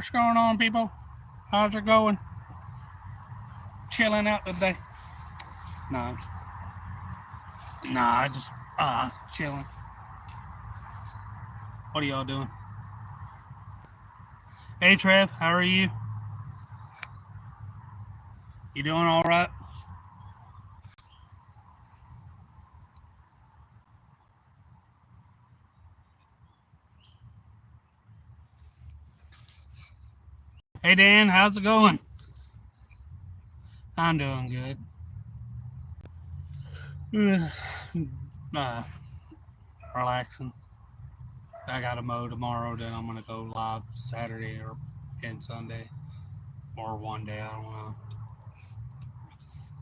What's going on, people? How's it going? Chilling out today? Nah, just chilling. What are y'all doing? Hey, Trev, how are you? You doing all right? Hey, Dan, how's it going? I'm doing good. Relaxing. I got to mow tomorrow, then I'm gonna go live Saturday and Sunday, or one day, I don't know.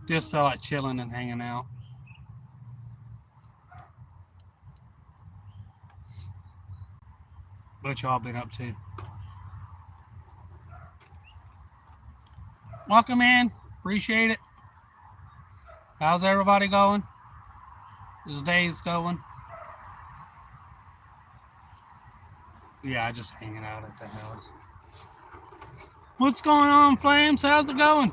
Just felt like chilling and hanging out. What y'all been up to? Welcome in. Appreciate it. How's everybody going? This day's going? Yeah, just hanging out at the house. What's going on, Flames? How's it going?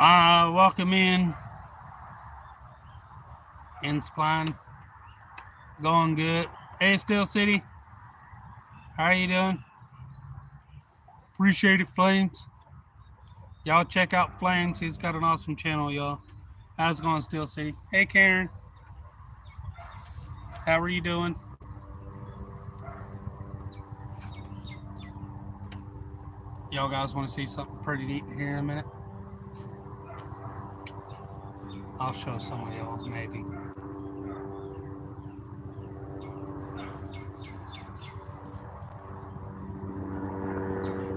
Welcome in. Inspline. Going good. Hey, Steel City. How are you doing? Appreciate it, Flames. Y'all check out Flames. He's got an awesome channel, y'all. How's it going, Steel City? Hey, Karen. How are you doing? Y'all guys want to see something pretty neat here in a minute? I'll show some of y'all, maybe.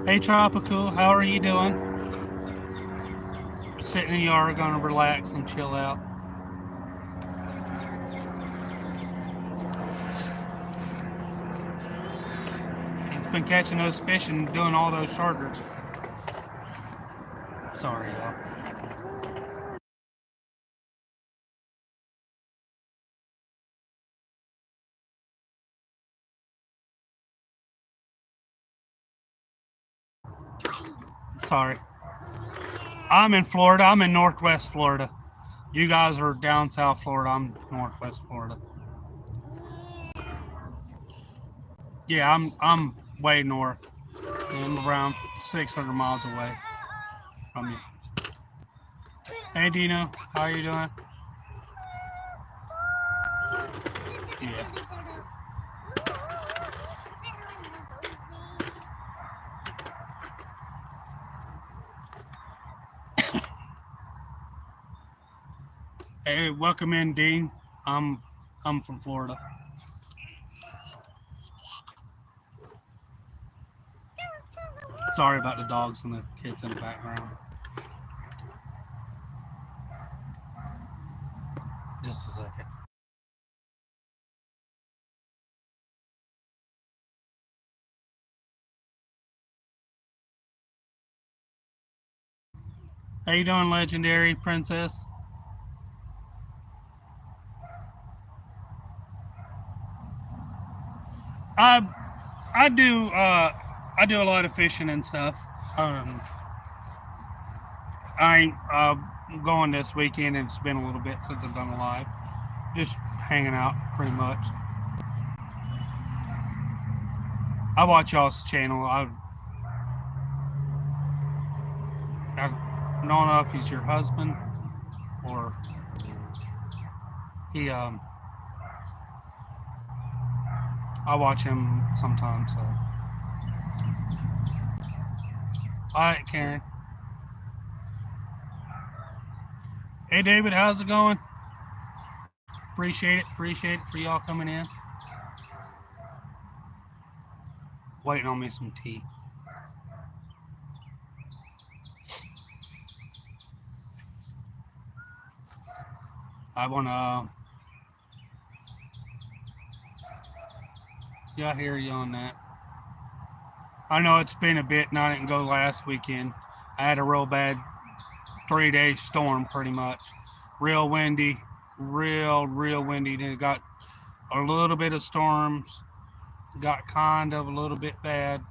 Hey, Tropical, how are you doing? Sitting in the yard, gonna relax and chill out. He's been catching those fish and doing all those charters. Sorry, y'all. Sorry. I'm in Florida. I'm in Northwest Florida. You guys are down South Florida. I'm Northwest Florida. Yeah, I'm way north. I'm around 600 miles away from you. Hey, Dino, how are you doing? Yeah. Hey, welcome in, Dean. I'm from Florida. Sorry about the dogs and the kids in the background. Just a second. How you doing, Legendary Princess? I I do a lot of fishing and stuff. I ain't going this weekend, and it's been a little bit since I've done a live. Just hanging out, pretty much. I watch y'all's channel. I don't know if he's your husband or he. I watch him sometimes. So, all right, Karen. Hey, David, how's it going? Appreciate it. Appreciate it for y'all coming in. Waiting on me some tea. I wanna. Yeah, I hear you on that. I know it's been a bit, and I didn't go last weekend. I had a real bad 3-day storm pretty much. Real windy, real windy. Then it got a little bit of storms, got kind of a little bit bad.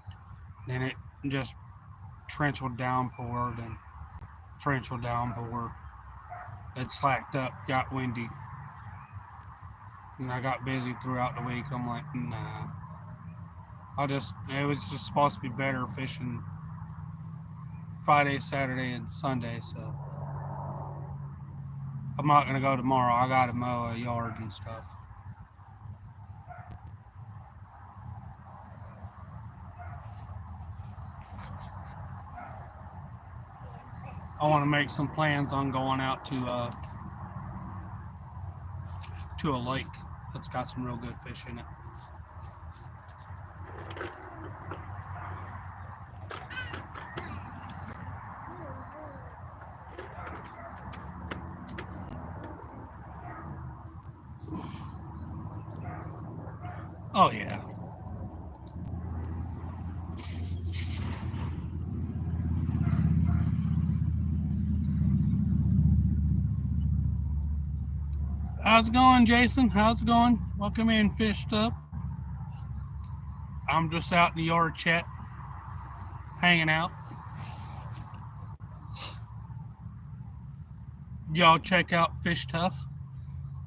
Then it just torrential downpour and torrential downpour. It slacked up, got windy. And I got busy throughout the week. I'm like, nah. It was just supposed to be better fishing Friday, Saturday, and Sunday, so I'm not gonna go tomorrow. I gotta mow a yard and stuff. I want to make some plans on going out to a lake that's got some real good fish in it. Oh yeah. How's it going, Jason? How's it going? Welcome in, Fished Up. I'm just out in the yard chat, hanging out. Y'all check out Fish Tough.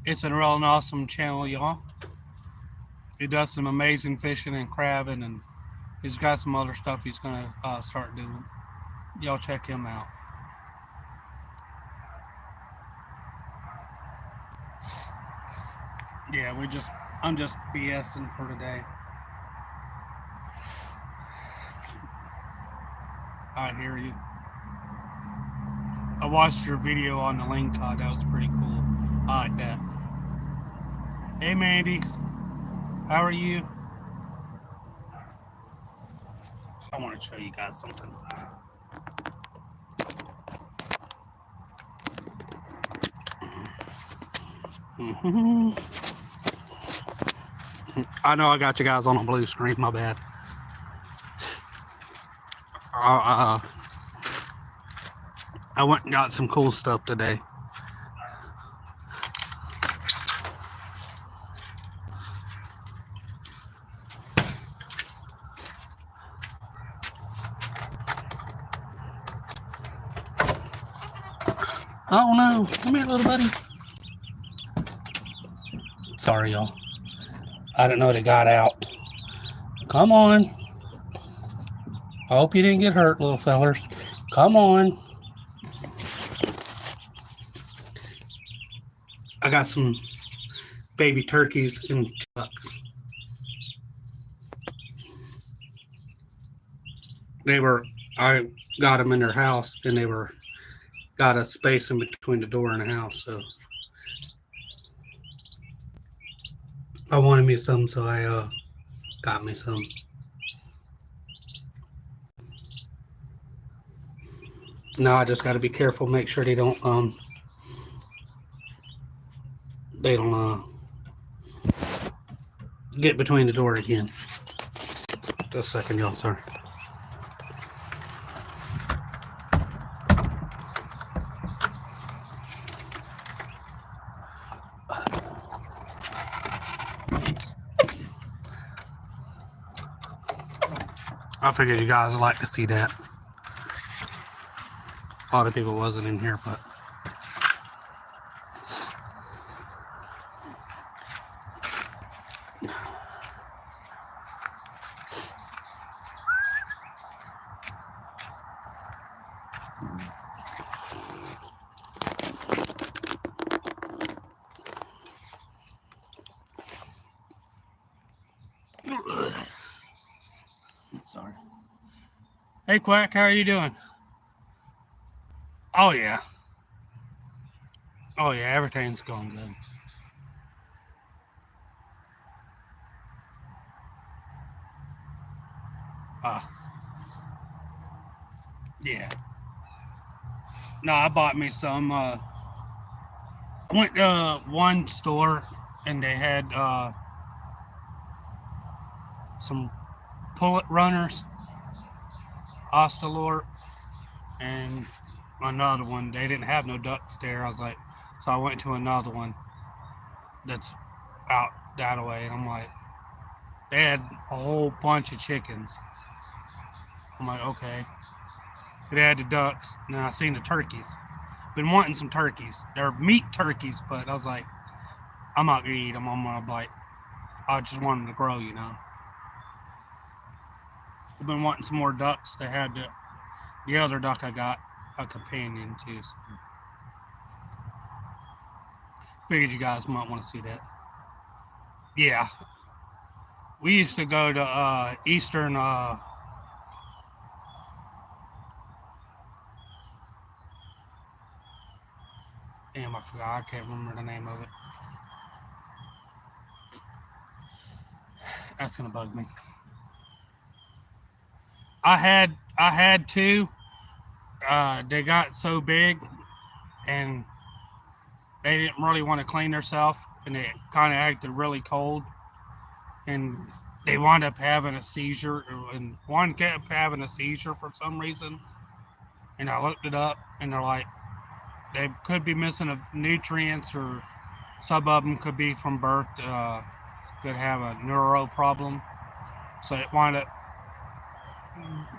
It's a real awesome channel, y'all. He does some amazing fishing and crabbing, and he's got some other stuff he's gonna start doing. Y'all check him out. Yeah, I'm just BSing for today. I hear you. I watched your video on the ling cod. That was pretty cool. I like that. Hey, Mandy. How are you? I want to show you guys something. I know I got you guys on a blue screen. My bad. I went and got some cool stuff today. Oh no, come here, little buddy. Sorry, y'all. I didn't know they got out. Come on. I hope you didn't get hurt, little fellers. Come on. I got some baby turkeys and ducks. I got them in their house, and got a space in between the door and the house, so I wanted me some, so I got me some. Now I just got to be careful, make sure they don't get between the door again. Just a second, y'all, sorry. I figured you guys would like to see that. A lot of people wasn't in here, but sorry. Hey, Quack, how are you doing? Oh yeah. Oh yeah, everything's going good. Yeah. No, I bought me some. I went to one store and they had some pullet runners, Ostalort, and another one. They didn't have no ducks there. I was like, so I went to another one that's out that way, and I'm like, they had a whole bunch of chickens. I'm like, okay. They had the ducks, and then I seen the turkeys. Been wanting some turkeys. They're meat turkeys, but I was like, I'm not gonna eat them. I'm gonna like, I just want them to grow, you know. I've been wanting some more ducks. They had the other duck I got a companion to. So figured you guys might want to see that. Yeah, we used to go to Eastern. Damn, I forgot. I can't remember the name of it. That's gonna bug me. I had two. They got so big, and they didn't really want to clean themselves, and they kind of acted really cold, and they wound up having a seizure, and one kept having a seizure for some reason. And I looked it up, and they're like, they could be missing of nutrients, or some of them could be from birth. Could have a neuro problem, so it wound up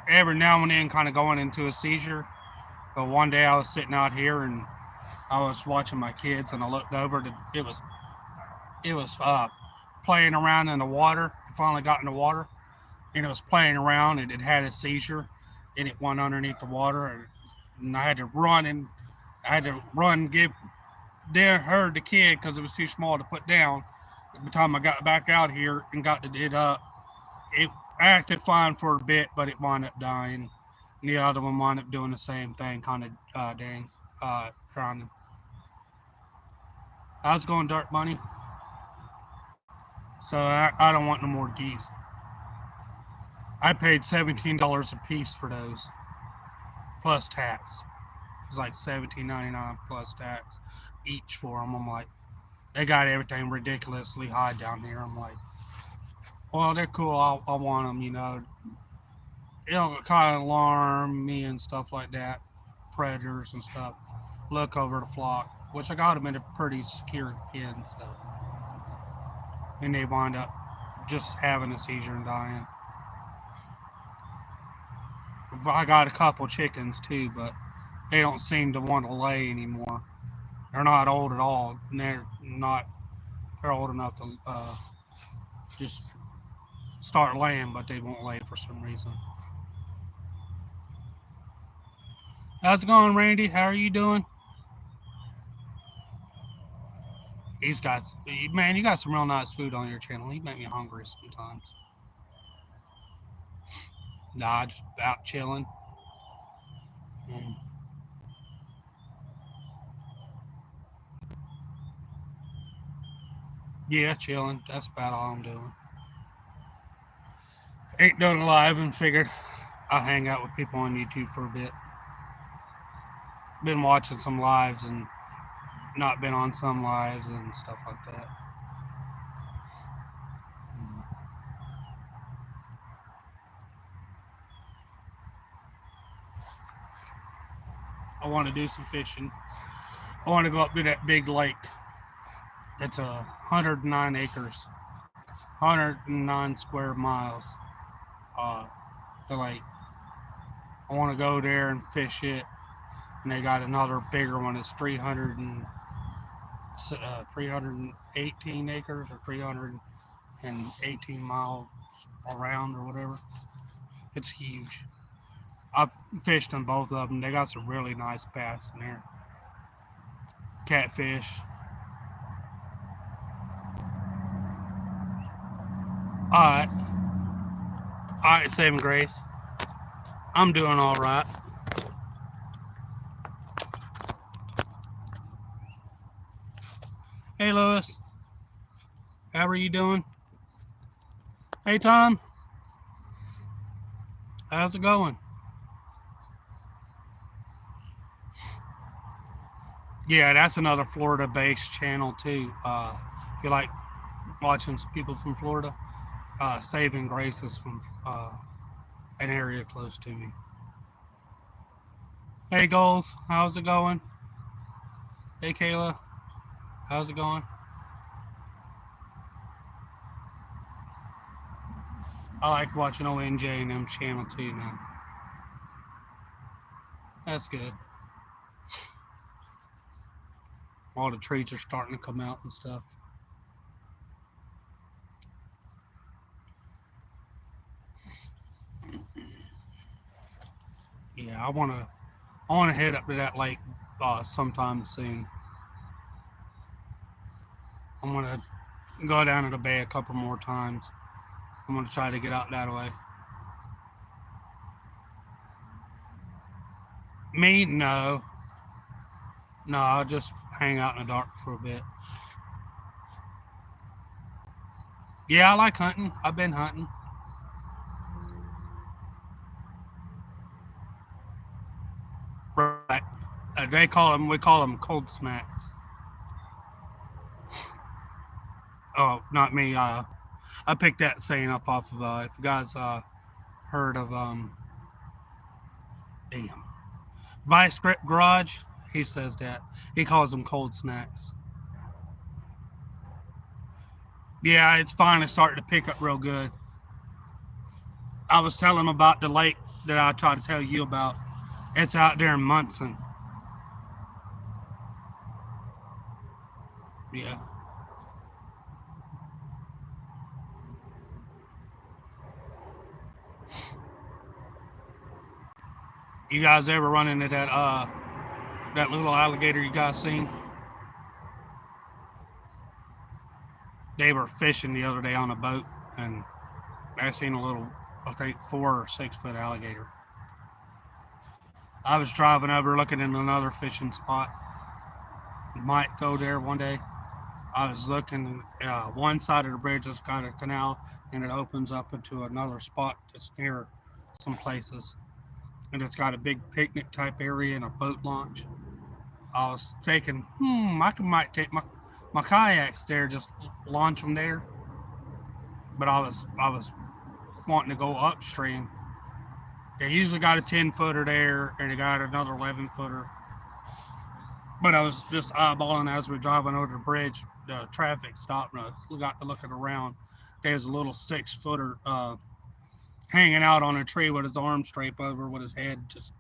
every now and then kind of going into a seizure. But one day I was sitting out here and I was watching my kids, and I looked over. It was playing around in the water. It finally got in the water, and it was playing around, and it had a seizure, and it went underneath the water, and I had to run and give there heard the kid because it was too small to put down. By the time I got back out here and got it up, it acted fine for a bit, but it wound up dying. And the other one wound up doing the same thing, kind of drowning. How's it going, Dark Bunny? So I don't want no more geese. I paid $17 a piece for those, plus tax. It was like $17.99 plus tax each for them. I'm like, they got everything ridiculously high down here. I'm like, well, they're cool. I want them, you know. It'll kind of alarm me and stuff like that. Predators and stuff. Look over the flock, which I got them in a pretty secure pen, so. And they wind up just having a seizure and dying. I got a couple chickens too, but they don't seem to want to lay anymore. They're not old at all. And they're old enough to just start laying, but they won't lay for some reason. How's it going, Randy? How are you doing? He's got, man, you got some real nice food on your channel. You make me hungry sometimes. Nah, just out chilling. Mm. Yeah, chilling. That's about all I'm doing. Ain't done a live and figured I'll hang out with people on YouTube for a bit. Been watching some lives and not been on some lives and stuff like that. I want to do some fishing. I want to go up to that big lake. It's 109 acres, 109 square miles. Uh, the lake. I want to go there and fish it. And they got another bigger one. It's 318 acres or 318 miles around or whatever. It's huge. I've fished in both of them. They got some really nice bass in there. Catfish. Alright. Alright, Saving Grace. I'm doing alright. Hey, Lewis. How are you doing? Hey, Tom. How's it going? Yeah, that's another Florida-based channel too. If you like watching some people from Florida, Saving Grace is from an area close to me. Hey, Goals, how's it going? Hey, Kayla, how's it going? I like watching ONJ and them channel too now. That's good. All the trees are starting to come out and stuff. Yeah, I wanna head up to that lake sometime soon. I'm gonna go down to the bay a couple more times. I'm gonna try to get out that way. Me, no, no, I'll just hang out in the dark for a bit. Yeah, I like hunting. I've been hunting. Right. We call them cold smacks. Oh, not me. I picked that saying up off of, if you guys heard of, damn, Vice Grip Garage, he says that. He calls them cold snacks. Yeah, it's finally starting to pick up real good. I was telling him about the lake that I tried to tell you about. It's out there in Munson. Yeah. You guys ever run into that little alligator you guys seen? They were fishing the other day on a boat, and I seen a little, I think 4 or 6 foot alligator. I was driving over looking in another fishing spot. Might go there one day. I was looking, one side of the bridge has got a canal, and it opens up into another spot that's near some places. And it's got a big picnic type area and a boat launch. I was thinking, might take my kayaks there, just launch them there. But I was wanting to go upstream. They usually got a 10 footer there, and they got another 11 footer. But I was just eyeballing as we are driving over the bridge. The traffic stopped, and we got to looking around. There's a little 6 footer hanging out on a tree with his arms straight over, with his head just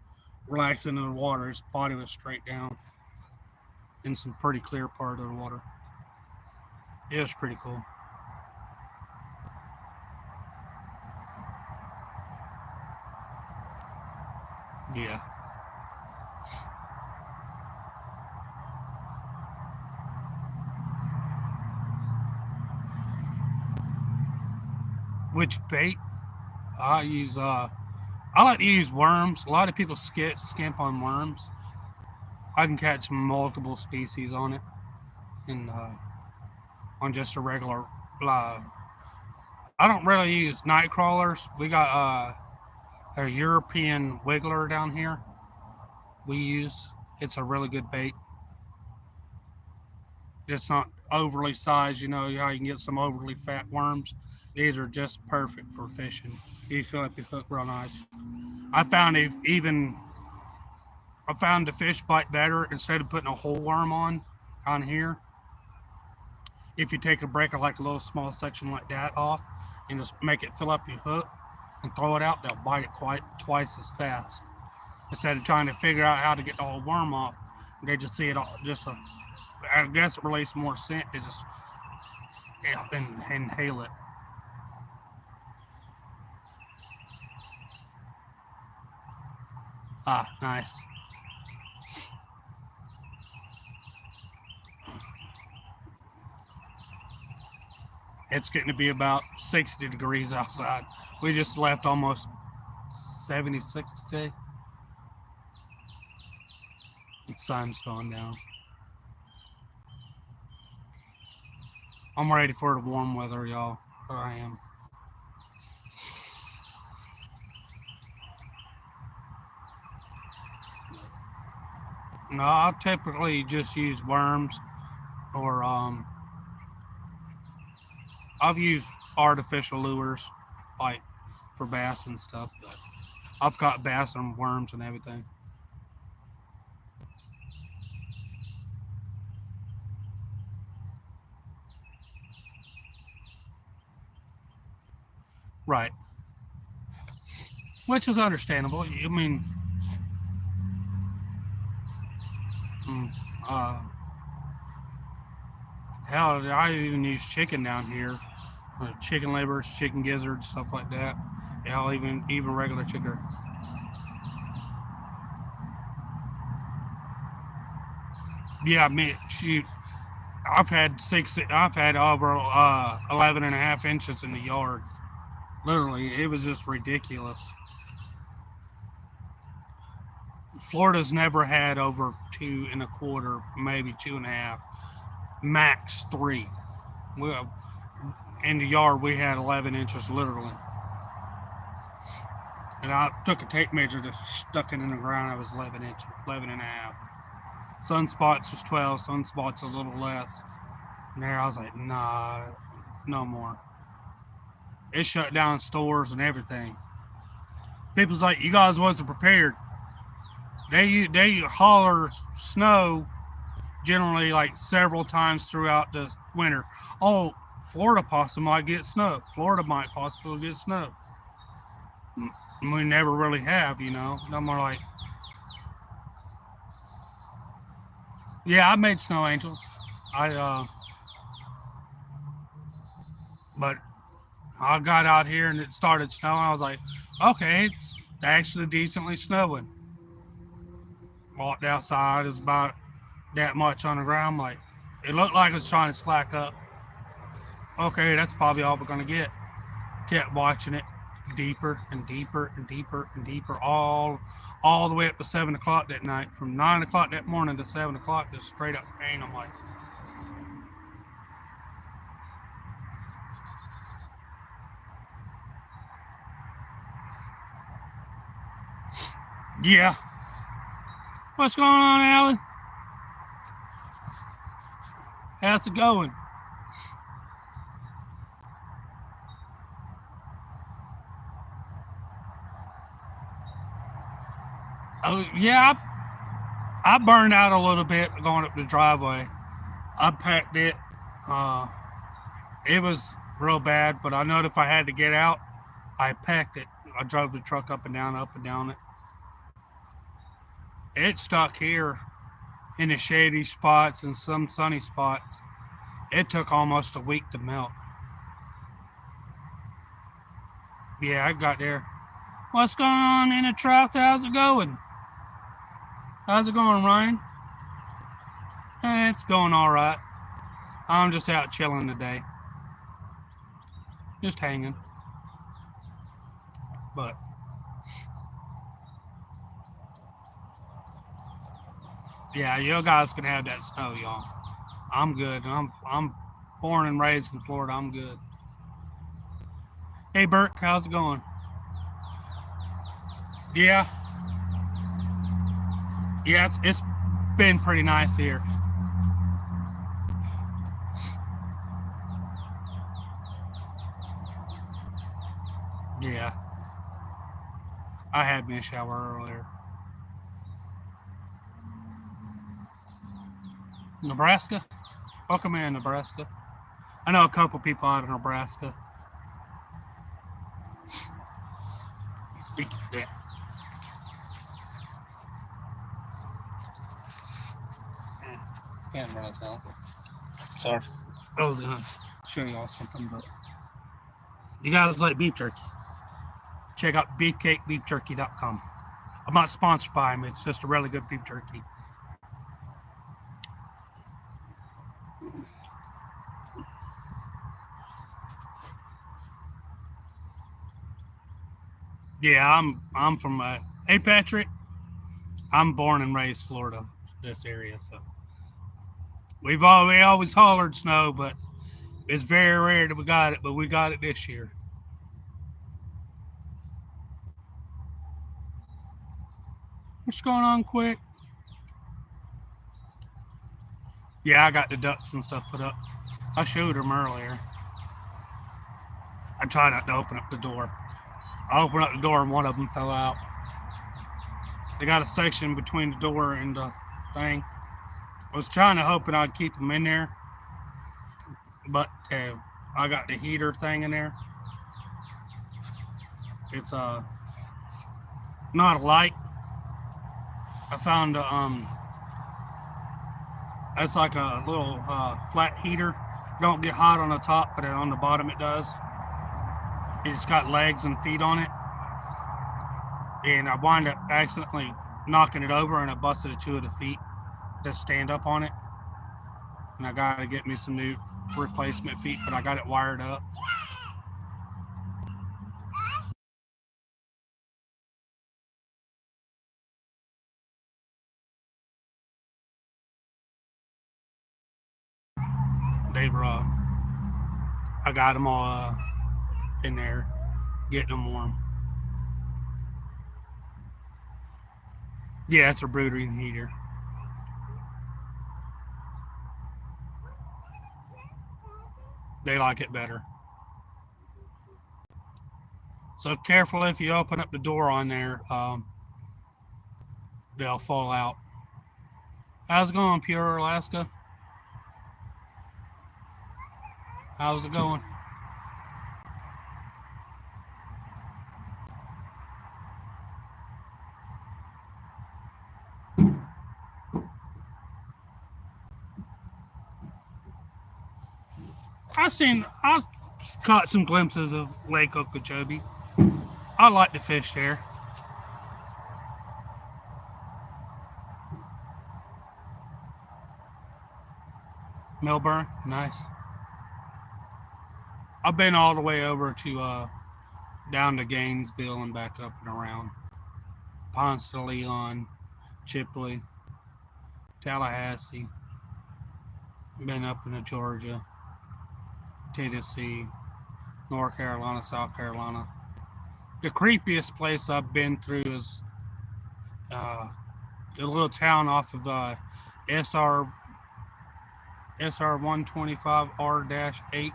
relaxing in the water. His body was straight down in some pretty clear part of the water. It was pretty cool. Yeah. Which bait? I use I like to use worms. A lot of people skimp on worms. I can catch multiple species on it, and on just a regular. Uh, I don't really use night crawlers. We got a European wiggler down here. We use. It's a really good bait. It's not overly sized. You know how you can get some overly fat worms. These are just perfect for fishing. You feel like you hook real nice. I found if even I found the fish bite better instead of putting a whole worm on here. If you take a break of like a little small section like that off and just make it fill up your hook and throw it out, they'll bite it quite twice as fast. Instead of trying to figure out how to get the whole worm off, they just see it all. I guess it releases more scent. They just inhale it. Ah, nice. It's getting to be about 60 degrees outside. We just left almost 76 today. The sun's going down. I'm ready for the warm weather, y'all. I am. No, I typically just use worms, or I've used artificial lures, like for bass and stuff. But I've caught bass and worms and everything. Right. Which is understandable. I mean, mm, uh, hell, I even use chicken down here. Chicken livers, chicken gizzards, stuff like that. Hell, even regular chicken. Yeah, me shoot. I've had over 11 and a half inches in the yard. Literally, it was just ridiculous. Florida's never had over 2.25, maybe 2.5, max 3. Well, in the yard we had 11 inches literally, and I took a tape measure, just stuck it in the ground. I was 11 inches, 11 and a half. Sunspots was 12. Sunspots a little less. And there I was like, nah, no more. It shut down stores and everything. People's like, you guys wasn't prepared. They holler snow generally like several times throughout the winter. Oh, Florida possum might get snow. Florida might possibly get snow. We never really have, you know. No more like, yeah, I made snow angels. But I got out here and it started snowing. I was like, okay, it's actually decently snowing. Walked outside, it's about that much on the ground. Like, it looked like it was trying to slack up. Okay, that's probably all we're gonna get. Kept watching it deeper and deeper and deeper and deeper, all the way up to 7 o'clock that night. From 9 o'clock that morning to 7 o'clock, just straight up rain. I'm like, yeah. What's going on, Alan? How's it going? Oh yeah, I burned out a little bit going up the driveway. I packed it. Uh, it was real bad, but I know if I had to get out, I packed it. I drove the truck up and down it. It stuck here in the shady spots and some sunny spots. It took almost a week to melt. Yeah, I got there. What's going on in the truck? How's it going? How's it going, Ryan? It's going all right. I'm just out chilling today, just hanging. But yeah, you guys can have that snow, y'all. I'm good. I'm born and raised in Florida. I'm good. Hey, Burke, how's it going? Yeah, yeah, it's been pretty nice here. Yeah, I had me a shower earlier. Nebraska, welcome in, Nebraska. I know a couple people out of Nebraska. Speaking of that, camera out. Sorry, I was gonna show y'all something, but you guys like beef jerky? Check out beefcakebeefjerky.com. I'm not sponsored by them. It's just a really good beef jerky. Yeah, I'm from hey Patrick. I'm born and raised Florida, this area, so we always hollered snow, but it's very rare that we got it. But we got it this year. What's going on, quick? Yeah, I got the ducks and stuff put up. I showed them earlier. I tried not to open up the door. I opened up the door and one of them fell out. They got a section between the door and the thing. I was trying to hoping I'd keep them in there, but I got the heater thing in there. It's not a light. I found it's like a little flat heater. Don't get hot on the top, but on the bottom it does. It's got legs and feet on it, and I wind up accidentally knocking it over, and I busted two of the feet that stand up on it. And I gotta get me some new replacement feet, but I got it wired up. They were, I got them all in there, getting them warm. Yeah, it's a brooding heater. They like it better. So careful if you open up the door on there, they'll fall out. How's it going, Pure Alaska? How's it going? I caught some glimpses of Lake Okeechobee. I like to fish there. Melbourne, nice. I've been all the way over to down to Gainesville and back up and around. Ponce de Leon, Chipley, Tallahassee. Been up into Georgia, Tennessee, North Carolina, South Carolina. The creepiest place I've been through is uh, a little town off of SR 125 R-8.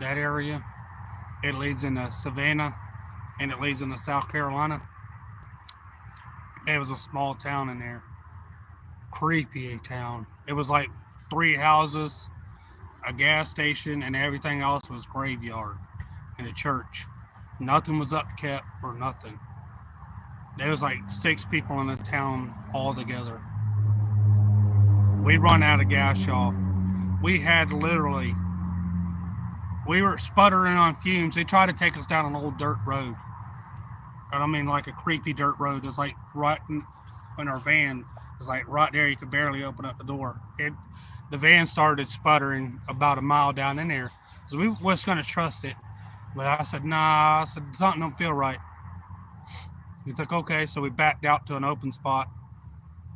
That area. It leads into Savannah, and it leads into South Carolina. It was a small town in there. Creepy town. It was like 3 houses, a gas station, and everything else was graveyard and a church. Nothing was upkept or nothing. There was like 6 people in the town all together. We run out of gas, y'all. We had literally, we were sputtering on fumes. They tried to take us down an old dirt road. And I mean, like a creepy dirt road. It's like right in our van. It's like right there. You could barely open up the door. The van started sputtering about a mile down in there. So we was going to trust it. But I said, nah. I said, something don't feel right. He's like, okay. So we backed out to an open spot.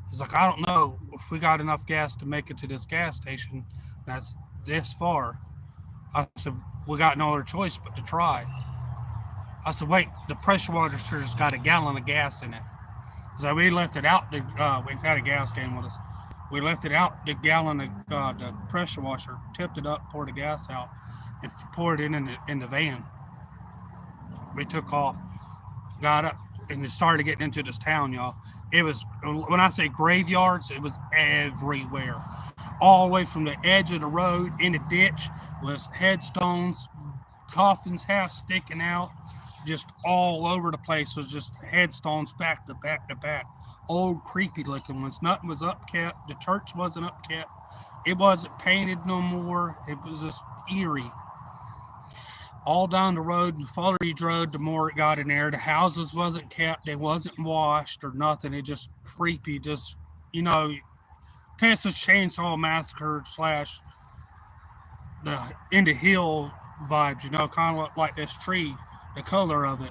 He's like, I don't know if we got enough gas to make it to this gas station that's this far. I said, we got no other choice but to try. I said, wait, the pressure washer's got a gallon of gas in it. So we lifted out we had a gas can with us. We lifted out the gallon of the pressure washer, tipped it up, poured the gas out, and poured it in the van. We took off, got up, and it started getting into this town, y'all. It was, when I say graveyards, it was everywhere. All the way from the edge of the road in the ditch was headstones, coffins half sticking out, just all over the place was just headstones back to back to back. Old creepy looking ones. Nothing was upkept. The church wasn't upkept. It wasn't painted no more. It was just eerie. All down the road, the farther you drove, the more it got in there. The houses wasn't kept. They wasn't washed or nothing. It just creepy. Just, you know, Texas Chainsaw Massacre slash the In the Hill vibes, you know, kind of like this tree, the color of it.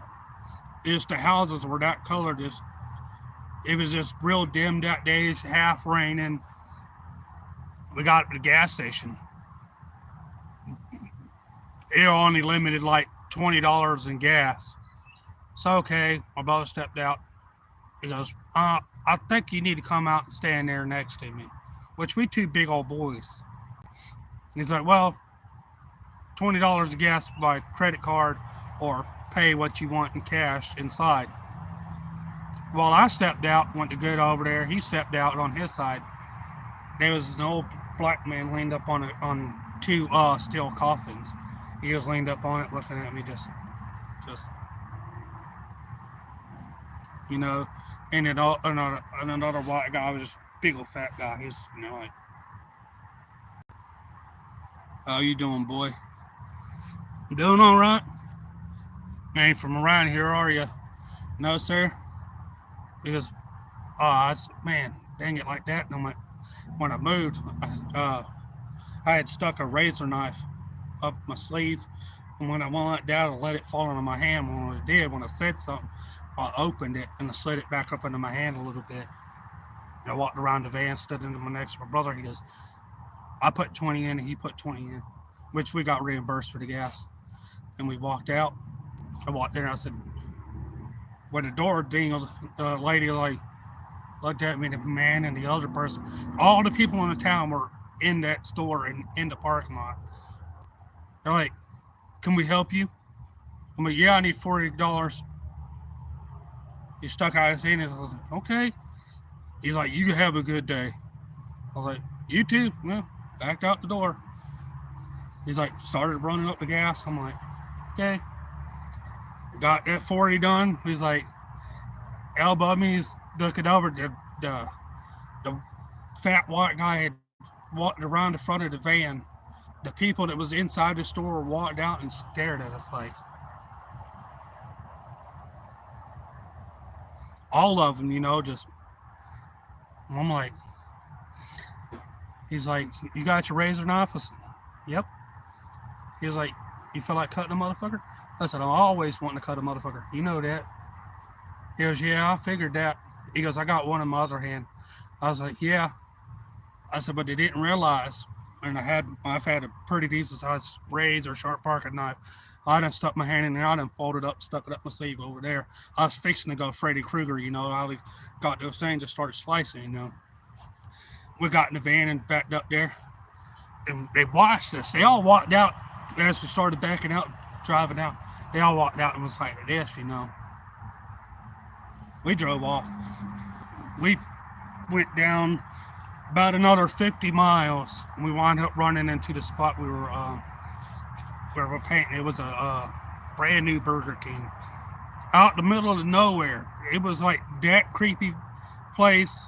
Just the houses were that color. Just it was just real dim that day. It's half raining. We got to the gas station. It only limited like $20 in gas. So okay, my brother stepped out. He goes, I think you need to come out and stand there next to me. Which we 2 big old boys. He's like, well, $20 of gas by credit card or pay what you want in cash inside. Well, I stepped out, went to get over there. He stepped out on his side. There was an old black man leaned up on 2 steel coffins. He was leaned up on it, looking at me, just you know, and then all, another white guy was just big old fat guy. He's, like, how you doing, boy? Doing all right? Ain't from around here, are you? No, sir. Because, man, dang it, like that. And when I moved, I had stuck a razor knife up my sleeve, and when I went down, I let it fall into my hand. When it did, when I said something, I opened it and I slid it back up into my hand a little bit. And I walked around the van, stood into my next to my brother. He goes, I put 20 in and he put 20 in, which we got reimbursed for the gas. And we walked out. I walked there and I said, when the door dingled, the lady looked at me, the man and the other person. All the people in the town were in that store and in the parking lot. They're like, can we help you? I'm like, yeah, I need $40. He stuck out his hand and I was like, okay. He's like, you have a good day. I was like, you too. Well, backed out the door. He's like, started running up the gas. I'm like, okay. Got that 40 done. He's like, elbowed me. He's looking over. The fat white guy had walked around the front of the van. The people that was inside the store walked out and stared at us like, all of them, just, I'm like, he's like, you got your razor knife? I said, yep. He was like, you feel like cutting a motherfucker? I said, I'm always wanting to cut a motherfucker. You know that. He goes, yeah, I figured that. He goes, I got one in my other hand. I was like, yeah. I said, but they didn't realize, and I've had a pretty decent sized razor, sharp pocket knife. I done stuck my hand in there, I done folded up, stuck it up my sleeve over there. I was fixing to go Freddy Krueger, I got those things to start slicing. We got in the van and backed up there, and they watched us. They all walked out as we started backing out, driving out. They all walked out and was like this. We drove off. We went down about another 50 miles, and we wound up running into the spot we were painting. It was a brand new Burger King out in the middle of nowhere. It was like that creepy place.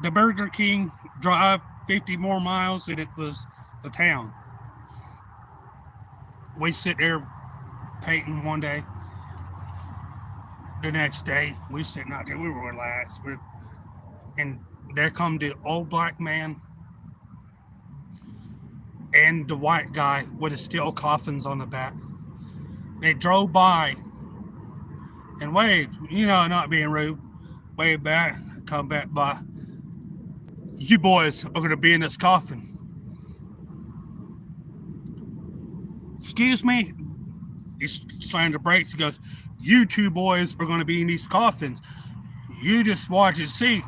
The Burger King drive 50 more miles, and it was the town. We sit there painting one day. The next day, we sitting out there. We were relaxed. And there come the old black man and the white guy with the steel coffins on the back. They drove by and waved, not being rude, waved back, come back by. You boys are going to be in this coffin. Excuse me? He slammed the brakes. He goes, you two boys are going to be in these coffins. You just watch and see.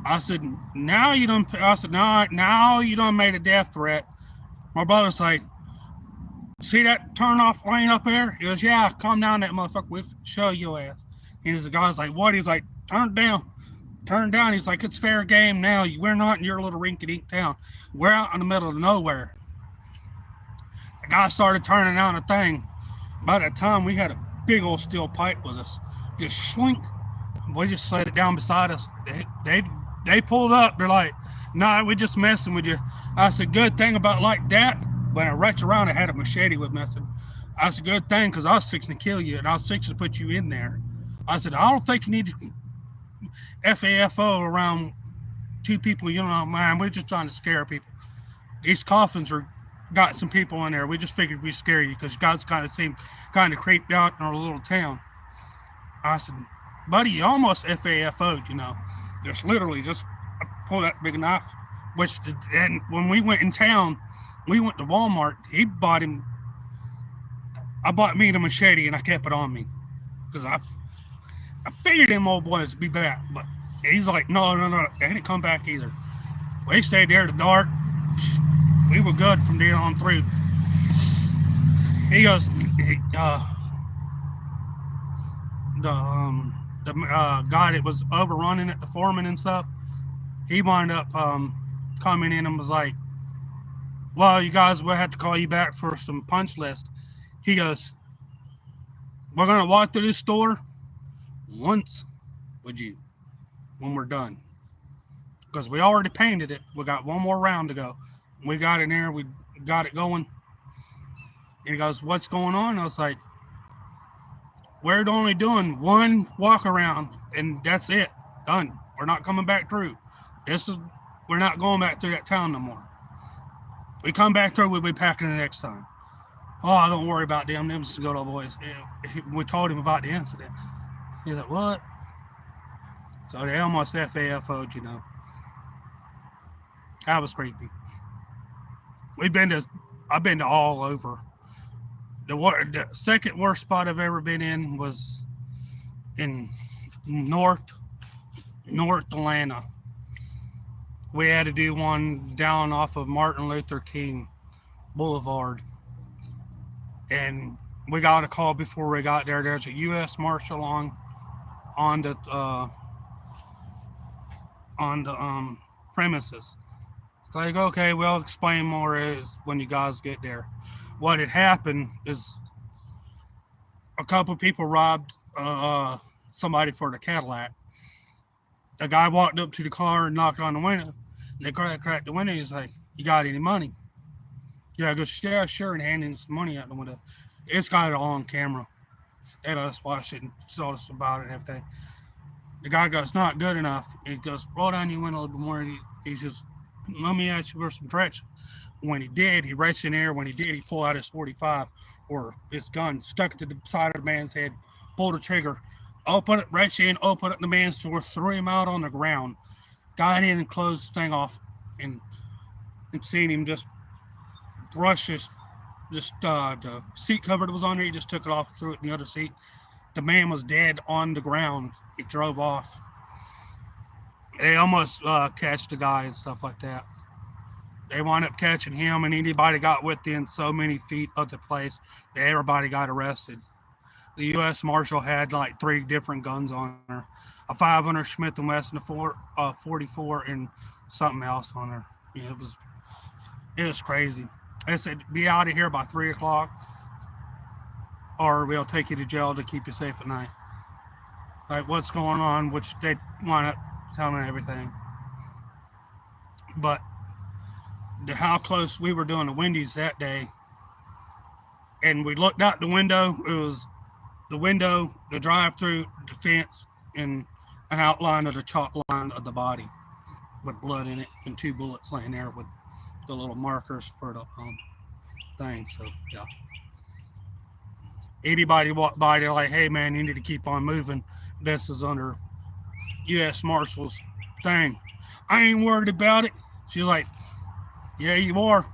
I said, now you done made a death threat. My brother's like, see that turn off lane up there? He goes, yeah, come down that motherfucker. We'll show your ass. And the guy's like, what? He's like, turn down. Turn down. He's like, it's fair game now. We're not in your little rinky-dink town. We're out in the middle of nowhere. The guy started turning on the thing. By that time, we had a big old steel pipe with us. Just slink. We just slid it down beside us. They pulled up. They're like, nah, we just messing with you. I said, good thing about like that. When I reached around, I had a machete with messing. I said, good thing, because I was fixing to kill you, and I was fixing to put you in there. I said, I don't think you need to FAFO around two people, man. We're just trying to scare people. These coffins got some people in there. We just figured we'd scare you, because God's seemed kind of creeped out in our little town. I said, buddy, you almost FAFO'd, Just literally just pull that big knife. And when we went in town, we went to Walmart. I bought me the machete and I kept it on me. Because I figured them old boys would be back. But he's like, no. They didn't come back either. We stayed there to dark. We were good from there on through. He goes, the guy that was overrunning it, the foreman and stuff, he wound up coming in and was like, well, you guys will have to call you back for some punch list. He goes, we're going to walk through this store. once with you when we're done. Because we already painted it. We got one more round to go. We got in there, we got it going. And he goes, what's going on? I was like, we're only doing one walk around and that's it. Done. We're not coming back through. This is we're not going back through that town no more. We come back through, we'll be packing the next time. Oh, don't worry about them. Them's good old boys. We told him about the incident. He's like, what? So they almost FAFO'd, you know. That was creepy. We've been to, I've been to all over. The second worst spot I've ever been in was in North Atlanta. We had to do one down off of Martin Luther King Boulevard, and we got a call before we got there. There's a U.S. Marshal on the premises. Like, okay, we'll explain more as when you guys get there. What had happened is a couple people robbed somebody for the Cadillac. The guy walked up to the car and knocked on the window. And they cracked the window. He's like, "You got any money?" Yeah, I go, "Yeah, sure," and handing some money out the window. It's got it all on camera. They let us watch it and told us about it and everything. The guy goes, "It's not good enough." He goes, "Roll down your window a little bit more." He says, "Let me ask you for some direction." When he did, he raced in there. When he did, he pulled out his 45 or his gun, stuck it to the side of the man's head, pulled the trigger, opened it, reached in, opened up the man's door, threw him out on the ground, got in and closed the thing off, and seen him just brush his, the seat cover that was on there. He just took it off, threw it in the other seat. The man was dead on the ground. He drove off. They almost catch the guy and stuff like that. They wound up catching him, and anybody got within so many feet of the place that everybody got arrested. The U.S. Marshal had like 3 different guns on her, a 500 Smith and Wesson, a 44, and something else on her. Yeah, it was crazy. They said, "Be out of here by 3 o'clock, or we'll take you to jail to keep you safe at night." Like, what's going on? Which they wound up telling everything. But how close we were doing the Wendy's that day, and we looked out the window. It was the window, the drive-through, the fence, and an outline of the chalk line of the body with blood in it and 2 bullets laying there with the little markers for the thing. So yeah, anybody walk by, they're like, "Hey man, you need to keep on moving. This is under U.S. Marshals thing." I ain't worried about it. She's like, "Yeah, you are."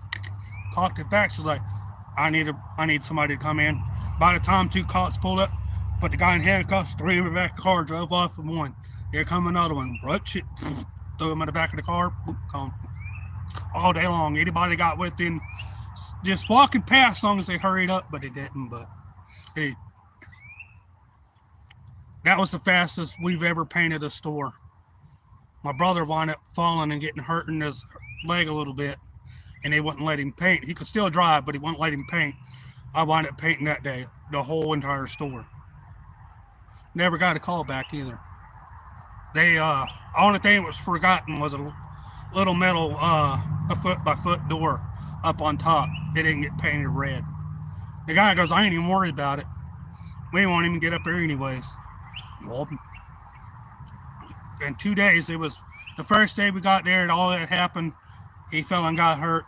Cocked it back. She's like, I need somebody to come in." By the time 2 cops pulled up, put the guy in handcuffs, threw him in the back of the car, drove off with one. Here come another one. Rope shit. Threw him in the back of the car. Gone. All day long. Anybody got within just walking past, as long as they hurried up, but they didn't. But hey, that was the fastest we've ever painted a store. My brother wound up falling and getting hurt in his leg a little bit, and they wouldn't let him paint. He could still drive, but he wouldn't let him paint. I wound up painting that day, the whole entire store. Never got a call back either. They only thing that was forgotten was a little metal a foot by foot door up on top. It didn't get painted red. The guy goes, "I ain't even worried about it. We didn't want him to get up there anyways." Well, in 2 days, it was the first day we got there and all that happened. He fell and got hurt.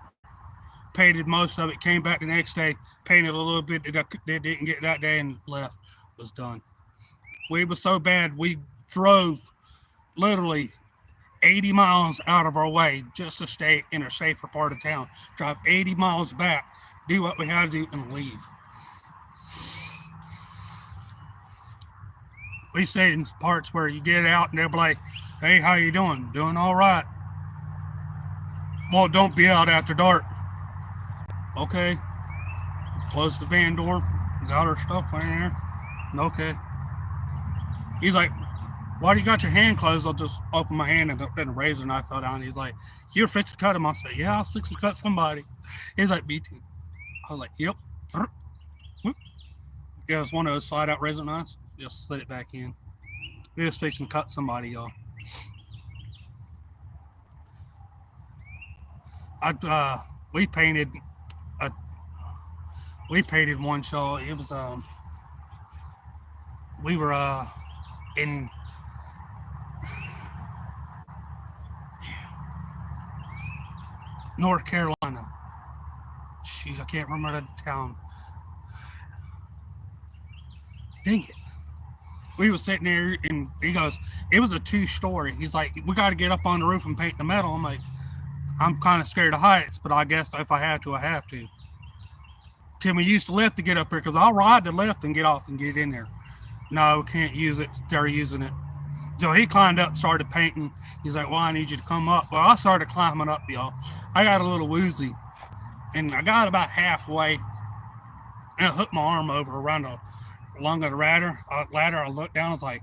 Painted most of it. Came back the next day. Painted a little bit that didn't get that day and left. Was done. We was so bad we drove literally 80 miles out of our way just to stay in a safer part of town. Drive 80 miles back, do what we had to do, and leave. We stayed in parts where you get out and they'll be like, "Hey, how you doing?" "Doing all right." "Well, don't be out after dark." "Okay." Closed the van door, got our stuff in there. "Okay." He's like, "Why do you got your hand closed?" "I'll just open my hand and then a razor knife fell down." He's like, "You're fixing to cut him." I said, "Yeah, I was fixing to cut somebody." He's like, "Me too." I was like, "Yep." Yeah, it's one of those slide out razor knives. Just slid it back in. We was fixing to cut somebody, y'all. I we painted a we painted one show. It was we were in North Carolina. Jeez, I can't remember the town. Dang it. We was sitting there and he goes, it was a 2-story. He's like, we got to get up on the roof and paint the metal. I'm like, I'm kind of scared of heights, but I guess if I have to, I have to. Can we use the lift to get up here? Because I'll ride the lift and get off and get in there. No, can't use it. They're using it. So he climbed up, started painting. He's like, well, I need you to come up. Well, I started climbing up, y'all. I got a little woozy. And I got about halfway. And I hooked my arm over around the lung of the ladder. I looked down. I was like,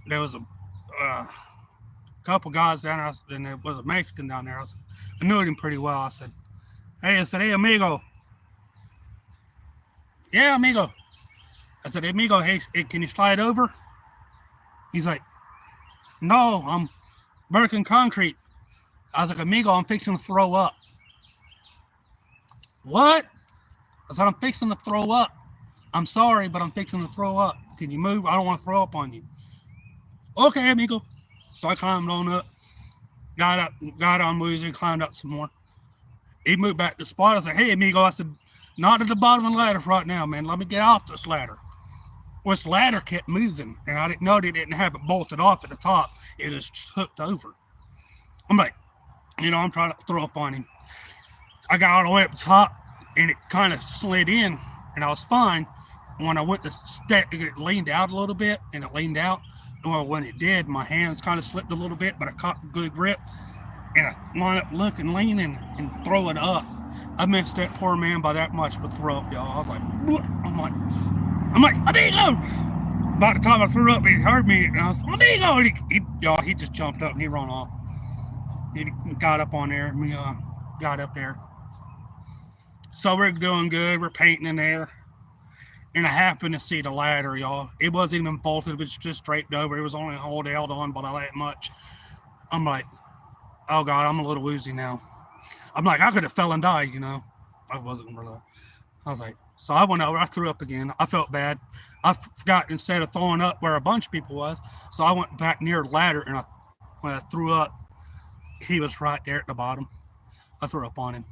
there was a couple guys down there, and there was a Mexican down there. I knew him pretty well. I said, hey, amigo. Yeah, amigo. I said, amigo, hey, can you slide over? He's like, no, I'm working concrete. I was like, amigo, I'm fixing to throw up. What? I said, I'm fixing to throw up. I'm sorry, but I'm fixing to throw up. Can you move? I don't want to throw up on you. Okay, amigo. So I climbed on up, got on woozy, climbed up some more. He moved back to the spot. I said, hey, amigo. I said, not at the bottom of the ladder right now, man. Let me get off this ladder. Well, this ladder kept moving, and I didn't know they didn't have it bolted off at the top. It was just hooked over. I'm like, I'm trying to throw up on him. I got all the way up the top, and it kind of slid in, and I was fine. And when I went to step, it leaned out a little bit, and it leaned out. Well, when it did, my hands kind of slipped a little bit, but I caught a good grip, and I wound up looking, leaning, and throwing up. I missed that poor man by that much with throw up, y'all. I was like, what? I'm like, amigo! By the time I threw up, he heard me, and I was like, amigo! And he just jumped up and he ran off. He got up on there, and we got up there. So we're doing good. We're painting in there. And I happened to see the ladder, y'all. It wasn't even bolted. It was just draped over. It was only held on by that much. I'm like, oh, God, I'm a little woozy now. I'm like, I could have fell and died, I wasn't really. I was like, so I went over. I threw up again. I felt bad. I forgot, instead of throwing up where a bunch of people was, so I went back near the ladder, and when I threw up, he was right there at the bottom. I threw up on him.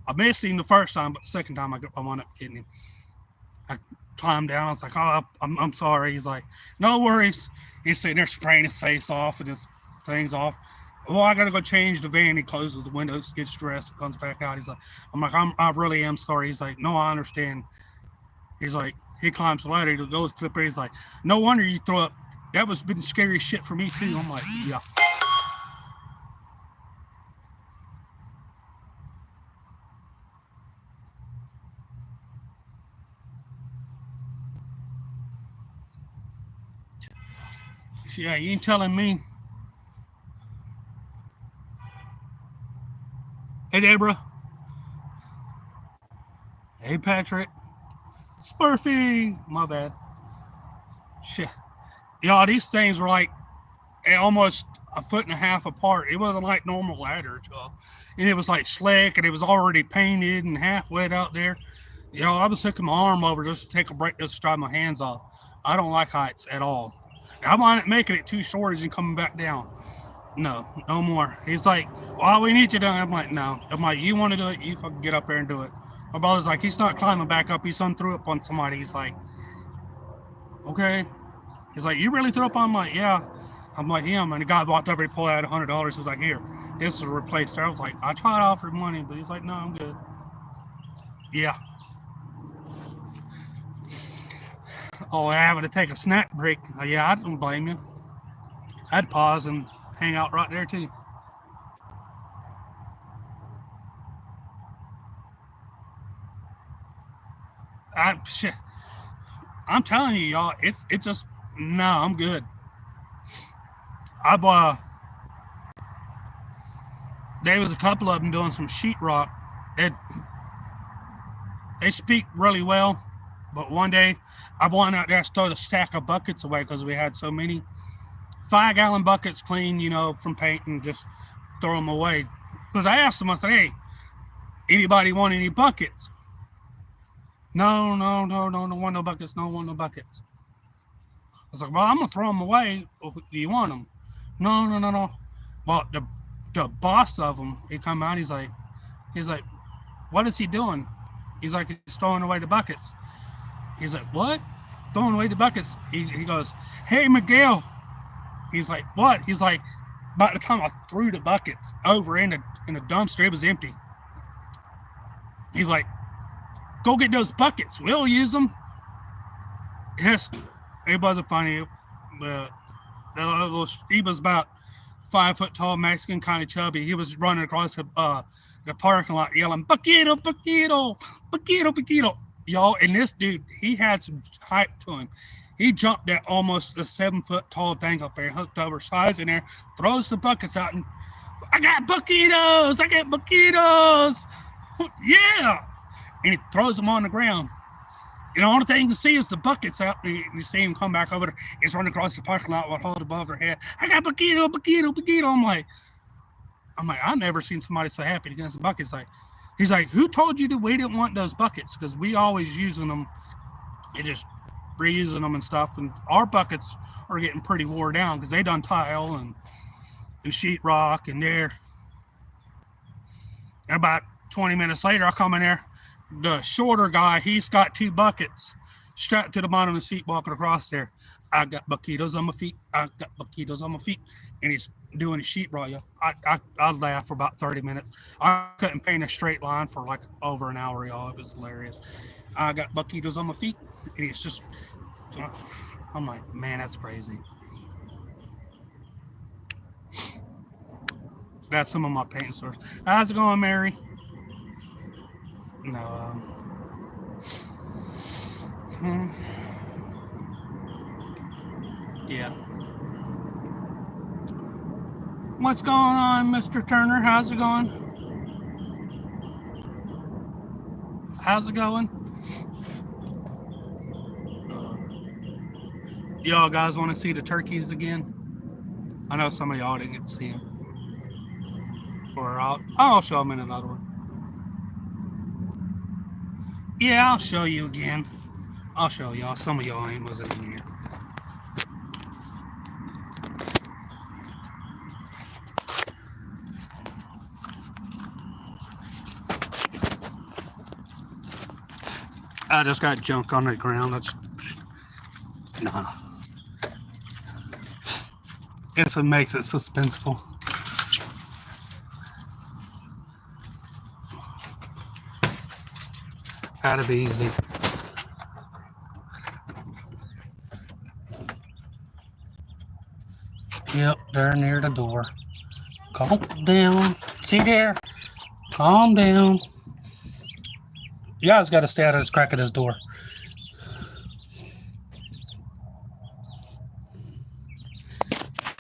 I missed him the first time, but the second time I wound up getting him. I climbed down. I was like, oh, I'm sorry. He's like, no worries. He's sitting there spraying his face off and his things off. Well, I got to go change the van. He closes the windows, gets dressed, comes back out. He's like, I really am sorry. He's like, no, I understand. He's like, he climbs the ladder. He goes to the place. He's like, no wonder you throw up. That was been scary shit for me, too. I'm like, yeah. Yeah, you ain't telling me. Hey, Deborah. Hey, Patrick. Spurfy. My bad. Shit. Y'all, these things were like almost a foot and a half apart. It wasn't like normal ladders, y'all. And it was like slick, and it was already painted and half wet out there. Y'all, I was taking my arm over just to take a break, just to dry my hands off. I don't like heights at all. I mind making it 2 stories and coming back down. No more. He's like, well, we need you done. I'm like, no. I'm like, you want to do it? You fucking get up there and do it. My brother's like, he's not climbing back up. His son threw up on somebody. He's like, okay. He's like, you really threw up on? I'm like, yeah. I'm like, him. And the guy walked over and pulled out $100. He was like, here, this is a replacer. I was like, I tried to offer him money, but he's like, no, I'm good. Yeah. Oh, having to take a snack break. Yeah, I don't blame you. I'd pause and hang out right there too. Shit, I'm telling you, y'all, it's just no, I'm good. I there was a couple of them doing some sheetrock. They they speak really well, but one day I went out there to throw the stack of buckets away because we had so many 5-gallon buckets clean, from paint, and just throw them away. Because I asked them, I said, hey, anybody want any buckets? No, don't want no buckets, no want no buckets. I was like, well, I'm going to throw them away. Do you want them? No. Well, the boss of them, he come out, he's like, what is he doing? He's like, he's throwing away the buckets. He's like, what? Throwing away the buckets. He goes, hey, Miguel. He's like, what? He's like, by the time I threw the buckets over in the dumpster, it was empty. He's like, go get those buckets. We'll use them. Yes, it wasn't funny. He was about 5 foot tall, Mexican, kind of chubby. He was running across the parking lot yelling, Paquito, Paquito, Paquito, Paquito. Y'all, and this dude, he had some hype to him. He jumped that almost a 7 foot tall thing up there, hooked over sides in there, throws the buckets out, and I got Paquitos, yeah. And he throws them on the ground. And the only thing you can see is the buckets out, and you see him come back over there. He's running across the parking lot with hold above her head. I got Paquito, Paquito, Paquito. I'm like, I've never seen somebody so happy to get some buckets. He's like, who told you that we didn't want those buckets? Because we always using them and just reusing them and stuff. And our buckets are getting pretty wore down because they done tile and sheetrock and there. And about 20 minutes later, I come in there. The shorter guy, he's got 2 buckets strapped to the bottom of the seat walking across there. I got Paquitos on my feet. And he's doing a sheetrock. I laughed for about 30 minutes. I couldn't paint a straight line for like over an hour, y'all. It was hilarious. I got Paquitos on my feet. And he's just, I'm like, man, that's crazy. That's some of my paint stores. How's it going, Mary? No. Yeah. What's going on, Mr. Turner? How's it going? How's it going? Y'all guys want to see the turkeys again? I know some of y'all didn't get to see them. Or I'll show them in another one. Yeah, I'll show you again. I'll show y'all. Some of y'all wasn't in here. I just got junk on the ground. That's nah. Guess it makes it suspenseful. Gotta be easy. Yep, they're near the door. Calm down. See there? Calm down. You guys gotta stay out of this crack of this door.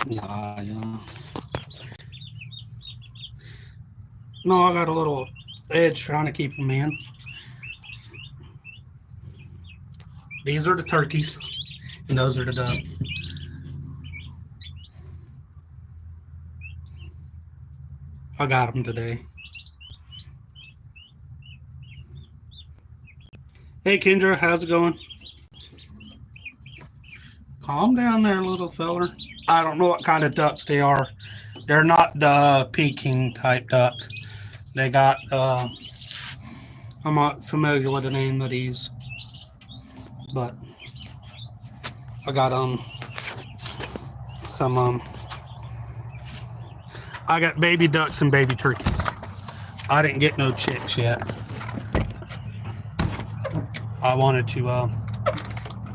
Yeah. No, I got a little edge trying to keep them in. These are the turkeys, and those are the ducks. I got them today. Hey, Kendra, how's it going? Calm down there, little feller. I don't know what kind of ducks they are. They're not the Peking type ducks. They got, I'm not familiar with the name of these, but I got some I got baby ducks and baby turkeys. I didn't get no chicks yet. I wanted to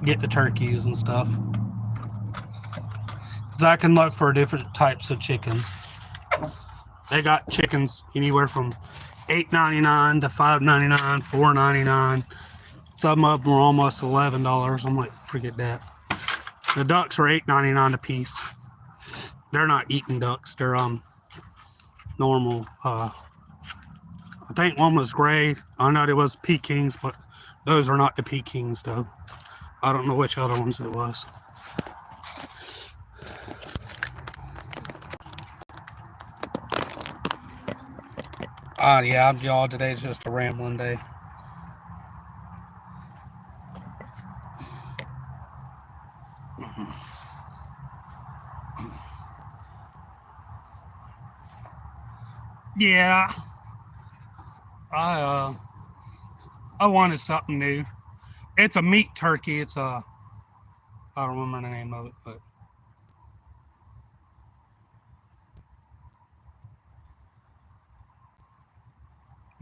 get the turkeys and stuff, because I can look for different types of chickens. They got chickens anywhere from $8.99 to $5.99, $4.99. Some of them are almost $11. I'm like, forget that. The ducks are $8.99 a piece. They're not eating ducks. They're normal. I think one was gray. I know there was Pekings, but those are not the Pekings though. I don't know which other ones it was. Yeah, y'all. Today's just a rambling day. Yeah, I uh, I wanted something new. It's a meat turkey. It's a I don't remember the name of it, but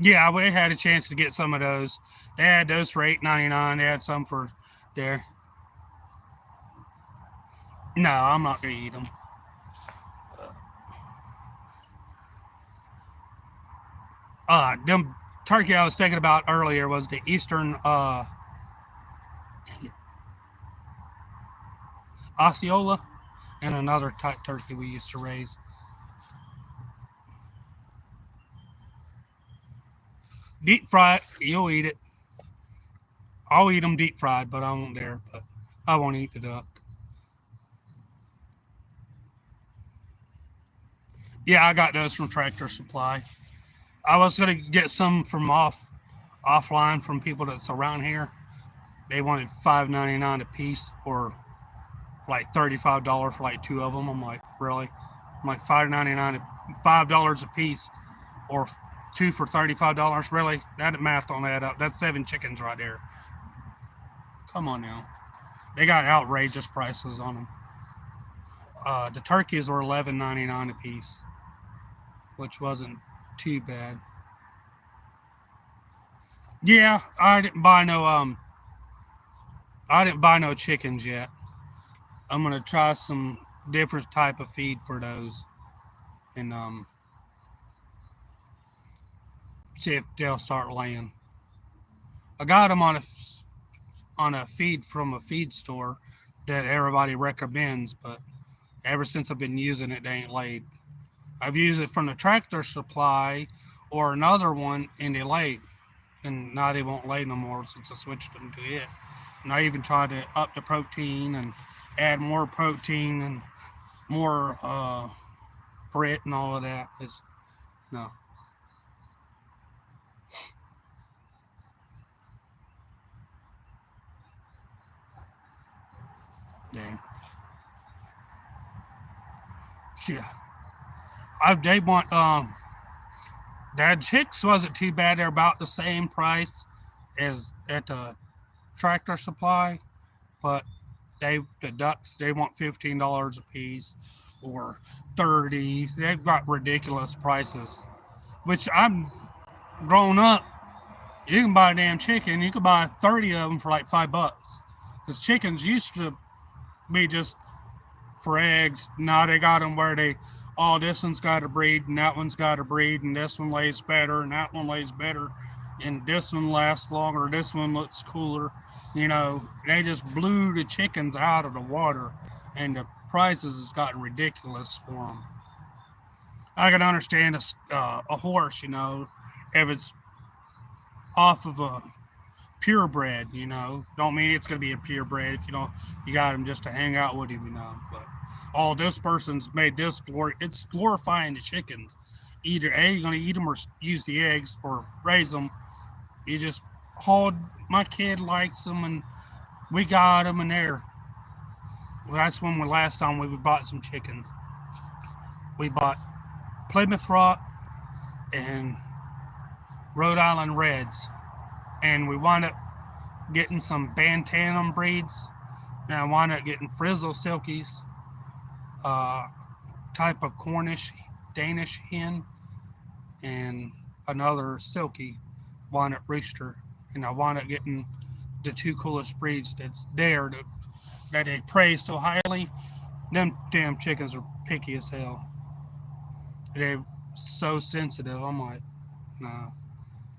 yeah, we had a chance to get some of those. They had those for $8.99. They had some for there. No, I'm not gonna eat them. Them turkey I was thinking about earlier was the Eastern Osceola and another type turkey we used to raise. Deep fried, you'll eat it. I'll eat them deep fried, but I won't dare. But I won't eat the duck. Yeah, I got those from Tractor Supply. I was gonna get some from offline from people that's around here. They wanted $5.99 a piece, or like $35 for like two of them. I'm like, really? I'm like $5.99, $5 a piece, or two for $35. Really? That math don't add up. That's 7 chickens right there. Come on now. They got outrageous prices on them. The turkeys were $11.99 a piece, which wasn't too bad. Yeah, I didn't buy no chickens yet. I'm gonna try some different type of feed for those, and see if they'll start laying. I got them on a feed from a feed store that everybody recommends, but ever since I've been using it, they ain't laid. I've used it from the Tractor Supply or another one, and they laid, and now they won't lay no more since I switched them to it. And I even tried to up the protein and add more protein and more grit and all of that. It's no, dang. Yeah, they want Dad chicks wasn't too bad. They're about the same price as at the Tractor Supply, but the ducks they want $15 a piece or 30. They've got ridiculous prices. Which I'm grown up. You can buy a damn chicken. You could buy 30 of them for like $5. Because chickens used to be just for eggs. Now they got them where oh, this one's got to breed and that one's got to breed and this one lays better and that one lays better and this one lasts longer. This one looks cooler. They just blew the chickens out of the water, and the prices has gotten ridiculous for them. I can understand a horse, if it's off of a purebred, don't mean it's going to be a purebred if you got him just to hang out with him, But this person's made this it's glorifying the chickens. Either A, you're going to eat them or use the eggs or raise them. You just hauled, my kid likes them and we got them in there. Well, that's when the last time we bought some chickens. We bought Plymouth Rock and Rhode Island Reds. And we wound up getting some Bantam breeds. And I wound up getting Frizzle Silkies, uh, type of Cornish Danish hen, and another Silky wound up rooster. And I wound up getting the two coolest breeds that's there that they praise so highly. Them damn chickens are picky as hell. They're so sensitive. I'm like, nah.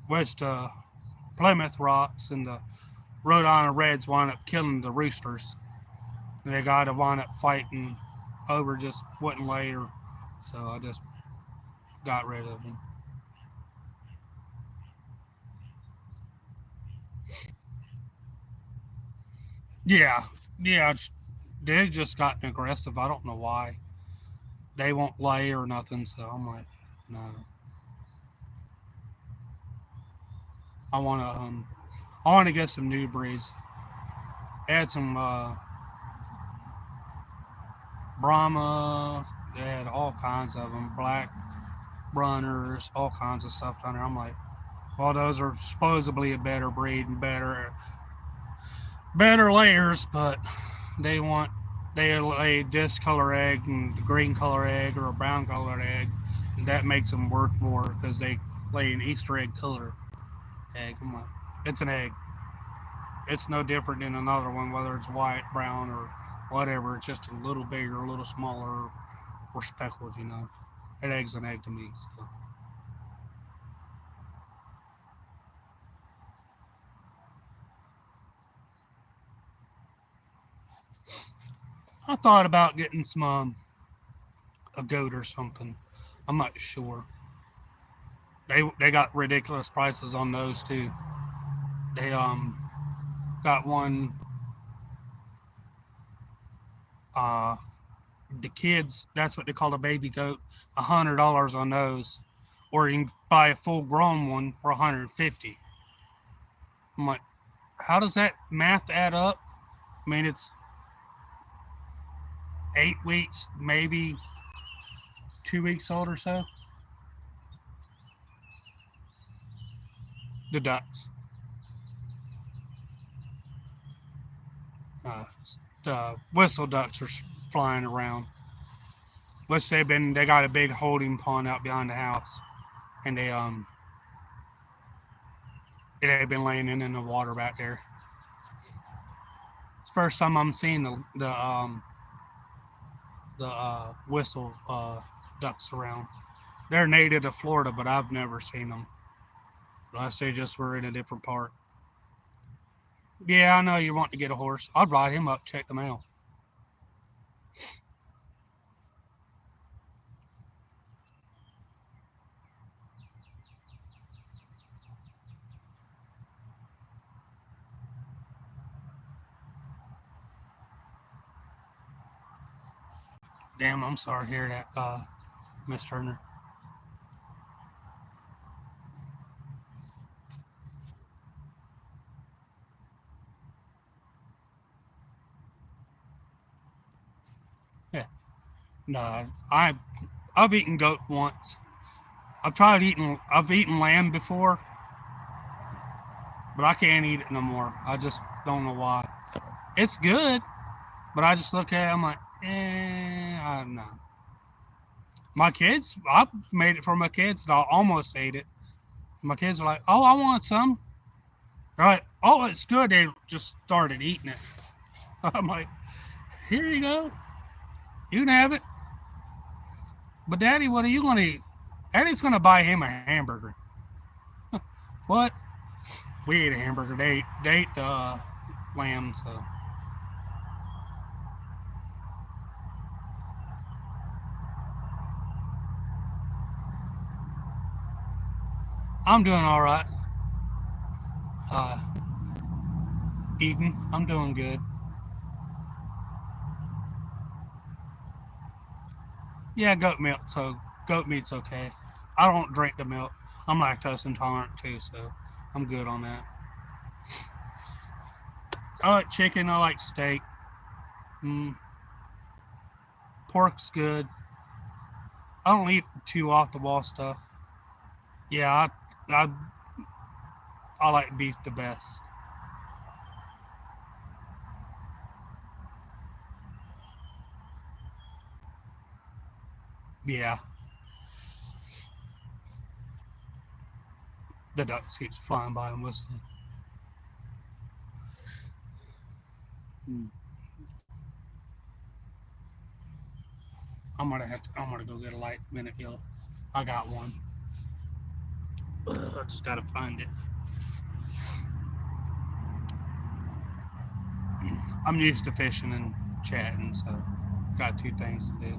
West Plymouth Rocks and the Rhode Island Reds wound up killing the roosters. And they got to wind up fighting over just wouldn't later. So I just got rid of them. Yeah, yeah. They just gotten aggressive. I don't know why. They won't lay or nothing. So I'm like, no. I want to I want to get some new breeds. Add some Brahma. They had all kinds of them. Black runners, all kinds of stuff down there. I'm like, well, those are supposedly a better breed and better layers, but they want they lay this color egg and the green color egg or a brown color egg, and that makes them worth more because they lay an Easter egg color egg. I'm like, it's an egg. It's no different than another one, whether it's white, brown, or whatever. It's just a little bigger, a little smaller, or speckled. An egg's an egg to me. So. I thought about getting some a goat or something. I'm not sure. They got ridiculous prices on those too. They got one uh the kids, that's what they call a baby goat, $100 on those. Or you can buy a full grown one for 150. I'm like, how does that math add up? I mean, it's 8 weeks, maybe 2 weeks old or so. The ducks. Uh, the whistle ducks are flying around. Which they got a big holding pond out behind the house, and they've been laying in the water back there. It's the first time I'm seeing the whistle ducks around. They're native to Florida, but I've never seen them unless they just were in a different part. Yeah, I know you want to get a horse. I'd ride him up, check the mail. Damn, I'm sorry to hear that, Miss Turner. Yeah, no, I've eaten goat once. I've eaten lamb before, but I can't eat it no more. I just don't know why. It's good, but I just look at it, I'm like, I don't know. My kids, I made it for my kids, and I almost ate it. My kids are like, oh, I want some. They're like, oh, it's good. They just started eating it. I'm like, here you go. You can have it. But Daddy, what are you going to eat? Daddy's going to buy him a hamburger. What? We ate a hamburger. They ate the lamb, so. I'm doing all right. Uh, Eating. I'm doing good. Yeah, goat milk. So goat meat's okay. I don't drink the milk. I'm lactose intolerant too, so I'm good on that. I like chicken. I like steak. Mm, pork's good. I don't eat too off the wall stuff. Yeah, I like beef the best. Yeah, the ducks keeps flying by and whistling. Mm. I'm gonna go get a light minute yellow. I got one. I just gotta find it. I'm used to fishing and chatting, so got two things to do.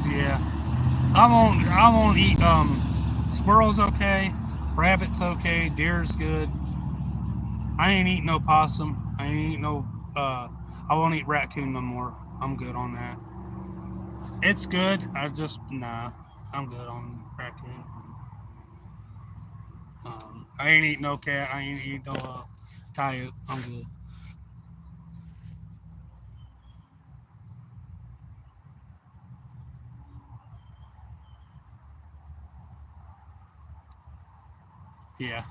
Yeah, I won't eat squirrels okay, rabbits okay, deer's good. I ain't eating no possum. I ain't eating no. I won't eat raccoon no more. I'm good on that. It's good. I just nah. I'm good on raccoon. I ain't eating no cat. I ain't eating no coyote. I'm good. Yeah.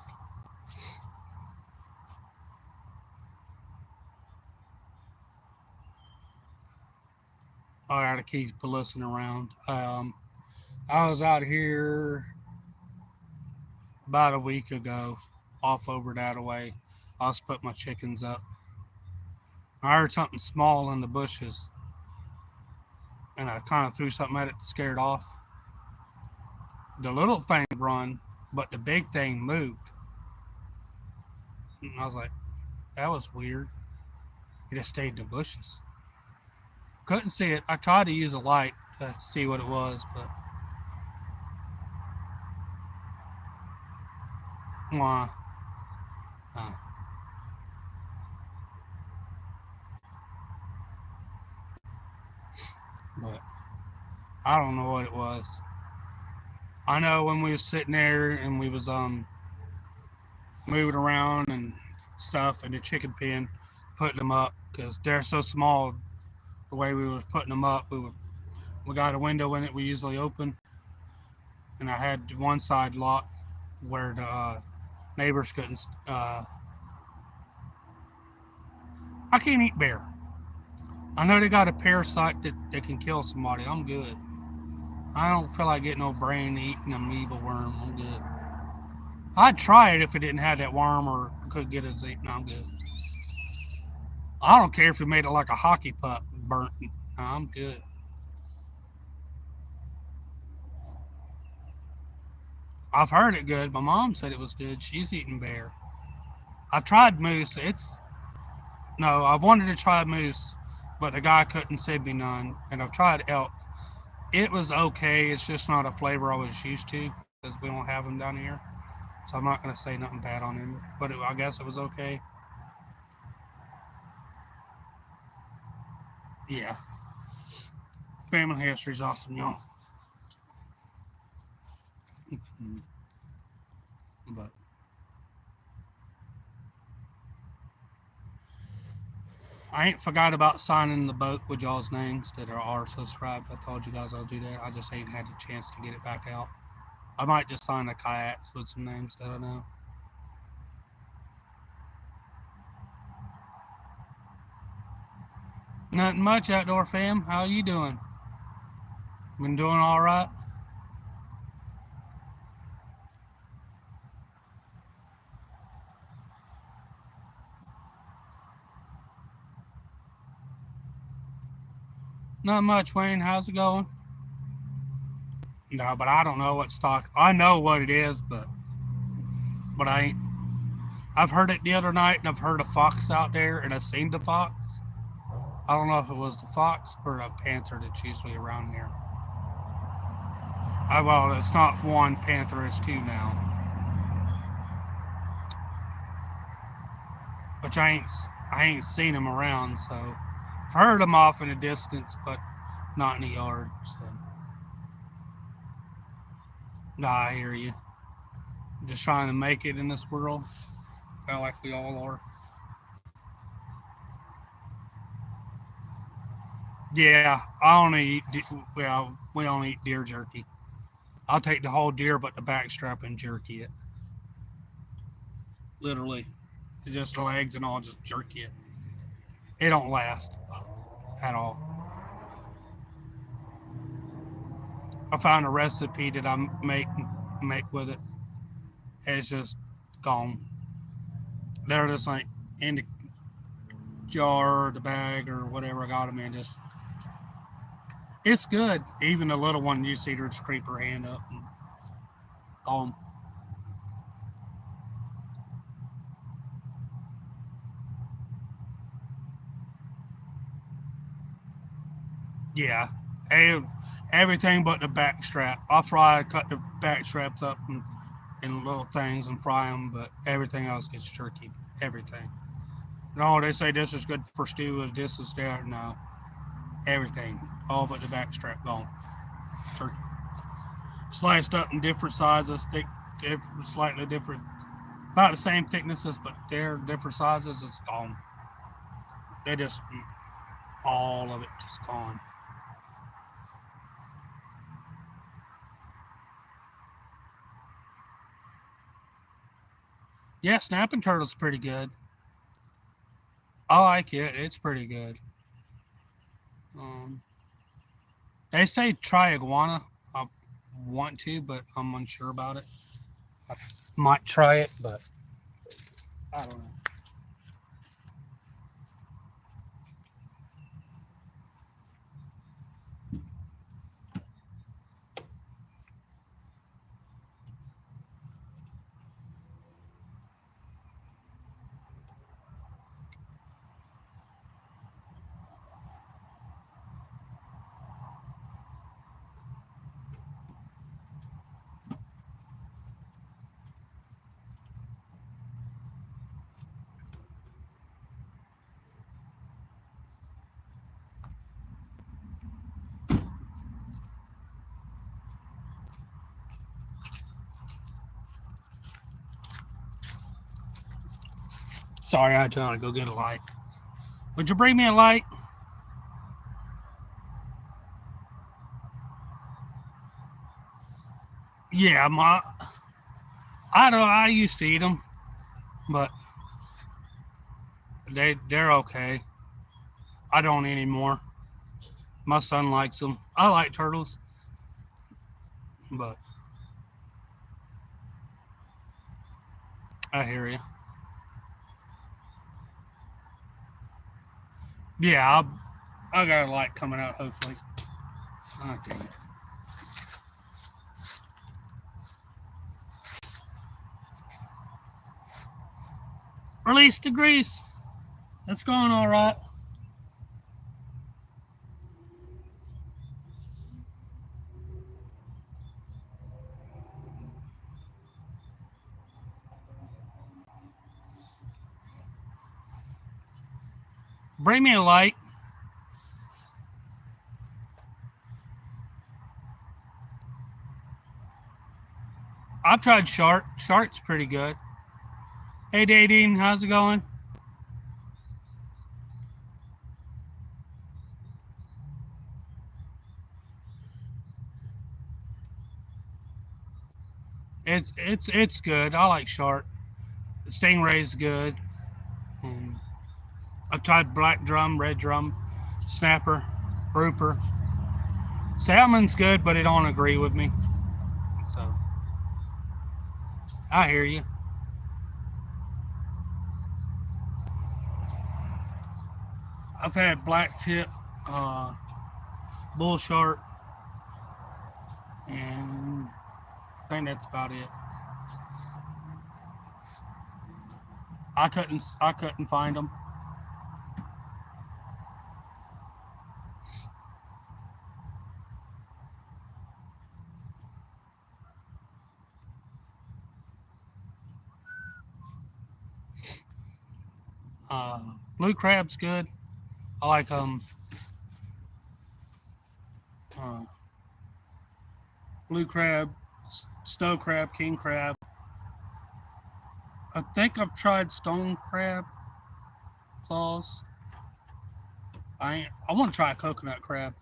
I gotta keep listening around. I was out here about a week ago, off over that away. I was putting my chickens up. I heard something small in the bushes, and I kind of threw something at it to scare it off. The little thing run, but the big thing moved. And I was like, that was weird. It just stayed in the bushes. Couldn't see it. I tried to use a light to see what it was, but uh, uh, but I don't know what it was. I know when we was sitting there and we was moving around and stuff in the chicken pen, putting them up because they're so small. The way we was putting them up, we got a window in it we usually open, and I had one side locked where the neighbors couldn't. I can't eat bear. I know they got a parasite that can kill somebody. I'm good. I don't feel like getting no brain eating an evil worm. I'm good. I'd try it if it didn't have that worm or could get it eaten. I'm good. I don't care if it made it like a hockey puck burnt. No, I'm good. I've heard it good. My mom said it was good. She's eating bear. I've tried moose. It's no. I wanted to try moose, but the guy couldn't send me none. And I've tried elk. It was okay. It's just not a flavor I was used to because we don't have them down here. So I'm not gonna say nothing bad on him. But I guess it was okay. Yeah. Family history's awesome, y'all. But I ain't forgot about signing the boat with y'all's names that are subscribed. I told you guys I'll do that. I just ain't had a chance to get it back out. I might just sign the kayaks with some names that I know. Nothing much, outdoor fam. How you doing? Been doing all right? Not much, Wayne. How's it going? No, but I don't know what stock. I know what it is, but I ain't. I've heard it the other night, and I've heard a fox out there, and I've seen the fox. I don't know if it was the fox or a panther that's usually around here. Well, it's not one panther; it's two now. Which I ain't seen them around, so I've heard them off in the distance, but not in the yard. So, nah, I hear you. Just trying to make it in this world. Feel like we all are. Yeah, I only eat. Well, we don't eat deer jerky. I'll take the whole deer, but the backstrap and jerky it. Literally, just the legs and all, just jerky it. It don't last at all. I found a recipe that I make with it. It's just gone. They're just like in the jar or the bag or whatever I got them in. Just it's good. Even the little one you see her just creep her hand up and gone. Yeah, everything but the back strap. I'll cut the back straps up in little things and fry them, but everything else gets jerky. everything. No, they say this is good for stew, this is that. No, everything, all but the backstrap gone. Turkey. Sliced up in different sizes, thick, slightly different, about the same thicknesses, but they're different sizes. It's gone. They just all of it just gone. Yeah, snapping turtle's pretty good. I like it. It's pretty good. Um, they say try iguana. I want to, but I'm unsure about it. I might try it, but I don't know. Sorry, I had to go get a light. Would you bring me a light? Yeah, I don't. I used to eat them, but they're okay. I don't anymore. My son likes them. I like turtles, but I hear you. Yeah, I got a light coming out hopefully. Okay. Release the grease. It's going all right. Bring me a light. I've tried shark. Shark's pretty good. Hey, Dadine, how's it going? It's good. I like shark. Stingray's good. Um, I've tried black drum, red drum, snapper, grouper. Salmon's good, but it don't agree with me. So I hear you. I've had black tip, uh, bull shark, and I think that's about it. I couldn't find them. Uh, Blue crab's good. I like uh, blue crab, snow crab, king crab. I think I've tried stone crab claws. I want to try a coconut crab.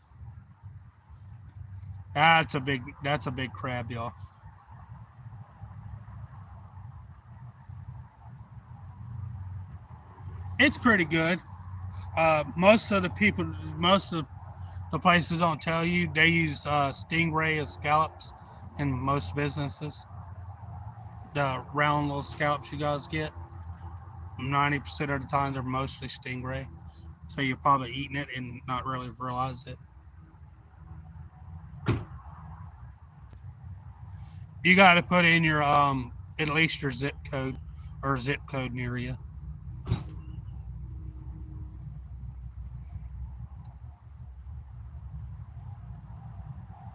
That's a big crab, y'all. It's pretty good. Most of the places don't tell you they use stingray as scallops in most businesses. The round little scallops you guys get, 90% of the time they're mostly stingray. So you're probably eating it and not really realize it. You got to put in your at least your zip code or zip code near you.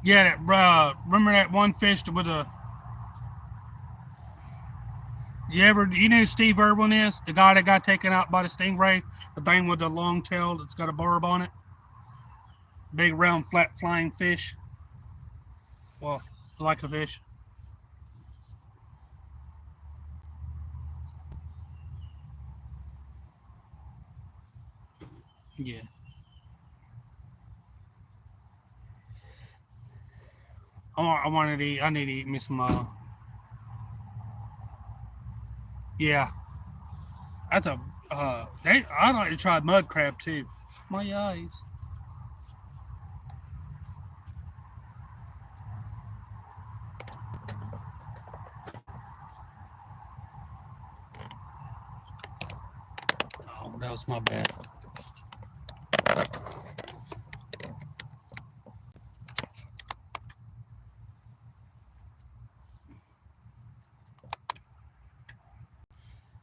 Yeah, remember that one fish with a You know who Steve Irwin is? The guy that got taken out by the stingray? The thing with the long tail that's got a barb on it? Big round flat flying fish. Well, like a fish. Yeah. I wanted to eat. I need to eat me some. Yeah, that's a. I like to try mud crab too. My eyes. Oh, that was my bad.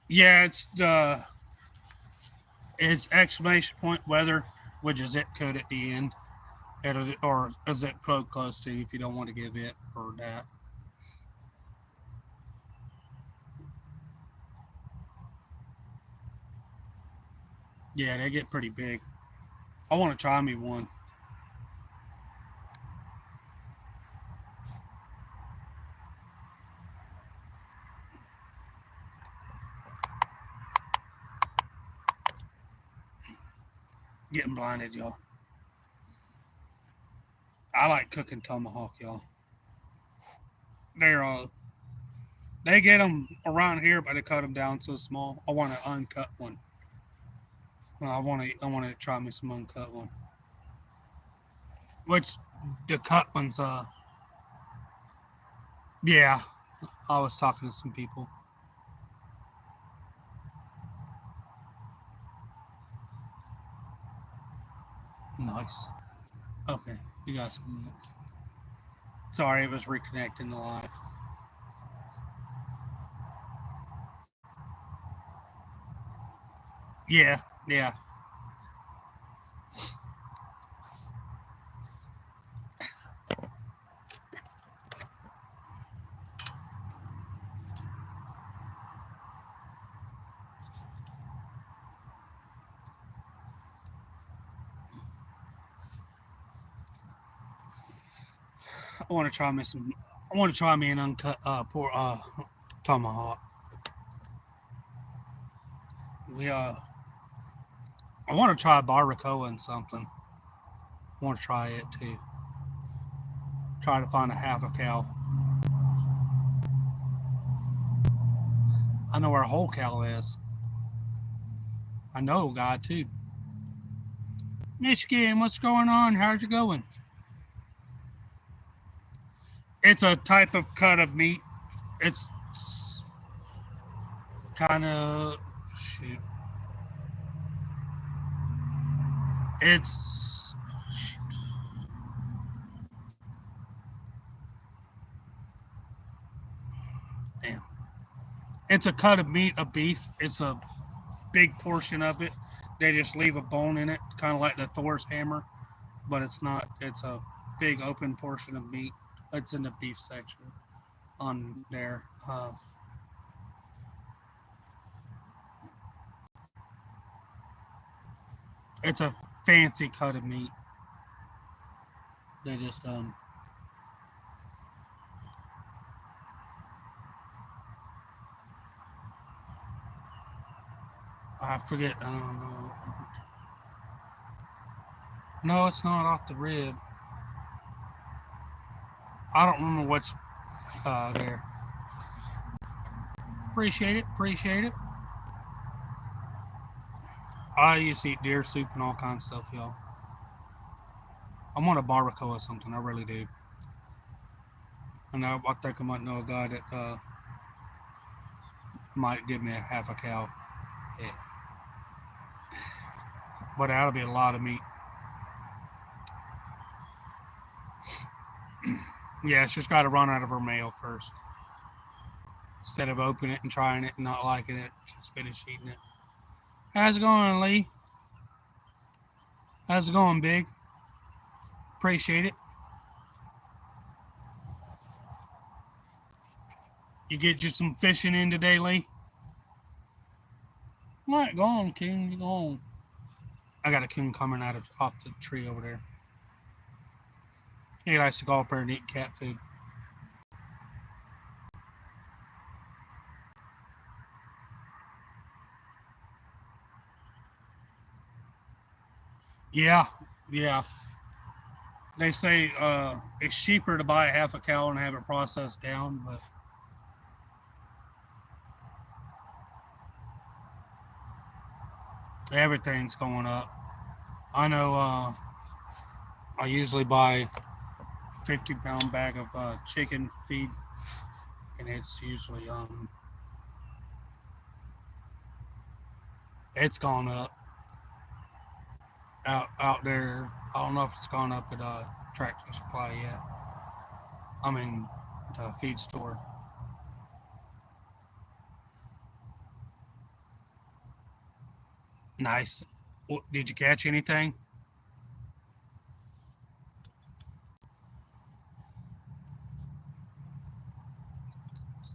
Yeah, it's exclamation point weather with a zip code at the end, or a zip code close to if you don't want to give it or that. Yeah, they get pretty big. I want to try me one. Getting blinded, y'all. I like cooking tomahawk, y'all. They're they get them around here, but they cut them down so small. I want an uncut one. Well, I want to try me some uncut one. Which the cut ones, yeah. I was talking to some people. Nice. Okay, you got some. Sorry, it was reconnecting the live. Yeah, yeah. I want to try me some. I want to try me an uncut poor tomahawk. We I want to try barbacoa and something. I want to try it too. Try to find a half a cow. I know where a whole cow is. I know a guy too. Michigan, what's going on? How's it going? It's a type of cut of meat. It's kind of shoot. It's damn. It's a cut of meat of beef. It's a big portion of it. They just leave a bone in it, kind of like the Thor's hammer, but it's not. It's a big open portion of meat. It's in the beef section on there. It's a fancy cut of meat. They just I forget. I don't know. No, it's not off the rib. I don't remember what's there. Appreciate it. Appreciate it. I used to eat deer soup and all kinds of stuff, y'all. I want a barbacoa or something. I really do. And I think I might know a guy that might give me a half a cow. Yeah. But that'll be a lot of meat. Yeah, she's got to run out of her mail first. Instead of opening it and trying it and not liking it, just finish eating it. How's it going, Lee? How's it going, Big? Appreciate it. You get you some fishing in today, Lee? All right, go on, King. You go on. I got a coon coming out of off the tree over there. He likes to go up there and eat cat food. Yeah, yeah. They say it's cheaper to buy a half a cow and have it processed down, but everything's going up. I know I usually buy a 50-pound bag of chicken feed, and it's usually it's gone up out there. I don't know if it's gone up at Tractor Supply yet. I mean, the feed store. Nice. Did you catch anything?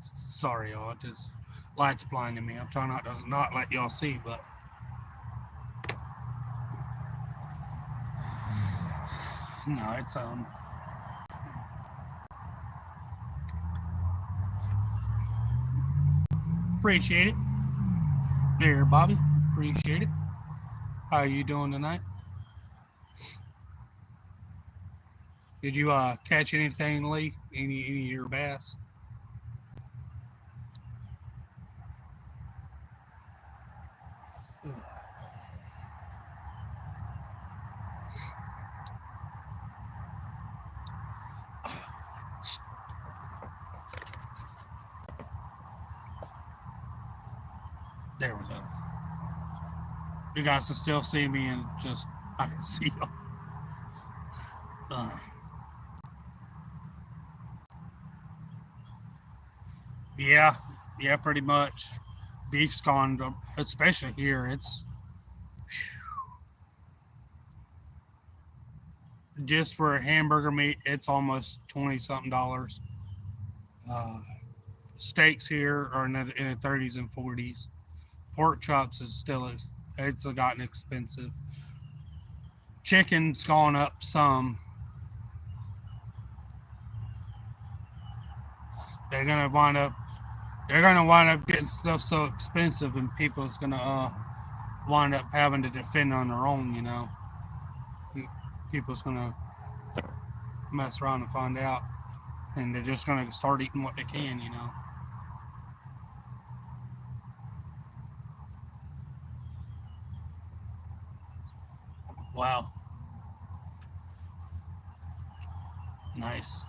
Sorry, y'all. Just lights blinding me. I'm trying not let y'all see, but no, it's appreciate it. There, Bobby. Appreciate it. How are you doing tonight? Did you catch anything, Lee? Any of your bass? There we go. You guys can still see me, and just I can see you. Uh, yeah, yeah, pretty much. Beef's gone, especially here. It's just for a hamburger meat. It's almost 20 something dollars. Uh, Steaks here are in the 30s and 40s. Pork chops is still it's gotten expensive. Chicken's gone up some. They're gonna wind up they're gonna wind up getting stuff so expensive, and people's gonna wind up having to defend on their own. People's gonna mess around and find out, and they're just gonna start eating what they can. Wow, nice.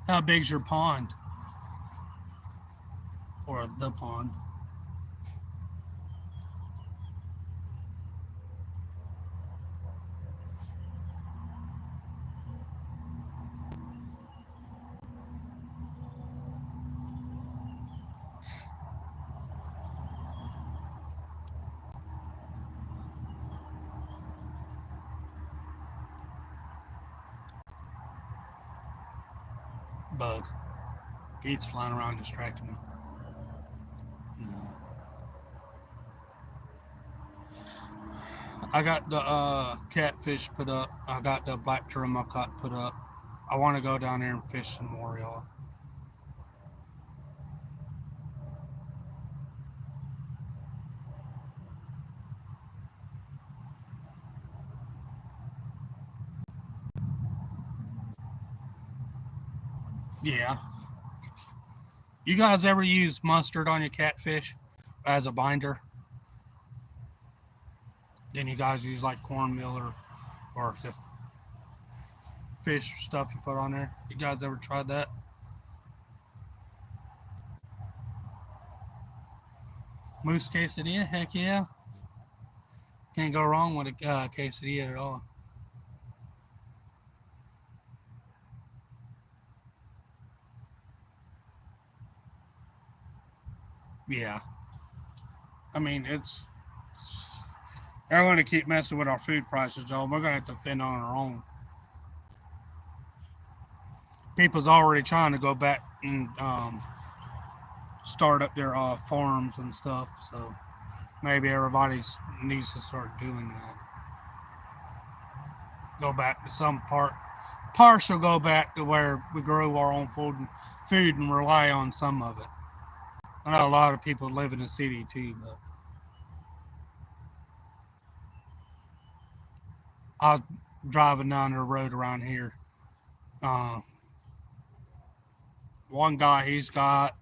How big's your pond, or the pond? Bug. He's flying around distracting me. No. I got the catfish put up. I got the black turtlemuck put up. I want to go down there and fish some more, y'all. Yeah. You guys ever use mustard on your catfish as a binder? Then you guys use like cornmeal or the fish stuff you put on there. You guys ever tried that? Moose quesadilla? Heck yeah. Can't go wrong with a quesadilla at all. Yeah. I mean, they're going to keep messing with our food prices, y'all. We're going to have to fend on our own. People's already trying to go back and start up their farms and stuff. So maybe everybody needs to start doing that. Go back to some partial go back to where we grow our own food and rely on some of it. I know a lot of people live in the city too, but I was driving down the road around here. Uh, One guy, he's got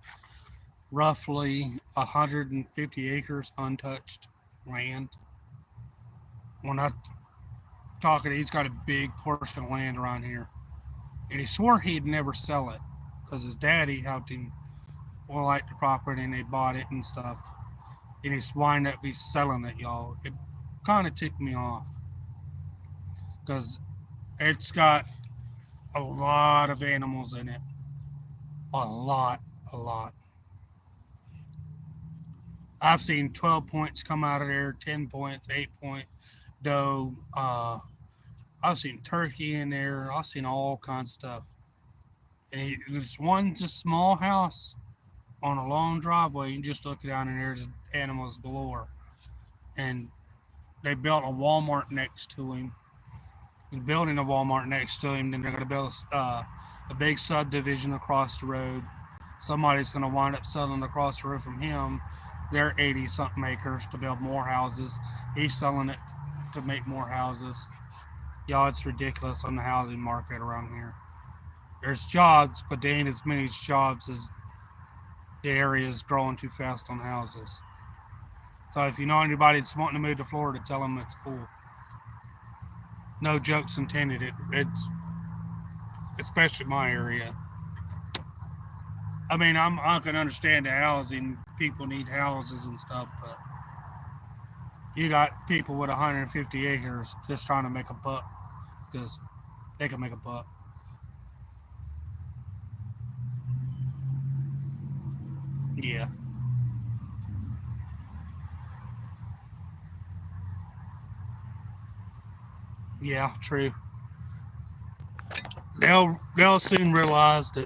roughly 150 acres untouched land. When I talking, he's got a big portion of land around here, and he swore he'd never sell it because his daddy helped him like the property and they bought it and stuff. And he's wind up be selling it, y'all. It kind of ticked me off because it's got a lot of animals in it. A lot, a lot. I've seen 12 points come out of there, 10 points, 8 point doe. I've seen turkey in there. I've seen all kinds of stuff. And there's one just small house on a long driveway. You can just look down in there, there's animals galore. And they built a Walmart next to him. He's building a Walmart next to him. Then they're going to build a big subdivision across the road. Somebody's going to wind up selling across the road from him. They're 80 something acres to build more houses. He's selling it to make more houses. Y'all, it's ridiculous on the housing market around here. There's jobs, but they ain't as many jobs as the area is growing too fast on houses. So if you know anybody that's wanting to move to Florida, tell them it's full. No jokes intended. It's especially my area. I mean, I can understand the housing. People need houses and stuff, but you got people with 150 acres just trying to make a buck because they can make a buck. Yeah, yeah, true. They'll soon realize that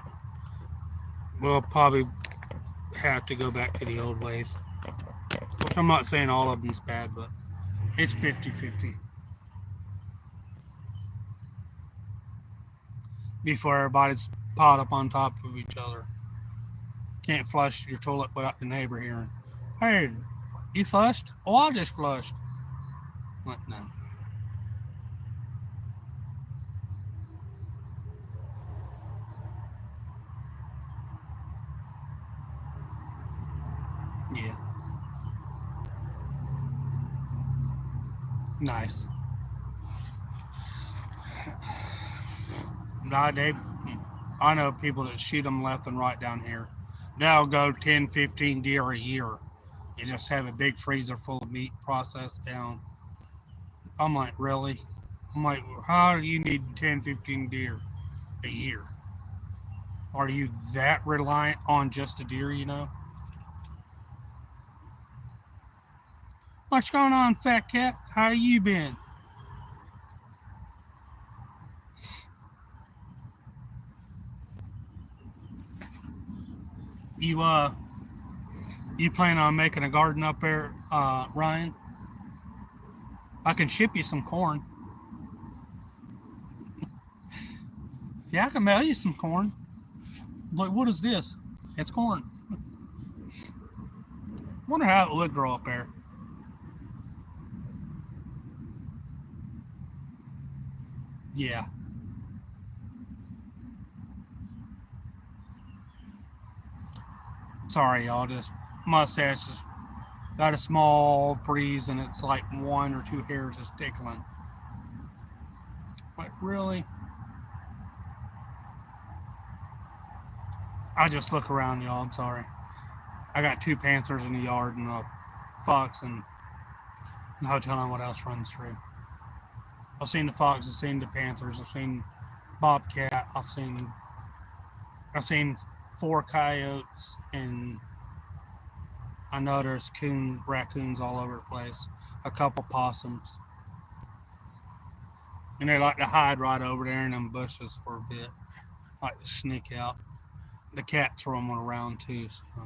we'll probably have to go back to the old ways. Which I'm not saying all of them's bad, but it's 50-50 before everybody's piled up on top of each other. Can't flush your toilet without the neighbor hearing. Hey, you flushed? Oh, I just flushed. What? No. Yeah. Nice. I know people that shoot them left and right down here. They'll go 10, 15 deer a year. You just have a big freezer full of meat processed down. I'm like, really? I'm like, how do you need 10, 15 deer a year? Are you that reliant on just a deer, you know? What's going on, fat cat? How you been? You you plan on making a garden up there, Ryan? I can ship you some corn. Yeah, I can mail you some corn. Like, what is this? It's corn. Wonder how it would grow up there. Yeah. Sorry, y'all. Just mustache just got a small breeze and it's like one or two hairs just tickling. Like, really? I just look around, y'all. I'm sorry. I got two panthers in the yard and a fox and the hotel and what else runs through. I've seen the fox, I've seen the panthers, I've seen bobcat, I've seen four coyotes, and I know there's raccoons all over the place. A couple possums, and they like to hide right over there in them bushes for a bit, like to sneak out. The cats roaming around too. So.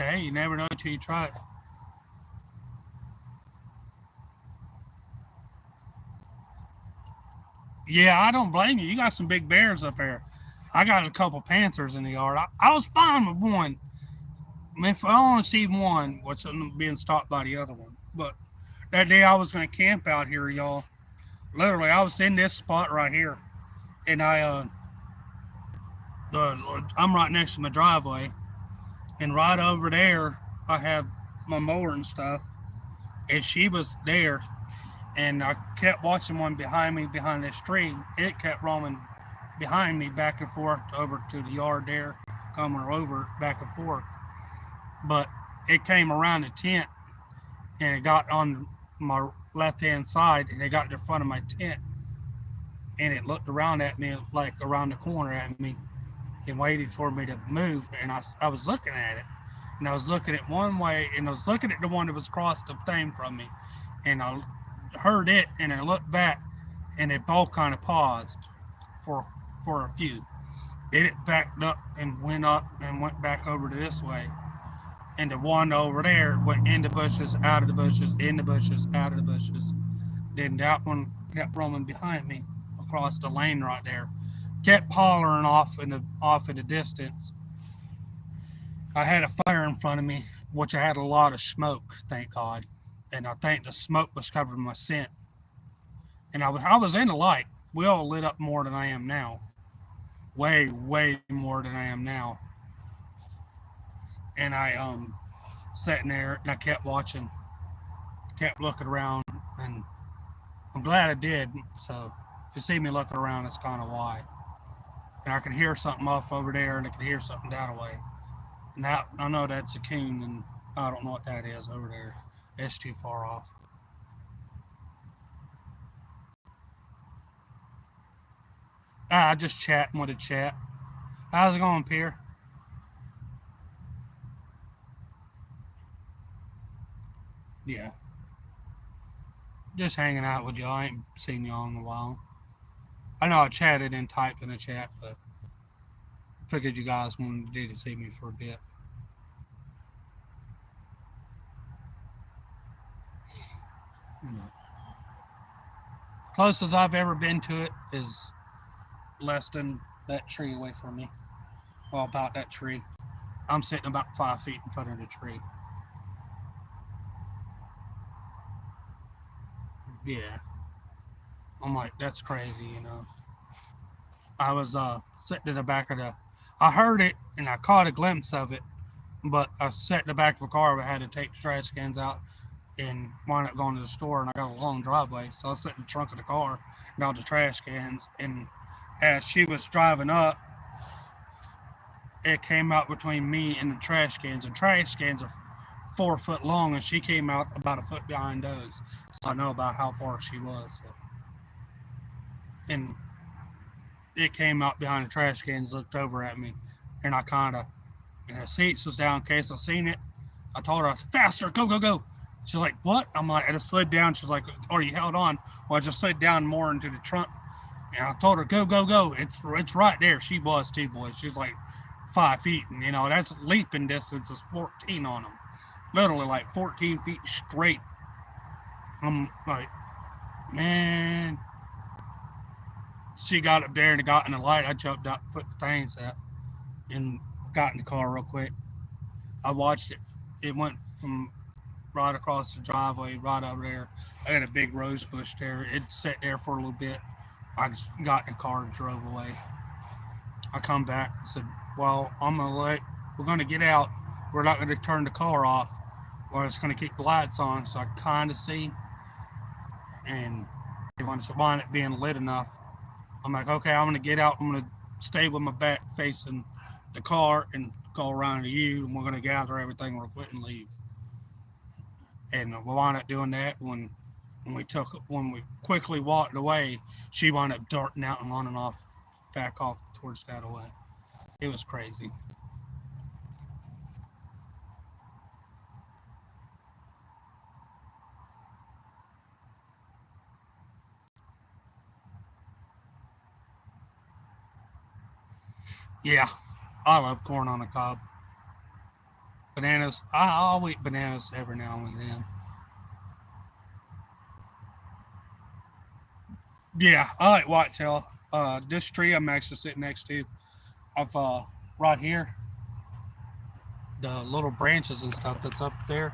Hey, you never know till you try it. Yeah, I don't blame you. You got some big bears up there. I got a couple panthers in the yard. I was fine with one. I mean, if I only see one, what's being stopped by the other one. But that day I was going to camp out here, y'all. Literally, I was in this spot right here, and I'm right next to my driveway, and right over there I have my mower and stuff, and she was there, and I kept watching one behind me behind this tree. It kept roaming behind me back and forth over to the yard there, coming over back and forth. But it came around the tent and it got on my left hand side and it got to the front of my tent and it looked around at me like around the corner at me and waited for me to move. And I was looking at it and I was looking at one way and I was looking at the one that was across the thing from me and I heard it and I looked back and they both kind of paused for for a few. Then it backed up and went up and went back over to this way. And the one over there went in the bushes, out of the bushes, in the bushes, out of the bushes. Then that one kept roaming behind me across the lane right there. Kept hollering off in the distance. I had a fire in front of me, which I had a lot of smoke, thank God. And I think the smoke was covering my scent. And I was in the light. We all lit up more than I am now. Way, way more than I am now. And I sitting there and I kept watching, kept looking around, and I'm glad I did. So if you see me looking around, that's kind of why. And I could hear something off over there, and I could hear something that way. And that I know that's a coon, and I don't know what that is over there. It's too far off. I just chatting with a chat. How's it going, Pierre? Yeah, just hanging out with y'all. I ain't seen y'all in a while. I know I chatted and typed in the chat, but figured you guys wanted to see me for a bit. Closest I've ever been to it is less than that tree away from me. Well, about that tree. I'm sitting about 5 feet in front of the tree. Yeah. I'm like, that's crazy, you know. I was sitting in the back of the. I heard it and I caught a glimpse of it, but I sat in the back of the car. I had to take the trash cans out and wound up going to the store, and I got a long driveway, so I was sitting in the trunk of the car and all the trash cans. And as she was driving up, it came out between me and the trash cans. The trash cans are 4 foot long, and she came out about a foot behind those. So I know about how far she was. So. And it came out behind the trash cans, looked over at me, and I kind of, and her seats was down in case I seen it. I told her, faster, go, go, go. She's like, what? I'm like, I just slid down. She's like, oh, you held on. Well, I just slid down more into the trunk. And I told her, go, go, go. It's right there. She was too, boy. She's like 5 feet. And, you know, that's leaping distance is 14 on them. Literally like 14 feet straight. I'm like, man. She got up there and got in the light. I jumped up, put the things up, and got in the car real quick. I watched it. It went from right across the driveway, right over there. I had a big rose bush there. It sat there for a little bit. I just got in the car and drove away. I come back and said, well, we're going to get out. We're not going to turn the car off. We're just going to keep the lights on so I kind of see. And it wind up being lit enough. I'm like, okay, I'm going to get out. I'm going to stay with my back facing the car and go around to you. And we're going to gather everything real quick and leave. And we wound up doing that when we quickly walked away. She wound up darting out and running off, back off towards that away. It was crazy. Yeah, I love corn on the cob, Bananas. I'll eat bananas every now and then. Yeah, I like whitetail. This tree I'm actually sitting next to, I've right here, the little branches and stuff that's up there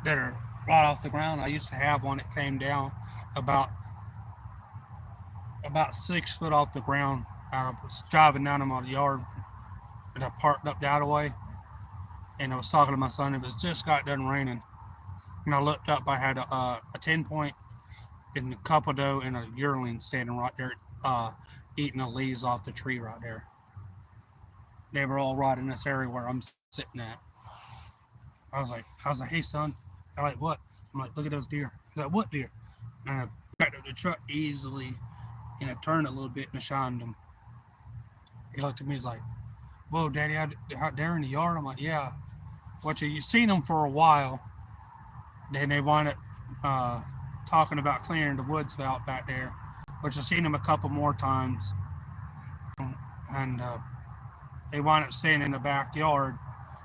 that are right off the ground. I used to have one that came down about 6 foot off the ground. I was driving down in my yard and I parked up that way, and I was talking to my son. It was just got done raining, and I looked up. I had a 10 point and a couple doe and a yearling standing right there, eating the leaves off the tree right there. They were all right in this area where I'm sitting at. I was like, hey son. I'm like, what? I'm like, look at those deer. He's like, what deer? And I backed up the truck easily, and I turned a little bit and I shined him. He looked at me. He's like, whoa, Daddy, out there in the yard? I'm like, yeah. What you seen them for a while. Then they wound up talking about clearing the woods out back there, which I seen them a couple more times, and they wound up staying in the backyard.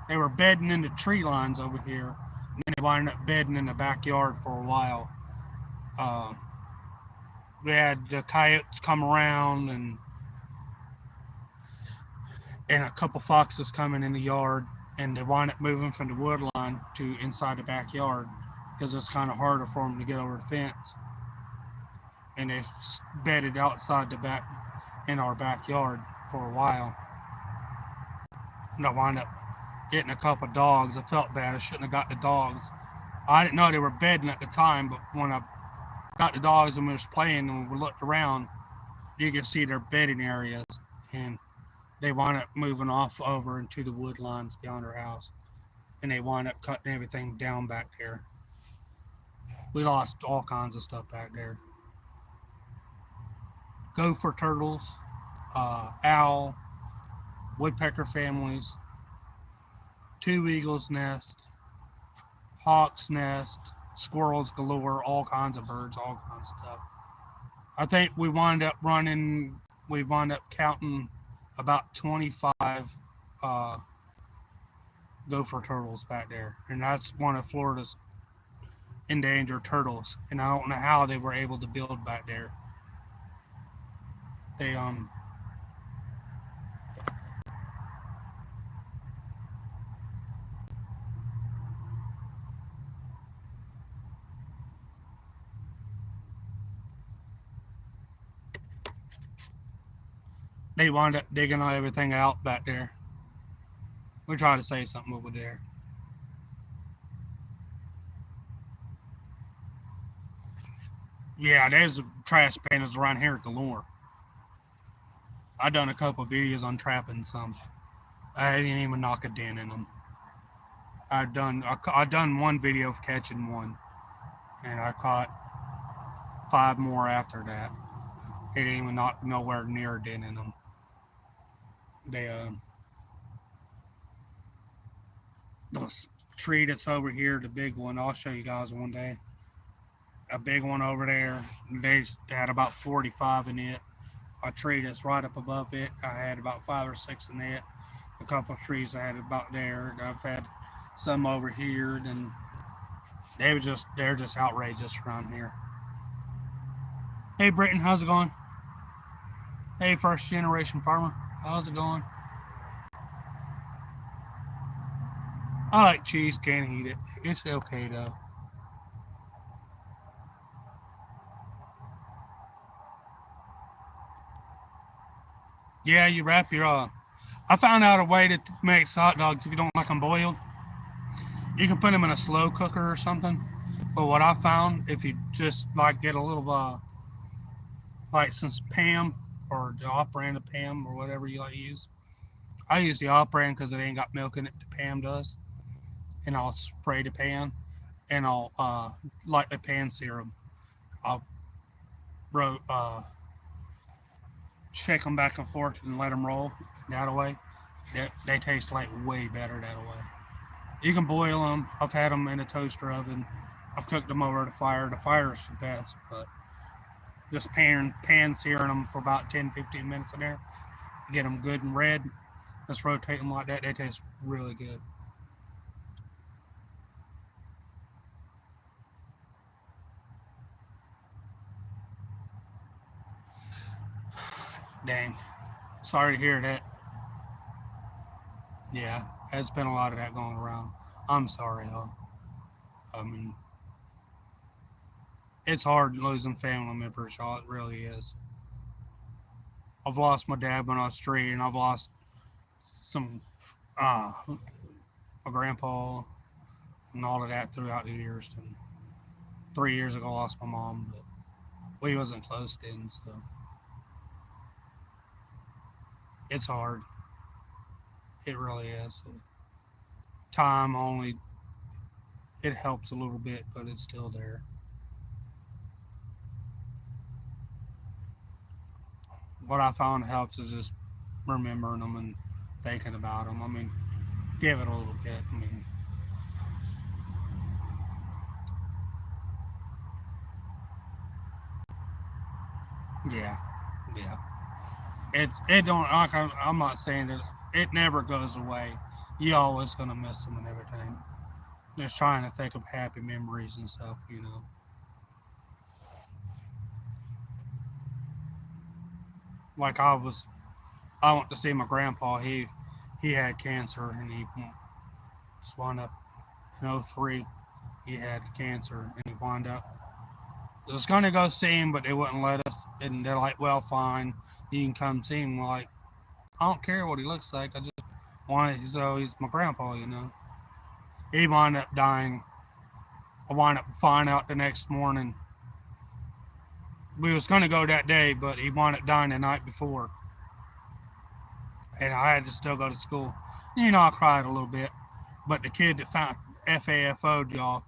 They were bedding in the tree lines over here, and then they wound up bedding in the backyard for a while. Uh, we had the coyotes come around, and a couple foxes coming in the yard, and they wound up moving from the wood line to inside the backyard because it's kind of harder for them to get over the fence. And they bedded outside the back in our backyard for a while. And I wound up getting a couple of dogs. I felt bad. I shouldn't have got the dogs. I didn't know they were bedding at the time, but when I got the dogs and we was playing and we looked around, you could see their bedding areas, and they wound up moving off over into the wood lines beyond our house, and they wound up cutting everything down back there. We lost all kinds of stuff back there. Gopher turtles, owl, woodpecker families, two eagles' nest, hawk's nest, squirrels galore, all kinds of birds, all kinds of stuff. I think we wound up counting about 25 uh, gopher turtles back there, and that's one of Florida's endangered turtles. And I don't know how they were able to build back there. They they wound up digging everything out back there. We tried to say something over there. Yeah, there's trash pandas around here galore. I done a couple videos on trapping some. I didn't even knock a dent in them. I done one video of catching one, and I caught 5 more after that. They didn't even knock nowhere near a dent in them. They the tree that's over here, the big one. I'll show you guys one day. A big one over there. They had about 45 in it. A tree that's right up above it, I had about 5 or 6 in it. A couple of trees I had about there. I've had some over here, and they're just outrageous around here. Hey Britton, how's it going? Hey first generation farmer, how's it going? I like cheese, can't eat it. It's okay though. Yeah, you wrap your I found out a way to make hot dogs if you don't like them boiled. You can put them in a slow cooker or something. But what I found, if you just like get a little like some Pam or the off brand of Pam or whatever you like to use. I use the off brand because it ain't got milk in it. The Pam does, and I'll spray the pan, and I'll light the pan serum. I'll shake them back and forth and let them roll that way. They taste like way better that way. You can boil them. I've had them in a toaster oven. I've cooked them over the fire. The fire is the best, but just pan searing them for about 10-15 minutes in there. Get them good and red. Just rotate them like that. They taste really good. Dang. Sorry to hear that. Yeah, there's been a lot of that going around. I'm sorry, though. I mean, it's hard losing family members, y'all. It really is. I've lost my dad when I was 3, and I've lost some, my grandpa, and all of that throughout the years. And 3 years ago, I lost my mom, but we wasn't close then, so it's hard. It really is. Time only it helps a little bit, but it's still there. What I found helps is just remembering them and thinking about them. I mean, give it a little bit. I mean, yeah, yeah. It don't. Like I'm not saying that it never goes away. You always gonna miss them and everything. Just trying to think of happy memories and stuff. Like I went to see my grandpa. He had cancer and he just wound up in '03. He had cancer and he wound up. I was gonna go see him, but they wouldn't let us. And they're like, "Well, fine, you can come see him." We're like, I don't care what he looks like. I just want it. So he's my grandpa. He wound up dying. I wound up finding out the next morning. We was gonna go that day, but he wound up dying the night before, and I had to still go to school. I cried a little bit, but the kid that found FAFO'd y'all,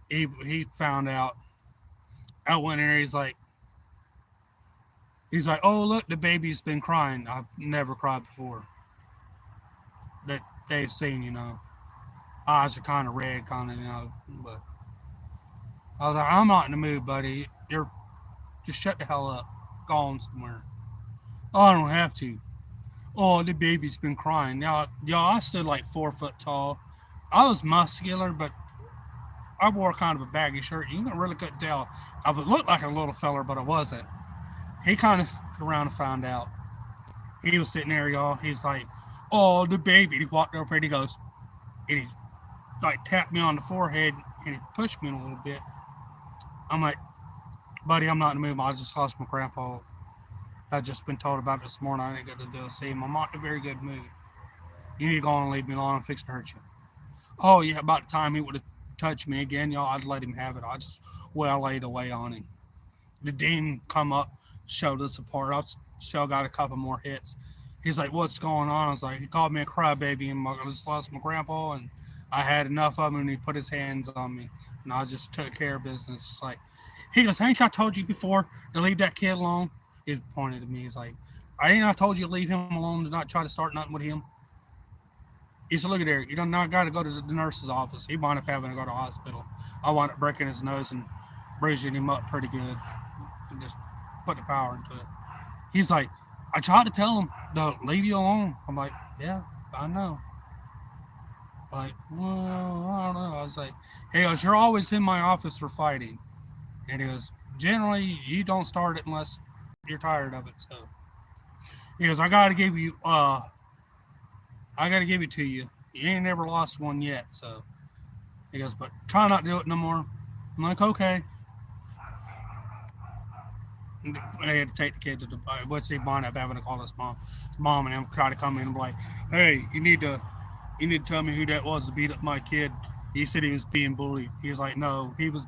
he found out. I went in there. He's like, oh look, the baby's been crying. I've never cried before. That they've seen. Eyes are kind of red, kind of. But I was like, I'm not in the mood, buddy. You're just shut the hell up. Go on somewhere. Oh, I don't have to. Oh, the baby's been crying. Y'all, I stood like 4 foot tall. I was muscular, but I wore kind of a baggy shirt. You really couldn't tell. I would look like a little feller, but I wasn't. He kind of around and found out. He was sitting there, y'all. He's like, "Oh, the baby." He walked over and he goes, and he like tapped me on the forehead and he pushed me a little bit. I'm like, "Buddy, I'm not in the mood. I just lost my grandpa. I just been told about it this morning. I didn't get to do see him. I'm not in a very good mood. You need to go on and leave me alone. I'm fixing to hurt you." Oh yeah, about the time he would have touched me again, y'all, I'd let him have it. I just well laid away on him. The dean come up, showed us apart. I still got a couple more hits. He's like, "What's going on?" I was like, "He called me a crybaby, and I just lost my grandpa, and I had enough of him." And he put his hands on me, and I just took care of business. It's like, he goes, "Ain't I told you before to leave that kid alone?" He pointed at me. He's like, "I ain't I told you to leave him alone, to not try to start nothing with him." He said, "Look at there. You don't not got to go to the nurse's office." He wound up having to go to the hospital. I wound up breaking his nose and bruising him up pretty good. And just put the power into it. He's like, "I tried to tell him to leave you alone." I'm like, "Yeah, I know." Like, well, I don't know. I was like, he goes, "You're always in my office for fighting." And he goes, "Generally, you don't start it unless you're tired of it." So he goes, I gotta give it to you. You ain't never lost one yet." So he goes, "But try not to do it no more." I'm like, "Okay." And they had to take the kid to the what's he wind up having to call his mom and him try to come in and be like, "Hey, you need to tell me who that was to beat up my kid." He said he was being bullied. He was like, "No, he was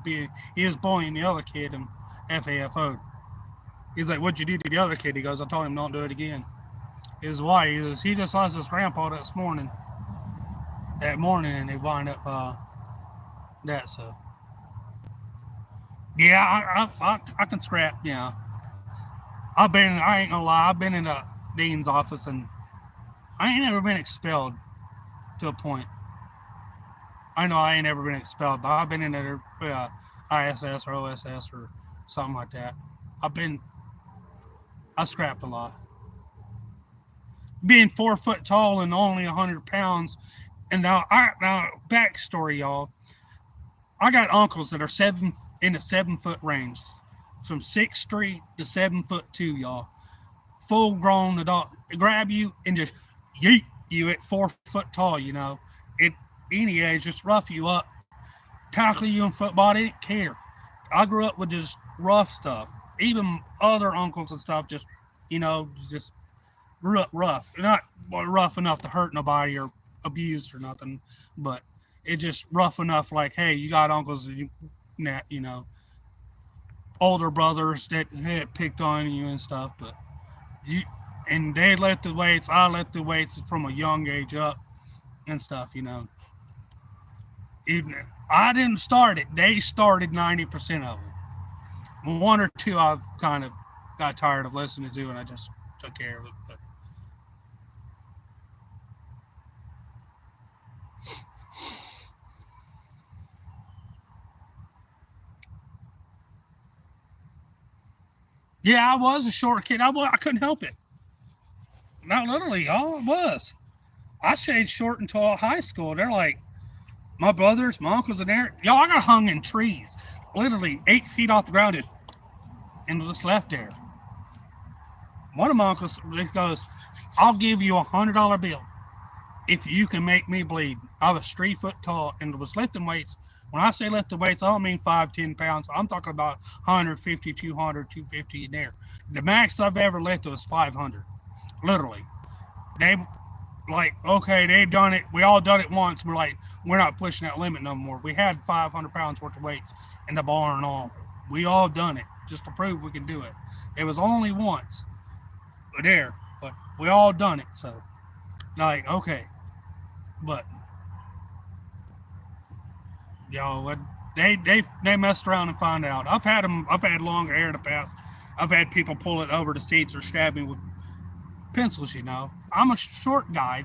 bullying the other kid and FAFO." He's like, "What'd you do to the other kid?" He goes, "I told him don't do it again." His wife, he just lost his grandpa that morning, and they wind up that. So yeah, I can scrap. Yeah, I ain't gonna lie, I've been in the dean's office, and I ain't never been expelled to a point. I know I ain't ever been expelled, but I've been in there ISS or OSS or something like that. I've been I scrapped a lot. Being 4 foot tall and only 100 pounds, and now backstory, y'all. I got uncles that are in the 7 foot range, from 6'3" to 7'2", y'all. full grown adult grab you and just yeet you at 4 foot tall, at any age, just rough you up, tackle you in football. They didn't care. I grew up with just rough stuff. Even other uncles and stuff just grew up rough. Not rough enough to hurt nobody or abused or nothing, but it just rough enough like, hey, you got uncles that older brothers that had picked on you and stuff, but you and they let the weights, I let the weights from a young age up and stuff. Even I didn't start it. They started 90% of it. One or two I've kind of got tired of listening to, and I just took care of it. But yeah, I was a short kid. I couldn't help it. Not literally, y'all. It was. I stayed short until high school. They're like, my brothers, my uncles, and there. Y'all, I got hung in trees. Literally 8 feet off the ground, and was left there. One of my uncles goes, I'll give you $100 bill if you can make me bleed. I was 3 foot tall and was lifting weights. When I say lift the weights, I don't mean 5, 10 pounds. I'm talking about 150, 200, 250 in there. The max I've ever lifted was 500. Literally. They like, okay, they've done it. We all done it once. We're like, we're not pushing that limit no more. We had 500 pounds worth of weights in the bar and all. We all done it just to prove we can do it. It was only once there, but we all done it. So, like, okay, but y'all, they messed around and found out. I've had them. I've had longer hair in the past. I've had people pull it over the seats or stab me with pencils. I'm a short guy.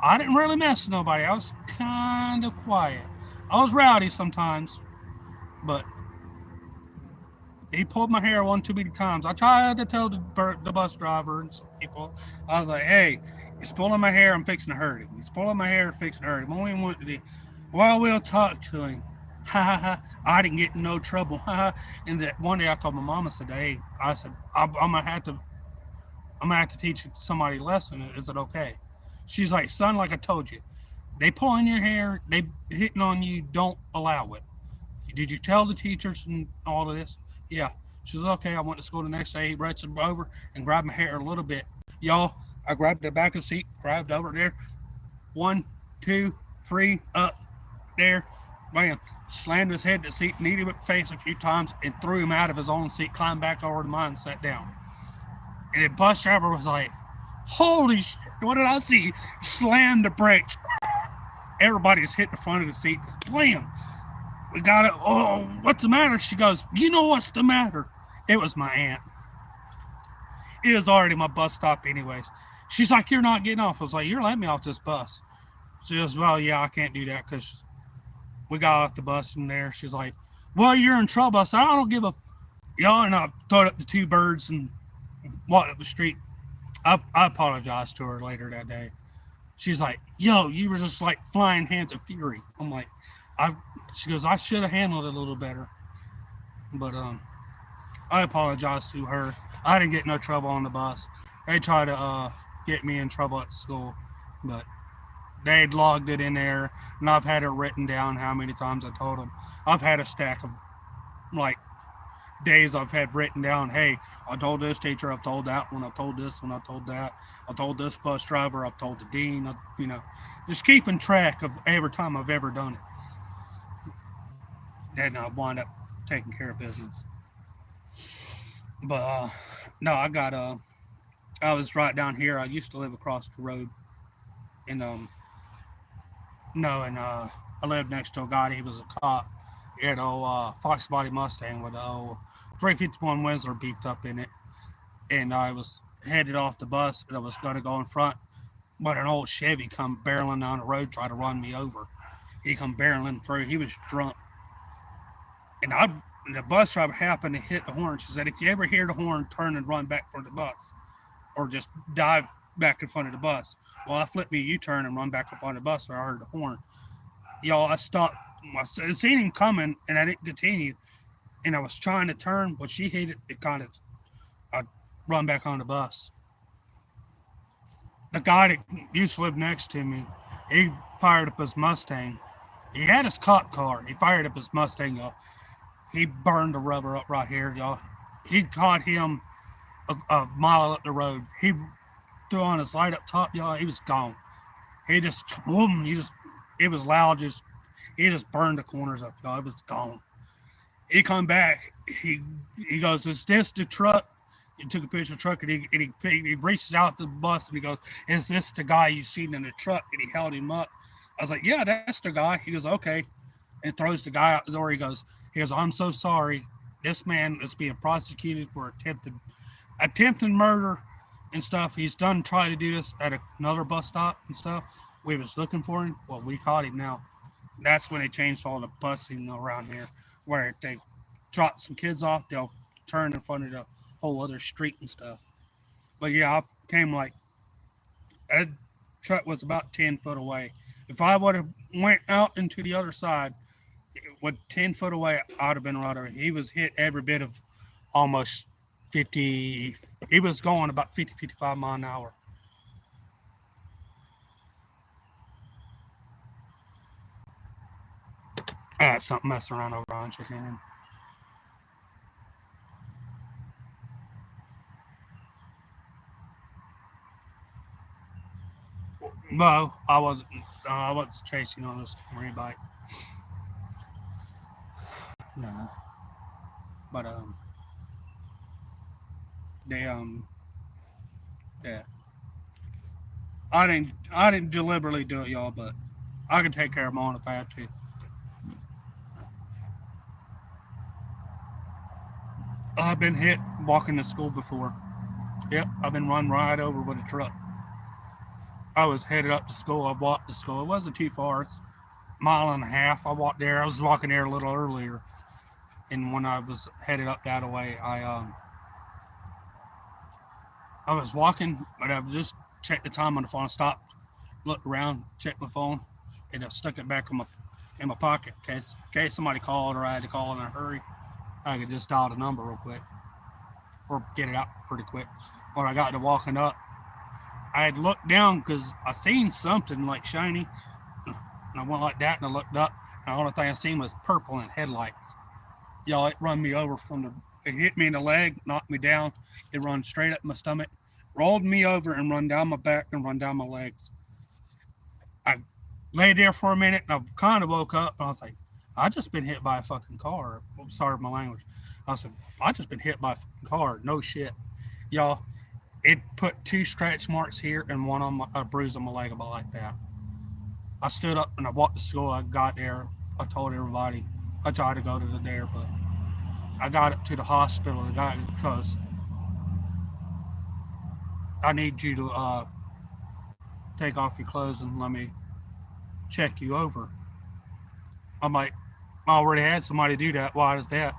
I didn't really mess with nobody. I was kind of quiet. I was rowdy sometimes, but he pulled my hair one too many times. I tried to tell the bus driver and some people, I was like, hey, he's pulling my hair, I'm fixing to hurt him. He's pulling my hair, fixing to hurt him. Only want to do, well, we'll talk to him. Ha ha ha. I didn't get in no trouble. Ha ha. And that one day I told my mama, said, hey, I said, I'm gonna have to teach somebody a lesson. Is it okay? She's like, son, like I told you, they pulling your hair, they hitting on you, don't allow it. Did you tell the teachers and all of this? Yeah. She was okay. I went to school the next day. He reached over and grabbed my hair a little bit. Y'all, I grabbed the back of the seat, grabbed over there. 1, 2, 3, up there. Bam. Slammed his head to the seat, kneed him with the face a few times, and threw him out of his own seat, climbed back over to mine and sat down. And the bus driver was like, holy shit, what did I see? Slammed the brakes. Everybody's hit the front of the seat. Blam. We got it. Oh, what's the matter? She goes, you know what's the matter? It was my aunt. It was already my bus stop anyways. She's like, you're not getting off. I was like, you're letting me off this bus. She goes, well, yeah, I can't do that because we got off the bus in there. She's like, well, you're in trouble. I said, I don't give a... Y'all, and I throwed up the two birds and walked up the street. I apologized to her later that day. She's like, yo, you were just like flying hands of fury. I'm like, she goes, I should have handled it a little better. But I apologized to her. I didn't get no trouble on the bus. They tried to get me in trouble at school, but they'd logged it in there, and I've had it written down how many times I told them. I've had a stack of like days I've had written down, hey, I told this teacher, I've told that one, I've told this one, I've told that, I told this bus driver, I've told the dean, just keeping track of every time I've ever done it. Then I wind up taking care of business. But no, I was right down here. I used to live across the road, and no, and I lived next to a guy. He was a cop. He had an old Fox body Mustang with an old 351 Whistler beefed up in it, and I was headed off the bus, and I was going to go in front, but an old Chevy come barreling down the road, tried to run me over. He come barreling through. He was drunk. And the bus driver happened to hit the horn. She said, if you ever hear the horn, turn and run back for the bus. Or just dive back in front of the bus. Well, I flipped me a U-turn and run back up on the bus where I heard the horn. Y'all, I stopped. I seen him coming, and I didn't continue. And I was trying to turn, but she hit it. I run back on the bus. the guy that used to live next to me, he fired up his Mustang. He had his cop car. He fired up his Mustang, y'all. He burned the rubber up right here, y'all. He caught him a mile up the road. He threw on his light up top, y'all. He was gone. He just, boom, it was loud. He just burned the corners up, y'all. It was gone. He come back. He goes, "Is this the truck?" He took a picture of the truck, and he reaches out to the bus and he goes, "Is this the guy you seen in the truck?" And he held him up. I was like, "Yeah, that's the guy." He goes, "Okay," and throws the guy out the door. He goes, "I'm so sorry. This man is being prosecuted for attempted murder and stuff. He's done try to do this at another bus stop and stuff. We was looking for him. Well, we caught him now." That's when they changed all the busing around here, where they drop some kids off, they'll turn in front of the whole other street and stuff. But yeah, I came like that truck was about 10 foot away. If I would have went out into the other side, with 10 foot away, I'd have been right over. He was hit every bit of almost 50. He was going about 50, 55 mile an hour. That's something messing around over on chicken. No, I wasn't. I wasn't chasing on this marine bike. No, but they yeah. I didn't deliberately do it, y'all, but I can take care of my own if I have to. I've been hit walking to school before. Yep, I've been run right over with a truck. I was headed up to school. I walked to school. It wasn't too far. It's a mile and a half. I walked there. I was walking there a little earlier, and when I was headed up that way, I was walking, but I just checked the time on the phone. Stopped, looked around, checked my phone, and I stuck it back in my pocket in case somebody called or I had to call in a hurry. I could just dial the number real quick or get it out pretty quick. When I got to walking up, I had looked down because I seen something like shiny, and I went like that, and I looked up, and the only thing I seen was purple and headlights. Y'all, it run me over it hit me in the leg, knocked me down. It run straight up my stomach, rolled me over, and run down my back and run down my legs. I laid there for a minute, and I kind of woke up, and I was like, "I just been hit by a fucking car." I'm sorry for my language. I said, "I just been hit by a fucking car. No shit." Y'all, it put two scratch marks here and one on a bruise on my leg about like that. I stood up and I walked to school. I got there. I told everybody. I tried to go to the there, but I got up to the hospital. The guy, because "I need you to take off your clothes and let me check you over." I'm like, "I already had somebody do that. Why is that?"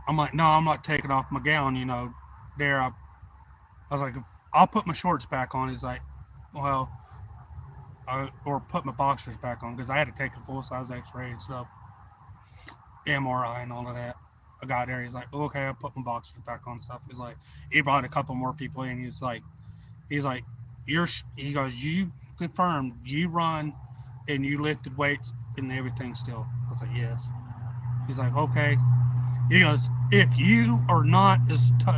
I'm like, "No, I'm not taking off my gown. There." I was like, "I'll put my shorts back on." He's like, "Well," or put my boxers back on because I had to take a full size X-ray and stuff, MRI and all of that. I got there. He's like, "Okay, I'll put my boxers back on and stuff." He's like, he brought a couple more people in. He's like, he goes, "You confirmed you run and you lifted weights and everything still?" I was like, "Yes." He's like, "Okay." He goes, "If you are not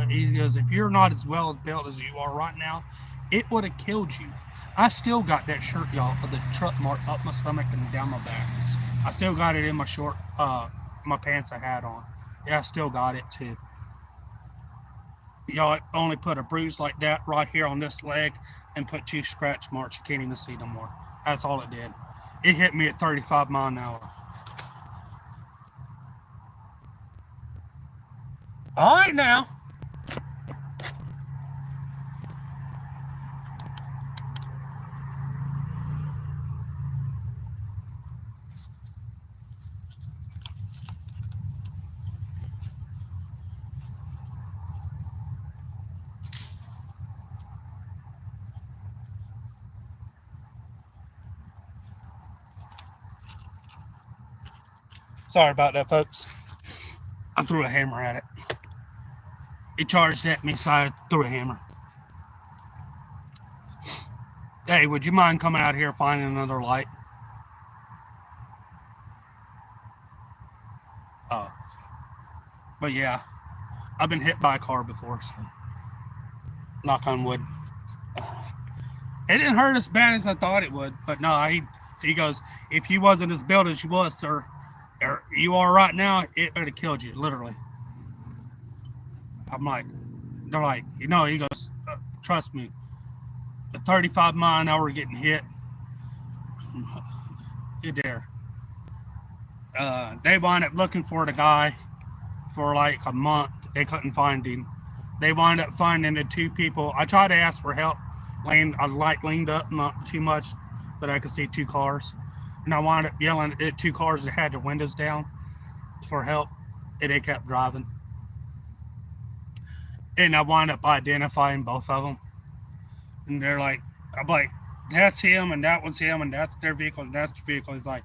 he goes, if you're not as well built as you are right now, it would have killed you." I still got that shirt, y'all, of the truck mark up my stomach and down my back. I still got it in my my pants I had on. Yeah, I still got it too. Y'all, it only put a bruise like that right here on this leg and put two scratch marks. You can't even see no more. That's all it did. It hit me at 35 mile an hour. All right now. Sorry about that, folks. I threw a hammer at it. It charged at me, so I threw a hammer. Hey, would you mind coming out here finding another light? Oh, but yeah, I've been hit by a car before, so knock on wood. It didn't hurt as bad as I thought it would, but no, he goes, if you wasn't as built as you was, sir, or you are right now, it would have killed you, literally. I'm like, they're like, he goes, trust me, a 35-mile-an-hour getting hit, you dare. They wound up looking for the guy for like a month. They couldn't find him. They wound up finding the two people. I tried to ask for help. A light leaned up, not too much, but I could see two cars. And I wound up yelling at two cars that had their windows down for help, and they kept driving. And I wound up identifying both of them. And they're like, I'm like, that's him, and that was him, and that's their vehicle, and that's their vehicle. It's like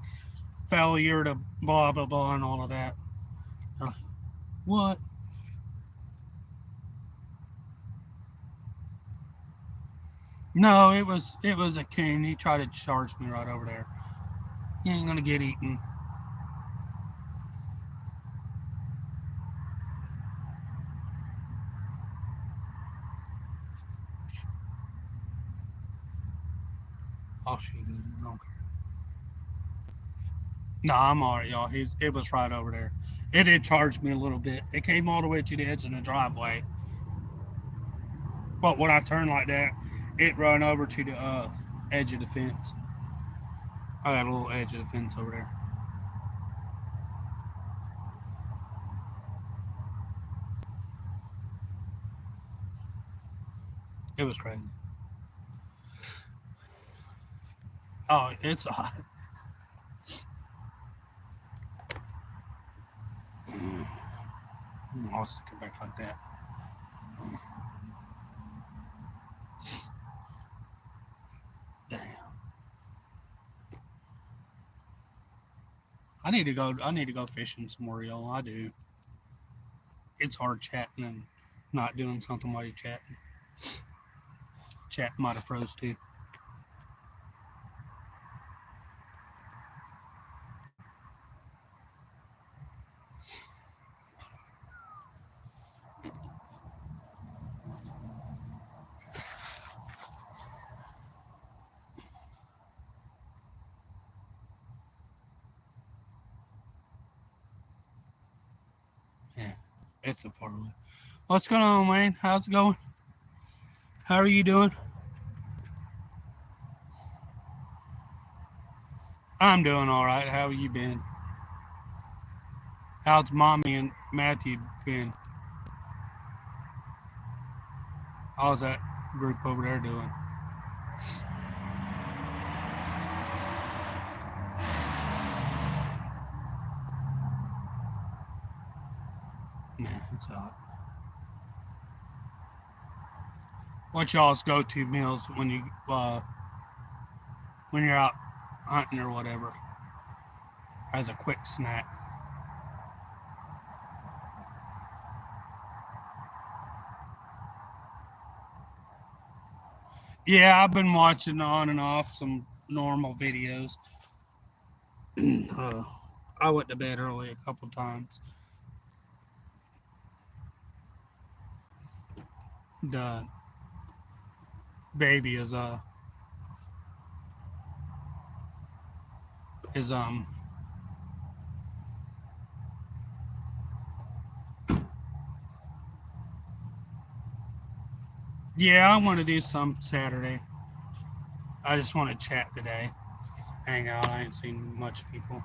failure to blah blah blah and all of that. Like, what? No, it was a coon. He tried to charge me right over there. He ain't gonna get eaten. I'll shoot it. I don't care. No, I'm alright, y'all. It was right over there. It did charge me a little bit. It came all the way to the edge of the driveway. But when I turned like that, it run over to the edge of the fence. I got a little edge of the fence over there. It was crazy. Oh, it's hot. I'll stick it back like that. Damn. I need to go. I need to go fishing some more, y'all. I do. It's hard chatting and not doing something while you're chatting. Chat might have froze too. Yeah, it's a far away. What's going on, Wayne? How's it going? How are you doing? I'm doing all right. How have you been? How's mommy and Matthew been? How's that group over there doing? Man, it's hot. What's y'all's go-to meals when you're out hunting or whatever as a quick snack? Yeah, I've been watching on and off some normal videos. uh, I went to bed early a couple times. The baby is. Yeah, I want to do some Saturday. I just want to chat today, hang out. I ain't seen much people.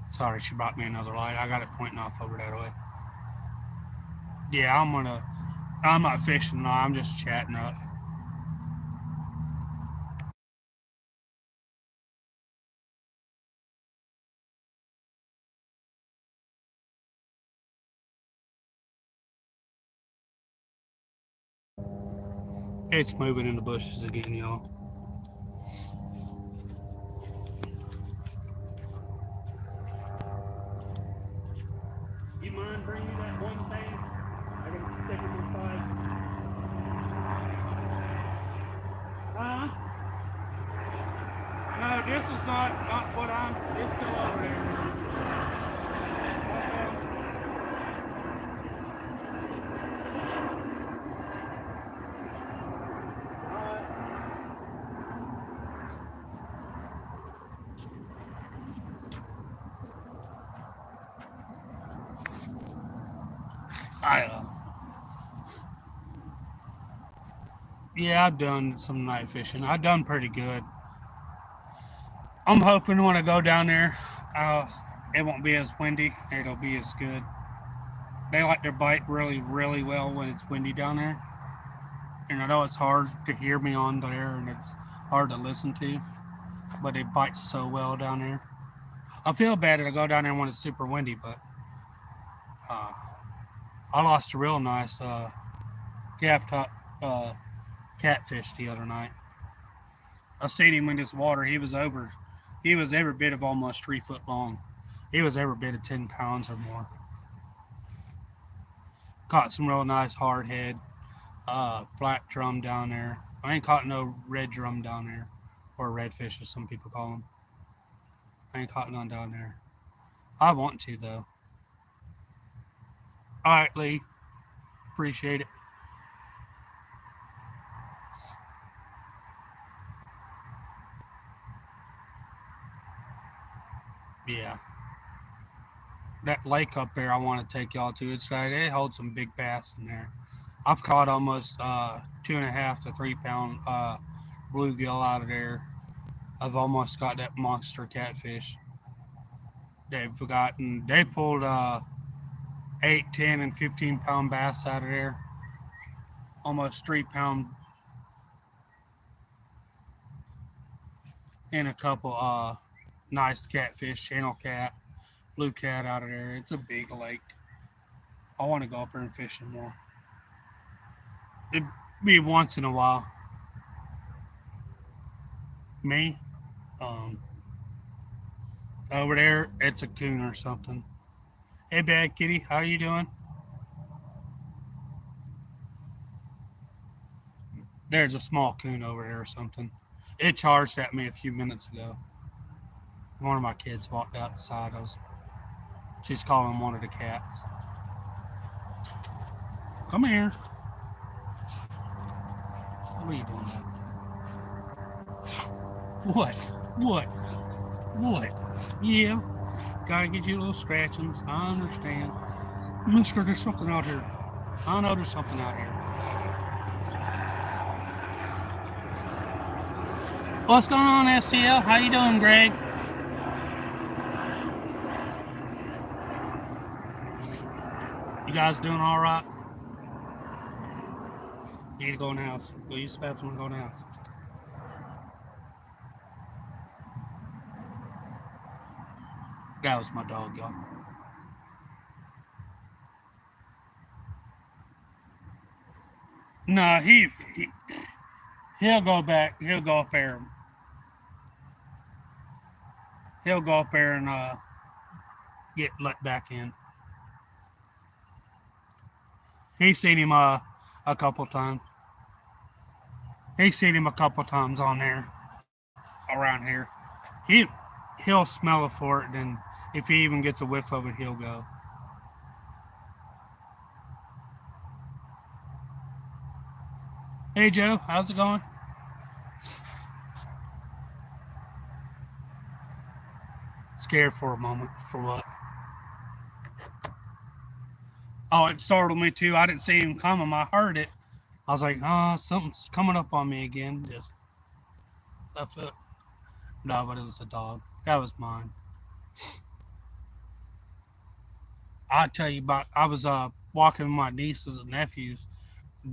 Sorry, she brought me another light. I got it pointing off over that way. Yeah, I'm not fishing. No, I'm just chatting up. It's moving in the bushes again, y'all. You mind bringing me that one thing? I can stick it inside. Huh? No, this is not what I'm. It's still over there. Okay. I Yeah, I've done some night fishing. I've done pretty good. I'm hoping when I go down there, uh, it won't be as windy. It'll be as good. They like their bite really, really well when it's windy down there. And I know it's hard to hear me on there and it's hard to listen to, but they bite so well down there. I feel bad that I go down there when it's super windy, but uh, I lost a real nice gaff top uh, catfish the other night. I seen him in this water. He was every bit of almost 3 foot long. He was every bit of 10 pounds or more. Caught some real nice hardhead, black drum down there. I ain't caught no red drum down there, or redfish as some people call them. I ain't caught none down there. I want to though. All right, Lee. Appreciate it. Yeah, that lake up there, I want to take y'all to. It holds some big bass in there. I've caught almost 2.5 to 3 pound bluegill out of there. I've almost got that monster catfish. They pulled 8, 10, and 15 pound bass out of there. Almost 3 pound and a couple nice catfish, channel cat, blue cat out of there. It's a big lake. I want to go up there and fish some more. It'd be once in a while. Me, um, over there, it's a coon or something. Hey, bad kitty, how you doing? There's a small coon over there or something. It charged at me a few minutes ago. One of my kids walked outside. She's calling one of the cats. Come here. What are you doing? What? What? What? Yeah. Gotta get you little scratchings. I understand. Mister, there's something out here. I know there's something out here. What's going on, STL? How you doing, Greg? You guys doing all right? You need to go in the house. Go use the bathroom and go in the house. That was my dog, y'all. No, he'll go back. He'll go up there. He'll go up there and get let back in. He's seen him a couple times. He's seen him a couple times on there around here. He he'll smell it for it, and if he even gets a whiff of it, he'll go. Hey Joe, how's it going? Scared for a moment. For what? Oh, it startled me too. I didn't see him coming. I heard it. I was like, oh, something's coming up on me again. Just left it. No, but it was the dog. That was mine. I tell you about. I was walking with my nieces and nephews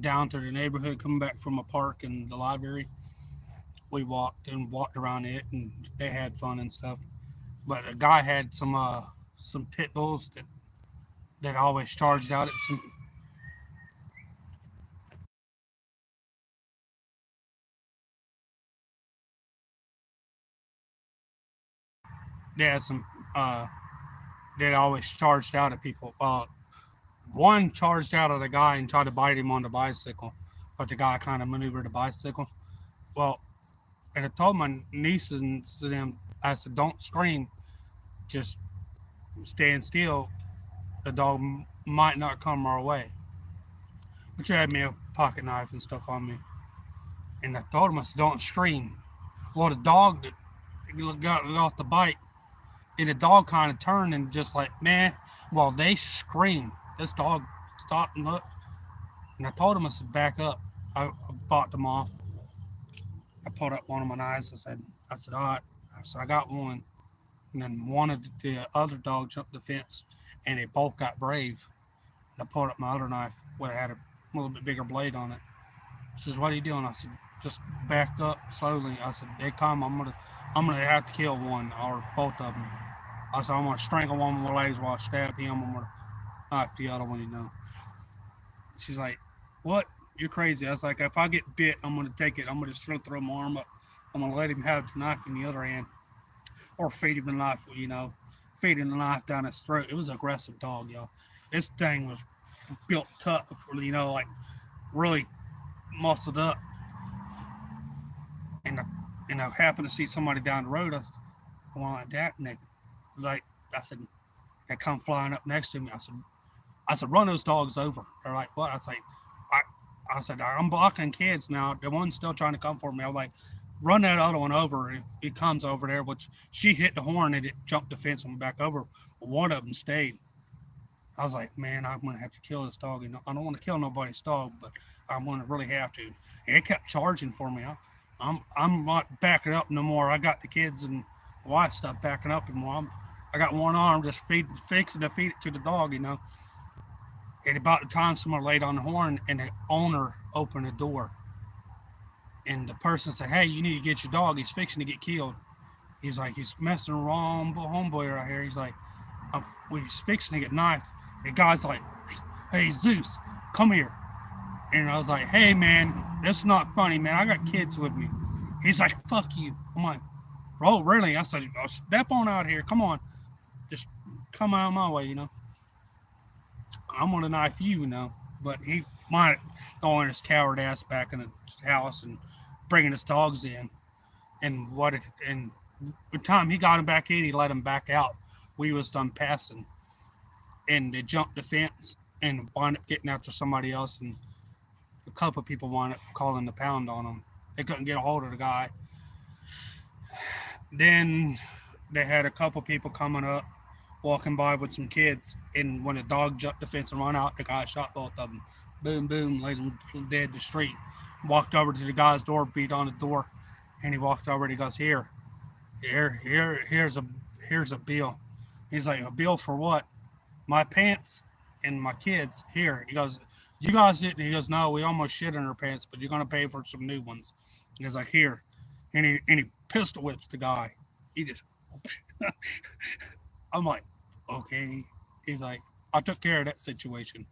down through the neighborhood, coming back from a park and the library. We walked around it, and they had fun and stuff. But a guy had some pit bulls that always charged out at some they had some that always charged out at people. One charged out at a guy and tried to bite him on the bicycle, but the guy kind of maneuvered the bicycle. Well, and I told my nieces and to them, I said, "Don't scream, just stand still. The dog might not come our way." Which had me a pocket knife and stuff on me, and I told him, I said, "Don't scream." Well, the dog that got off the bike, and the dog kind of turned and just like, man, well, they screamed. This dog stopped and looked, and I told him, I said, back up. I bought them off. I pulled up one of my knives. I said, all right. I said, I got one. And then one of the other dog jumped the fence, and they both got brave. And I pulled up my other knife, where it had a little bit bigger blade on it. She says, what are you doing? I said, just back up slowly. I said, they come, I'm gonna have to kill one or both of them. I said, I'm gonna strangle one with my legs while I stab him. I'm gonna knife the other one, you know. She's like, what? You're crazy. I was like, if I get bit, I'm gonna take it. I'm gonna just throw my arm up. I'm gonna let him have the knife in the other hand, or feed him the knife, you know, feeding the knife down his throat. It was an aggressive dog, y'all. This thing was built tough, you know, like really muscled up. And I happened to see somebody down the road. I said, I want like that, and they, like, I said, they come flying up next to me. I said, run those dogs over. They're like, what? I said, I'm blocking kids now. The one's still trying to come for me. I'm like, run that other one over. If it comes over there, which she hit the horn and it jumped the fence and went back over. One of them stayed. I was like, man, I'm gonna have to kill this dog. And I don't want to kill nobody's dog, but I'm gonna really have to. And it kept charging for me. I'm not backing up no more. I got the kids and wife stuff backing up and more. I got one arm just fixing to feed it to the dog, you know. And about the time someone laid on the horn and the owner opened the door, and the person said, "Hey, you need to get your dog. He's fixing to get killed." He's like, he's messing around, homeboy right here. He's like, he's fixing to get knifed. The guy's like, "Hey, Zeus, come here." And I was like, "Hey, man, this is not funny, man. I got kids with me." He's like, "Fuck you." I'm like, "Oh, really?" I said, oh, "Step on out here. Come on. Just come out of my way, you know. I'm going to knife you, you know." But he might throwing his coward ass back in the house and bringing his dogs in. And the time he got him back in, he let him back out. We was done passing, and they jumped the fence and wound up getting after somebody else, and a couple of people wound up calling the pound on them. They couldn't get a hold of the guy. Then they had a couple of people coming up, walking by with some kids, and when the dog jumped the fence and ran out, the guy shot both of them. Boom, boom, laid them dead in the street. Walked over to the guy's door, beat on the door, and he walked over and he goes, here's a bill. He's like, a bill for what? My pants and my kids. Here. He goes, you guys didn't. He goes, no, we almost shit in our pants, but you're gonna pay for some new ones. He's like, here. And he pistol whips the guy. He just I'm like, okay. He's like, I took care of that situation.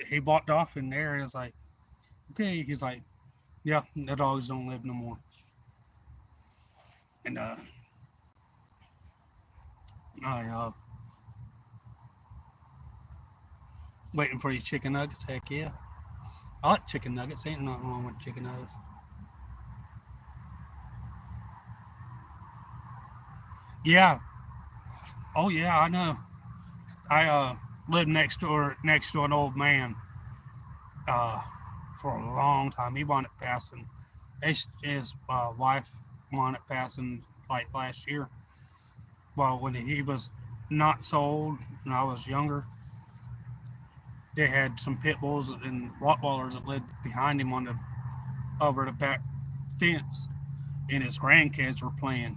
He walked off in there and was like, okay. He's like, yeah, the dogs don't live no more. And I waiting for these chicken nuggets. Heck yeah. I like chicken nuggets. Ain't nothing wrong with chicken nuggets. Yeah. Oh yeah, I know. I lived next to an old man uh, for a long time. He wound up passing. His wife wound up passing like last year. Well, when he was not so old, and I was younger, they had some pit bulls and Rottweilers that lived behind him on the over the back fence, and his grandkids were playing.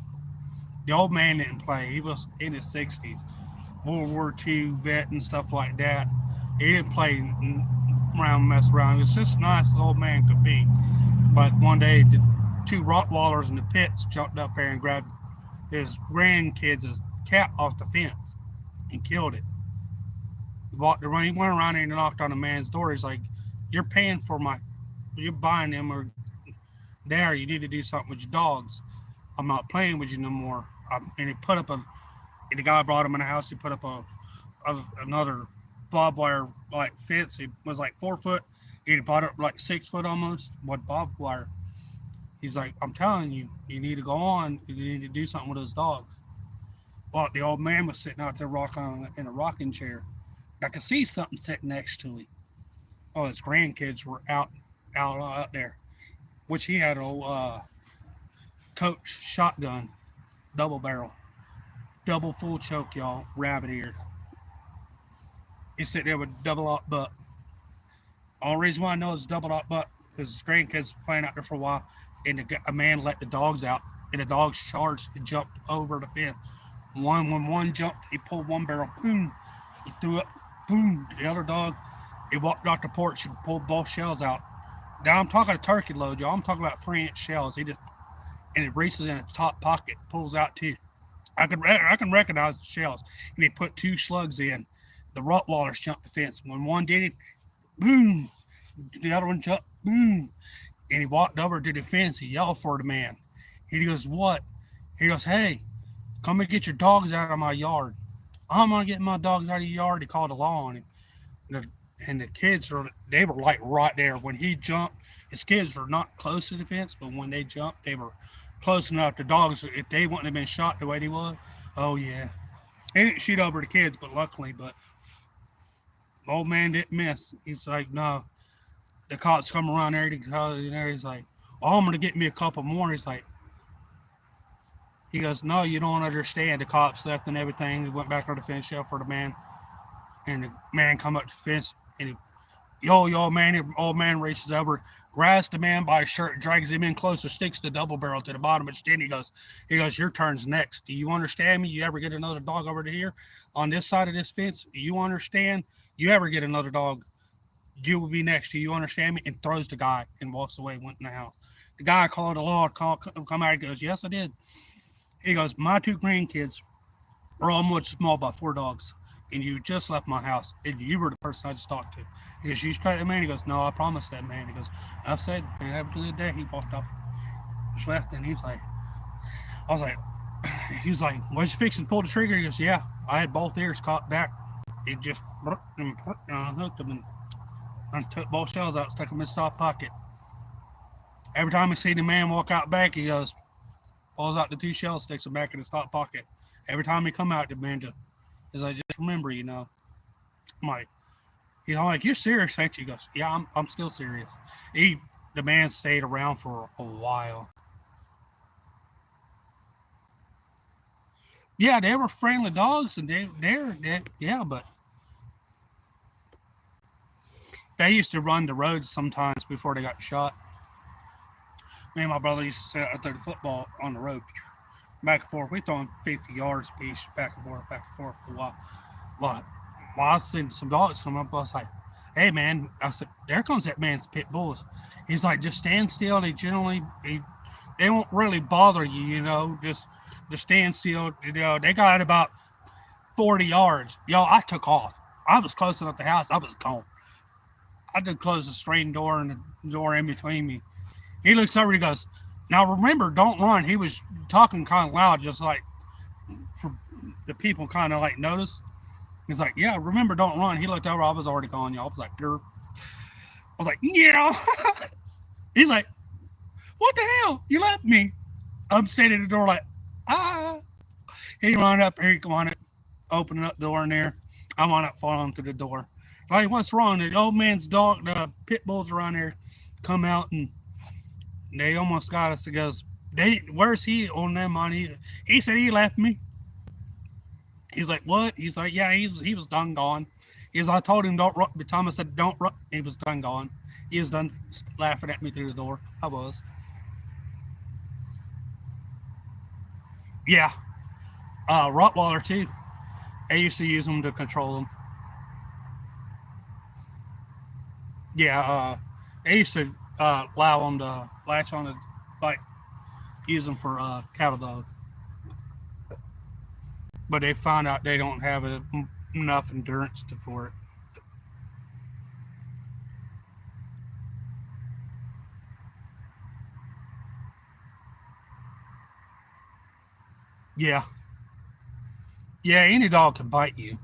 The old man didn't play. He was in his 60s, World War II vet and stuff like that. He didn't play around, mess around. He was just as nice as an old man could be. But one day, the two Rottweilers in the pits jumped up there and grabbed his grandkids' cat off the fence and killed it. He walked around. He went around there and knocked on the man's door. He's like, "You're paying for you're buying them, or there, you need to do something with your dogs. I'm not playing with you no more." and he put up a. And the guy brought him in the house. He put up another barbed wire like fence. It was like 4 foot. He bought it like 6 foot almost with barbed wire. He's like, I'm telling you, you need to go on. You need to do something with those dogs. Well, the old man was sitting out there rocking in a rocking chair. I could see something sitting next to him. Oh, his grandkids were out there, which he had a Coach shotgun, double barrel, double full choke, y'all, rabbit ear. He's sitting there with double aught butt. Only reason why I know it's double aught butt because his grandkids were playing out there for a while, and a man let the dogs out, and the dogs charged and jumped over the fence. When one jumped, he pulled one barrel, boom, he threw it, boom. The other dog, he walked out the porch and pulled both shells out. Now I'm talking a turkey load, y'all. I'm talking about 3-inch shells. He just and it reaches in his top pocket, pulls out two. I can recognize the shells, and he put two slugs in. The Rottweilers jumped the fence. When one did it, boom. The other one jumped, boom. And he walked over to the fence. He yelled for the man. He goes, "What?" He goes, "Hey, come and get your dogs out of my yard." I'm gonna get my dogs out of your yard. He called the law on him. The, and the kids they were like right there when he jumped. His kids were not close to the fence, but when they jumped, they were close enough. The dogs, if they wouldn't have been shot the way they was, oh yeah, they didn't shoot over the kids, but luckily, but the old man didn't miss. He's like, no, the cops come around there. He's like, oh, I'm gonna get me a couple more. He goes, no, you don't understand. The cops left and everything. He went back on the fence shelf for the man, and the man come up to the fence, and yo, man, the old man reaches over, grabs the man by his shirt, drags him in closer, sticks the double barrel to the bottom of his chin. He goes, your turn's next. Do you understand me? You ever get another dog over to here on this side of this fence? Do you understand? You ever get another dog, you will be next. Do you understand me? And throws the guy and walks away, went in the house. The guy called the law, come out, and goes, yes, I did. He goes, my two grandkids were almost small by 4 dogs, and you just left my house, and you were the person I just talked to. He goes, you straight that man? He goes, no, I promised that man. He goes, I've said, man, have a good day. He walked off, just left, and he was like, I was like, he's like, was you fixing to pull the trigger? He goes, yeah, I had both ears caught back. It just unhooked them and took both shells out, stuck them in his top pocket. Every time he see the man walk out back, he goes, pulls out the 2 shells, sticks them back in his top pocket. Every time he come out, the man is like, just remember, I'm like, I'm like, you're serious, ain't you? He goes, yeah, I'm still serious. The man stayed around for a while. Yeah, they were friendly dogs, and yeah, but they used to run the roads sometimes before they got shot. Me and my brother used to sit out there to football on the road, back and forth. We throwing 50 yards a piece, back and forth for a while. But while I was seeing some dogs come up, I was like, hey man, I said, there comes that man's pit bulls. He's like, just stand still. They won't really bother you, just stand still. They got about 40 yards. I took off. I was close enough to the house. I was gone. I did close the screen door and the door in between me. He looks over. He goes, now remember, don't run. He was talking kind of loud, just like for the people kind of like notice. He's like, yeah, remember, don't run. He looked over. I was already gone, y'all. I was like, grr. I was like, yeah. He's like, what the hell? You left me. I'm sitting at the door like, ah. He run up here, come on, opening up the door in there. I wound up falling through the door. Like, what's wrong? The old man's dog, the pit bulls around there, come out and they almost got us. He goes, where's he on them on? He said he left me. He's like, what? He's like, yeah, he was done gone. I told him don't run. By the time I said don't run, he was done gone. He was done laughing at me through the door. I was. Yeah. Rottweiler too. I used to use them to control them. Yeah, they used to allow them to latch on to, like, use them for cattle dogs. But they found out they don't have enough endurance for it. Yeah, yeah. Any dog can bite you,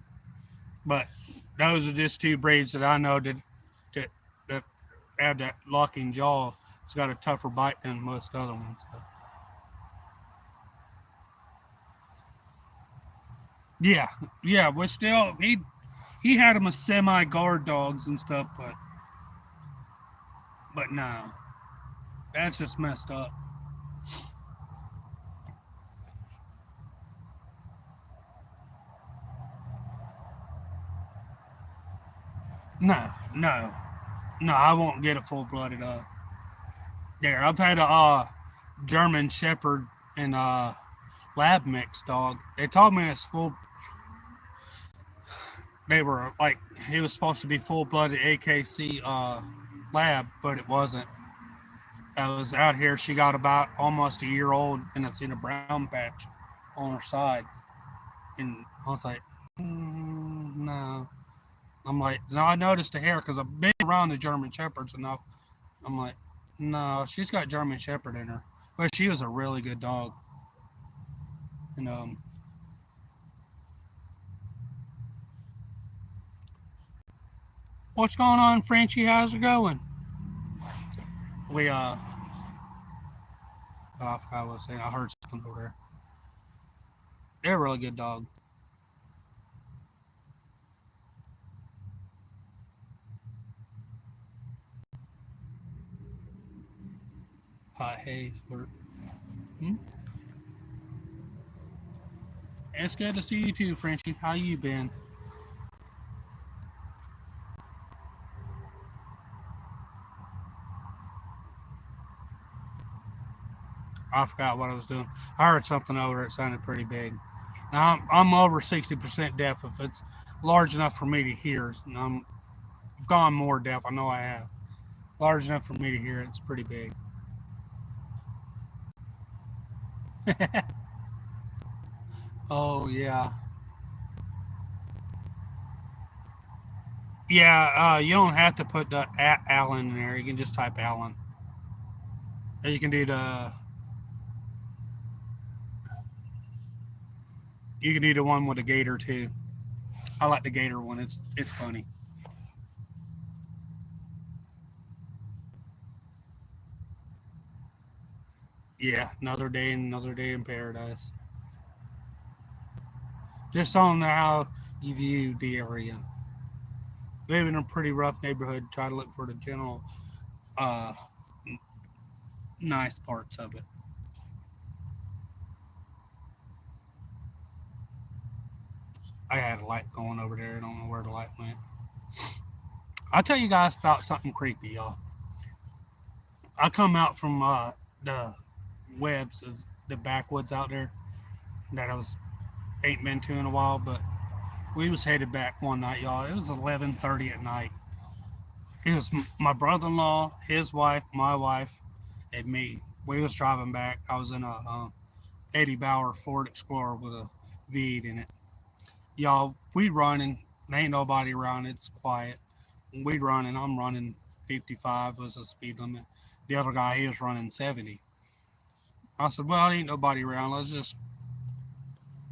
but those are just two breeds that I know that have that locking jaw. It's got a tougher bite than most other ones. So. Yeah, yeah. But still, he had them as semi guard dogs and stuff, but no, that's just messed up. No, no, no. I won't get a full blooded there. I've had a German Shepherd and lab mix dog. They told me it's full. They were like he was supposed to be full blooded AKC lab, but it wasn't. I was out here. She got about almost a year old, and I seen a brown patch on her side, and I was like, no. I'm like, no. I noticed the hair because I've been around the German Shepherds enough. I'm like, no, she's got German Shepherd in her, but she was a really good dog. And what's going on, Frenchie? How's it going? We oh, I forgot what I was saying. I heard something over there. They're a really good dog. Hot haze work. Hmm? It's good to see you too, Frenchie. How you been? I forgot what I was doing. I heard something over there. It sounded pretty big. Now I'm over 60% deaf. If it's large enough for me to hear, I've gone more deaf. I know I have. Large enough for me to hear. It's pretty big. Oh yeah, yeah. You don't have to put the Allen in there. You can just type Allen. Or you can do the one with the gator too. I like the gator one. It's funny. Yeah, another day in paradise. Just on how you view the area. Live in a pretty rough neighborhood. Try to look for the general uh, nice parts of it. I had a light going over there. I don't know where the light went. I'll tell you guys about something creepy, y'all. I come out from the webs, as the backwoods out there that I was ain't been to in a while, but we was headed back one night, y'all. It was 11:30 at night. It was my brother-in-law, his wife, my wife, and me. We was driving back. I was in a Eddie Bauer Ford Explorer with a V8 in it. Y'all, we running. There ain't nobody around. It's quiet. We running. I'm running 55 was the speed limit. The other guy, he was running 70. I said, well, ain't nobody around. Let's just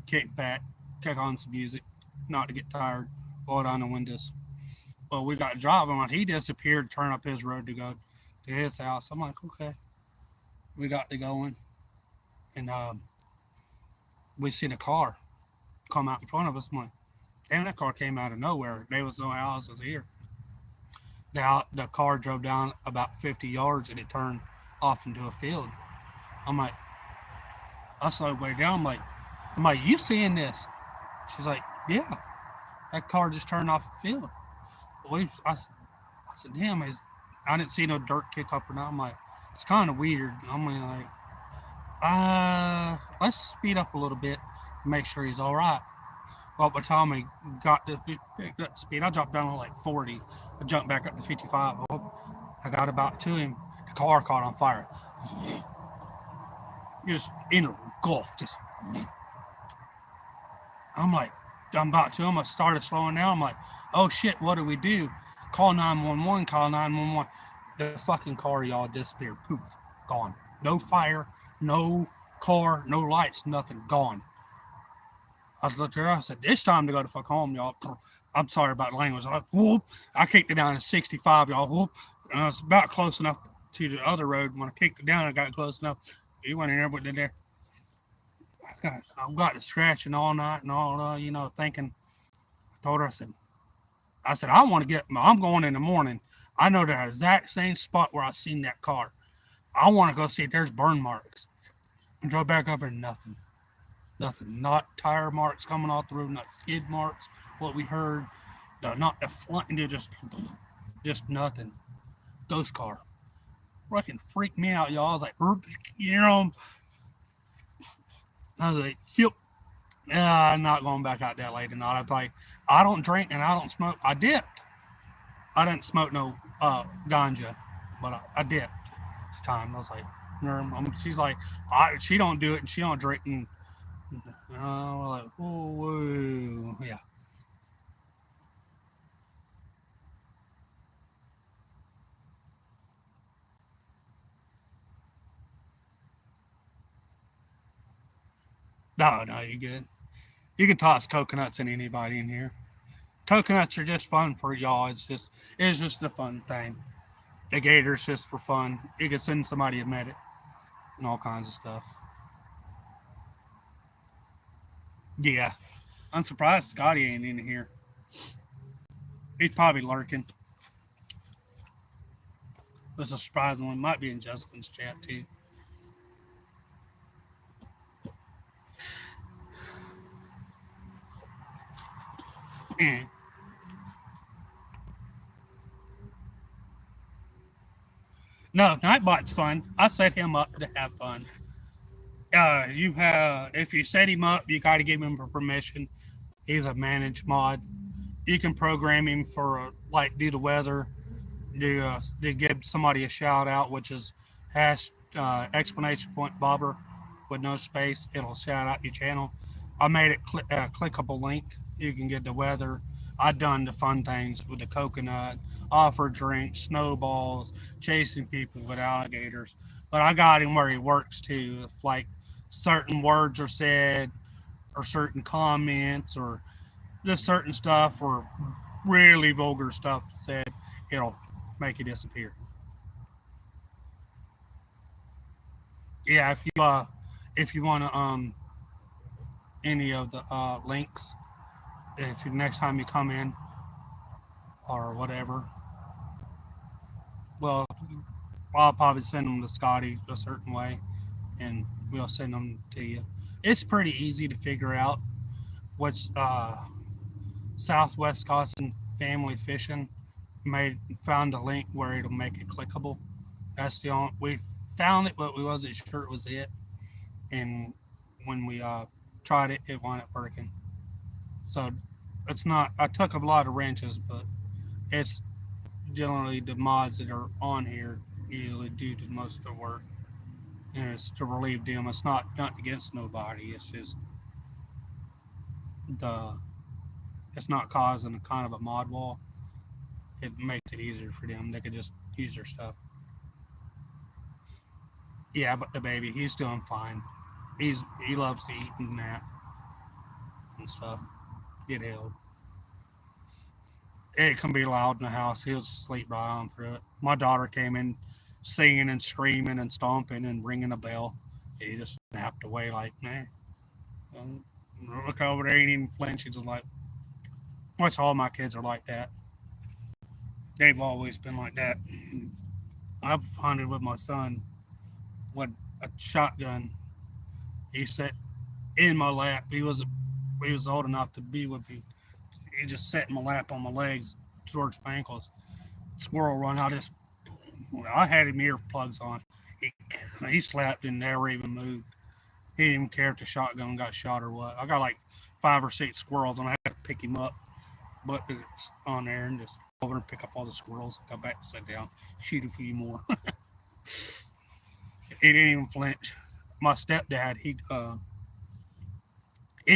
kick back, kick on some music, not to get tired, roll down the windows. Well, we got driving when he disappeared, turn up his road to go to his house. I'm like, okay. We got to going, and we seen a car come out in front of us. I'm like, damn, that car came out of nowhere. There was no houses here. The car drove down about 50 yards and it turned off into a field. I'm like, I slowed way down. I'm like, you seeing this? She's like, yeah, that car just turned off the field. I said, damn, I didn't see no dirt kick up or not. I'm like, it's kind of weird. I'm like, let's speed up a little bit and make sure he's all right. Well, by the time I got to picked up speed, I dropped down to like 40. I jumped back up to 55. Well, I got about to him. The car caught on fire. Just in a gulf. Just. I'm like, I'm about to him. I started slowing down. I'm like, oh shit, what do we do? Call 911. Call 911. The fucking car, y'all, disappeared. Poof, gone. No fire, no car, no lights, nothing. Gone. I looked at her. I said, "It's time to go to fuck home, y'all." I'm sorry about the language. Whoop. I kicked it down to 65, y'all. Whoop. And I was about close enough to the other road. When I kicked it down, I got close enough. He went in there, but there. I got to scratching all night and all, thinking. I told her, I said, I want to get. I'm going in the morning. I know the exact same spot where I seen that car. I want to go see if there's burn marks. I drove back up and nothing. Nothing. Not tire marks coming off the road, not skid marks. What we heard, not the front end, just nothing. Ghost car. Fucking freaked me out, y'all. I was like, you know, I was like, yep. I'm not going back out that late tonight. I was like, I don't drink and I don't smoke. I dipped. I didn't smoke no ganja, but I dipped. It's time. I was like, she's like, she don't do it and she don't drink and we're like, oh, whoa. Yeah. No, you good. You can toss coconuts in anybody in here. Coconuts are just fun for y'all. It's just a fun thing. The gators just for fun. You can send somebody a medic and all kinds of stuff. Yeah, I'm surprised Scotty ain't in here. He's probably lurking. It's a surprising one. Might be in Justin's chat too. Eh. No, Nightbot's fun. I set him up to have fun. You have if you set him up, you got to give him permission. He's a managed mod. You can program him for like do the weather, to give somebody a shout out, which is hash explanation point bobber with no space. It'll shout out your channel. I made it a clickable link. You can get the weather. I done the fun things with the coconut, offer drinks, snowballs, chasing people with alligators. But I got him where he works too. If like certain words are said, or certain comments, or just certain stuff, or really vulgar stuff said, it'll make it disappear. Yeah, if you want to any of the links, if you, next time you come in or whatever, well, I'll probably send them to Scotty a certain way, and we'll send them to you. It's pretty easy to figure out what's Southwest Wisconsin Family Fishing made found a link where it'll make it clickable. That's the only we found it, but we wasn't sure it was it. And when we tried it, it wasn't working. So it's not. I took a lot of wrenches, but it's generally the mods that are on here usually do the most of the work, and it's to relieve them. It's not against nobody. It's just the it's not causing a kind of a mod wall. It makes it easier for them. They could just use their stuff. Yeah, but the baby, he's doing fine. He loves to eat and nap and stuff. Get held. It can be loud in the house. He'll sleep right on through it. My daughter came in singing and screaming and stomping and ringing a bell. He just snapped away like, nah. Look over there, ain't even flinching. He's like, what's all my kids are like that. They've always been like that. I've hunted with my son with a shotgun. He sat in my lap. He was old enough to be with me. He just sat in my lap on my legs towards my ankles. Squirrel run. I had him earplugs on. He, he slapped and never even moved. He didn't even care if the shotgun got shot or what. I got like 5 or 6 squirrels and I had to pick him up, but it's on there and just over and pick up all the squirrels, come back and sit down, shoot a few more. He didn't even flinch. My stepdad, he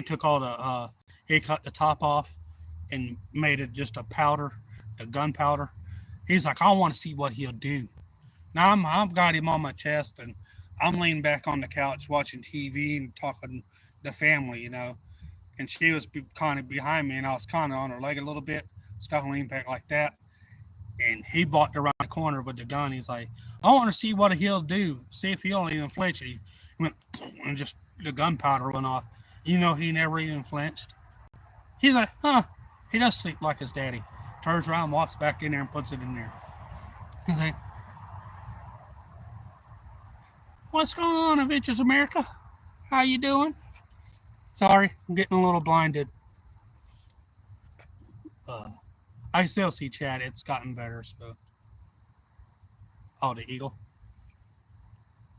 took all the he cut the top off and made it just a powder, a gunpowder. He's like, I want to see what he'll do. Now I've got him on my chest and I'm leaning back on the couch watching TV and talking to the family, and she was kind of behind me, and I was kind of on her leg a little bit. It's got a lean back like that. And he walked around the corner with the gun. He's like, I want to see what he'll do. See if he'll even flinch. He went and just the gunpowder went off. You know, he never even flinched. He's like, huh? He does sleep like his daddy. Turns around, walks back in there, and puts it in there. He's like, what's going on, Adventures America? How you doing? Sorry, I'm getting a little blinded. Uh, I still see chat. It's gotten better. So, oh, the eagle.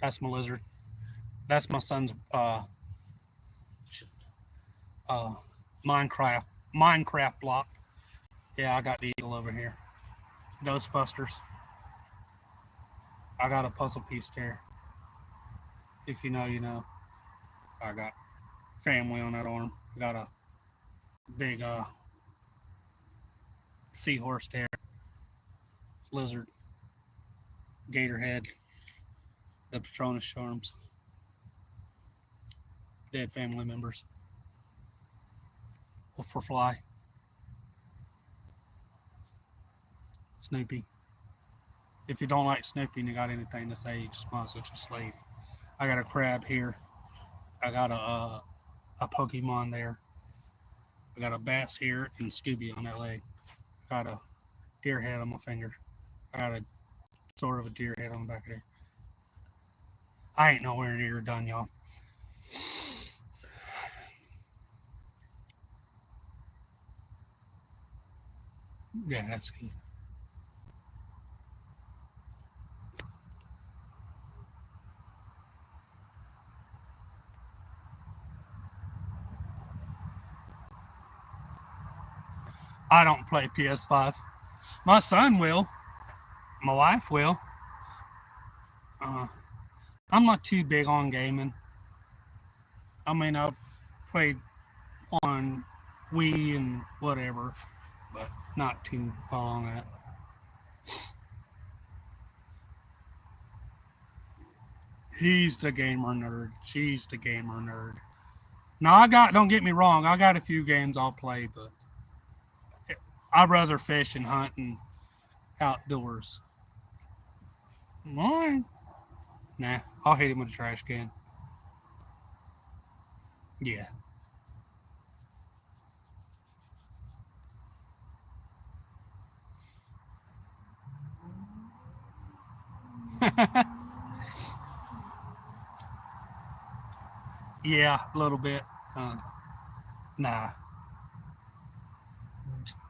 That's my lizard. That's my son's uh, Minecraft block. Yeah, I got the eagle over here. Ghostbusters. I got a puzzle piece there. If you know, you know. I got family on that arm. I got a big seahorse there. Lizard. Gator head. The Patronus charms. Dead family members. For fly. Snoopy. If you don't like Snoopy and you got anything to say, you just might as well just leave. I got a crab here. I got a Pokemon there. I got a bass here and Scooby on that leg. I got a deer head on my finger. I got a sort of a deer head on the back of there. I ain't nowhere near done, y'all. Yeah, that's good. I don't play PS5. My son will. My wife will. I'm not too big on gaming. I mean, I've played on Wii and whatever, but not too well on that. He's the gamer nerd. She's the gamer nerd. Now don't get me wrong, I got a few games I'll play, but I'd rather fish and hunt and outdoors. Alright. Nah, I'll hit him with a trash can. Yeah. Yeah, a little bit. Nah.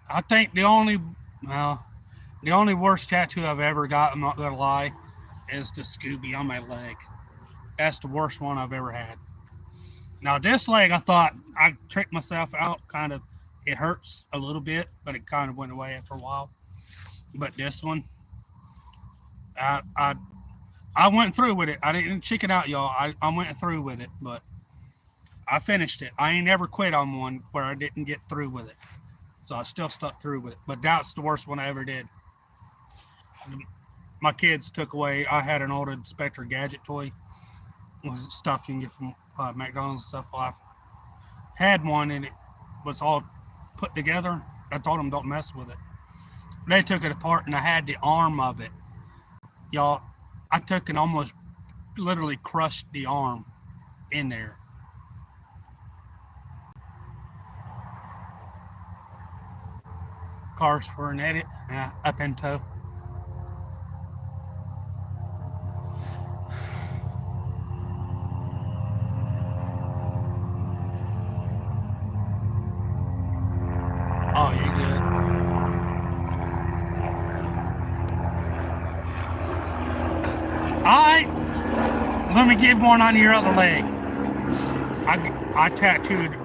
I think the only worst tattoo I've ever got, I'm not gonna lie, is the Scooby on my leg. That's the worst one I've ever had. Now this leg, I thought I tricked myself out. Kind of, it hurts a little bit, but it kind of went away after a while. But this one, I I, I went through with it. I didn't check it out, y'all. I went through with it, but I finished it. I ain't never quit on one where I didn't get through with it. So I still stuck through with it. But that's the worst one I ever did. My kids took away. I had an old Inspector Gadget toy, stuff you can get from McDonald's and stuff. Well, I had one and it was all put together. I told them don't mess with it. They took it apart and I had the arm of it. Y'all, I took and almost literally crushed the arm in there. Cars for an edit, up in tow. Oh, you good? Let me give one on your other leg. I tattooed.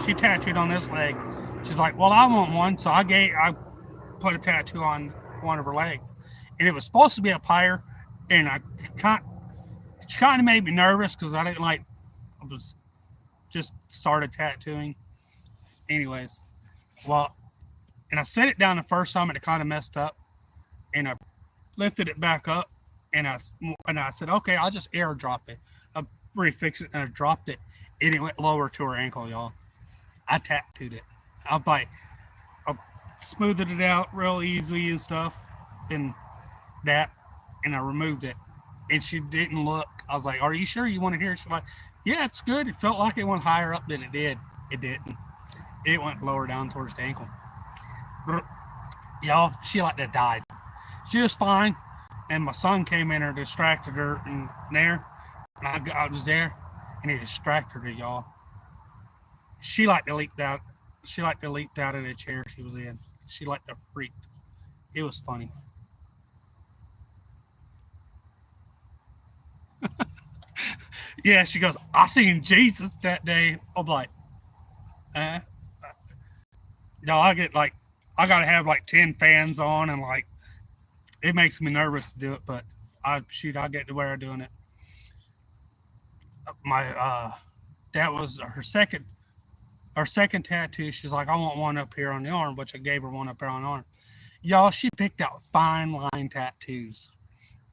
She tattooed on this leg. She's like, well, I want one, so I put a tattoo on one of her legs, and it was supposed to be up higher, and she kind of made me nervous because I didn't like. I was just started tattooing. Anyways, well, and I set it down the first time, and it kind of messed up, and I lifted it back up, and I said, okay, I'll just airdrop it. I refixed it, and I dropped it, and it went lower to her ankle, y'all. I tattooed it. I like I smoothed it out real easy and stuff, and that, and I removed it. And she didn't look. I was like, "Are you sure you want to hear it?" She's like, "Yeah, it's good." It felt like it went higher up than it did. It didn't. It went lower down towards the ankle. Y'all, she like that died. She was fine, and my son came in and distracted her and there, and I was there, and he distracted her, y'all. She like to leaped out. She like to leaped out of the chair she was in. She like to freak. It was funny. Yeah, she goes, "I seen Jesus that day." I'm like, eh. No, I get like, I gotta have like 10 fans on, and like, it makes me nervous to do it, but I get to where I'm doing it. My that was her second tattoo. She's like, "I want one up here on the arm," which I gave her one up here on the arm. Y'all, she picked out fine line tattoos.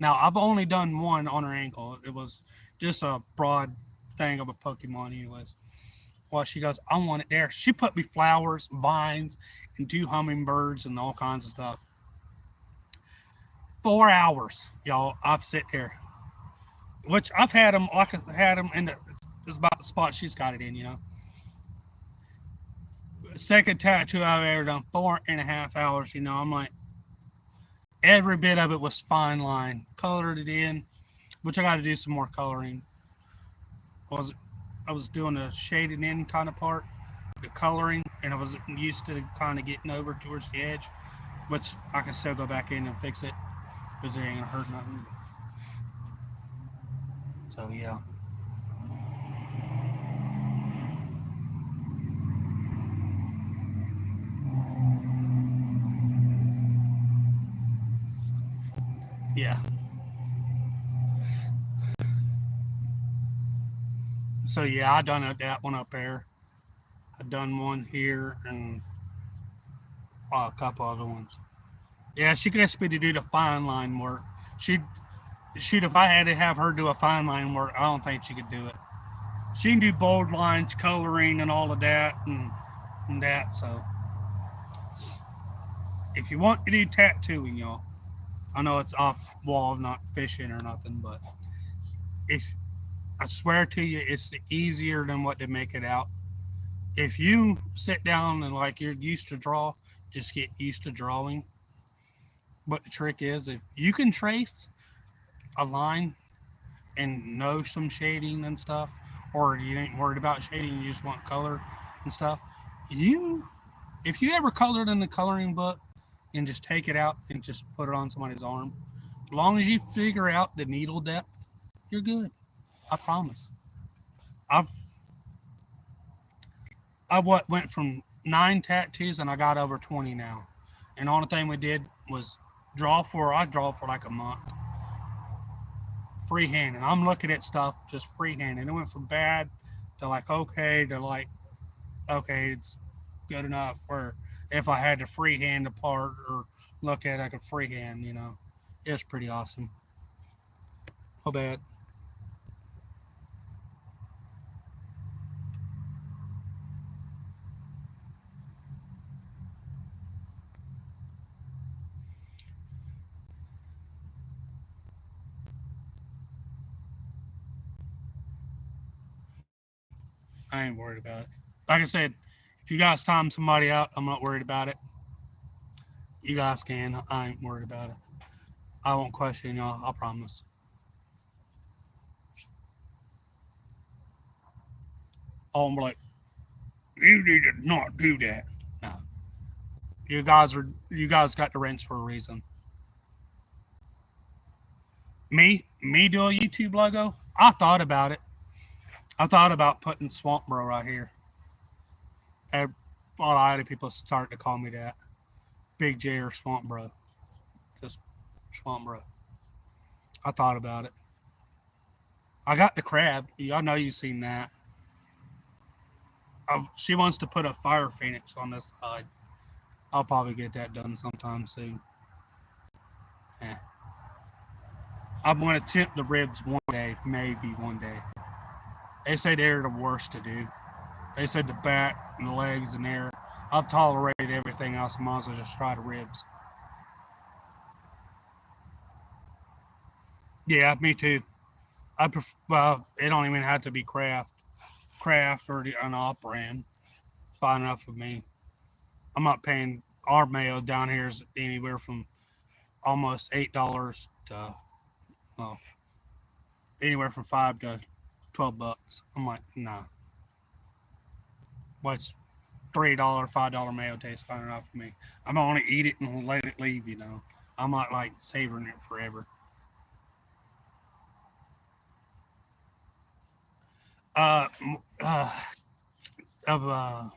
Now I've only done one on her ankle. It was just a broad thing of a Pokemon, anyways. Well, she goes, "I want it there." She put me flowers, vines, and 2 hummingbirds and all kinds of stuff. 4 hours, y'all. I've sit there, which I've had them like I had them in the. It's about the spot she's got it in. Second tattoo I've ever done, 4.5 hours. I'm like, every bit of it was fine line, colored it in, which I got to do some more coloring. Was I was doing the shaded in kind of part, the coloring, and I was used to kind of getting over towards the edge, which I can still go back in and fix it because it ain't gonna hurt nothing. So yeah, yeah. So yeah, I done that one up there. I done one here and a couple other ones. Yeah, she asked me to do the fine line work. She shoot, if I had to have her do a fine line work, I don't think she could do it. She can do bold lines, coloring, and all of that, and that. So, if you want to do tattooing, y'all, I know it's off wall, not fishing or nothing, but if I swear to you, it's easier than what they make it out. If you sit down and like you're used to draw, just get used to drawing. But the trick is, if you can trace a line and know some shading and stuff, or you ain't worried about shading, you just want color and stuff, you if you ever colored in the coloring book and just take it out and just put it on somebody's arm, as long as you figure out the needle depth, you're good. I promise. I've I what went from 9 tattoos and I got over 20 now. And the only thing we did was I draw for like a month. Freehand. And I'm looking at stuff just freehand. And it went from bad to like okay to like okay, it's good enough for if I had to freehand a part or look at it, I could freehand. It's pretty awesome. Oh bad. I ain't worried about it. Like I said, if you guys time somebody out, I'm not worried about it. You guys can. I ain't worried about it. I won't question y'all. I promise. Oh, I'm like, you need to not do that. No, you guys got the wrench for a reason. Me do a YouTube logo. I thought about it. I thought about putting Swamp Bro right here. A lot of people start to call me that. Big J or Swamp Bro. Just Swamp Bro. I thought about it. I got the crab. Y'all know you've seen that. She wants to put a fire phoenix on this side. I'll probably get that done sometime soon. Eh. I'm going to attempt the ribs one day, maybe one day. They say they're the worst to do. They said the back and the legs and there. I've tolerated everything else. I might as well just try the ribs. Yeah, me too. I prefer. Well, it don't even have to be craft or an off brand. It's fine enough for me. I'm not paying. Our mayo down here is anywhere from almost $8 to well, anywhere from $5 to $12. I'm like, nah. What's $3, $5 mayo tastes fine enough for me. I'm gonna eat it and let it leave. I'm not like savoring it forever. Uh, uh, of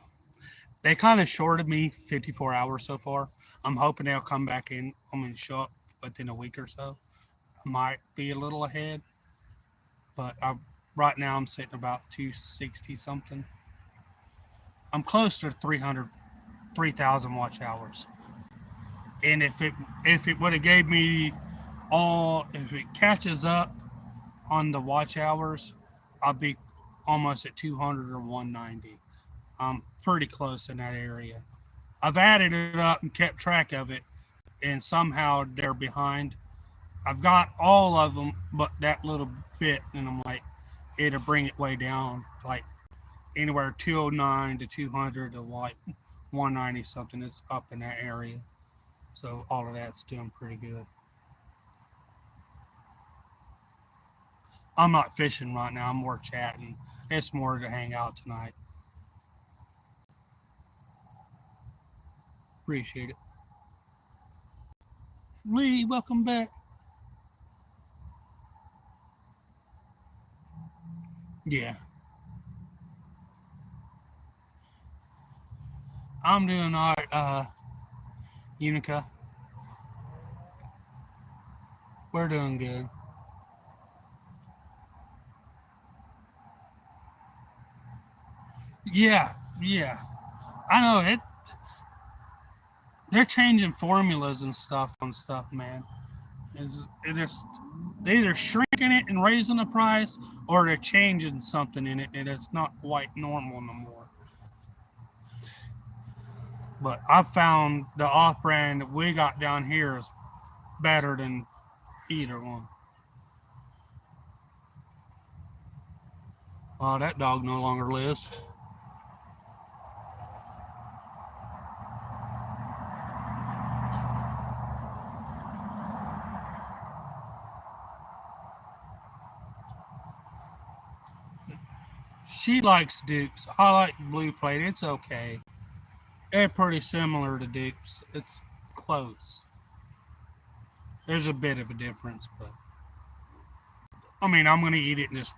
they kind of shorted me 54 hours so far. I'm hoping they'll come back in. I'm gonna show up within a week or so. I might be a little ahead, but right now I'm sitting about 260 something. I'm close to 300, 3,000 watch hours. And if it would have gave me if it catches up on the watch hours, I'll be almost at 200 or 190. I'm pretty close in that area. I've added it up and kept track of it, and somehow they're behind. I've got all of them, but that little bit, and I'm like, it'll bring it way down, like anywhere 209 to 200 to like 190 something. It's up in that area. So all of that's doing pretty good. I'm not fishing right now. I'm more chatting. It's more to hang out tonight. Appreciate it. Lee, welcome back. Yeah, I'm doing all right. Unica, we're doing good. Yeah, yeah. I know it. They're changing formulas and stuff on stuff, man. It just they either shrinking it and raising the price, or they're changing something in it, and it's not quite normal no more. But I found the off brand that we got down here is better than either one. Oh, that dog no longer lives. She likes Dukes. I like Blue Plate. It's okay. They're pretty similar to Dukes. It's close. There's a bit of a difference, but I mean, I'm gonna eat it and just,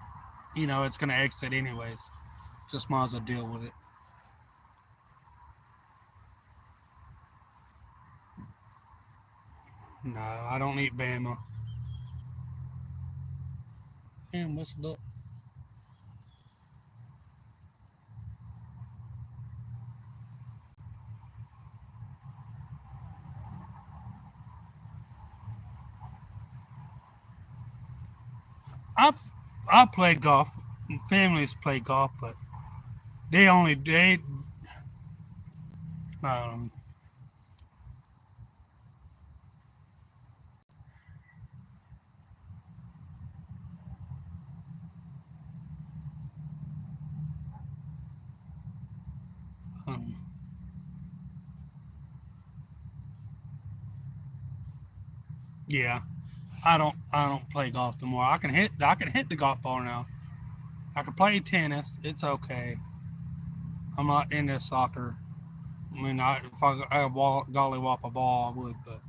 it's gonna exit anyways. Just might as well deal with it. No, I don't eat Bama. And whistled up. I've I play golf. Families play golf, but they um um yeah. I don't play golf anymore. I can hit the golf ball now. I can play tennis. It's okay. I'm not into soccer. I mean, if I golly whop a ball, I would, but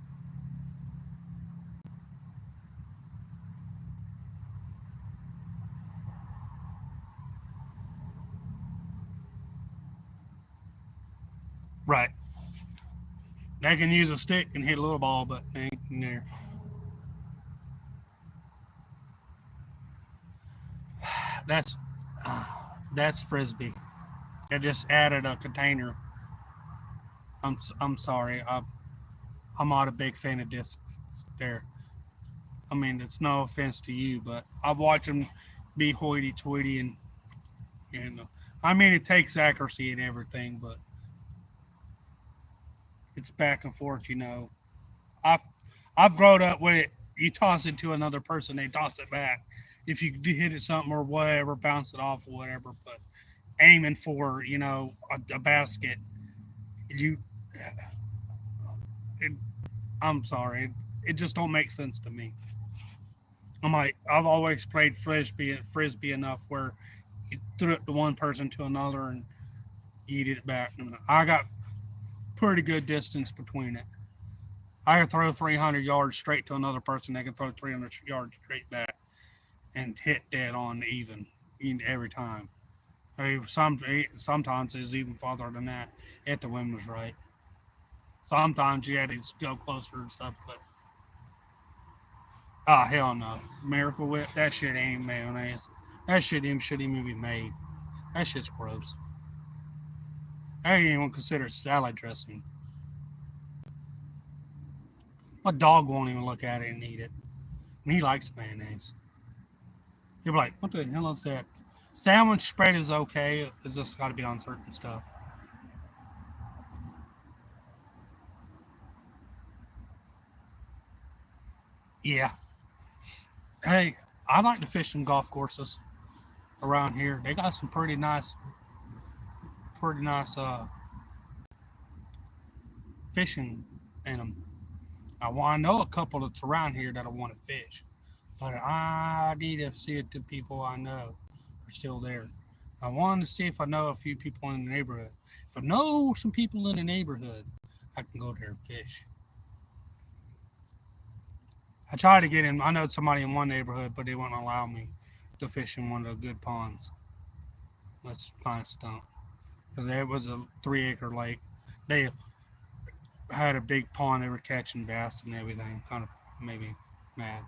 right. They can use a stick and hit a little ball, but they ain't in there. That's uh, that's frisbee. They just added a container. I'm sorry. I'm not a big fan of discs there. I mean, it's no offense to you, but I watch them be hoity-toity and I mean, it takes accuracy and everything, but it's back and forth. I've I've grown up with it. You toss it to another person, they toss it back. If you hit it something or whatever, bounce it off or whatever. But aiming for a basket, you, it, I'm sorry, it just don't make sense to me. I've always played frisbee enough where you threw it to one person to another and you eat it back. I got pretty good distance between it. I can throw 300 yards straight to another person. They can throw 300 yards straight back and hit dead on even every time. I mean, sometimes it's even farther than that if the wind was right. Sometimes you had to go closer and stuff, but hell no, Miracle Whip, that shit ain't mayonnaise. That shit even shouldn't even be made. That shit's gross. I ain't even consider salad dressing. My dog won't even look at it and eat it. And he likes mayonnaise. He'll be like, "What the hell is that?" Sandwich spread is okay. It's just got to be on certain stuff. Yeah. Hey, I like to fish some golf courses around here. They got some pretty nice fishing in them. I know a couple that's around here that I want to fish, but I need to see if the people I know are still there. I wanted to see if I know a few people in the neighborhood. If I know some people in the neighborhood, I can go there and fish. I tried to get in. I know somebody in one neighborhood, but they wouldn't allow me to fish in one of the good ponds. That's kind of stunk because it was a 3 acre lake. They had a big pond. They were catching bass and everything. Kind of made me mad.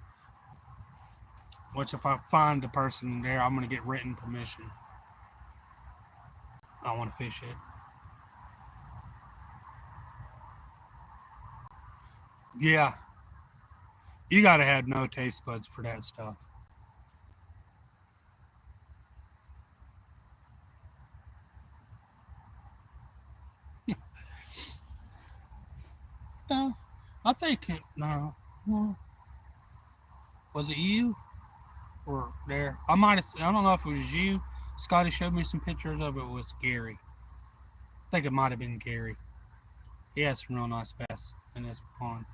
Which if I find the person there, I'm gonna get written permission. I want to fish it. Yeah, you gotta have no taste buds for that stuff. No, I think it. No, well, was it you or there? I might have. I don't know if it was you. Scotty showed me some pictures of it. It was Gary. I think it might have been Gary. He had some real nice bass in his pond.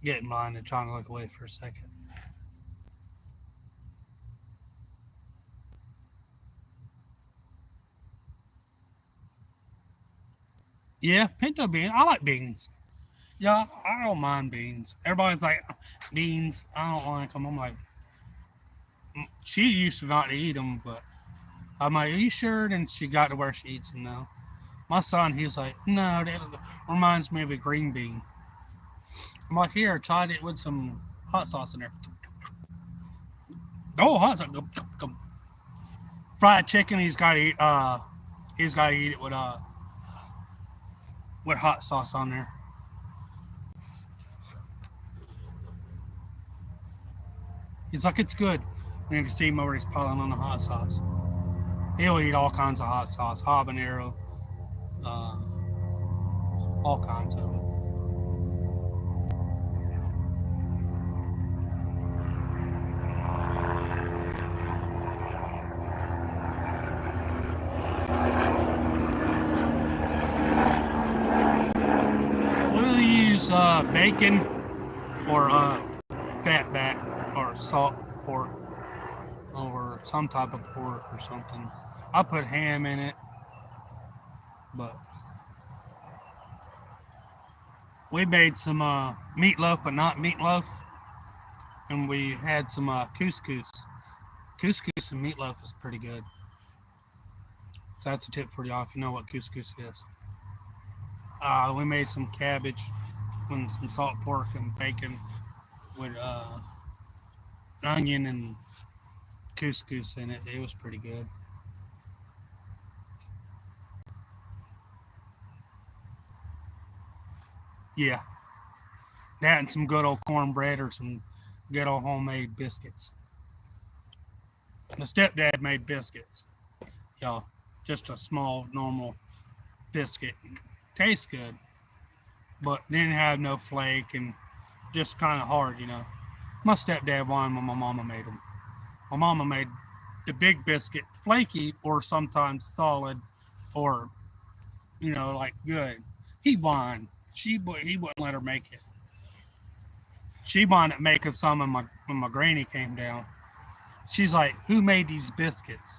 Getting blind and trying to look away for a second. Yeah, pinto beans. I like beans. Yeah, I don't mind beans. Everybody's like, beans. I don't like them. I'm like, she used to not eat them, but I'm like, are you sure? And she got to where she eats them now. My son, he's like, no, that reminds me of a green bean. I'm like, here, I tried it with some hot sauce in there. Oh, hot sauce. Fried chicken, he's got to eat it with hot sauce on there. He's like, it's good. And you can see him over, he's piling on the hot sauce. He'll eat all kinds of hot sauce, habanero, uh, all kinds of it. We'll use bacon or fat back or salt pork or some type of pork or something. I put ham in it, but we made some meatloaf, but not meatloaf, and we had some couscous. Couscous and meatloaf is pretty good. So that's a tip for y'all if you know what couscous is. We made some cabbage with some salt pork and bacon with onion and couscous in it. It was pretty good. Yeah, that and some good old cornbread or some good old homemade biscuits. My stepdad made biscuits, y'all. Just a small, normal biscuit. Tastes good, but didn't have no flake and just kind of hard, you know. My stepdad won when my mama made them. My mama made the big biscuit flaky or sometimes solid or, you know, like good. He won. He wouldn't let her make it. She wound up making some when my granny came down. She's like, "Who made these biscuits?"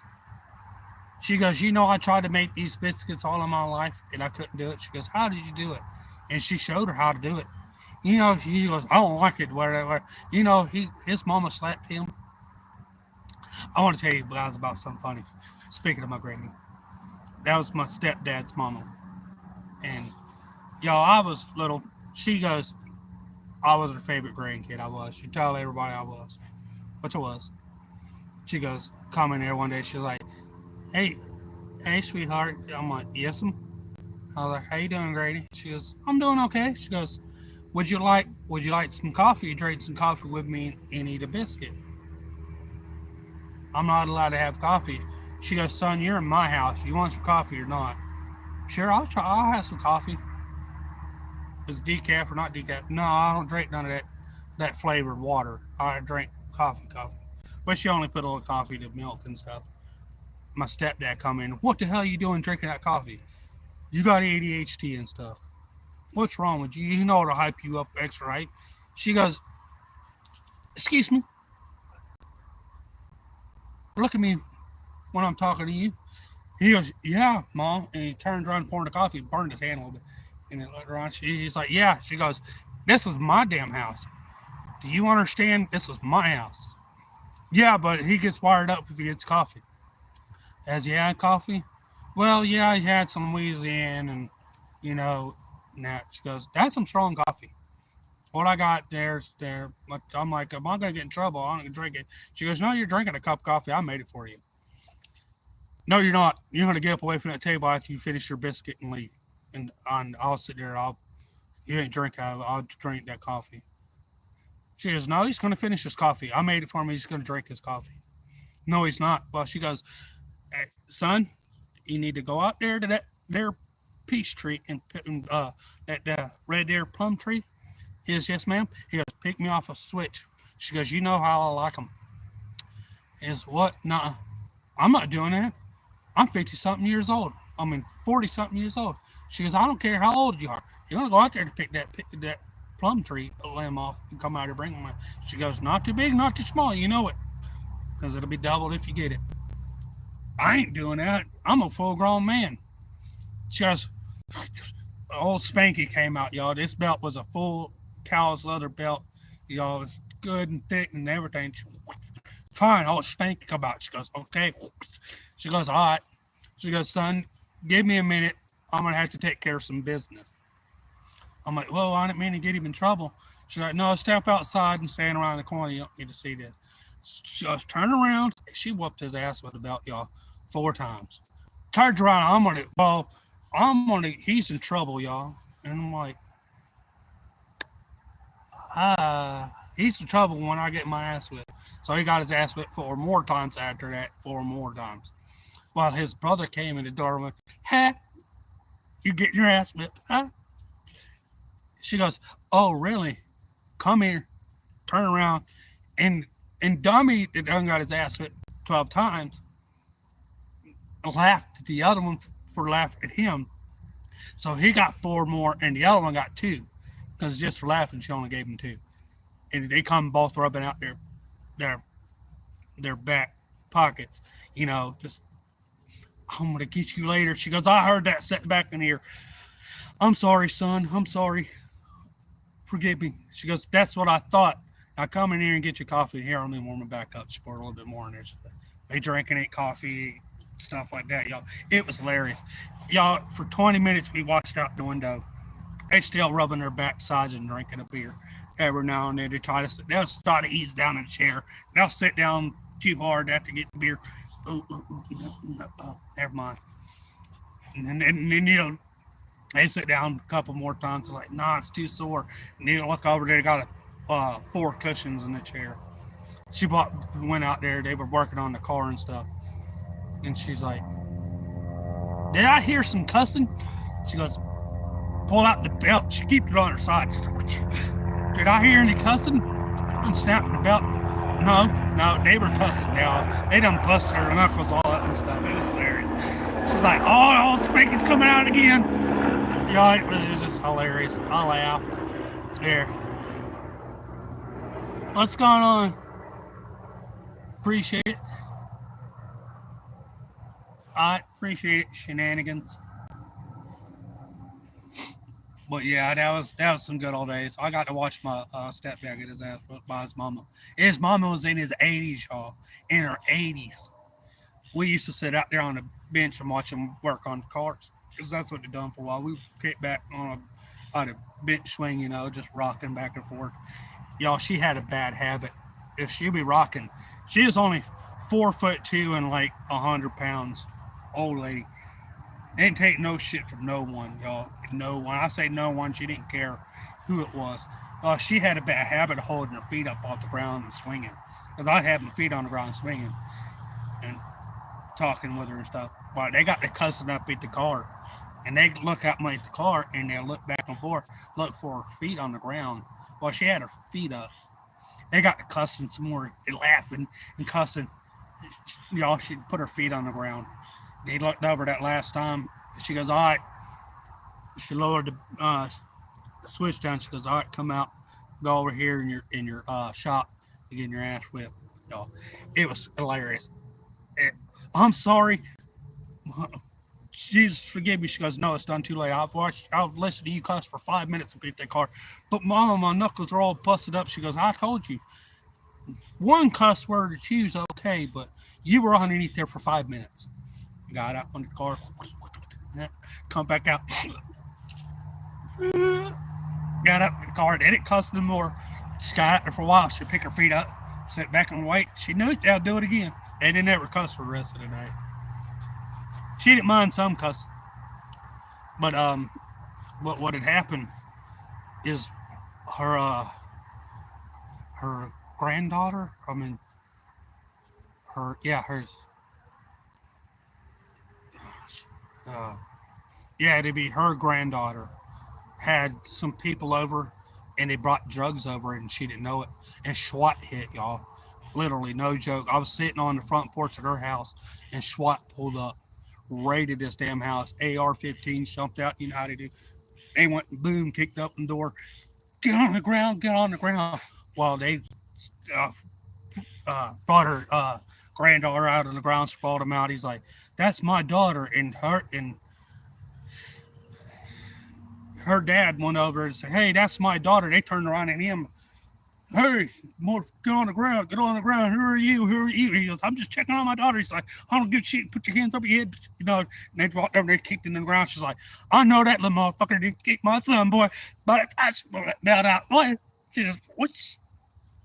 She goes, "You know, I tried to make these biscuits all of my life and I couldn't do it." She goes, "How did you do it?" And she showed her how to do it. You know, he goes, "I don't like it." Whatever. You know, his mama slapped him. I want to tell you guys about something funny. Speaking of my granny, that was my stepdad's mama, and y'all, I was little. She goes, I was her favorite grandkid. I was. She told everybody I was, which I was. She goes, come in there one day. She's like, "Hey, hey, sweetheart." I'm like, "Yes'm." I was like, "How you doing, Grady?" She goes, "I'm doing okay." She goes, would you like some coffee? Drink some coffee with me and eat a biscuit. I'm not allowed to have coffee. She goes, "Son, you're in my house. You want some coffee or not?" Sure, I'll try. I'll have some coffee. Is decaf or not decaf? No, I don't drink none of that flavored water. I drink coffee. But she only put a little coffee to milk and stuff. My stepdad come in. "What the hell are you doing drinking that coffee? You got ADHD and stuff. What's wrong with you? You know it'll hype you up extra, right?" She goes, "Excuse me, look at me when I'm talking to you." He goes, "Yeah, Mom." And he turned around and poured the coffee, burned his hand a little bit. And then later on, he's like, "Yeah." She goes, "This is my damn house. Do you understand? This is my house." "Yeah, but he gets wired up if he gets coffee." "Has he had coffee?" "Well, yeah, he had some Louisiana and, you know, and that." She goes, "That's some strong coffee. What I got there's there." I'm like, "Am I going to get in trouble? I'm going to drink it." She goes, "No, you're drinking a cup of coffee. I made it for you." "No, you're not. You're going to get up away from that table after you finish your biscuit and leave. And I'll sit there. You ain't drink. I'll drink that coffee." She goes, "No, he's going to finish his coffee. I made it for him. He's going to drink his coffee." "No, he's not." Well, she goes, "Hey, son, you need to go out there to that there peach tree and that red deer plum tree." He goes, "Yes, ma'am." He goes, "Pick me off a switch." She goes, "You know how I like them." He goes, "What? Nah, I'm not doing that. I'm 50 something years old. I mean, 40 something years old." She goes, "I don't care how old you are. You're going to go out there to pick that plum tree limb off and come out here and bring them." She goes, "Not too big, not too small. You know it. Because it'll be doubled if you get it." "I ain't doing that. I'm a full grown man." She goes, old Spanky came out, y'all. This belt was a full cow's leather belt. Y'all, it's good and thick and everything. "Fine, old Spanky come out." She goes, "Okay." She goes, "All right." She goes, "Son, give me a minute. I'm going to have to take care of some business." I'm like, "Well, I didn't mean to get him in trouble." She's like, "No, step outside and stand around the corner. You don't need to see this." She goes, "Turn around." She whooped his ass with a belt, y'all, 4 times. Turns around, he's in trouble, y'all. And I'm like, he's in trouble when I get my ass whipped. So he got his ass whipped 4 more times after that, 4 more times. While his brother came in the door and went, "Ha, you getting your ass whipped, huh?" She goes, "Oh, really? Come here." Turn around. And Dummy that done got his ass whipped 12 times laughed at the other one for laughing at him. So he got 4 more, and the other one got 2. Because just for laughing, she only gave him 2. And they come both rubbing out their their back pockets. You know, just, "I'm gonna get you later." She goes, "I heard that set back in here. I'm sorry, son. I'm sorry. Forgive me." She goes, "That's what I thought. Now come in here and get your coffee. Here, let me warm it back up. Just pour a little bit more in there." They drink and ate coffee, stuff like that, y'all. It was hilarious. Y'all, for 20 minutes, we watched out the window. They still rubbing their backsides and drinking a beer. Every now and then, they'll start to ease down in a chair. They'll sit down too hard after getting beer. Oh, never mind. And then, you know, They sit down a couple more times. They're like, nah, it's too sore. And you look over there, they got 4 cushions in the chair. Went out there. They were working on the car and stuff. And she's like, did I hear some cussing? She goes, pull out the belt. She keeps it on her side. She's like, did I hear any cussing? And snapped the belt. No, they were cussing now. They done bust her knuckles all up and stuff. It was hilarious. She's like, oh, the spanking's coming out again. Yeah, it was just hilarious. I laughed. There. What's going on? Appreciate it. I appreciate it. Shenanigans. But yeah, that was some good old days. I got to watch my stepdad get his ass whipped by his mama. His mama was in his 80s, y'all. In her 80s. We used to sit out there on the bench and watch them work on the carts. Because that's what they done for a while. We kicked back on a bench swing, just rocking back and forth. Y'all, she had a bad habit. If she'd be rocking, she was only 4'2" and like 100 pounds. Old lady. Didn't take no shit from no one, y'all. No one. I say no one. She didn't care who it was. She had a bad habit of holding her feet up off the ground and swinging. Because I had my feet on the ground swinging and talking with her and stuff. But they got the cussing up at the car. And they look at me at the car and they look back and forth, look for her feet on the ground. Well, she had her feet up. They got the cussing some more, laughing and cussing. Y'all, she'd put her feet on the ground. They looked over that last time. She goes, all right. She lowered the switch down. She goes, all right, come out. Go over here in your shop to get your ass whipped. Y'all, it was hilarious. I'm sorry. Jesus, forgive me. She goes, no, it's done too late. I've listened to you cuss for 5 minutes to beat that car. But Mama, my knuckles are all busted up. She goes, I told you. One cuss word to choose, okay, but you were underneath there for 5 minutes. Got out on the car, come back out, got up in the car, didn't cuss no more. She got out there for a while. She'd pick her feet up, sit back and wait. She knew they'll do it again. They didn't ever cuss for the rest of the day. She didn't mind some cussing, but what had happened is her granddaughter. I mean, hers. It'd be her granddaughter had some people over and they brought drugs over and she didn't know it. And SWAT hit, y'all. Literally, no joke. I was sitting on the front porch of her house and SWAT pulled up, raided this damn house. AR-15 jumped out, you know how they do. They went boom, kicked up the door. Get on the ground, get on the ground. Well, they brought her granddaughter out of the ground, sprawled him out. He's like, that's my daughter, and her dad went over and said, hey, that's my daughter. They turned around and him, hey, more, get on the ground, who are you, He goes, I'm just checking on my daughter. He's like, I don't give a shit, put your hands up your head, and they walked over, they kicked him in the ground. She's like, I know that little motherfucker didn't kick my son, boy, but I bowed out, boy. She just,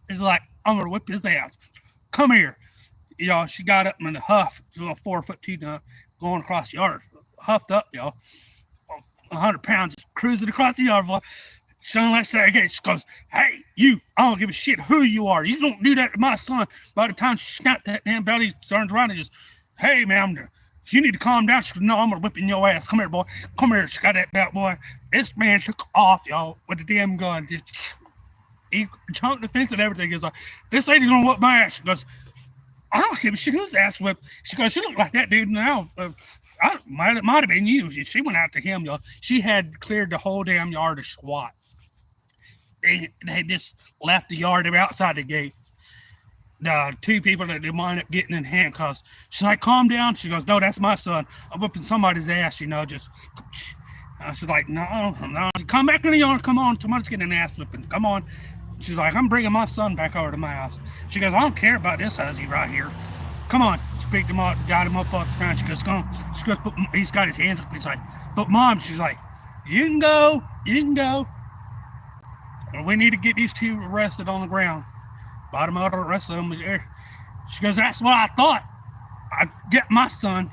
she's like, I'm gonna whip his ass. Come here. Y'all, she got up in a huff, 4'2", going across the yard, huffed up, y'all, 100 pounds, just cruising across the yard, boy. Son, let's say again. She goes, hey, you, I don't give a shit who you are. You don't do that to my son. By the time she snapped that damn belly, turns around and just, hey, man, you need to calm down. She goes, no, I'm going to whip in your ass. Come here, boy. Come here. She got that belt, boy. This man took off, y'all, with the damn gun. He jumped the fence and everything. He's like, this lady's going to whip my ass. She goes, I don't give a shit whose ass whipped. She goes, you look like that dude now. Might have been you. She went after him, y'all. She had cleared the whole damn yard of SWAT. They just left the yard. They were outside the gate. The 2 people that they wind up getting in handcuffs. She's like, calm down. She goes, no, that's my son. I'm whipping somebody's ass, just. She's like, no. Come back in the yard. Come on. Somebody's getting an ass whipping. Come on. She's like, I'm bringing my son back over to my house. She goes, I don't care about this hussy right here. Come on. She picked him up, got him up off the ground. She goes, come on. She goes, he's got his hands up. He's like, but Mom, she's like, you can go. We need to get these 2 arrested on the ground. Bottom out, the rest of them was there. She goes, that's what I thought. I'd get my son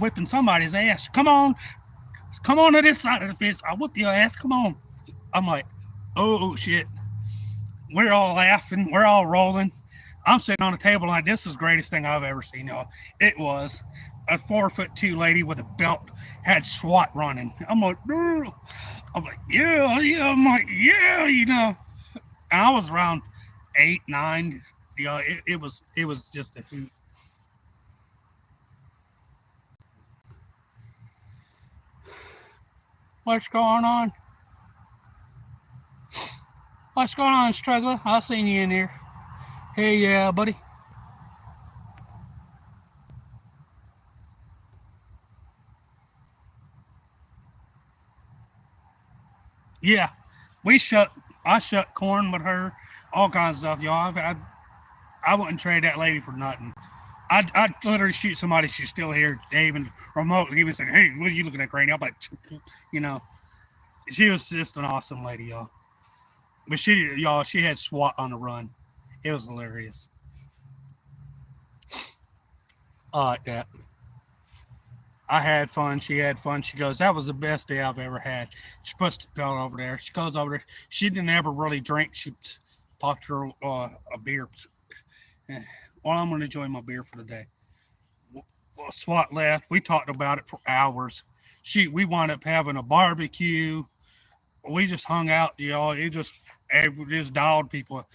whipping somebody's ass. Come on. Come on to this side of the fence. I'll whoop your ass. Come on. I'm like, oh shit. We're all laughing. We're all rolling. I'm sitting on the table like this is the greatest thing I've ever seen, y'all. It was a 4'2" lady with a belt had SWAT running. I'm like, no. I'm like, yeah, yeah. I'm like, yeah, you know. And I was around 8, 9. You know, it was just a hoot. What's going on? What's going on, struggler? I seen you in here. Hey, yeah, buddy. Yeah, we shut. I shut corn with her, all kinds of stuff, y'all. I wouldn't trade that lady for nothing. I'd literally shoot somebody. She's still here. They even remotely even said, "Hey, what are you looking at, Granny?" I'm like, you know, she was just an awesome lady, y'all. But y'all, she had SWAT on the run. It was hilarious. I like that. I had fun. She had fun. She goes, "That was the best day I've ever had." She puts the belt over there. She goes over there. She didn't ever really drink. She popped her a beer. Well, I'm going to enjoy my beer for the day. Well, SWAT left. We talked about it for hours. We wound up having a barbecue. We just hung out, y'all. We just dialed people.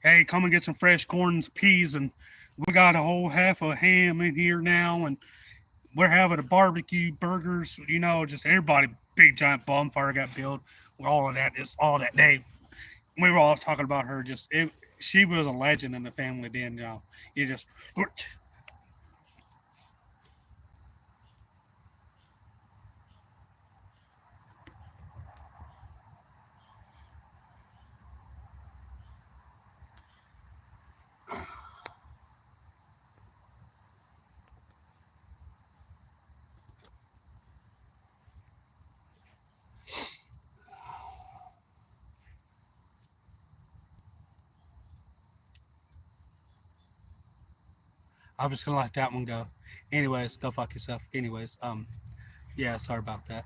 Hey, come and get some fresh corn and peas, and we got a whole half a ham in here now, and we're having a barbecue, burgers. You know, just everybody. Big giant bonfire got built. All of that, just all that day. We were all talking about her. She was a legend in the family. Then, you know, you just I'm just gonna let that one go. Anyways, go fuck yourself. Anyways, yeah, sorry about that.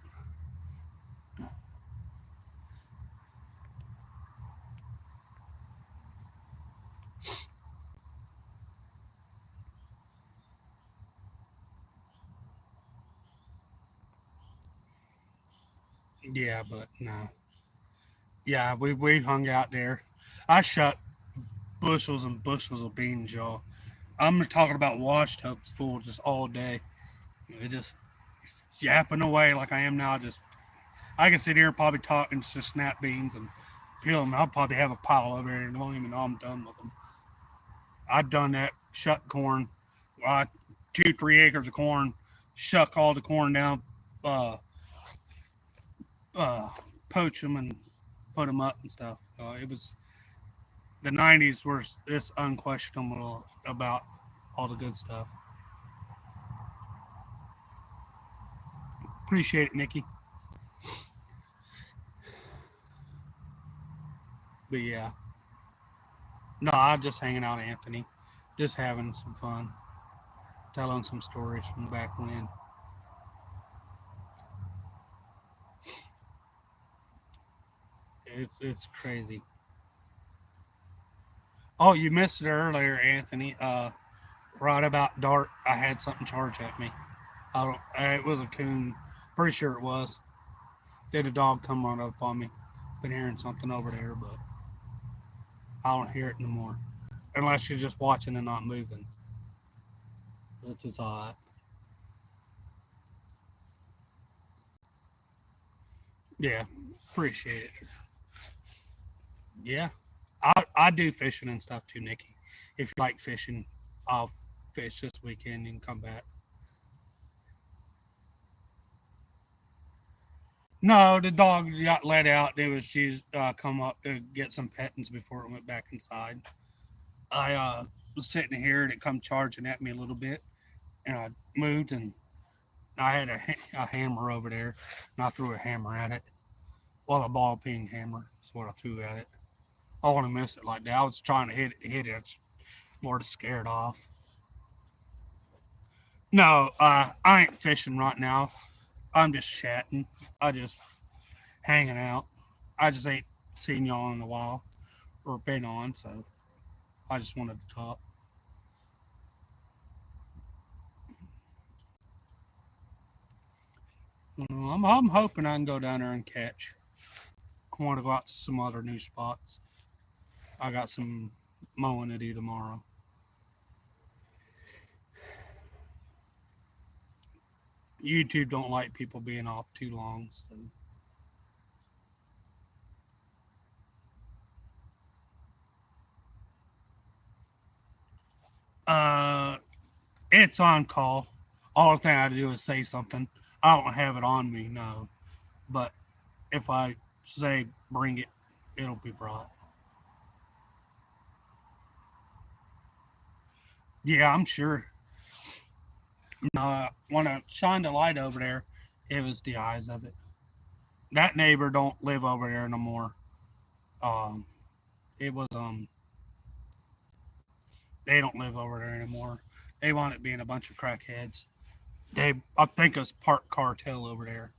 Yeah, but no. Yeah, we hung out there. I shot bushels and bushels of beans, y'all. I'm talking about wash tubs full just all day. It just yapping away like I am now. Just I can sit here and probably talk and just snap beans and peel them. I'll probably have a pile over there and don't even know I'm done with them. I've done that. Shut corn. I 2, 3 acres of corn. Shuck all the corn down. Uh, uh, Poach them and put them up and stuff. It was the '90s were this unquestionable about all the good stuff. Appreciate it, Nikki. But yeah, no, I'm just hanging out, Anthony. Just having some fun, telling some stories from back when. It's crazy. Oh, you missed it earlier, Anthony. Right about dark, I had something charge at me. I don't. It was a coon. Pretty sure it was. Did a dog come run up on me? Been hearing something over there, but I don't hear it anymore. Unless you're just watching and not moving, which is odd. Yeah, appreciate it. Yeah, I do fishing and stuff too, Nikki. If you like fishing, I'll fish this weekend and come back. No, the dog got let out. It was she's come up to get some pettings before it went back inside. I was sitting here and it come charging at me a little bit, and I moved and I had a hammer over there, and I threw a hammer at it. Well, a ball peen hammer is what I threw at it. I want to miss it like that. I was trying to hit it. It's more to scare it off. No, I ain't fishing right now. I'm just chatting. I just hanging out. I just ain't seen y'all in a while or been on, so I just wanted to talk. I'm hoping I can go down there and catch. I want to go out to some other new spots. I got some mowing to do tomorrow. YouTube don't like people being off too long, so uh, it's on call. All the thing I do is say something. I don't have it on me, no. But if I say bring it, it'll be brought. Yeah, I'm sure. When I shined the light over there, it was the eyes of it. That neighbor don't live over there no more. Um, it was they don't live over there anymore. They wound up being a bunch of crackheads. I think it was part cartel over there.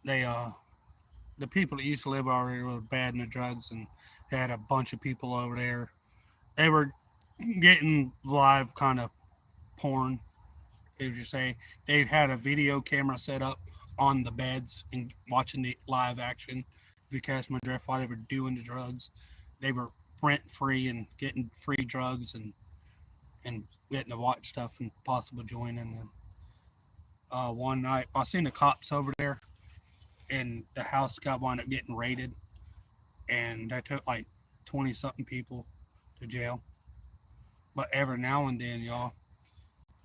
They the people that used to live over there were bad in the drugs and had a bunch of people over there. They were getting live kind of porn, as you say. They had a video camera set up on the beds and watching the live action. If you catch my drift, while they were doing the drugs, they were rent free and getting free drugs and getting to watch stuff and possible joining. And one night, I seen the cops over there, and the house got wound up getting raided, and they took like 20 something people to jail. But every now and then, y'all,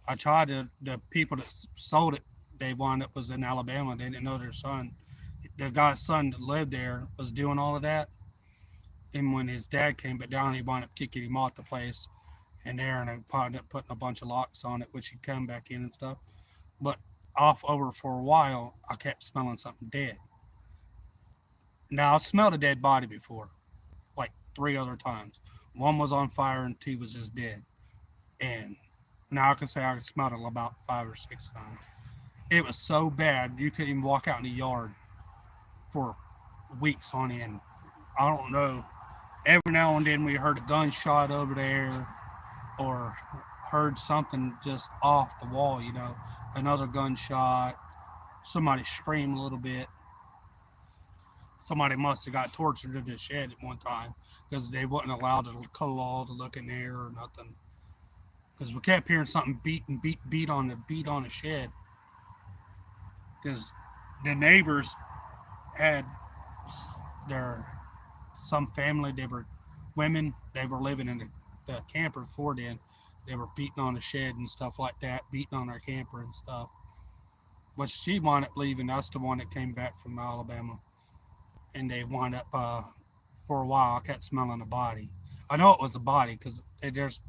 I tried to, the people that sold it, they wound up was in Alabama. They didn't know their son. The guy's son that lived there was doing all of that. And when his dad came back down, he wound up kicking him off the place. And there, and I wound up putting a bunch of locks on it, which he'd come back in and stuff. But off over for a while, I kept smelling something dead. Now, I've smelled a dead body before, like 3 other times. One was on fire and two was just dead. And now I can say I smelled it about 5 or 6 times. It was so bad you couldn't even walk out in the yard for weeks on end. I don't know. Every now and then we heard a gunshot over there or heard something just off the wall, another gunshot, somebody scream a little bit. Somebody must have got tortured in the shed at one time because they wasn't allowed to call to look in there or nothing. Because we kept hearing something beat and beat on the shed. Because the neighbors had their some family, they were women, they were living in the camper before then. They were beating on the shed and stuff like that, beating on our camper and stuff. But she wound up leaving. That's the one that came back from Alabama. And they wound up, for a while, I kept smelling a body. I know it was a body because there's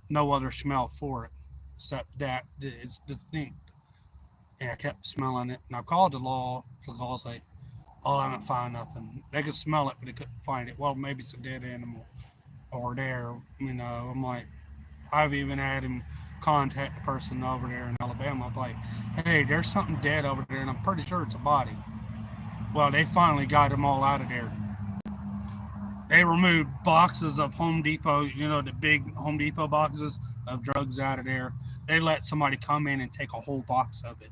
no other smell for it except that it's distinct. And I kept smelling it. And I called the law. The law's like, oh, I didn't find nothing. They could smell it, but they couldn't find it. Well, maybe it's a dead animal over there. I'm like, I've even had him contact the person over there in Alabama. I'm like, hey, there's something dead over there, and I'm pretty sure it's a body. Well, they finally got them all out of there. They removed boxes of Home Depot, the big Home Depot boxes of drugs out of there. They let somebody come in and take a whole box of it,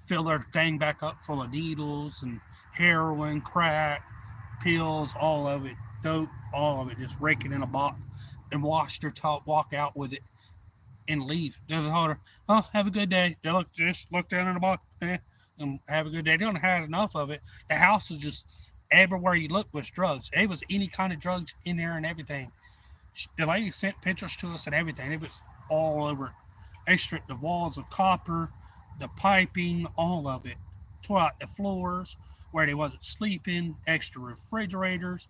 fill their thing back up full of needles and heroin, crack, pills, all of it, dope, all of it, just rake it in a box and wash their top, walk out with it and leave. They told her, oh, have a good day. They just look down in the box, and have a good day. They don't have enough of it. The house is just everywhere you look was drugs. It was any kind of drugs in there and everything. The lady sent pictures to us and everything. It was all over it. They stripped the walls of copper, the piping, all of it. Tore out the floors where they wasn't sleeping, extra refrigerators.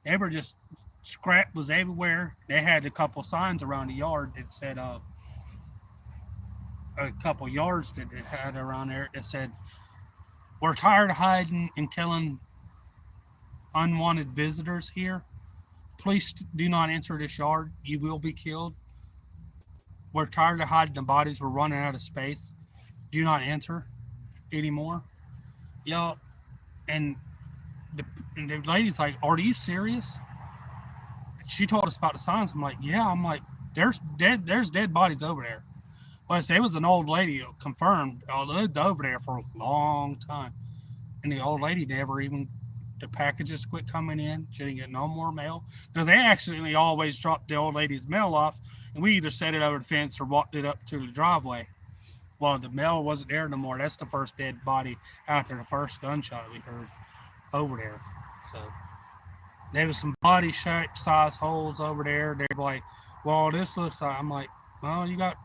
They were just, scrap was everywhere. They had a couple signs around the yard that said, a couple yards that they had around there that said, we're tired of hiding and killing unwanted visitors here. Please do not enter this yard. You will be killed. We're tired of hiding the bodies. We're running out of space. Do not enter. anymore. Y'all, and the, and the lady's like, "Are you serious?" She told us about the signs. I'm like, "Yeah." I'm like, there's dead bodies over there." Well, it was an old lady confirmed lived over there for a long time, and the old lady never even the packages quit coming in. She didn't get no more mail because they accidentally always dropped the old lady's mail off, and we either set it over the fence or walked it up to the driveway. Well, the mail wasn't there no more. That's the first dead body after the first gunshot we heard over there. So there was some body shape size holes over there. They were like, "Well, this looks like." I'm like, "Well, you got."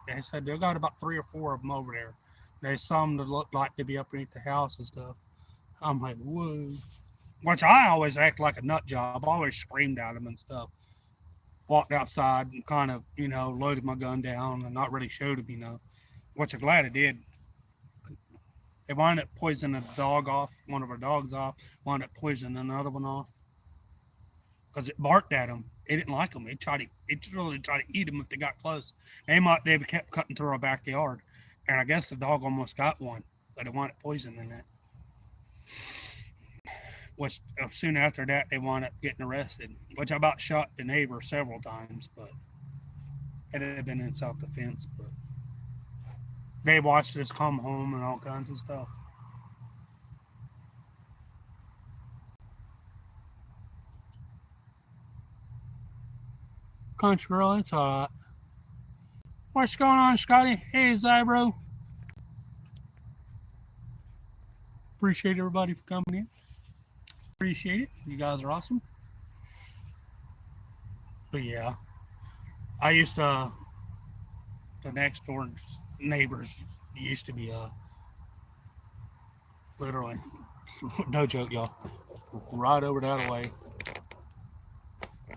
They said they got about 3 or 4 of them over there. There's some that look like to be up underneath the house and stuff. I'm like, whoa. Which I always act like a nut job. I always screamed at them and stuff. Walked outside and kind of, loaded my gun down and not really showed them, which I'm glad I did. They wound up poisoning a dog off, one of our dogs off, wound up poisoning another one off because it barked at them. It didn't like them. It really tried to eat them if they got close. They kept cutting through our backyard, and I guess the dog almost got one, but it wound up poisoning it. Which soon after that they wound up getting arrested, which I about shot the neighbor several times, but it had been in self defense. But they watched us come home and all kinds of stuff. Country girl, it's alright. What's going on, Scotty? Hey, Zybro. Appreciate everybody for coming in. Appreciate it. You guys are awesome. But yeah, I used to, the next door neighbors used to be literally, no joke, y'all, right over that way.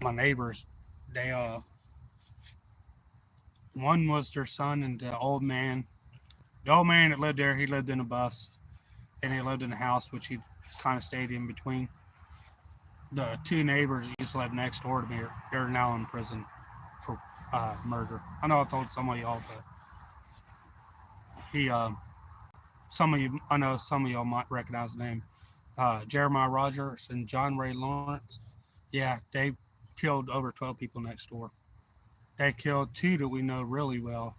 My neighbors, they one was their son and the old man. The old man that lived there, he lived in a bus, and he lived in a house which he kind of stayed in between. The two neighbors that used to live next door to me, they're now in prison for murder. I know I told some of y'all, but he, I know some of y'all might recognize the name. Jeremiah Rogers and John Ray Lawrence. Yeah, they killed over 12 people next door. They killed two that we know really well.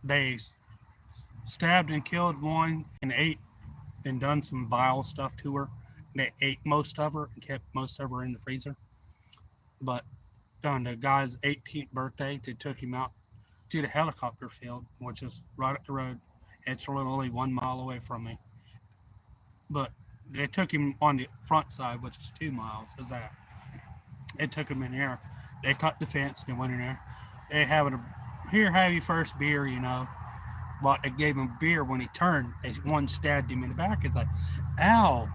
They stabbed and killed one and ate and done some vile stuff to her. They ate most of her and kept most of her in the freezer. But on the guy's 18th birthday, they took him out to the helicopter field, which is right up the road. It's literally 1 mile away from me. But they took him on the front side, which is 2 miles. Is that? They took him in there. They cut the fence and went in there. They having here, have your first beer, But they gave him beer when he turned. One stabbed him in the back. It's like, ow.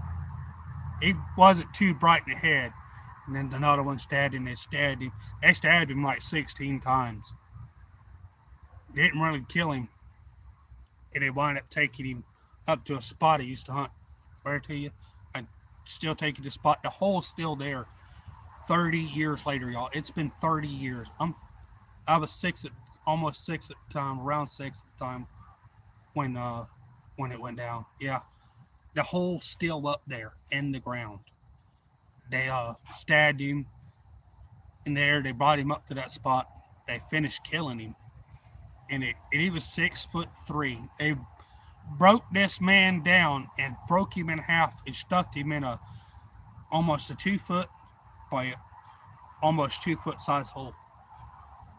He wasn't too bright in the head. And then another one stabbed him. They stabbed him. They stabbed him like 16 times. They didn't really kill him. And they wound up taking him up to a spot he used to hunt. Swear to you. I still take you to the spot. The hole's still there. 30 years later, y'all. It's been 30 years. I was almost 6 at the time, around 6 at the time when it went down. Yeah. The hole's still up there in the ground. They stabbed him in there. They brought him up to that spot. They finished killing him. And he was 6'3". They broke this man down and broke him in half and stuck him in almost a 2 foot by almost 2 foot size hole.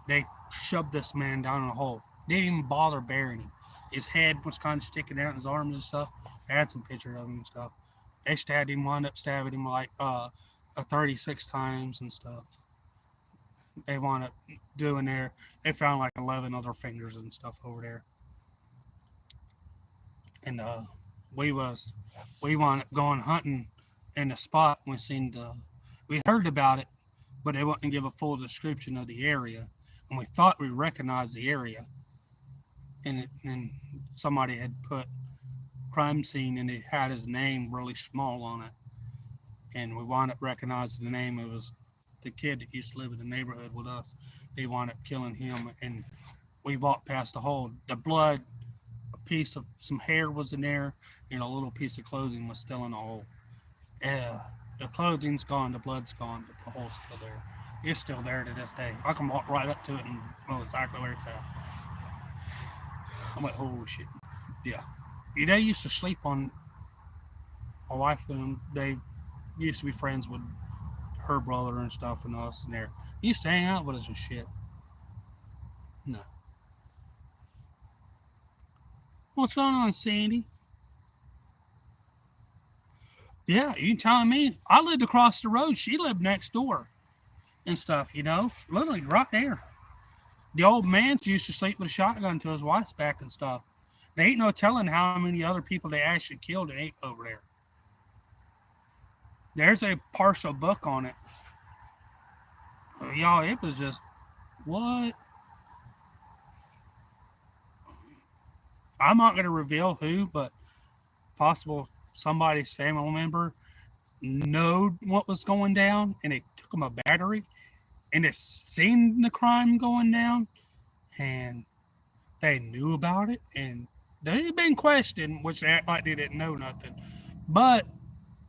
They shoved this man down in a hole. They didn't even bother burying him. His head was kind of sticking out in his arms and stuff. I had some pictures of him and stuff. They stabbed him, wound up stabbing him like 36 times and stuff. They wound up doing there. They found like 11 other fingers and stuff over there. And we wound up going hunting in the spot. We heard about it, but they wouldn't give a full description of the area. And we thought we recognized the area. And somebody had put crime scene and it had his name really small on it. And we wound up recognizing the name. It was the kid that used to live in the neighborhood with us. They wound up killing him, and we walked past the hole. The blood piece of some hair was in there, and a little piece of clothing was still in the hole. Yeah, the clothing's gone, the blood's gone, but the hole's still there. It's still there to this day. I can walk right up to it and know exactly where it's at. I'm like, oh shit. Yeah. They used to sleep on my wife and them. They used to be friends with her brother and stuff and us and there. Used to hang out with us and shit. No. What's going on, Sandy? Yeah, you telling me? I lived across the road. She lived next door and stuff, literally right there. The old man used to sleep with a shotgun to his wife's back and stuff. There ain't no telling how many other people they actually killed and ate over there. There's a partial book on it. Y'all, it was just, what? I'm not going to reveal who, but possible somebody's family member knowed what was going down and it took them a battery and it seen the crime going down and they knew about it and they've been questioned, which they act like they didn't know nothing. But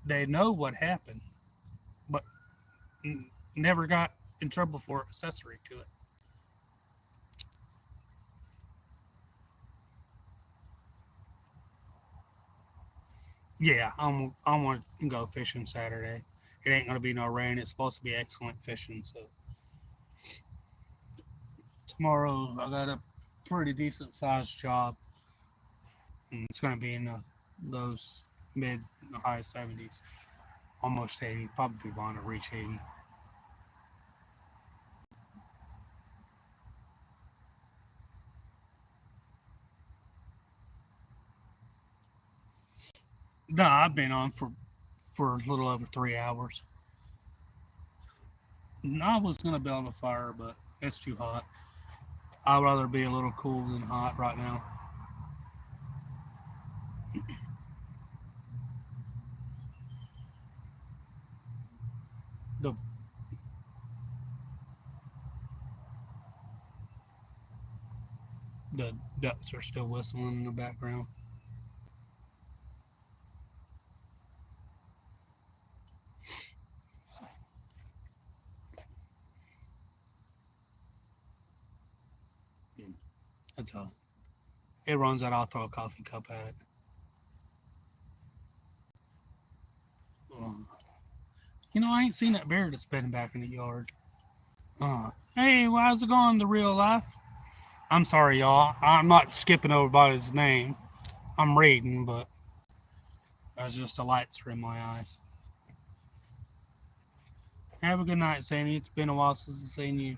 they know what happened, but never got in trouble for accessory to it. Yeah, I'm going to go fishing Saturday. It ain't going to be no rain. It's supposed to be excellent fishing. So tomorrow I got a pretty decent sized job, and it's going to be in those mid high 70s, almost 80. Probably want to reach 80. No, I've been on for a little over 3 hours. I was gonna build a fire, but it's too hot. I'd rather be a little cool than hot right now. The the ducks are still whistling in the background. That's all. It runs out. I'll throw a coffee cup at it. Um, I ain't seen that bear that's been back in the yard. Hey, how's it going? The real life? I'm sorry, y'all. I'm not skipping over by his name. I'm reading, but that's just the lights are in my eyes. Have a good night, Sandy. It's been a while since I've seen you.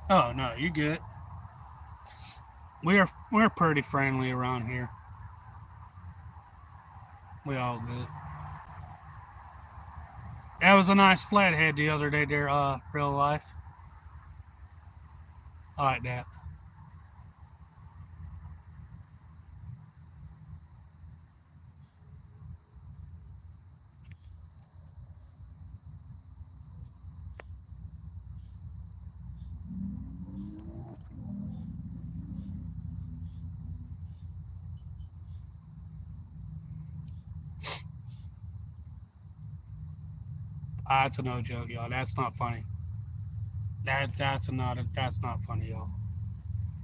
Oh no, you good. We're pretty friendly around here. We all good. That was a nice flathead the other day there, real life. I like that. That's a no joke, y'all. That's not funny. That's not funny, y'all.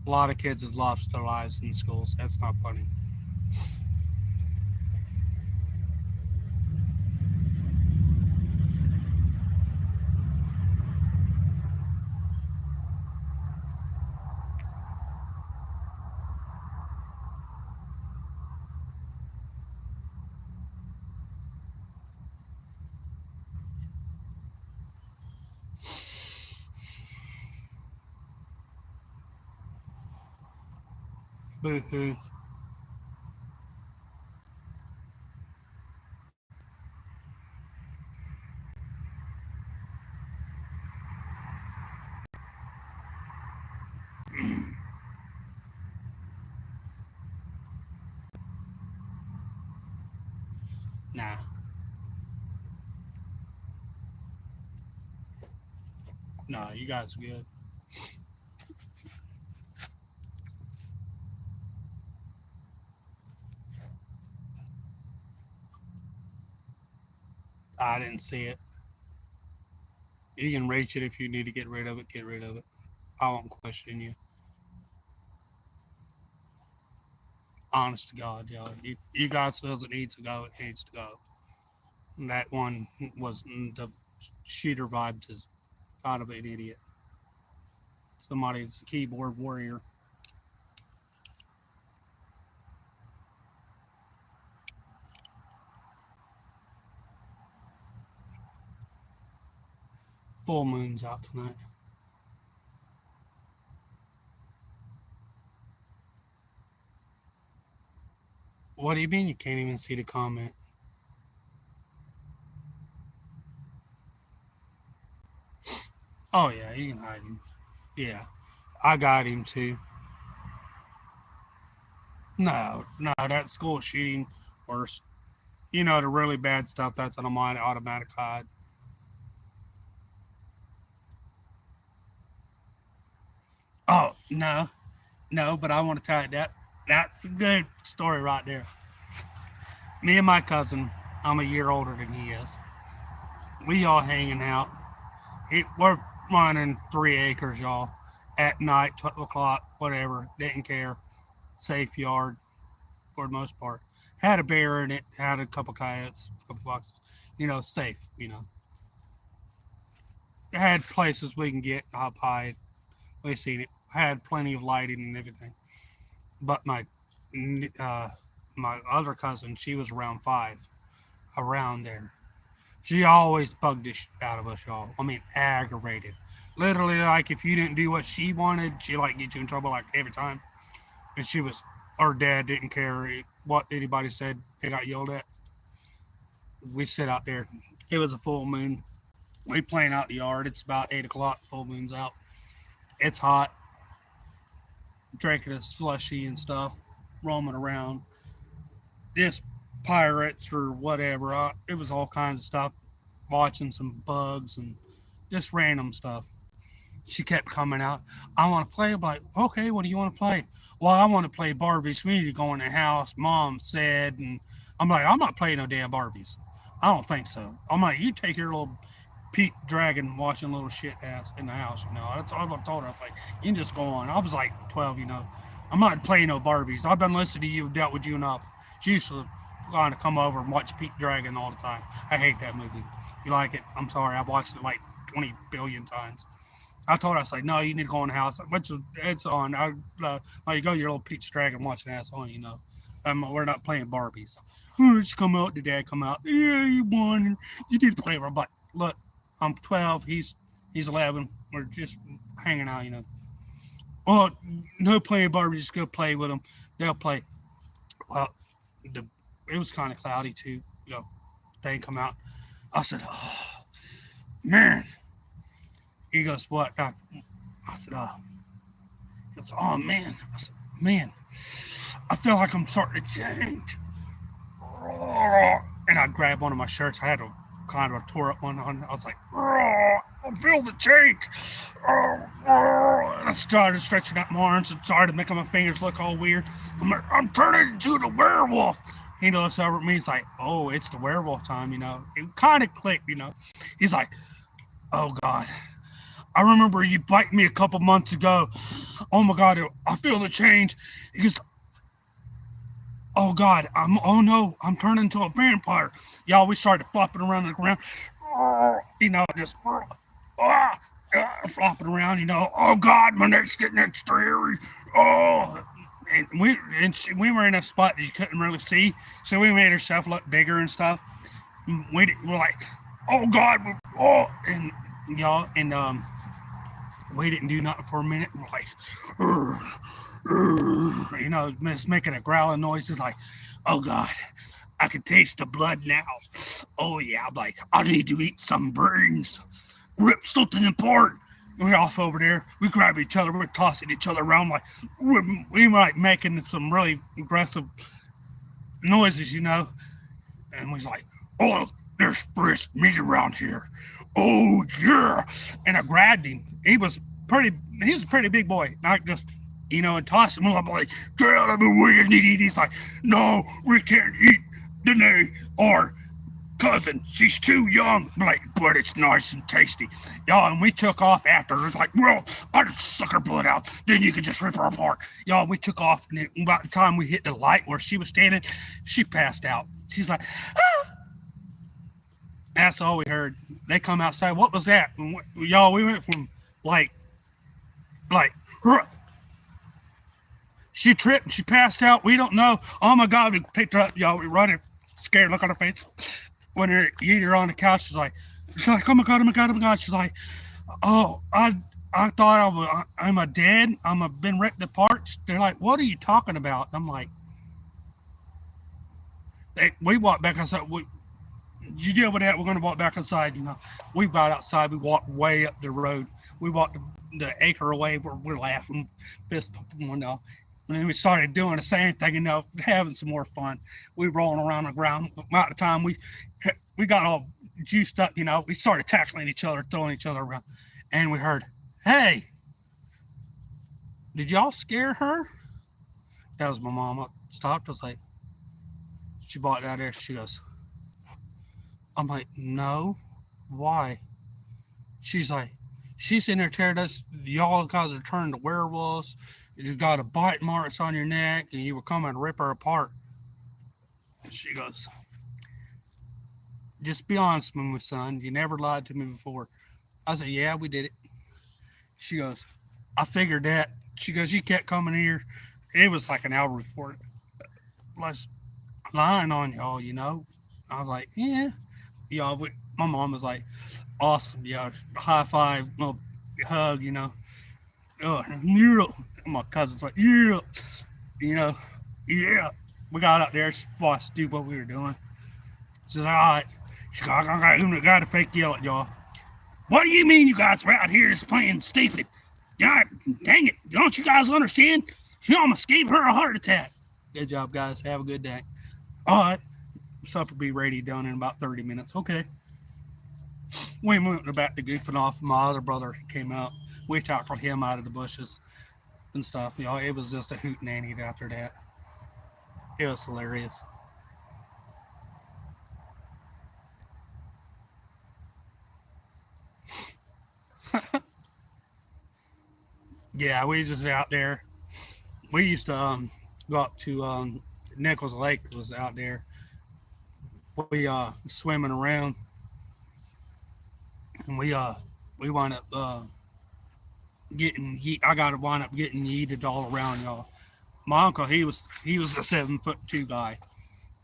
A lot of kids have lost their lives in schools. That's not funny. Boo hoo. Nah. No, you guys are good. I didn't see it. You can reach it if you need to get rid of it. Get rid of it. I won't question you. Honest to God, y'all. You guys feels it needs to go. It needs to go. That one was the shooter vibes is kind of an idiot. Somebody that's a keyboard warrior. Full moon's out tonight. What do you mean you can't even see the comment? Oh yeah, you can hide him. Yeah, I got him too. No, no, that school shooting or the really bad stuff that's on my automatic hide. Oh no, no, but I want to tell you that that's a good story right there. Me and my cousin, I'm a year older than he is. We all hanging out. We're running 3 acres, y'all. At night, 12 o'clock, whatever. Didn't care. Safe yard for the most part. Had a bear in it. Had a couple coyotes, a couple foxes. Safe. Had places we can get up high. We seen it. Had plenty of lighting and everything. But uh, my other cousin, she was around 5, around there. She always bugged the shit out of us, y'all. I mean, aggravated. Literally, like if you didn't do what she wanted, she like get you in trouble like every time. And she was, her dad didn't care what anybody said. They got yelled at. We sit out there. It was a full moon. We playing out in the yard. It's about 8 o'clock. Full moon's out. It's hot. Drinking a slushy and stuff, roaming around. Just pirates or whatever. It was all kinds of stuff. Watching some bugs and just random stuff. She kept coming out. I want to play. I'm like, okay, what do you want to play? Well, I want to play Barbies. We need to go in the house. Mom said, and I'm like, I'm not playing no damn Barbies. I don't think so. I'm like, you take your little Pete Dragon watching little shit ass in the house. That's all I told her. I was like, you can just go on. I was like 12. I'm not playing no Barbies. I've been listening to you, dealt with you enough. She used to kind of come over and watch Pete Dragon all the time. I hate that movie. If you like it, I'm sorry. I've watched it like 20 billion times. I told her, I was like, no, you need to go in the house. But it's on. You go your little Pete's Dragon watching ass on. We're not playing Barbies. She come out, the dad come out. Yeah, you won. You need to play with her. But look, I'm 12. He's 11. We're just hanging out. Well, no playing Barbies. Just go play with them. They'll play. Well, it was kind of cloudy too. They come out. I said, oh, man. He goes, what? I said, he goes, oh, man. I said, man, I feel like I'm starting to change. And I grabbed one of my shirts. I had a kind of a tore up one on. I was like, I feel the change. And I started stretching out my arms and started making my fingers look all weird. I'm like, I'm turning into the werewolf. He looks over at me. He's like, oh, it's the werewolf time. It kind of clicked. He's like, oh, God. I remember you bite me a couple months ago. Oh my God, I feel the change. He goes, oh God, oh no, I'm turning into a vampire. Y'all, we started flopping around on the ground. Just flopping around. Oh God, my neck's getting extra hairy. Oh, and we were in a spot that you couldn't really see, so we made ourselves look bigger and stuff. We're like, oh God, oh, and y'all, and we didn't do nothing for a minute. We're like, just making a growling noise. It's like, oh God, I can taste the blood now. Oh yeah, I'm like, I need to eat some brains. Rip something apart. We're off over there. We grab each other. We're tossing each other around like we were like making some really aggressive noises. And we was like, oh, there's fresh meat around here. oh yeah, and I grabbed him. He was a pretty big boy, not just, and tossed him. I'm like, get out of the way and eat. He's like, no, we can't eat Danae or cousin. She's too young. I'm like, but it's nice and tasty. Y'all, and we took off after. It's like, well, I just suck her blood out. Then you can just rip her apart. Y'all, we took off, and about the time we hit the light where she was standing, she passed out. She's like, ah. That's all we heard. They come outside. What was that? And y'all, we went from like, she tripped and she passed out. We don't know. Oh my God, we picked her up. Y'all, we running, scared look on her face. When you eat her on the couch, she's like, oh my God, oh my God, oh my God. She's like, oh, I thought I'm a dead. Been ripped apart. They're like, what are you talking about? I'm like, we walked back outside. Did you deal with that? We're going to walk back inside. We got outside. We walked way up the road. We walked the acre away. We're laughing, fist pumping, and then we started doing the same thing, having some more fun. We rolling around the ground. About the time we got all juiced up, we started tackling each other, throwing each other around, and we heard, "Hey, did y'all scare her?" That was my mom. I stopped. I was like, she bought out there. She goes, I'm like, no, why? She's like, she's in there tearing us. Y'all guys are turning to werewolves. You got a bite marks on your neck, and you were coming to rip her apart. She goes, just be honest with me, son. You never lied to me before. I said, yeah, we did it. She goes, I figured that. She goes, you kept coming here. It was like an hour before. Let's lying on y'all, I was like, yeah. My mom was like, awesome, high five, hug, oh, yeah. My cousin's like, yeah, yeah. We got out there, watched do what we were doing. She's like, all right. She's like, I got to fake yell at y'all. What do you mean you guys are out here just playing stupid? God, dang it. Don't you guys understand? She almost gave her a heart attack. Good job, guys. Have a good day. All right. Supper be ready done in about 30 minutes. Okay. We went back to goofing off. My other brother came out. We tackled him out of the bushes and stuff. It was just a hootenanny after that. It was hilarious. Yeah, we just out there. We used to go up to Nichols Lake. Was out there. We swimming around, and we wound up I got to wind up getting yeeted all around, y'all. My uncle, he was a 7'2" guy.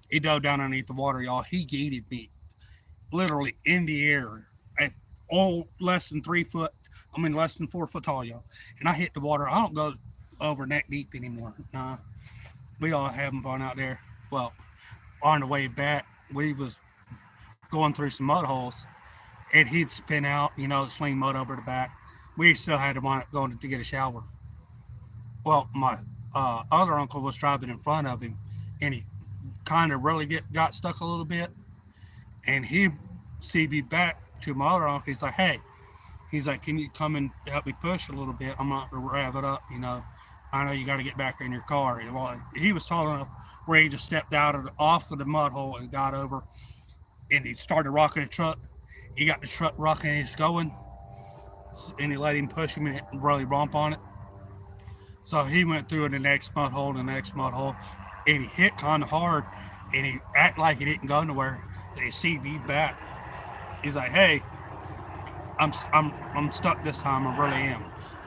He dove down underneath the water, y'all. He yeeted me literally in the air at all less than 3 foot. Less than 4 foot tall, y'all. And I hit the water. I don't go over neck deep anymore. Nah, we all having fun out there. Well, on the way back, we was going through some mud holes, and he'd spin out, sling mud over the back. We still had to wind up going to get a shower. Well, my other uncle was driving in front of him, and he kind of really got stuck a little bit, and he see me back to my other uncle. He's like, hey, he's like, can you come and help me push a little bit? I'm not going to rev it up, I know you got to get back in your car. Well, he was tall enough where he just stepped off of the mud hole and got over, and he started rocking the truck. He got the truck rocking and he's going, and he let him push him and really bump on it. So he went through the next mud hole, and he hit kind of hard, and he acted like he didn't go nowhere. And he see me back. He's like, hey, I'm stuck this time. I really am.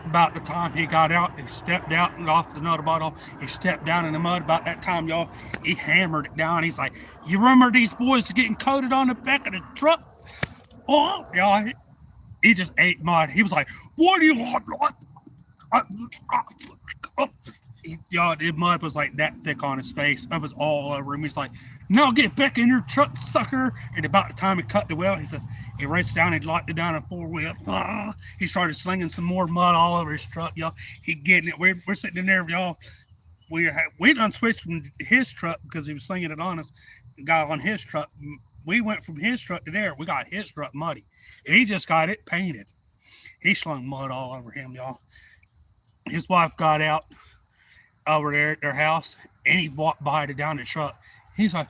About the time he got out, he stepped out and off another bottle. He stepped down in the mud. About that time, y'all, he hammered it down. He's like, you remember these boys getting coated on the back of the truck? Oh, y'all, he just ate mud. He was like, what do you want? Y'all, the mud was like that thick on his face. It was all over him. He's like, no, get back in your truck, sucker. And about the time he cut the wheel, he reached down and locked it down in 4-wheel. He started slinging some more mud all over his truck, y'all. He getting it. We're sitting in there, y'all. We done switched from his truck because he was slinging it on us. Got on his truck. we went from his truck to there. We got his truck muddy, and he just got it painted. He slung mud all over him, y'all. His wife got out over there at their house, and he walked by to down the truck. He's like,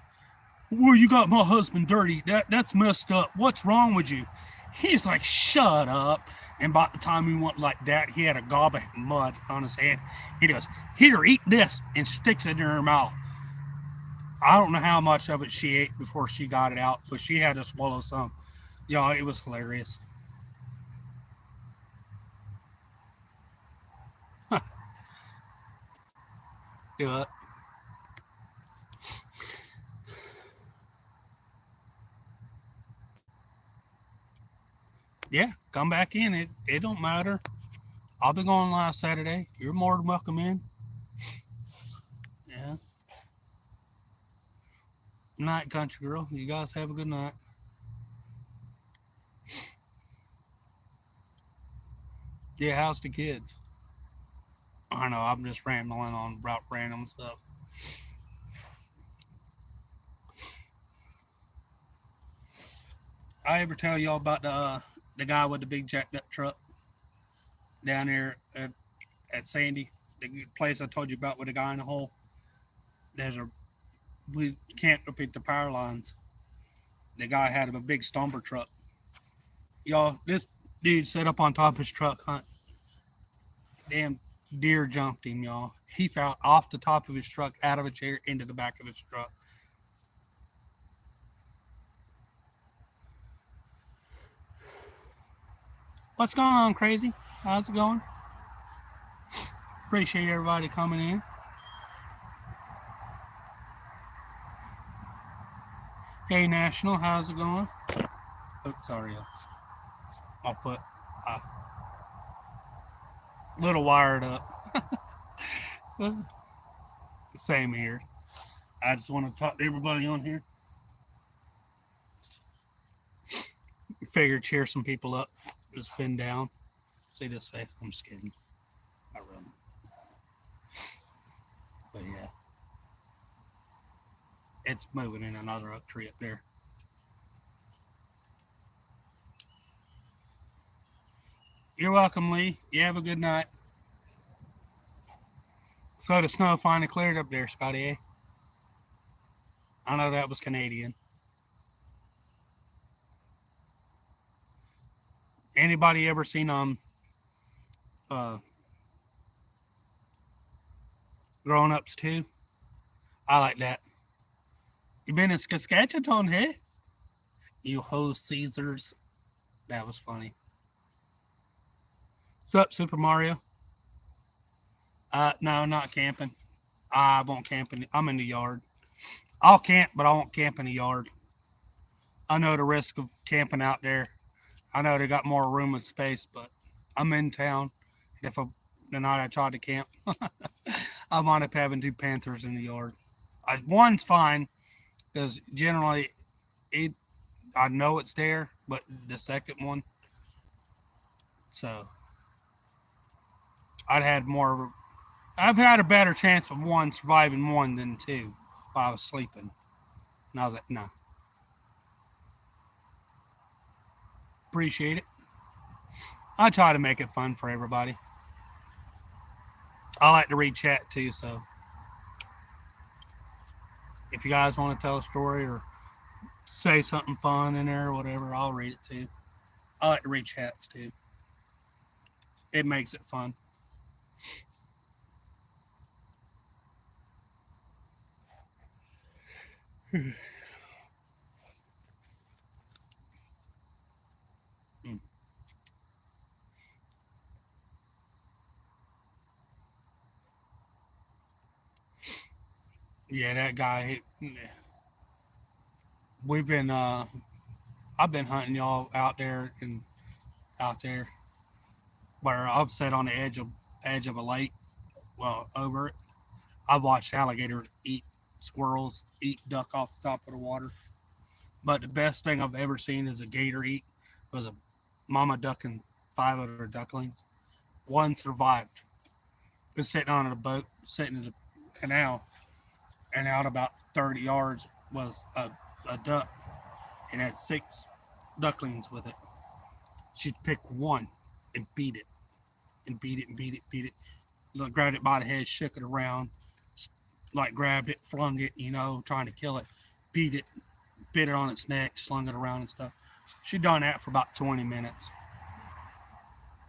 "Well, you got my husband dirty. That's messed up. What's wrong with you?" He's like, "Shut up." And by the time he went like that, he had a gob of mud on his hand. He goes, "Here, eat this," and sticks it in her mouth. I don't know how much of it she ate before she got it out, but she had to swallow some. Y'all, it was hilarious. Do it. Yeah, come back in. It don't matter. I'll be going last Saturday. You're more than welcome in. Yeah. Night, country girl. You guys have a good night. Yeah, how's the kids? I know, I'm just rambling on about random stuff. I ever tell y'all about the guy with the big jacked up truck down there at Sandy, the place I told you about with the guy in the hole? There's a we can't repeat the power lines. The guy had a big stomper truck. Y'all, this dude set up on top of his truck hunt. Damn deer jumped him, y'all. He fell off the top of his truck, out of a chair, into the back of his truck. What's going on, crazy? How's it going? Appreciate everybody coming in. Hey, National, how's it going? Oh, sorry, my foot. Uh, little wired up. Same here. I just want to talk to everybody on here. Figured cheer some people up. Just been down. See this face? I'm just kidding. I run. But yeah, it's moving in another oak tree up there. You're welcome, Lee. You have a good night. So the snow finally cleared up there, Scotty. Eh? I know that was Canadian. Anybody ever seen uh Grown Ups too? I like that. You been in Saskatchewan, hey? You ho Caesars. That was funny. What's up, Super Mario? No, not camping. I won't camp I'm in the yard. I'll camp, but I won't camp in the yard. I know the risk of camping out there. I know they got more room and space, but I'm in town. If I, the night I tried to camp, I wound up having two panthers in the yard. One's fine because generally it, I know it's there, but the second one, so I'd had more. I've had a better chance of one surviving one than two while I was sleeping. And I was like, no, appreciate it. I try to make it fun for everybody. I like to read chat too, so if you guys want to tell a story or say something fun in there or whatever, I'll read it too. I like to read chats too. It makes it fun. Mm. Yeah, that guy. We've been. I've been hunting y'all out there and out there where I'm set on the edge of a lake. Well, over it, I've watched alligators eat squirrels, eat duck off the top of the water. But the best thing I've ever seen is a gator eat was a mama duck and five of her ducklings. One survived. Was sitting on a boat, sitting in the canal, and out about 30 yards was a duck. It had 6 ducklings with it. She'd pick one and beat it, and beat it, and beat it, beat it. Grabbed it by the head, shook it around, like grabbed it, flung it, trying to kill it, beat it, bit it on its neck, slung it around and stuff. She'd done that for about 20 minutes.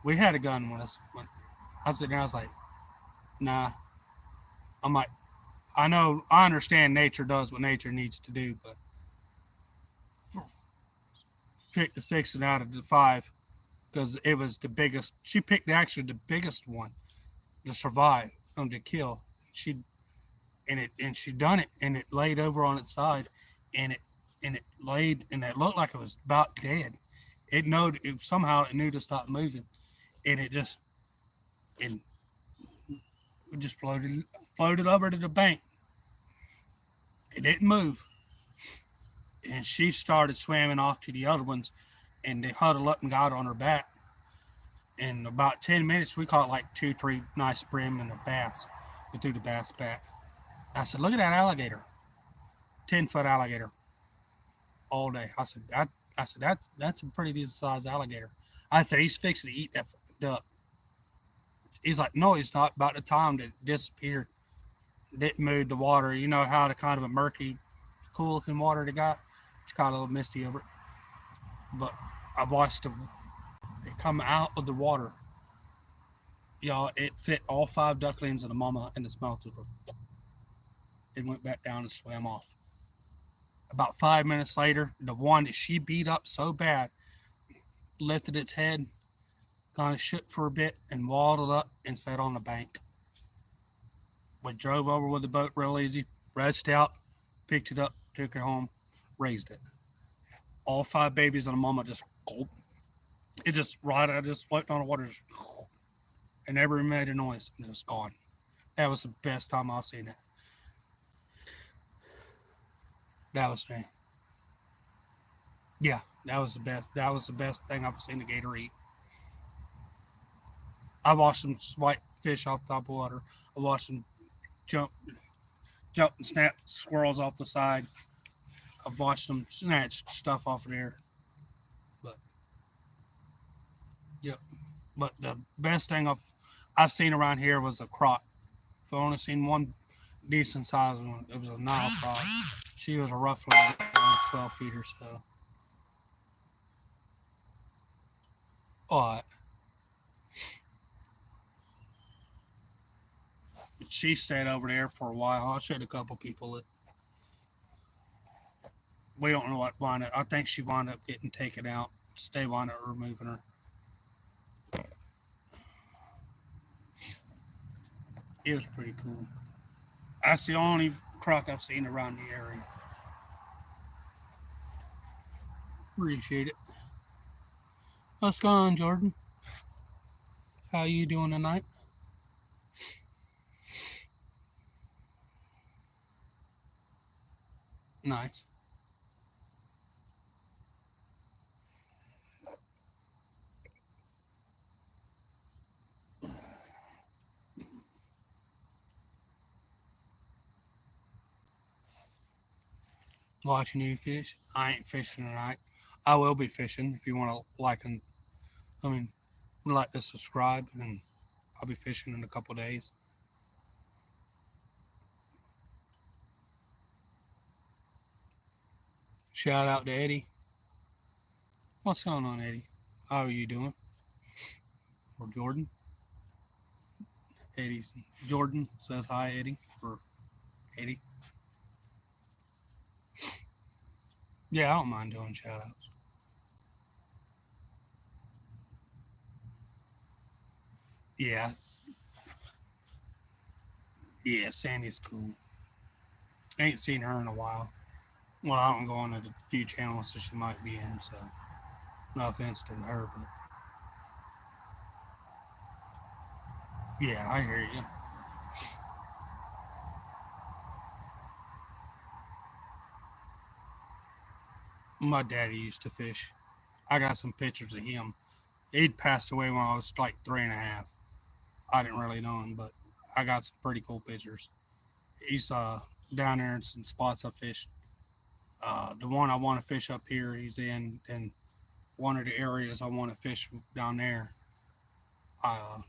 We had a gun with us. When I was sitting there, I was like, nah. I'm like, I understand nature does what nature needs to do, but picked the 6 out of the 5 because it was the biggest. She picked actually the biggest one to survive and to kill. She done it, and it laid over on its side, and it laid, and it looked like it was about dead. Somehow it knew to stop moving, and it just floated over to the bank. It didn't move, and she started swimming off to the other ones, and they huddled up and got on her back. In about 10 minutes, we caught like 2, 3 nice brim and a bass. We threw the bass back. I said, "Look at that alligator, 10-foot alligator, all day." I said, that's a pretty decent sized alligator. I said, "He's fixing to eat that duck." He's like, "No, he's not." About the time that it disappeared, didn't move the water. You know how the kind of a murky, cool looking water they got? It's got a little misty over it. But I watched it come out of the water. Y'all, it fit all 5 ducklings and the mama and the smelter. It went back down and swam off. About 5 minutes later, the one that she beat up so bad lifted its head, kind of shook for a bit, and waddled up and sat on the bank. We drove over with the boat real easy, retched out, picked it up, took it home, raised it. All 5 babies and a mama just gulp. It just floating on the water, and never made a noise, and it was gone. That was the best time I've seen it. That was me. Yeah, that was the best. That was the best thing I've seen a gator eat. I watched them swipe fish off the top of water. I watched them jump and snap squirrels off the side. I've watched them snatch stuff off of there. But yeah, but the best thing I've seen around here was a croc. I've only seen one decent sized one. It was a Nile croc. She was a roughly 12 feet or so. All right. She sat over there for a while. I showed a couple people it. We don't know what wound up. I think she wound up getting taken out. They wound up removing her. It was pretty cool. That's the only croc I've seen around the area. Appreciate it. What's going on, Jordan? How you doing tonight? Nice. Watching you fish. I ain't fishing tonight. I will be fishing if you want to like to subscribe, and I'll be fishing in a couple days. Shout out to Eddie. What's going on, Eddie? How are you doing? Or Jordan? Jordan says hi, Eddie. Or Eddie. Yeah, I don't mind doing shout outs. Yeah. Yeah, Sandy's cool. I ain't seen her in a while. Well, I don't go on a few channels that she might be in, so no offense to her, but yeah, I hear you. My daddy used to fish. I got some pictures of him. He'd passed away when I was like 3.5. I didn't really know him, but I got some pretty cool pictures. He's down there in some spots I fished. The one I want to fish up here, he's in, and one of the areas I want to fish down there, uh,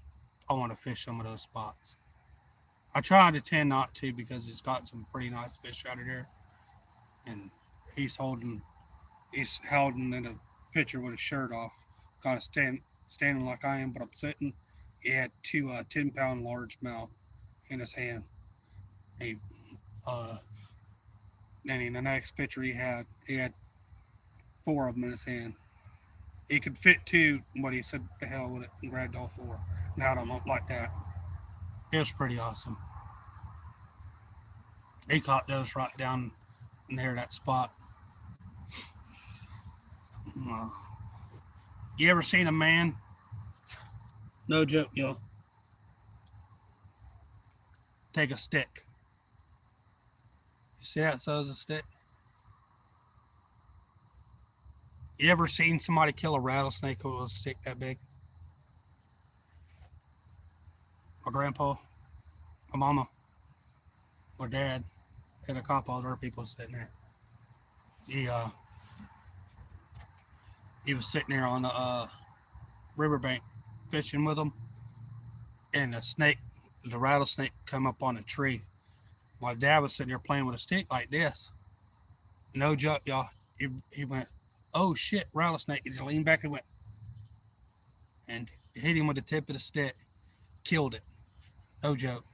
I want to fish some of those spots. I try to tend not to because it's got some pretty nice fish out of there, and he's holding in a picture with his shirt off, kind of standing like I am, but I'm sitting. He had two 10-pound largemouth in his hand. He uh, then in the next picture he had four of them in his hand. He could fit two, but he said the hell with it and grabbed all four. Now I don't look like that. It was pretty awesome. He caught those right down near that spot. Uh, you ever seen a man? No joke, yo. Take a stick. You see that size of stick? You ever seen somebody kill a rattlesnake with a stick that big? My grandpa, my mama, my dad, and a couple other people sitting there. He was sitting there on the riverbank fishing with them, and the rattlesnake, come up on a tree. My dad was sitting there playing with a stick like this. No joke, y'all. He went, "Oh shit, rattlesnake!" He just leaned back and went, and hit him with the tip of the stick, killed it. No joke.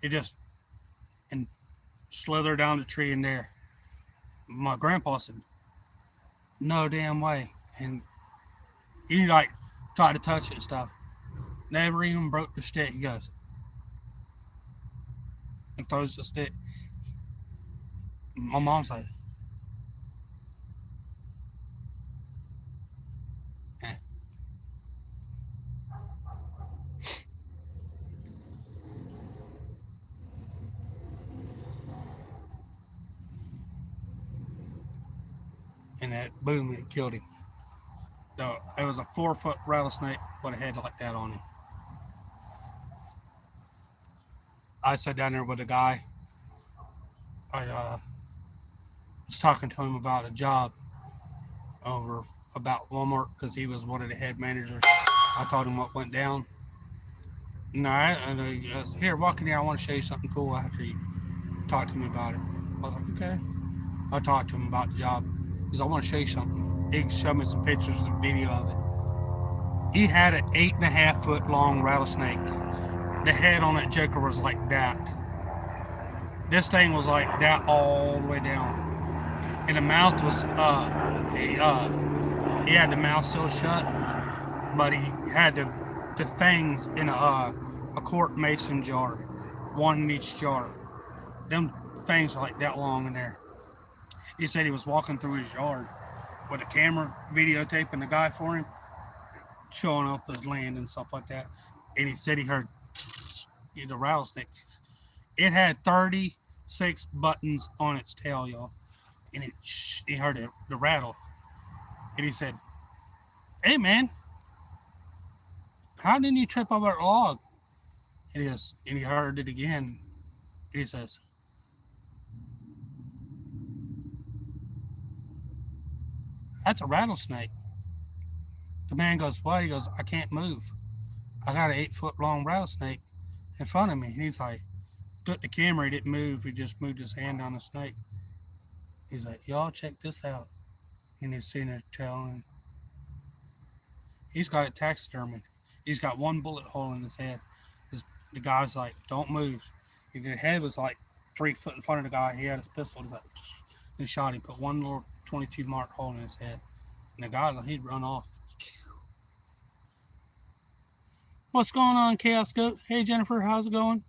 It just and slithered down the tree in there. My grandpa said, "No damn way," and he like tried to touch it and stuff. Never even broke the stick. He goes and throws the stick. My mom's like, eh. And that boom, it killed him. No, it was a 4-foot rattlesnake, but it had like that on him. I sat down there with a guy. I was talking to him about a job over about Walmart because he was one of the head managers. I told him what went down. And he goes, "Here, walk in here. I want to show you something cool after you talk to me about it." I was like, "Okay." I talked to him about the job because I want to show you something. He showed me some pictures and video of it. He had an 8.5-foot long rattlesnake. The head on that joker was like that. This thing was like that all the way down, and the mouth was he had the mouth sealed shut, but he had the fangs in a quart mason jar, one in each jar. Them fangs were like that long in there. He said he was walking through his yard with a camera videotaping the guy for him, showing off his land and stuff like that. And he said he heard the rattlesnake. It had 36 buttons on its tail, y'all. And he heard the rattle. And he said, "Hey, man, how didn't you trip over that log?" And he heard it again. And he says, "That's a rattlesnake." The man goes, "What?" He goes, "I can't move. I got an 8-foot long rattlesnake in front of me." And he's like, took the camera, he didn't move, he just moved his hand on the snake. He's like, "Y'all check this out." And he's seen it telling. He's got it taxidermied. He's got one bullet hole in his head. The guy's like, "Don't move." The head was like 3 foot in front of the guy. He had his pistol. He's like, and shot him. Put one little 22 mark hole in his head. And the guy, he'd run off. What's going on, Chaos Goat? Hey, Jennifer, how's it going?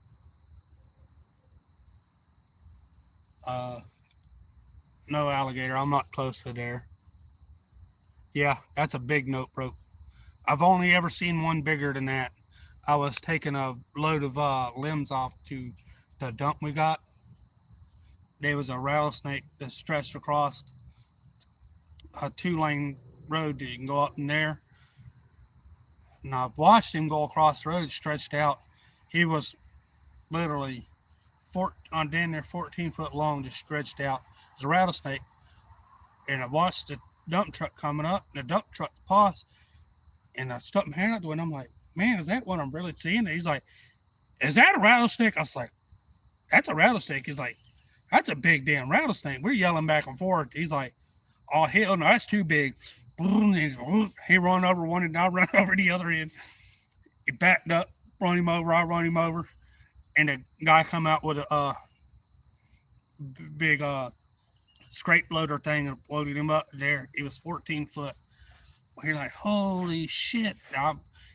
No alligator. I'm not close to there. Yeah, that's a big note rope. I've only ever seen one bigger than that. I was taking a load of limbs off to the dump we got. There was a rattlesnake that stretched across a 2-lane road that you can go up in there. And I watched him go across the road, stretched out. He was literally 14 foot long, just stretched out, was a rattlesnake. And I watched the dump truck coming up, and the dump truck paused, and I stuck my hand out the window. I'm like, man, is that what I'm really seeing? And he's like, is that a rattlesnake? I was like, that's a rattlesnake. He's like, that's a big damn rattlesnake. We're yelling back and forth. He's like, oh, hell no, that's too big. He run over one and I run over the other end. He backed up, run him over, I run him over. And the guy come out with a big scrape loader thing and loaded him up there. He was 14 foot. You're like, holy shit.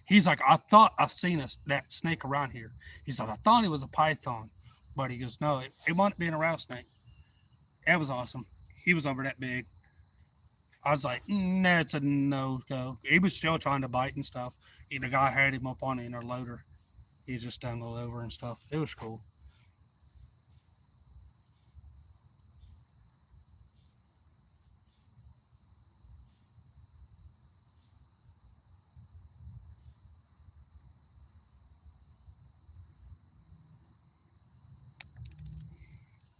He's like, I thought I seen that snake around here. He's like, I thought it was a python. But he goes, no, it wasn't being a rattlesnake. That was awesome. He was over that big. I was like, that's a no-go. He was still trying to bite and stuff. The guy had him up on the inner loader. He just dangled over and stuff. It was cool.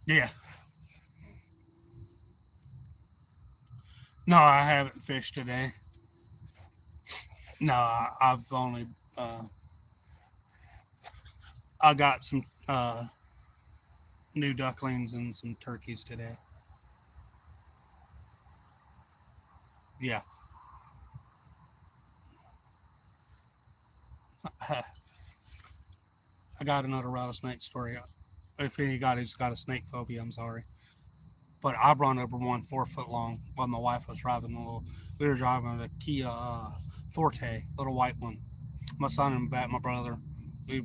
Yeah. No, I haven't fished today. No, I've only I got some new ducklings and some turkeys today. Yeah. I got another rattlesnake story. If anybody's got a snake phobia, I'm sorry. But I brought over one 4 foot long while my wife was driving we were driving a Kia Forte, little white one. My son and my brother, we,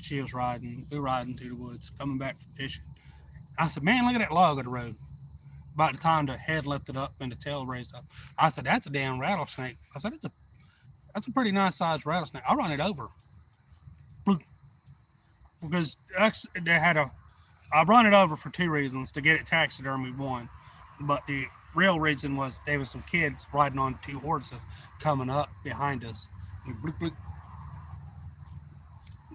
she was riding, we were riding through the woods, coming back from fishing. I said, man, look at that log of the road. By the time the head lifted up and the tail raised up, I said, that's a damn rattlesnake. I said, that's a pretty nice sized rattlesnake. I'll run it over. Because they had I run it over for two reasons: to get it taxidermy, one, but the real reason was there was some kids riding on two horses coming up behind us. We bloop bloop,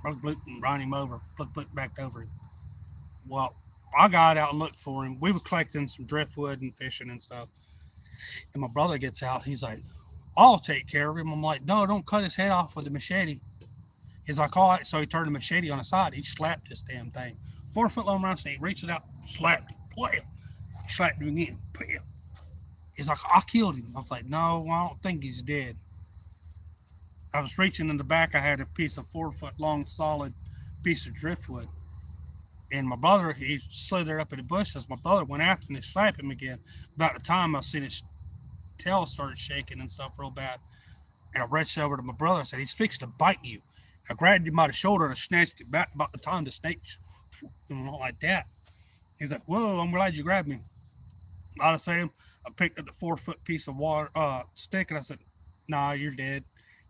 bloop bloop, and run him over, bloop bloop, back over him. Well, I got out and looked for him. We were collecting some driftwood and fishing and stuff. And my brother gets out. He's like, I'll take care of him. I'm like, no, don't cut his head off with a machete. He's like, all right. So he turned the machete on the side. He slapped this damn thing. 4 foot long rattlesnake. He reached it out, slapped him, blam. Slapped him again, bam. He's like, I killed him. I was like, no, I don't think he's dead. I was reaching in the back. I had a piece of 4 foot long solid piece of driftwood. And my brother, he slithered up in the bushes. My brother went after him and slapped him again. About the time I seen his tail start shaking and stuff real bad. And I reached over to my brother and said, he's fixed to bite you. I grabbed him by the shoulder and snatched him back about the time the snake and all like that. He's like, whoa, I'm glad you grabbed me. I say, I picked up the 4 foot piece of water stick and I said, nah, you're dead.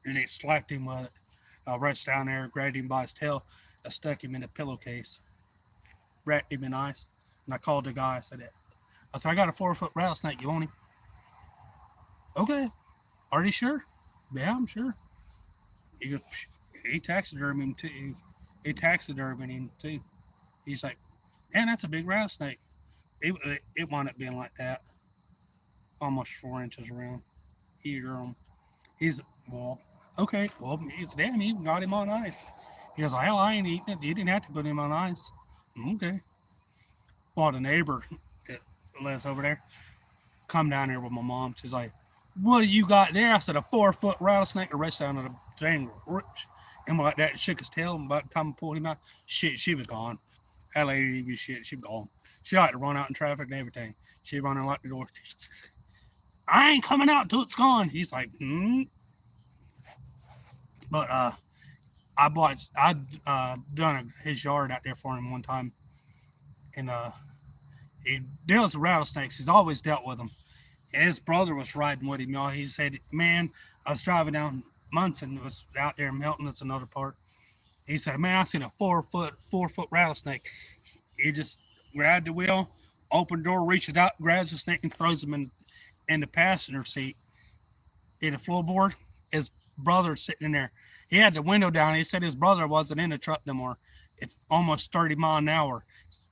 And he slapped him with it. I reached down there, grabbed him by his tail. I stuck him in a pillowcase, wrapped him in ice, and I called the guy. I said, I got a 4 foot rattlesnake. You want him? Okay. Are you sure? Yeah, I'm sure. He goes, he taxidermied him too. He taxidermied him too. He's like, man, that's a big rattlesnake. It wound up being like that, almost 4 inches around. He's, well, okay, well, he's damn, he got him on ice. He goes, hell, I ain't eating it. You didn't have to put him on ice. Okay. Well, the neighbor that lives over there come down there with my mom. She's like, what do you got there? I said, a 4 foot rattlesnake. I reached down to the thing, and like that, shook his tail. And by the time I pulled him out, shit, she was gone. That lady didn't give a shit. She was gone. She liked to run out in traffic and everything. She run and lock the door. I ain't coming out till it's gone. He's like, But I done his yard out there for him one time, and he deals with rattlesnakes. He's always dealt with them. And his brother was riding with him, y'all. He said, man, I was driving down Munson, was out there in Melton, that's another part. He said, man, I seen a 4 foot rattlesnake. He just grabbed the wheel, opened the door, reaches out, grabs the snake, and throws him in the passenger seat in the floorboard. His brother's sitting in there. He had the window down. He said his brother wasn't in the truck no more. It's almost 30 miles an hour.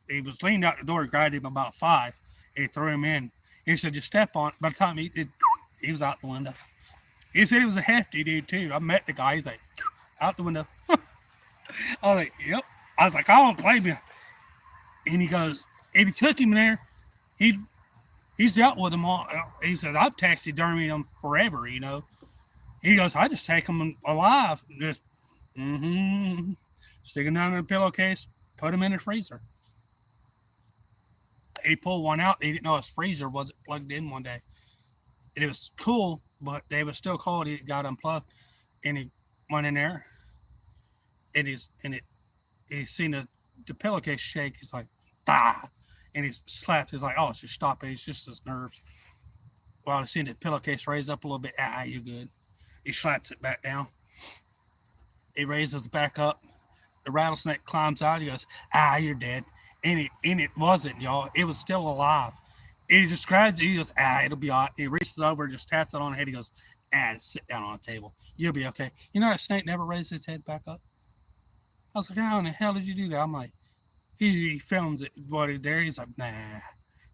He was leaning out the door, grabbed him about 5. He threw him in. He said, just step on it. By the time he was out the window. He said he was a hefty dude too. I met the guy. He's like, out the window. I was like, yep. I was like, I don't blame you. And he goes, if he took him there, he's dealt with them all. He said, I've taxidermied them forever, you know. He goes, I just take them alive. Just, stick them down in a pillowcase, put them in the freezer. He pulled one out. He didn't know his freezer wasn't plugged in one day. And it was cool, but they was still cold. He got unplugged, and he went in there, and he's seen the pillowcase shake. He's like, ah, and he slapped. He's like, oh, it's just stopping. It's just his nerves. Well, I seen the pillowcase raise up a little bit. Ah, you're good. He slaps it back down. He raises it back up. The rattlesnake climbs out. He goes, ah, you're dead. And it wasn't, y'all. It was still alive. He describes it. He goes, ah, it'll be all right. He reaches over, just taps it on the head. He goes, ah, sit down on the table. You'll be okay. You know that snake never raised his head back up? I was like, how in the hell did you do that? I'm like, he films it, what he there. He's like, nah,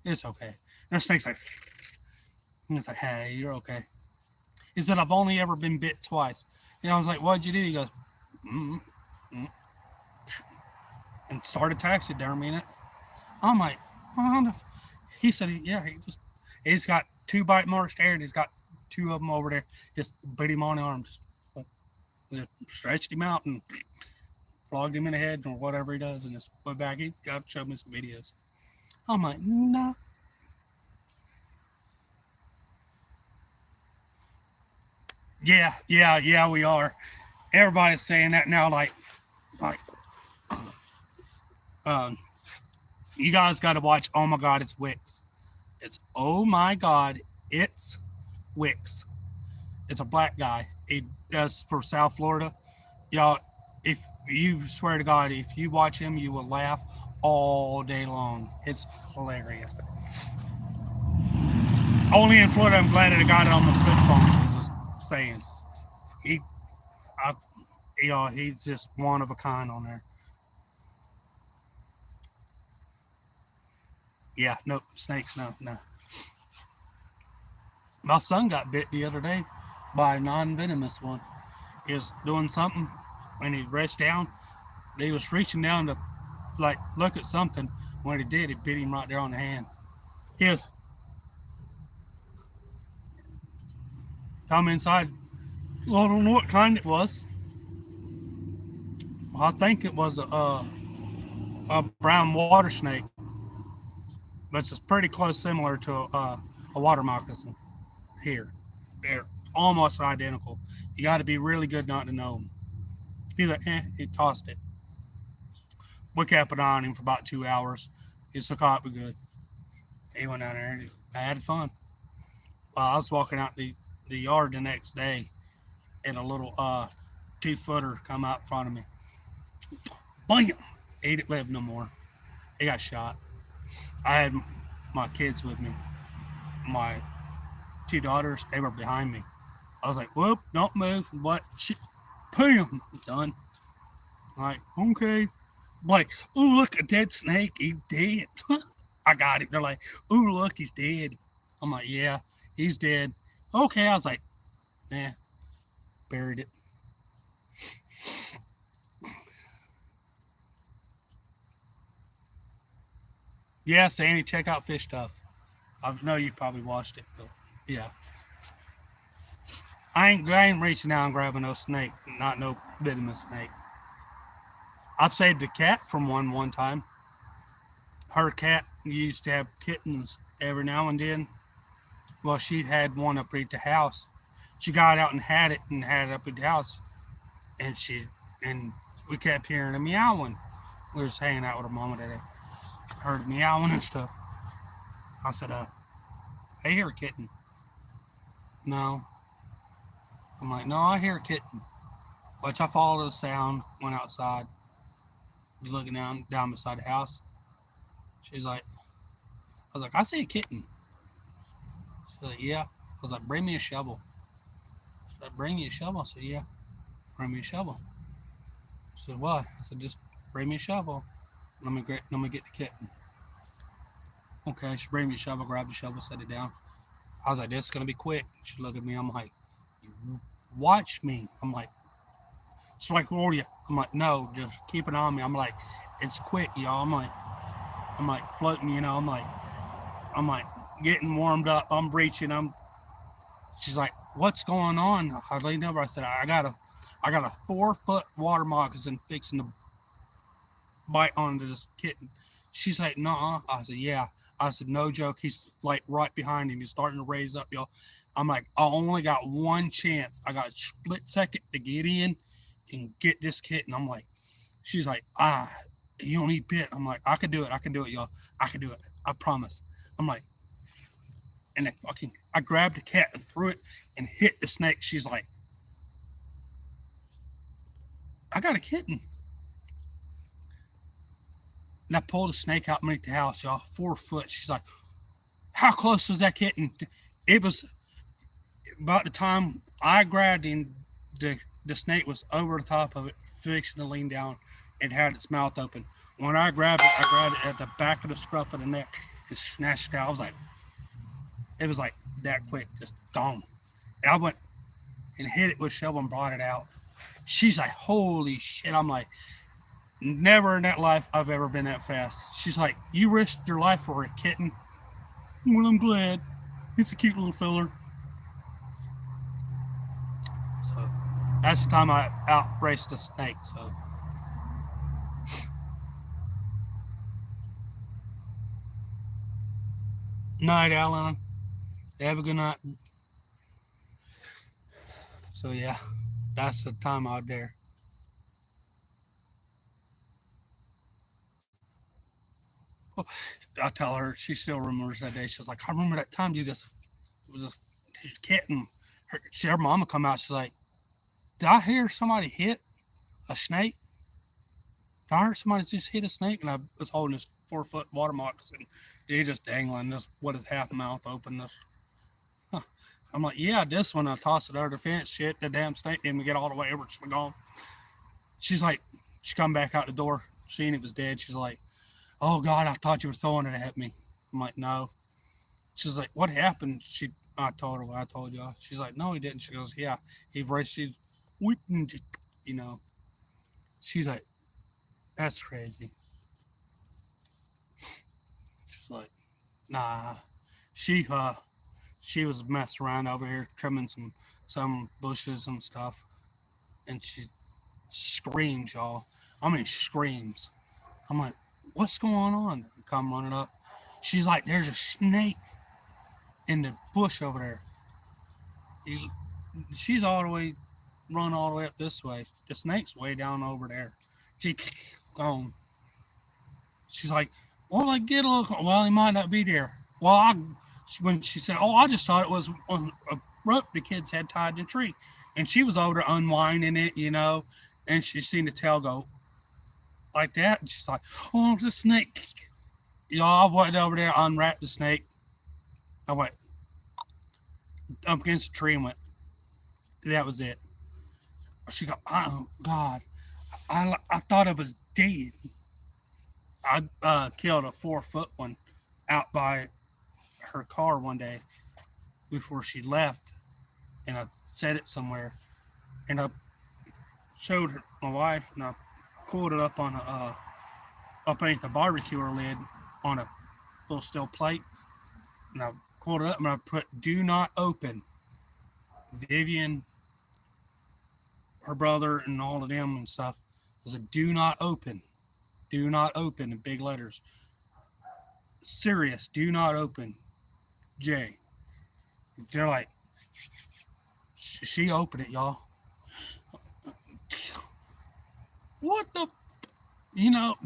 it's okay. And the snake's like, and it's like, hey, you're okay. He said, I've only ever been bit twice. And I was like, what'd you do? He goes, and started taxidermying it. I'm like, he said, he's got 2 bite marks there, and he's got 2 of them over there. Just bit him on the arm, just stretched him out and flogged him in the head or whatever he does, and just went back. He got to show me some videos. I'm like, no. Yeah, we are. Everybody's saying that now, like, you guys got to watch Oh My God, It's Wicks. It's Oh My God, It's Wicks. It's a black guy. He does for South Florida. Y'all, if you swear to God, if you watch him, you will laugh all day long. It's hilarious. Only in Florida, I'm glad that I got it on the flip phone. He's just saying. He's just one of a kind on there. Yeah, no, snakes, no. My son got bit the other day by a non-venomous one. He was doing something, and he reached down. He was reaching down to, like, look at something. When he did, it bit him right there on the hand. He was come inside. Well, I don't know what kind it was. I think it was a brown water snake, but it's pretty close, similar to a water moccasin. Here, they're almost identical. You got to be really good not to know them. He's like, he tossed it. We kept an eye on him for about 2 hours. He still caught me good. He went down there and I had fun. I was walking out the yard the next day, and a little 2-footer come out in front of me. Bam! He didn't live no more. He got shot. I had my kids with me. My 2 daughters, they were behind me. I was like, whoop, don't move. What? Shit. Boom! Done. I'm like, okay. I'm like, ooh, look, a dead snake. He's dead. I got it. They're like, ooh, look, he's dead. I'm like, yeah, he's dead. Okay. I was like, buried it. Yeah, Sandy, check out Fish Stuff. I know you probably watched it, but yeah. I ain't reaching out and grabbing no snake, not no venomous snake. I've saved a cat from one time. Her cat used to have kittens every now and then. Well, she'd had one up at the house. She got out and had it up at the house, and we kept hearing a meowing. We were just hanging out with her mama today. Heard meowing and stuff. I said, I hear a kitten. No. I'm like, no, I hear a kitten. Which I followed the sound, went outside. Be looking down beside the house. She's like, I was like, I see a kitten. She's like, yeah. I was like, bring me a shovel. She's like, bring me a shovel? I said, yeah. Bring me a shovel. She said, what? I said, just bring me a shovel. Let me get the kitten. Okay, she bring me a shovel, grabbed the shovel, set it down. I was like, this is gonna be quick. She looked at me, I'm like, watch me. I'm like, she's like, where are you? I'm like, no, just keep it on me. I'm like, it's quick, y'all. I'm like floating, I'm like getting warmed up. I'm reaching. She's like, what's going on? I leaned over. I said, I got a 4 foot water moccasin fixing to bite onto this kitten. She's like, nah. I said, yeah. I said, no joke. He's like right behind him. He's starting to raise up, y'all. I'm like, I only got one chance. I got a split second to get in and get this kitten. I'm like, she's like, you don't need bit. I'm like, I can do it. I can do it, y'all. I can do it. I promise. I'm like, and then I grabbed the cat and threw it and hit the snake. She's like, I got a kitten. And I pulled the snake out underneath the house, y'all, 4 foot. She's like, how close was that kitten? It was about the time I grabbed him, the snake was over the top of it, fixing to lean down and had its mouth open. When I grabbed it at the back of the scruff of the neck and snatched it out. It was like that quick, just gone. And I went and hit it with a shovel and brought it out. She's like, holy shit. I'm like, never in that life I've ever been that fast. She's like, you risked your life for a kitten? Well, I'm glad. He's a cute little feller. So that's the time I outraced a snake. So night, Alan. Have a good night. So yeah, that's the time out there. I tell her, she still remembers that day. She's like, I remember that time you just was just kitten. Her mama come out. She's like, did I hear somebody hit a snake? Did I hear somebody just hit a snake? And I was holding this 4 foot water moccasin. He just dangling this with his half mouth open. Huh. I'm like, yeah, this one. I tossed it over the fence. Shit, the damn snake didn't get all the way over. It's gone. She's like, she come back out the door, seeing it was dead. She's like, oh God, I thought you were throwing it at me. I'm like, no. She's like, what happened? I told her what I told y'all. She's like, no, he didn't. She goes, yeah, she's, you know. She's like, that's crazy. She's like, nah. She she was messing around over here trimming some bushes and stuff, and she screams, y'all. I mean, screams. I'm like, what's going on? Come running up. She's like, there's a snake in the bush over there. She's all the way, run all the way up this way. The snake's way down over there. She gone. She's like, well, like, get a look. Well, he might not be there. Well, when she said, oh, I just thought it was on a rope the kids had tied in a tree. And she was over there unwinding it, and she seen the tail go like that. And she's like, oh, it's a snake. I went over there, unwrapped the snake. I went up against the tree and went, that was it. She go, oh, God. I thought it was dead. I killed a 4 foot one out by her car one day before she left, and I set it somewhere, and I showed her, my wife, and I pulled it up on up underneath the barbecue lid on a little steel plate, and I pulled it up and I put "Do not open." Vivian, her brother, and all of them and stuff. I said, "Do not open, do not open" in big letters. Serious, do not open. Jay. They're like, she opened it, y'all. What the,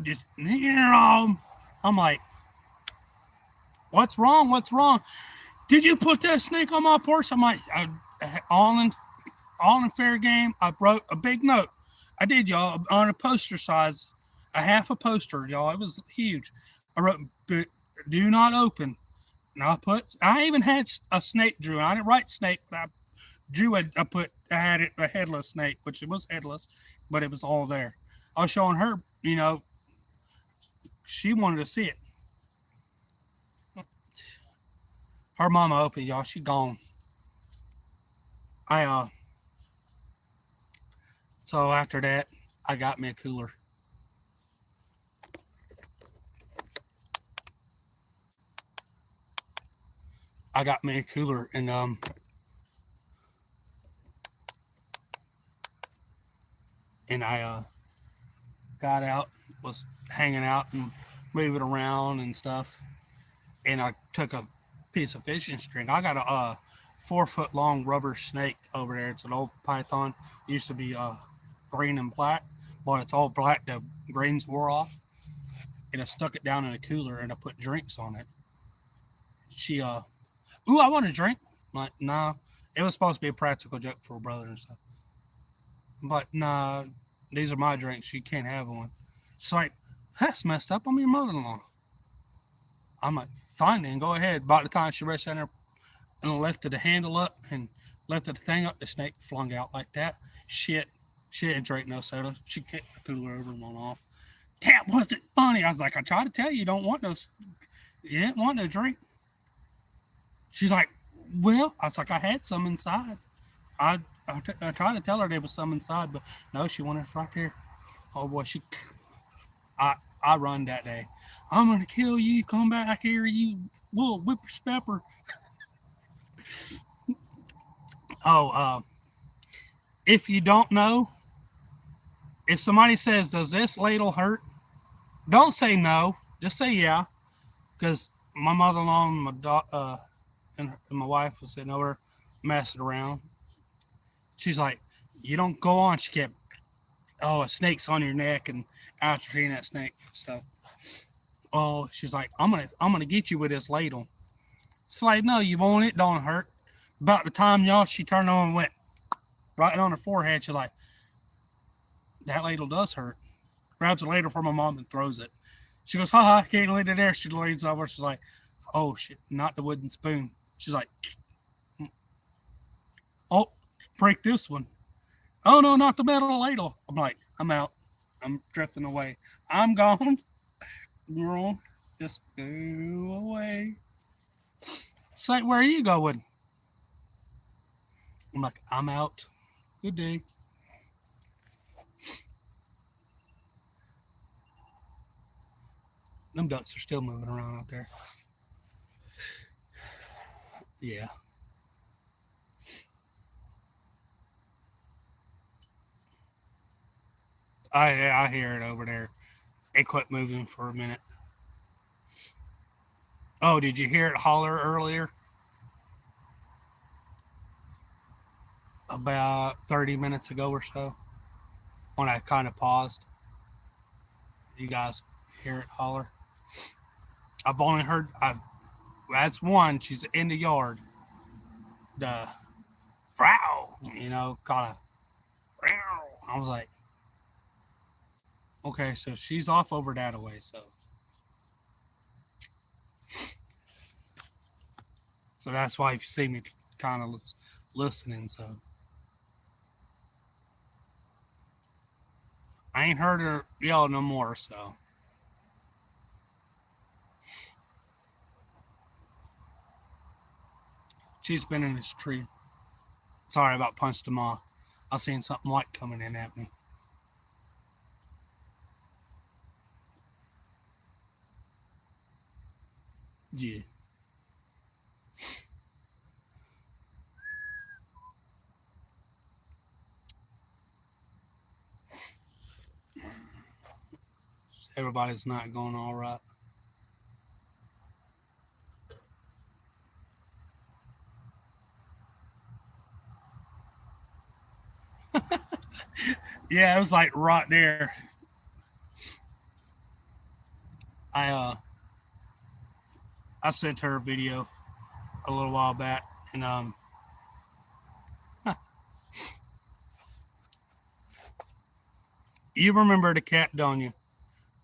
just, I'm like, what's wrong? What's wrong? Did you put that snake on my porch? I'm like, all in fair game. I wrote a big note. I did, y'all, on a poster size, a half a poster, y'all. It was huge. I wrote, do not open. And I even had a snake drew. I didn't write snake, but I drew it. I had it a headless snake, which it was headless, but it was all there. I was showing her, she wanted to see it. Her mama opened, y'all. She gone. I So after that, I got me a cooler. I got me a cooler, and I got out, was hanging out and moving around and stuff, and I took a piece of fishing string. I got a 4 foot long rubber snake over there. It's an old python. It used to be green and black, but it's all black. The greens wore off, and I stuck it down in a cooler and I put drinks on it. She ooh, I want a drink. I'm like, nah. It was supposed to be a practical joke for a brother and stuff. But nah, these are my drinks. You can't have one. She's like, that's messed up. I'm your mother-in-law. I'm like, fine then, go ahead. By the time she reached down there and lifted the handle up and lifted the thing up, the snake flung out like that. Shit. She didn't drink no soda. She kicked the cooler over and went off. That wasn't funny. I was like, I tried to tell you, you don't want no, you didn't want no drink. She's like, well, I was like, I had some inside. I tried to tell her there was some inside, but no, she wanted it right there. Oh boy, I run that day. I'm gonna kill you. Come back here, you little whippersnapper. Oh, if you don't know, if somebody says, "Does this ladle hurt?" Don't say no. Just say yeah, because my mother-in-law and my wife was sitting over messing around. She's like, "You don't go on." She kept, "Oh, a snake's on your neck," and after seeing that snake stuff. Oh, she's like, I'm gonna get you with this ladle. It's like, no, you won't. It don't hurt. About the time y'all, she turned on and went right on her forehead. She's like, that ladle does hurt. Grabs the ladle from my mom and throws it. She goes, ha ha, can't leave it there. She leans over. She's like, oh shit, not the wooden spoon. She's like, oh, break this one. Oh no, not the metal ladle. I'm like, I'm out. I'm drifting away. I'm gone. Girl, just go away. It's like, where are you going? I'm like, I'm out. Good day. Them ducks are still moving around out there. Yeah. I hear it over there. It quit moving for a minute. Oh, did you hear it holler earlier? About 30 minutes ago or so, when I kind of paused. You guys hear it holler? I've only heard. That's one. She's in the yard. The vrow, kind of. I was like, okay, so she's off over that away. So that's why you see me kind of listening. So I ain't heard her yell no more. So she's been in this tree. Sorry about punched them off. I seen something white coming in at me. Yeah. Everybody's not going all right. Yeah, it was like right there. I I sent her a video a little while back, and you remember the cat, don't you?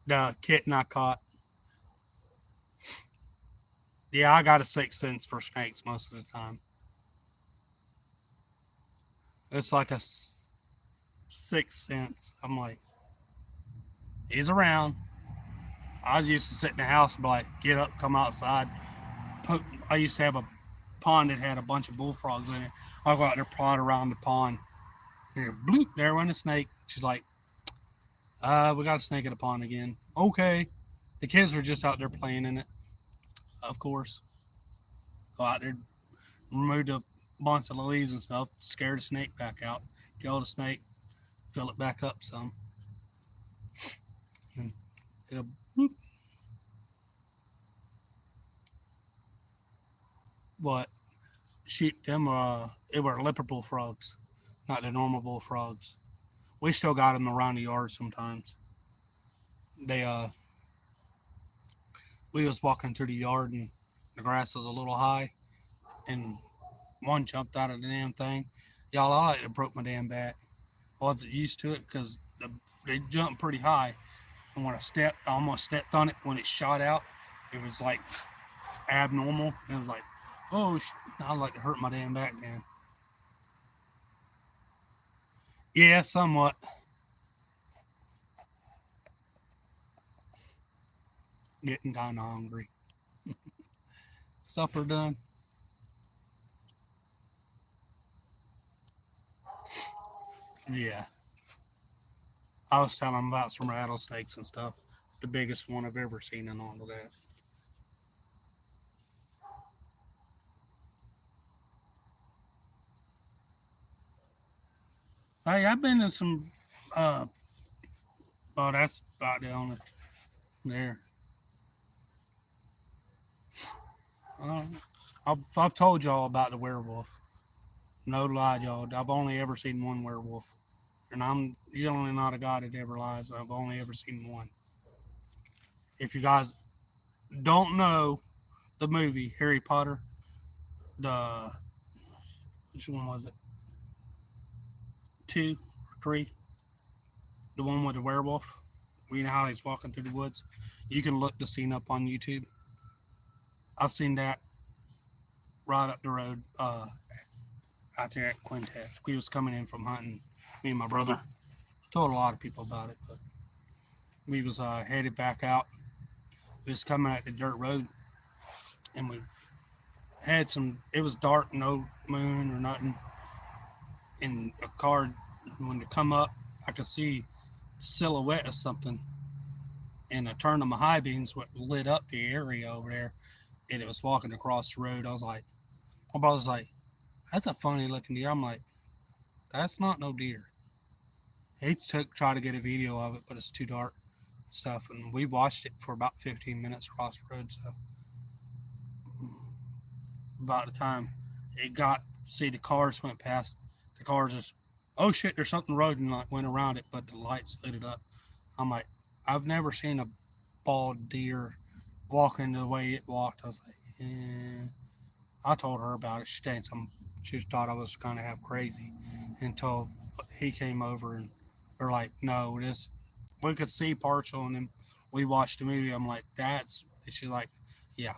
The kitten I caught. Yeah, I got a sixth sense for snakes most of the time. It's like a sixth sense. I'm like, he's around. I used to sit in the house and be like, get up, come outside. I used to have a pond that had a bunch of bullfrogs in it. I'll go out there, plod around the pond. Here, bloop, there went a snake. She's like, we got a snake in the pond again. Okay. The kids were just out there playing in it, of course. Go out there, remove a bunch of leaves and stuff, scare the snake back out, kill the snake, fill it back up some. And it'll bloop. What? Shoot, them it were leopard bullfrogs, not the normal bullfrogs. We still got them around the yard sometimes. They we was walking through the yard and the grass was a little high, and one jumped out of the damn thing. Y'all, I like to broke my damn back. I wasn't used to it because they jumped pretty high, and when I almost stepped on it when it shot out. It was like abnormal, and it was like, oh, I'd like to hurt my damn back, man. Yeah, somewhat. Getting kind of hungry. Supper done? Yeah. I was telling them about some rattlesnakes and stuff. The biggest one I've ever seen and all of that. Hey, I've been in some, oh, that's about down there. Uh, I've told y'all about the werewolf. No lie, y'all. I've only ever seen one werewolf. And I'm generally not a guy that ever lies. I've only ever seen one. If you guys don't know the movie Harry Potter, the which one was it? Two, three, the one with the werewolf. You know how he's walking through the woods. You can look the scene up on YouTube. I've seen that right up the road, out there at Quintet. We was coming in from hunting. Me and my brother. Told a lot of people about it, but we was headed back out. We was coming at the dirt road, and we had some. It was dark, no moon or nothing. In a car, when it come up, I could see the silhouette of something, and I turned on my high beams, what lit up the area over there, and it was walking across the road. I was like, my brother's like, "That's a funny looking deer." I'm like, "That's not no deer." He tried to get a video of it, but it's too dark stuff, and we watched it for about 15 minutes across the road. So about the time it got, see the cars went past, the cars just, oh shit, there's something road, and like went around it, but the lights lit it up. I'm like, I've never seen a bald deer walking the way it walked. I was like, eh. I told her about it. She thought I was kind of half crazy until he came over and they're like, no, this, we could see partial, and then we watched the movie. I'm like, that's, and she's like, yeah.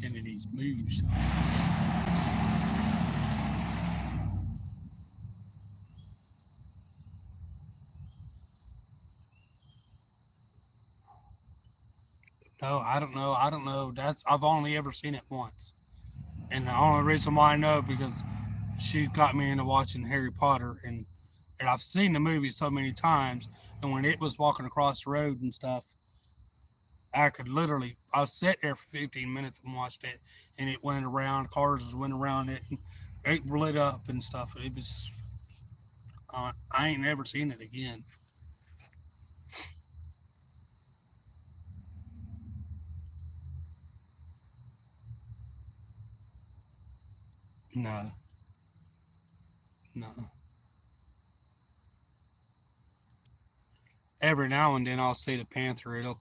Into these moves. No, I don't know. I don't know. That's, I've only ever seen it once, and the only reason why I know because she got me into watching Harry Potter, and I've seen the movie so many times. And when it was walking across the road and stuff, I could literally, I sat there for 15 minutes and watched it, and it went around, cars went around it, and it lit up and stuff. It was just, I ain't never seen it again. No, no. Every now and then I'll see the panther.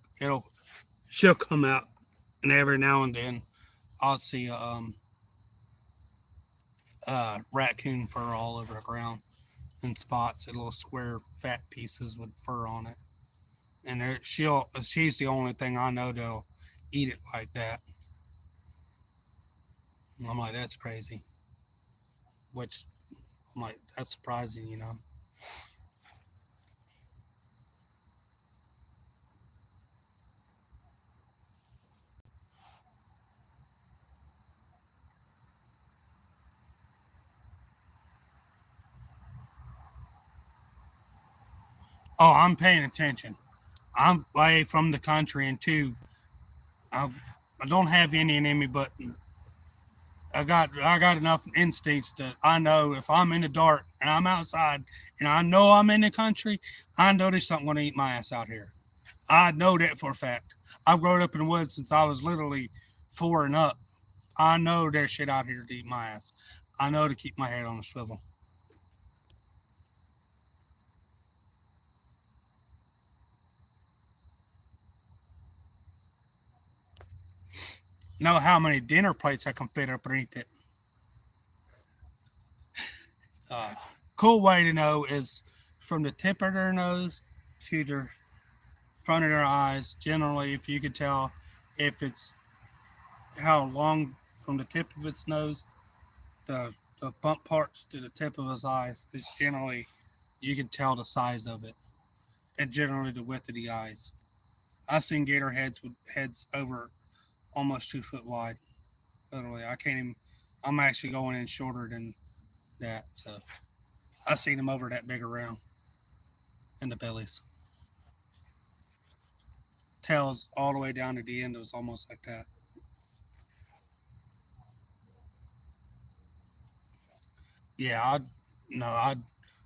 She'll come out, and every now and then I'll see a raccoon fur all over the ground. in spots, and little square fat pieces with fur on it. And she's the only thing I know that'll eat it like that. And I'm like, that's crazy. Which I'm like, that's surprising, you know. Oh, I'm paying attention. I'm way from the country, and two, I, I don't have Indian in me, but I got enough instincts that I know if I'm in the dark and I'm outside and I know I'm in the country, I know there's something gonna eat my ass out here. I know that for a fact. I've grown up in the woods since I was literally 4 and up. I know there's shit out here to eat my ass. I know to keep my head on a swivel. Know how many dinner plates I can fit underneath it. Uh, cool way to know is from the tip of their nose to the front of their eyes. Generally, if you could tell if it's how long from the tip of its nose, the bump parts to the tip of his eyes is generally you can tell the size of it and generally the width of the eyes. I've seen gator heads with heads over almost 2 foot wide. Literally, I can't even. I'm actually going in shorter than that, so I've seen them over that big around in the bellies. Tails all the way down to the end. It was almost like that. Yeah, I'd no,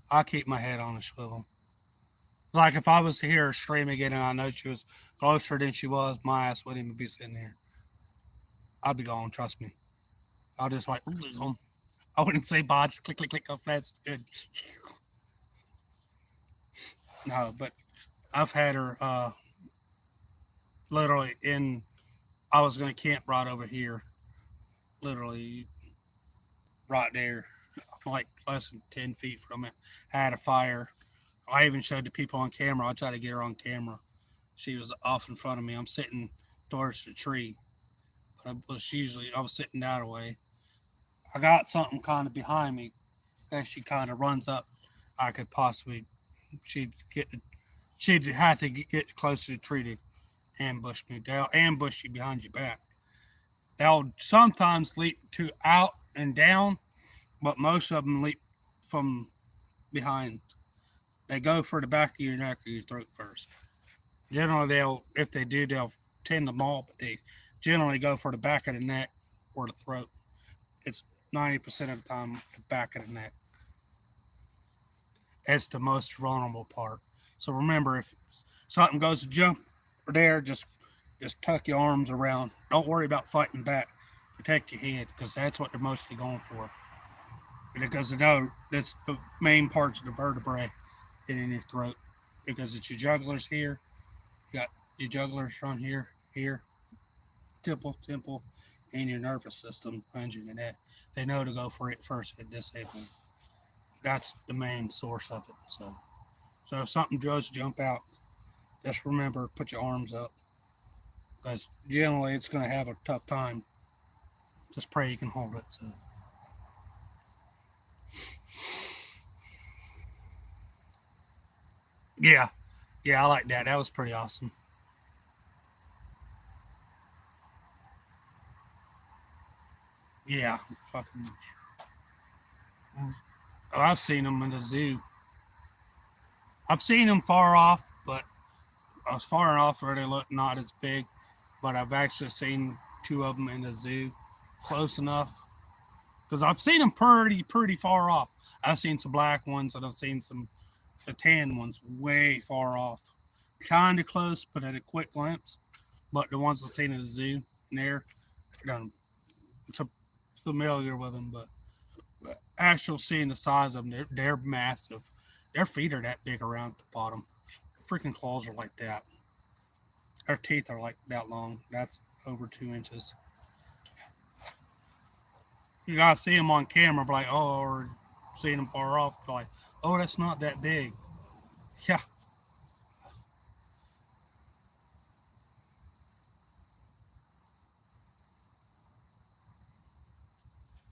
I keep my head on a swivel. Like if I was to hear her scream again and I know she was closer than she was, my ass wouldn't even be sitting there. I'd be gone. Trust me. I'll just like I wouldn't say bye. Just click click click. Oh, that's good. No, but I've had her literally in. I was gonna camp right over here, literally right there, like less than 10 feet from it. Had a fire. I even showed the people on camera. I tried to get her on camera. She was off in front of me. I'm sitting towards the tree. I was sitting that way. I got something kind of behind me as she kind of runs up. I could possibly she'd get she'd have to get close to the tree to ambush me. They'll ambush you behind your back. They'll sometimes leap to out and down, but most of them leap from behind. They go for the back of your neck or your throat first. Generally, if they do, they'll tend to maul, but they generally go for the back of the neck or the throat. It's 90% of the time the back of the neck. It's the most vulnerable part. So remember, if something goes to jump or there, just tuck your arms around. Don't worry about fighting back. Protect your head because that's what they're mostly going for. Because they know that's the main parts of the vertebrae in your throat. Because it's your jugglers here. You got your jugglers from here, temple, and your nervous system runs your neck. They know to go for it first and disable it. That's the main source of it. So if something does jump out, just remember put your arms up because generally it's going to have a tough time. Just pray you can hold it. So yeah, yeah, I like that. That was pretty awesome. Yeah, fucking. I've seen them in the zoo. I've seen them far off, but I was far off where they look not as big. But I've actually seen two of them in the zoo, close enough because I've seen them pretty far off. I've seen some black ones and I've seen some the tan ones way far off, kind of close, but at a quick glimpse. But the ones I've seen in the zoo in there, I'm familiar with them, but actual seeing the size of them, they're massive. Their feet are that big around at the bottom. Freaking claws are like that. Their teeth are like that long. That's over 2 inches. You gotta see them on camera, but like, oh, or seeing them far off, like, Oh, that's not that big. Yeah.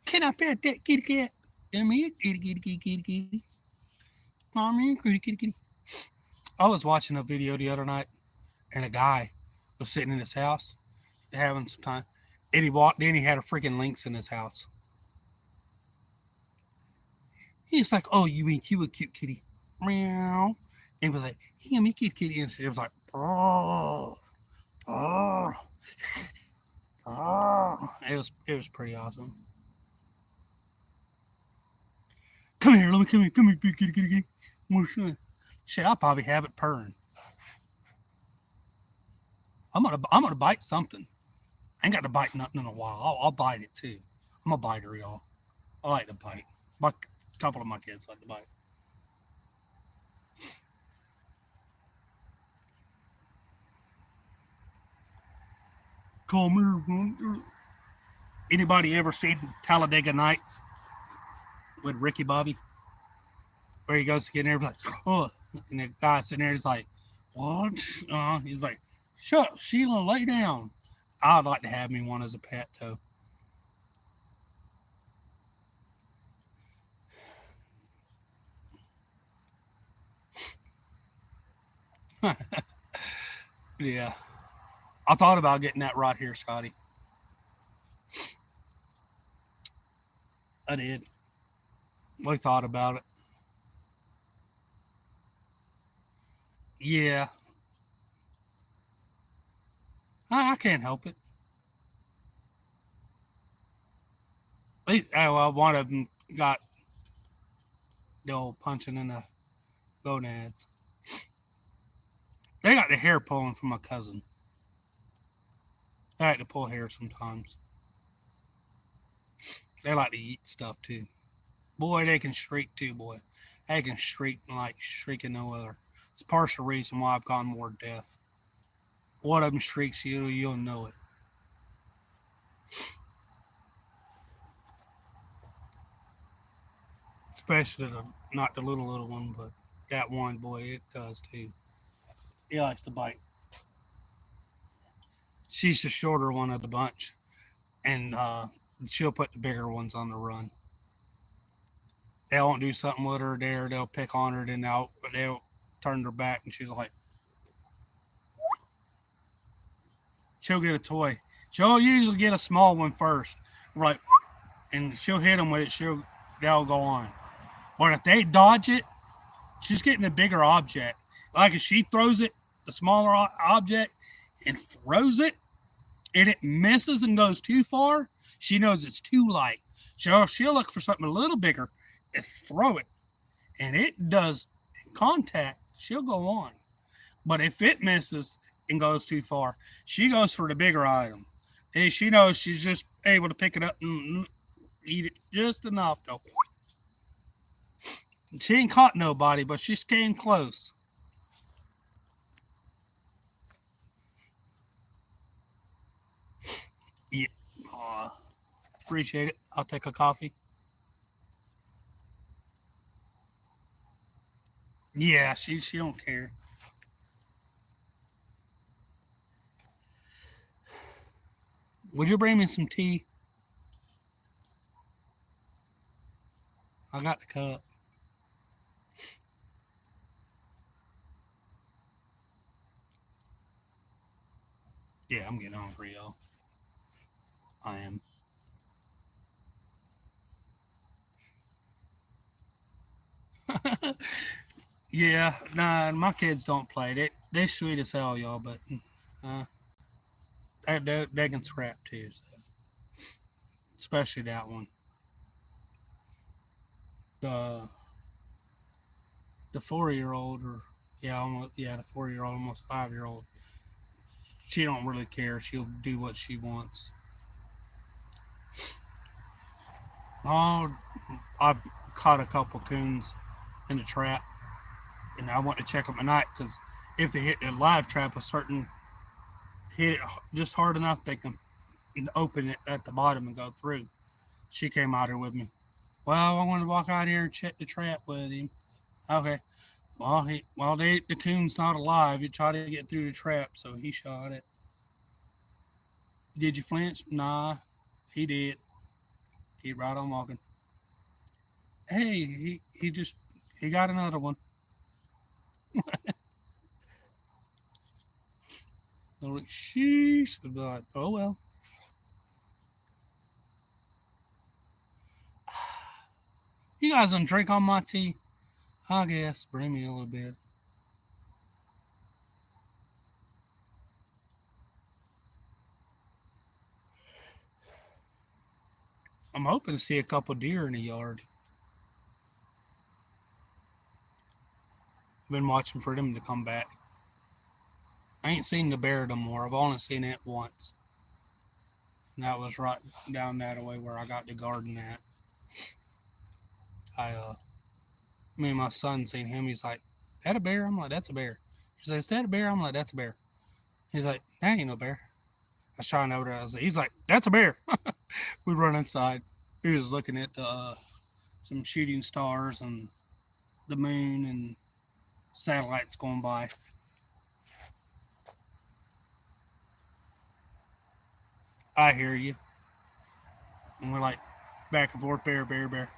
Can I pet that kitty cat? Come here, kitty, kitty, kitty, kitty, kitty. Come here, kitty, kitty, kitty. I was watching a video the other night, and a guy was sitting in his house having some time, and he walked in. He had a freaking lynx in his house. He's like, "Oh, you mean you a cute kitty?" Meow. And he was like, "Here, me cute kitty," and it was like, "Oh, oh, oh." It was pretty awesome. Come here, let me come here, kitty, kitty, kitty. Shit, I'll probably have it purring. I'm gonna bite something. I ain't got to bite nothing in a while. I'll bite it too. I'm a biter, y'all. I like to bite. A couple of my kids like to bite. Come here. Anybody ever seen Talladega Nights with Ricky Bobby? Where he goes to get in there, like, oh, and the guy sitting there is like, what? He's like, shut up, Sheila, lay down. I'd like to have me one as a pet, though. Yeah. I thought about getting that right here, Scotty. I did. We thought about it. Yeah. I can't help it. Well, one of them got the old punching in the gonads. They got the hair pulling from my cousin. I like to pull hair sometimes. They like to eat stuff too. Boy, they can shriek too, boy. They can shriek like shrieking no other. It's partial reason why I've gone more deaf. One of them shrieks, you'll know it. Especially not the little one, but that one, boy, it does too. He likes to bite. She's the shorter one of the bunch, and she'll put the bigger ones on the run. They won't do something with her there. They'll pick on her, then they'll turn their back, and she's like, she'll get a toy. She'll usually get a small one first, right? And she'll hit them with it. They'll go on. But if they dodge it, she's getting a bigger object. Like if she throws it, the smaller object, and throws it, and it misses and goes too far, she knows it's too light. She'll look for something a little bigger and throw it, and it does contact. She'll go on. But if it misses and goes too far, she goes for the bigger item. And she knows she's just able to pick it up and eat it just enough to. She ain't caught nobody, but she's came close. Yeah. Appreciate it. I'll take a coffee. Yeah, she don't care. Would you bring me some tea? I got the cup. Yeah, I'm getting hungry, y'all. I am. Yeah, nah, my kids don't play. They sweet as hell, y'all, but uh, they can scrap too, so. Especially that one. The the 4 year old, or yeah, almost the 4 year old, almost 5 year old. She don't really care. She'll do what she wants. Oh, I've caught a couple coons in the trap, and I want to check them at night because if they hit the live trap, a certain hit it just hard enough, they can open it at the bottom and go through. She came out here with me. Well, I want to walk out here and check the trap with him. Okay. Well, the coon's not alive. He tried to get through the trap, so he shot it. Did you flinch? Nah, he did. Keep right on walking. Hey, he got another one. Like, sheesh. But oh well. You guys gonna drink on my tea? I guess. Bring me a little bit. I'm hoping to see a couple deer in the yard. I've been watching for them to come back. I ain't seen the bear no more. I've only seen it once. And that was right down that way where I got the garden at. I Me and my son seen him. He's like, "That a bear?" I'm like, "That's a bear." He says, "Is that a bear?" I'm like, "That's a bear." He's like, "That ain't no bear." I was trying over there. He's like, "That's a bear." We run inside. He was looking at some shooting stars and the moon and satellites going by. I hear you. And we're like, back and forth, bear, bear, bear.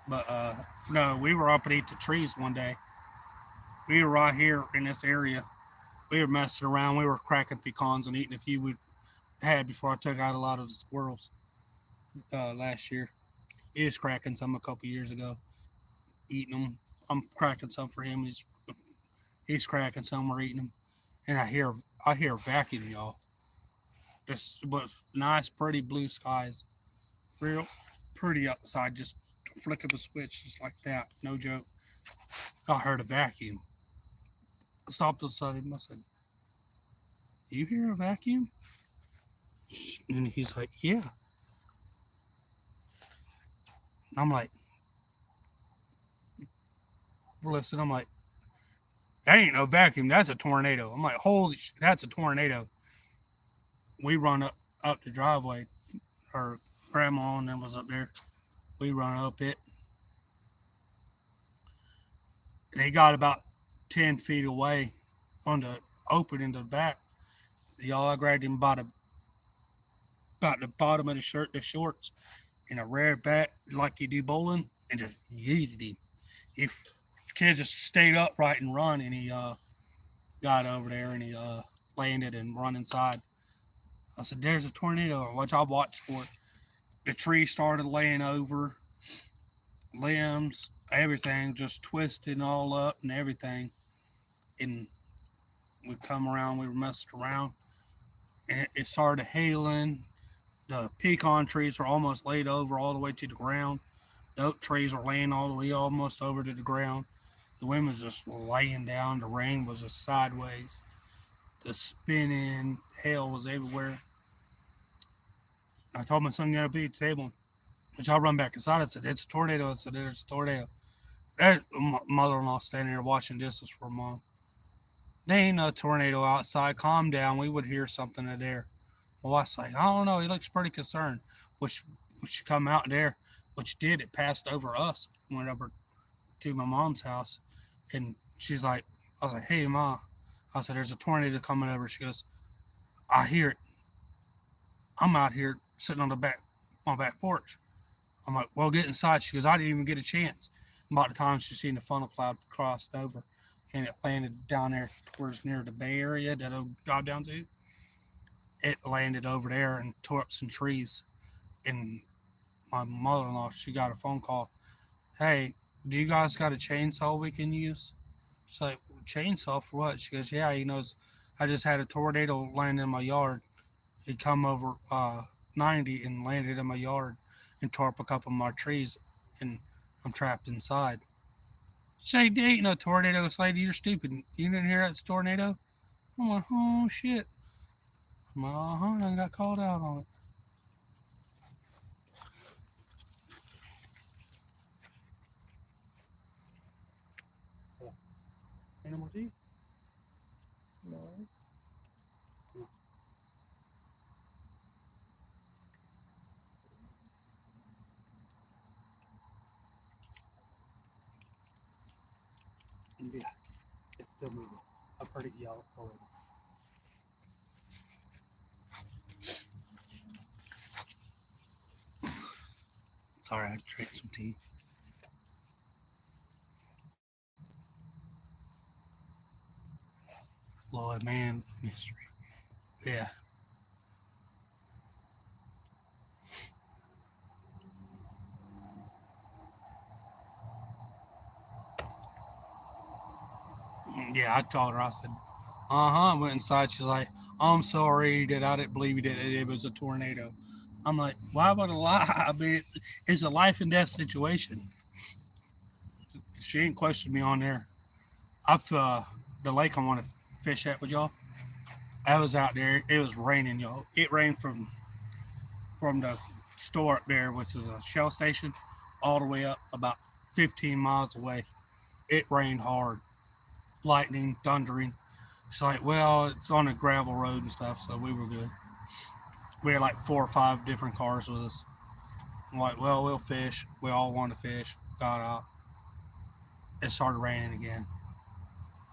But no, we were up beneath the trees one day. We were right here in this area. We were messing around. We were cracking pecans and eating a few we had before I took out a lot of the squirrels last year. He was cracking some a couple years ago, eating them. I'm cracking some for him. He's cracking some. We're eating them, and I hear a vacuum, y'all. Just but nice, pretty blue skies, real pretty outside. Just flick of a switch, just like that. No joke. I heard a vacuum. I stopped beside him. I said, "You hear a vacuum?" And he's like, "Yeah." I'm like, "Listen," I'm like, "That ain't no vacuum. That's a tornado." I'm like, "Holy shit, that's a tornado." We run up the driveway. Her grandma and them was up there. We run up it, and he got about 10 feet away from the opening to the back. Y'all, I grabbed him by about the bottom of the shirt, the shorts, and I reared back like you do bowling, and just yeeted him. If kid just stayed upright and run, and he got over there and he landed and run inside. I said, "There's a tornado. Watch, I'll watch for it." The tree started laying over, limbs, everything just twisting all up and everything. And we come around, we were messing around, and it started hailing. The pecan trees were almost laid over all the way to the ground. The oak trees were laying all the way almost over to the ground. The wind was just laying down. The rain was just sideways. The spinning hail was everywhere. I told my son, "Get up at the table." Which I run back inside. I said, "It's a tornado." I said, "It's a tornado." That mother-in-law standing there watching this is for mom. There ain't no tornado outside. Calm down. We would hear something in there. My wife's like, "I don't know. He looks pretty concerned." Which she come out there. Which did. It passed over us. Went over to my mom's house. And she's like, I was like, "Hey, Ma." I said, "There's a tornado coming over." She goes, "I hear it. I'm out here sitting on my back porch." I'm like, "Well, get inside." She goes, "I didn't even get a chance." About the time she seen the funnel cloud crossed over and it landed down there towards near the Bay Area that I drive down to, it landed over there and tore up some trees. And my mother in law, she got a phone call. "Hey, do you guys got a chainsaw we can use?" She's like, "Chainsaw for what?" She goes, "Yeah, he knows. I just had a tornado land in my yard. It come over 90 and landed in my yard and tore up a couple of my trees, and I'm trapped inside." Say, "There ain't no tornado, lady. You're stupid. You didn't hear that's a tornado?" I'm like, "Oh shit." I'm like, "Uh-huh, I got called out on it." Any more tea? No. move it. I've heard it yell already. Sorry, I drank some tea. Lord, man, mystery. Yeah. Yeah, I told her, I said, I went inside. She's like, I'm sorry that I didn't believe that it was a tornado. I'm like, why would I lie? I mean, it's a life and death situation. She ain't questioned me on there. I've, the lake I want to fish at with y'all, I was out there. It was raining, y'all. It rained from the store up there, which is a shell station, all the way up about 15 miles away. It rained hard, lightning, thundering. She's like, well, it's on a gravel road and stuff, so we were good. We had like 4 or 5 different cars with us. I'm like, well, we'll fish. We all want to fish. Got out. It started raining again.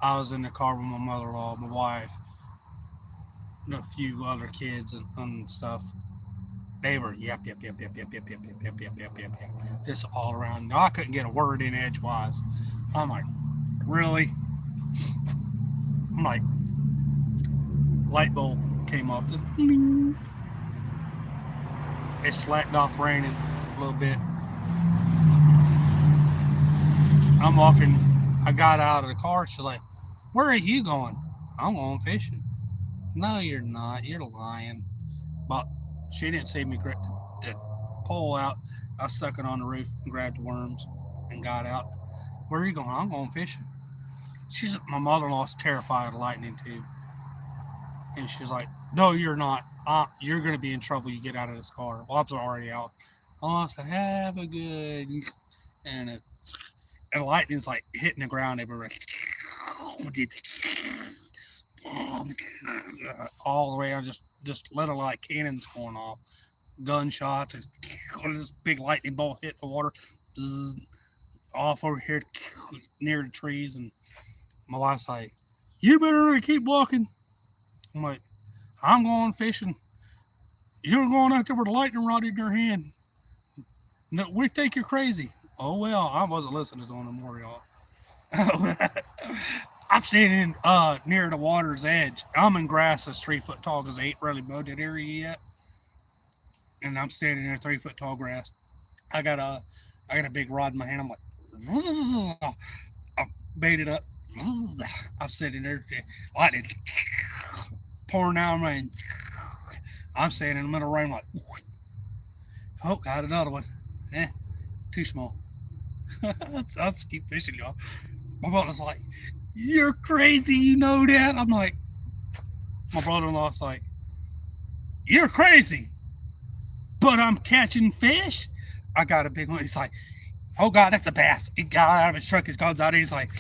I was in the car with my mother-in-law, my wife, and a few other kids and stuff. They were yep, just all around. No, I couldn't get a word in edgewise. I'm like, really? I'm like, light bulb came off. Just bling. It slacked off raining a little bit. I'm walking. I got out of the car. She's like, where are you going? I'm going fishing. No, you're not. You're lying. But she didn't see me grab the pole out. I stuck it on the roof and grabbed the worms and got out. Where are you going? I'm going fishing. She's my mother-in-law's terrified of lightning too, and she's like, "No, you're not. You're gonna be in trouble. You get out of this car." Well, I was already out. Oh, I said, "Have a good," and the lightning's like hitting the ground everywhere, all the way. I just little like cannons going off, gunshots, and this big lightning bolt hit the water, off over here near the trees, and my wife's like, "You better really keep walking." I'm like, "I'm going fishing. You're going out there with a lightning rod in your hand. No, we think you're crazy." Oh well, I wasn't listening to them no more, y'all. I'm sitting near the water's edge. I'm in grass that's 3 foot tall because they ain't really mowed that area yet, and I'm standing in 3 foot tall grass. I got a I got a big rod in my hand. I'm like, I bait it up. I'm sitting there, lightning pouring down rain. I'm standing in the middle of the rain, like, oh, got another one. Too small. I'll just keep fishing, y'all. My brother's like, you're crazy, you know that? I'm like, my brother-in-law's like, you're crazy, but I'm catching fish. I got a big one. He's like, oh God, that's a bass. He got out of his truck. He goes out. He's like,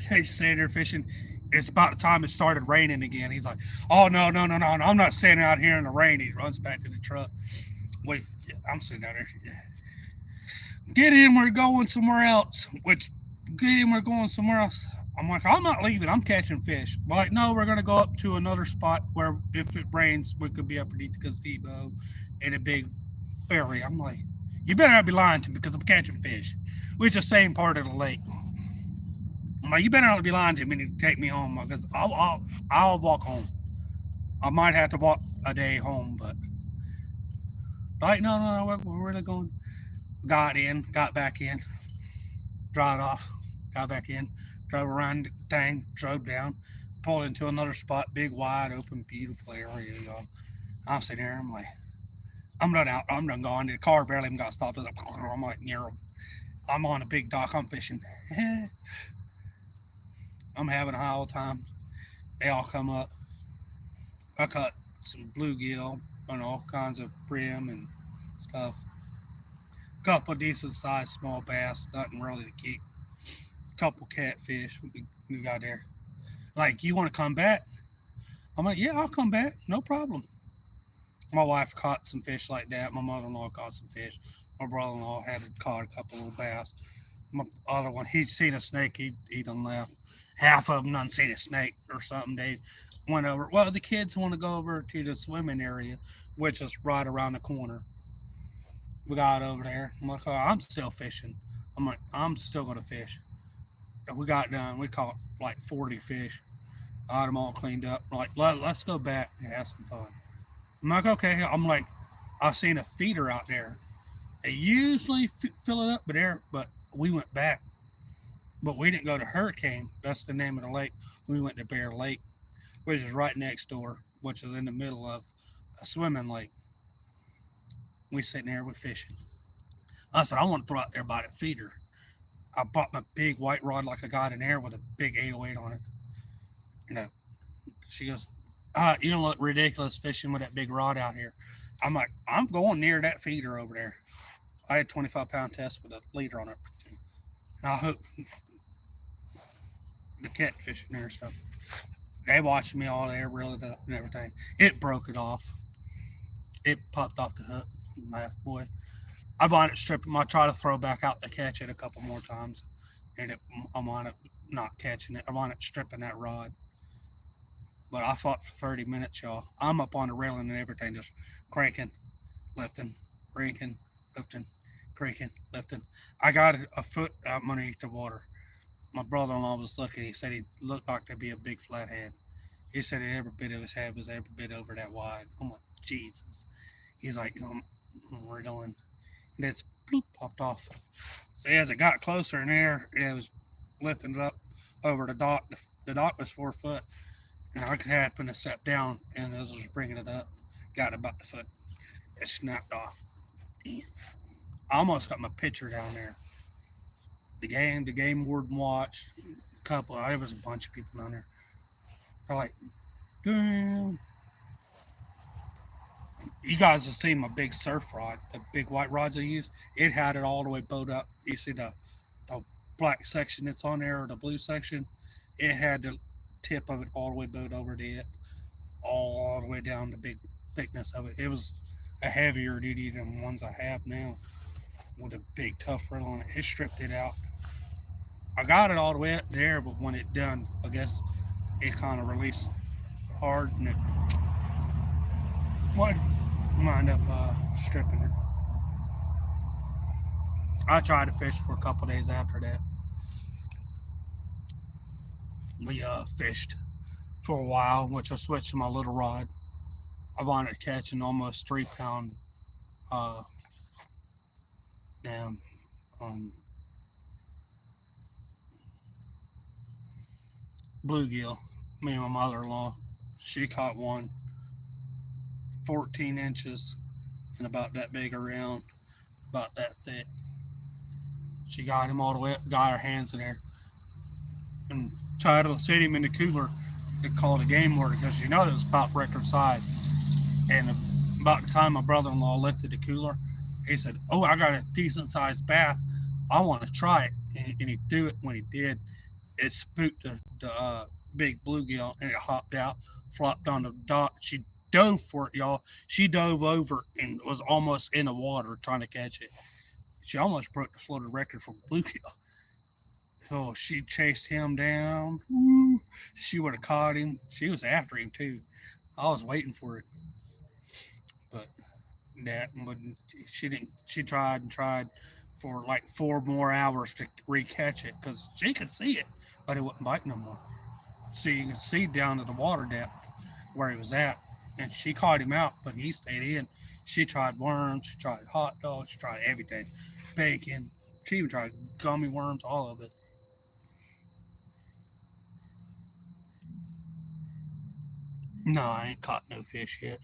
he's standing there fishing. It's about the time it started raining again. He's like, oh no, no, no, no, no. I'm not standing out here in the rain. He runs back to the truck. Wait, I'm sitting out there. Get in, we're going somewhere else. Which, get in, we're going somewhere else. I'm like, I'm not leaving. I'm catching fish. We're like, no, we're gonna go up to another spot where if it rains, we could be up underneath the gazebo in a big area. I'm like, you better not be lying to me because I'm catching fish, which is the same part of the lake. I'm like, you better not be lying to me to take me home because I'll walk home. I might have to walk a day home, but like, no, no, no, we're really going. Got in, got back in, drive off, got back in, drove around the thing, drove down, pulled into another spot, big, wide open, beautiful area, y'all. I'm sitting there, I'm like, I'm done out, I'm done gone. The car barely even got stopped. I'm like near them. I'm on a big dock, I'm fishing. I'm having a high old time. They all come up. I caught some bluegill and all kinds of brim and stuff. Couple decent sized small bass, nothing really to keep. Couple catfish we got there. Like, you want to come back? I'm like, yeah, I'll come back, no problem. My wife caught some fish like that. My mother-in-law caught some fish. My brother-in-law had caught a couple little bass. My other one, he'd seen a snake. He done left. half of them done seen a snake or something. They went over. Well, the kids want to go over to the swimming area, which is right around the corner. We got over there. I'm like, oh, I'm still fishing. I'm like, I'm still gonna fish. And we got done. We caught like 40 fish. I had them all cleaned up. Like, let's go back and have some fun. I'm like, okay. I'm like, I seen a feeder out there. They usually fill it up there, but we went back. But we didn't go to Hurricane. That's the name of the lake. We went to Bear Lake, which is right next door, which is in the middle of a swimming lake. We sitting there, we fishing. I said, I want to throw out there by the feeder. I bought my big white rod like I got in there with a big 808 on it. You know, she goes, you don't look ridiculous fishing with that big rod out here. I'm like, I'm going near that feeder over there. I had 25-pound test with a leader on it. And I hope the catfish in there and stuff. They watched me all there, reeled it up and everything. It broke it off. It popped off the hook. Laughed, boy. I wound up stripping. I tried to throw back out to catch it a couple more times, and I wound up not catching it. I wound up stripping that rod. But I fought for 30 minutes, y'all. I'm up on the railing and everything, just cranking, lifting, cranking, lifting, cranking, lifting. I got a foot out underneath the water. My brother-in-law was looking. He said he looked like to be a big flathead. He said every bit of his head was every bit over that wide. I'm like, Jesus. He's like, we're doing. And it's bloop, popped off. So as it got closer in there, it was lifting it up over the dock. The dock was 4 foot. And I happened to step down, and as I was bringing it up, got about the foot. It snapped off. I almost got my picture down there. The game warden watched. A couple, there was a bunch of people down there. They're like, damn. You guys have seen my big surf rod, the big white rods I use. It had it all the way bowed up. You see the black section that's on there, or the blue section? It had the tip of it all the way bowed over to it, all the way down the big thickness of it. It was a heavier duty than the ones I have now with a big tough reel on it. It stripped it out. I got it all the way up there, but when it done, I guess it kind of released hard and it might wind up stripping it. I tried to fish for a couple days after that. We fished for a while, which I switched to my little rod. I wound up catching almost 3 pound uh, damn um, bluegill. Me and my mother-in-law, she caught one 14 inches and about that big around, about that thick. She got him all the way up, got her hands in there, and tried to sit him in the cooler and called a game warden because it was about record size. And about the time my brother-in-law lifted the cooler, he said, "Oh, I got a decent sized bass. I want to try it." And he threw it. When he did, it spooked the big bluegill, and it hopped out, flopped on the dock. She dove for it, y'all. She dove over and was almost in the water trying to catch it. She almost broke the Florida record for bluegill. So she chased him down. Woo. She would have caught him. She was after him too. I was waiting for it, but that wouldn't. She didn't. She tried and tried for like 4 more hours to recatch it because she could see it, but it wouldn't bite no more. So you could see down to the water depth where he was at, and she caught him out, but he stayed in. She tried worms. She tried hot dogs. She tried everything, bacon. She even tried gummy worms, all of it. No, I ain't caught no fish yet.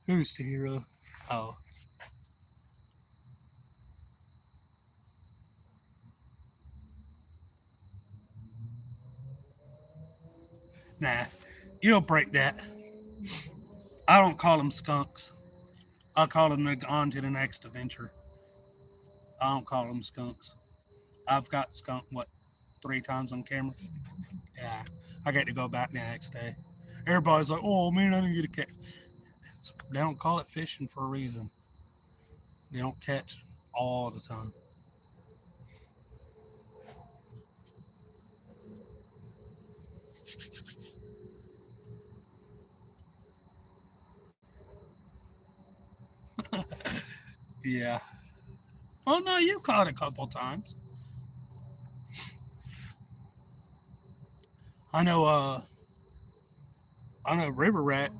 Who's the hero? Oh, nah. You'll break that. I don't call them skunks. I call them on to the next adventure. I don't call them skunks. I've got skunk, what, 3 times on camera? Yeah. I get to go back the next day. Everybody's like, oh man, I didn't get a catch. They don't call it fishing for a reason. They don't catch all the time. Yeah. Oh no, you caught a couple times. I know. I know River Rat.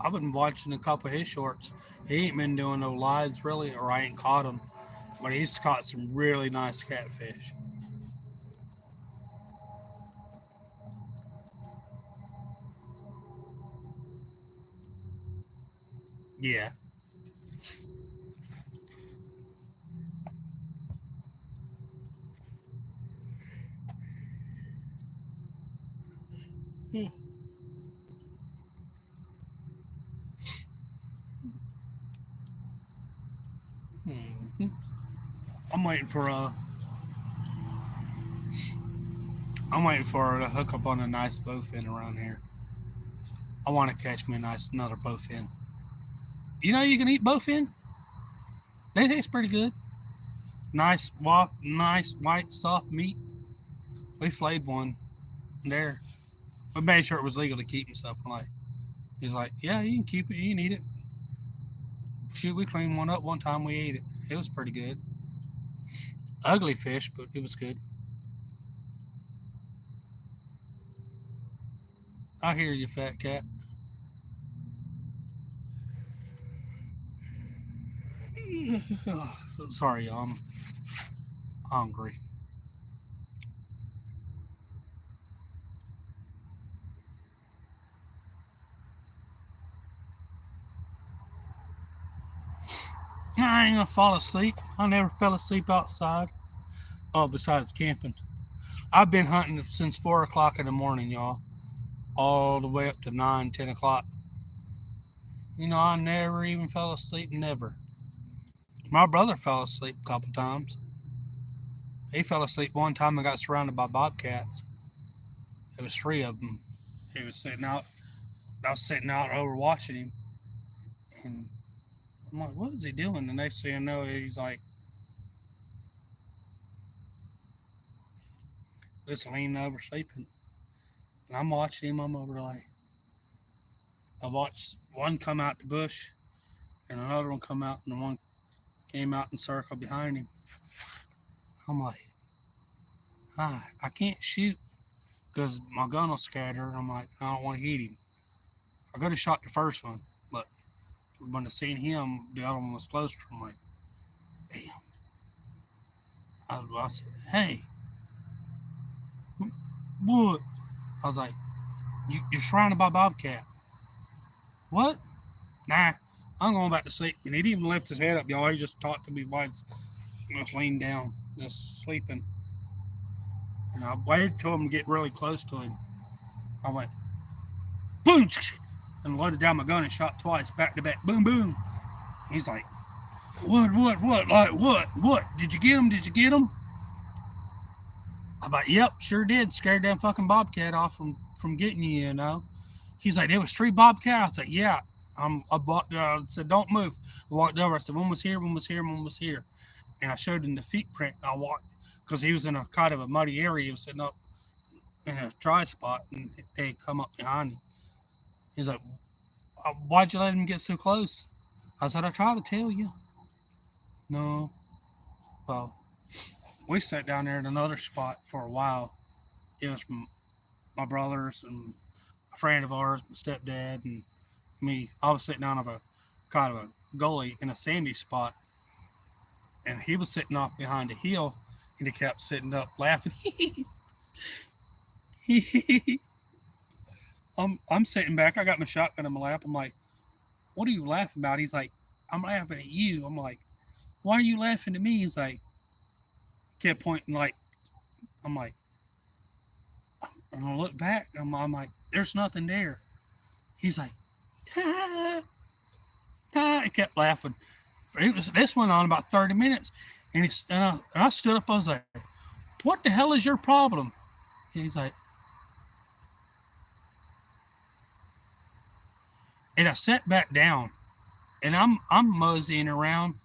I've been watching a couple of his shorts. He ain't been doing no lives really, or I ain't caught him. But he's caught some really nice catfish. Yeah. I'm waiting for I'm waiting for her to hook up on a nice bowfin around here. I want to catch me a nice another bowfin. You know you can eat bowfin. They taste pretty good. Nice white soft meat. We flayed one there. We made sure it was legal to keep and stuff. Like he's like, yeah, you can keep it, you can eat it. Shoot, we cleaned one up one time. We ate it. It was pretty good. Ugly fish, but it was good. I hear you, fat cat. Sorry, y'all. I'm hungry. I ain't gonna fall asleep. I never fell asleep outside. Oh, besides camping. I've been hunting since 4 o'clock in the morning, y'all. All the way up to 9, 10 o'clock. You know, I never even fell asleep, never. My brother fell asleep a couple times. He fell asleep one time and got surrounded by bobcats. There was three of them. He was sitting out. I was sitting out over watching him, and I'm like, "What is he doing?" The next thing I know, he's like just leaning over sleeping. And I'm watching him. I'm over like, I watched one come out the bush, and another one come out, and the one came out and circled behind him. I'm like, "Hi, I can't shoot because my gun will scatter." I'm like, I don't want to hit him. I could have shot the first one, but when I seen him, the other one was closer. I'm like, damn. I said, hey, what? I was like, you're surrounded by bobcat. What? Nah, I'm going back to sleep. And he didn't even lift his head up, y'all. He just talked to me while he's just leaned down, just sleeping. And I waited till him to get really close to him. I went, boom, and loaded down my gun and shot twice, back to back, boom, boom. He's like, what, like, what? Did you get him? Did you get him? I'm like, yep, sure did. Scared that fucking bobcat off from getting you, you know. He's like, there was three bobcats. I said, yeah. I said, don't move. I walked over. I said, one was here, one was here, one was here. And I showed him the feet print. I walked, because he was in a kind of a muddy area. He was sitting up in a dry spot, and they come up behind him. He's like, why'd you let him get so close? I said, I tried to tell you. No. Well, we sat down there at another spot for a while. It was my brothers and a friend of ours, my stepdad, and me. I was sitting down of a kind of a gully in a sandy spot, and he was sitting off behind a hill, and he kept sitting up laughing. I'm sitting back. I got my shotgun in my lap. I'm like, "What are you laughing about?" He's like, "I'm laughing at you." I'm like, "Why are you laughing at me?" He's like, kept pointing like, I'm like, and I look back. I'm like, "There's nothing there." He's like, "Ah, ah." He kept laughing. This went on about 30 minutes, and I stood up. I was like, "What the hell is your problem?" He's like, And I sat back down, and I'm moseying around,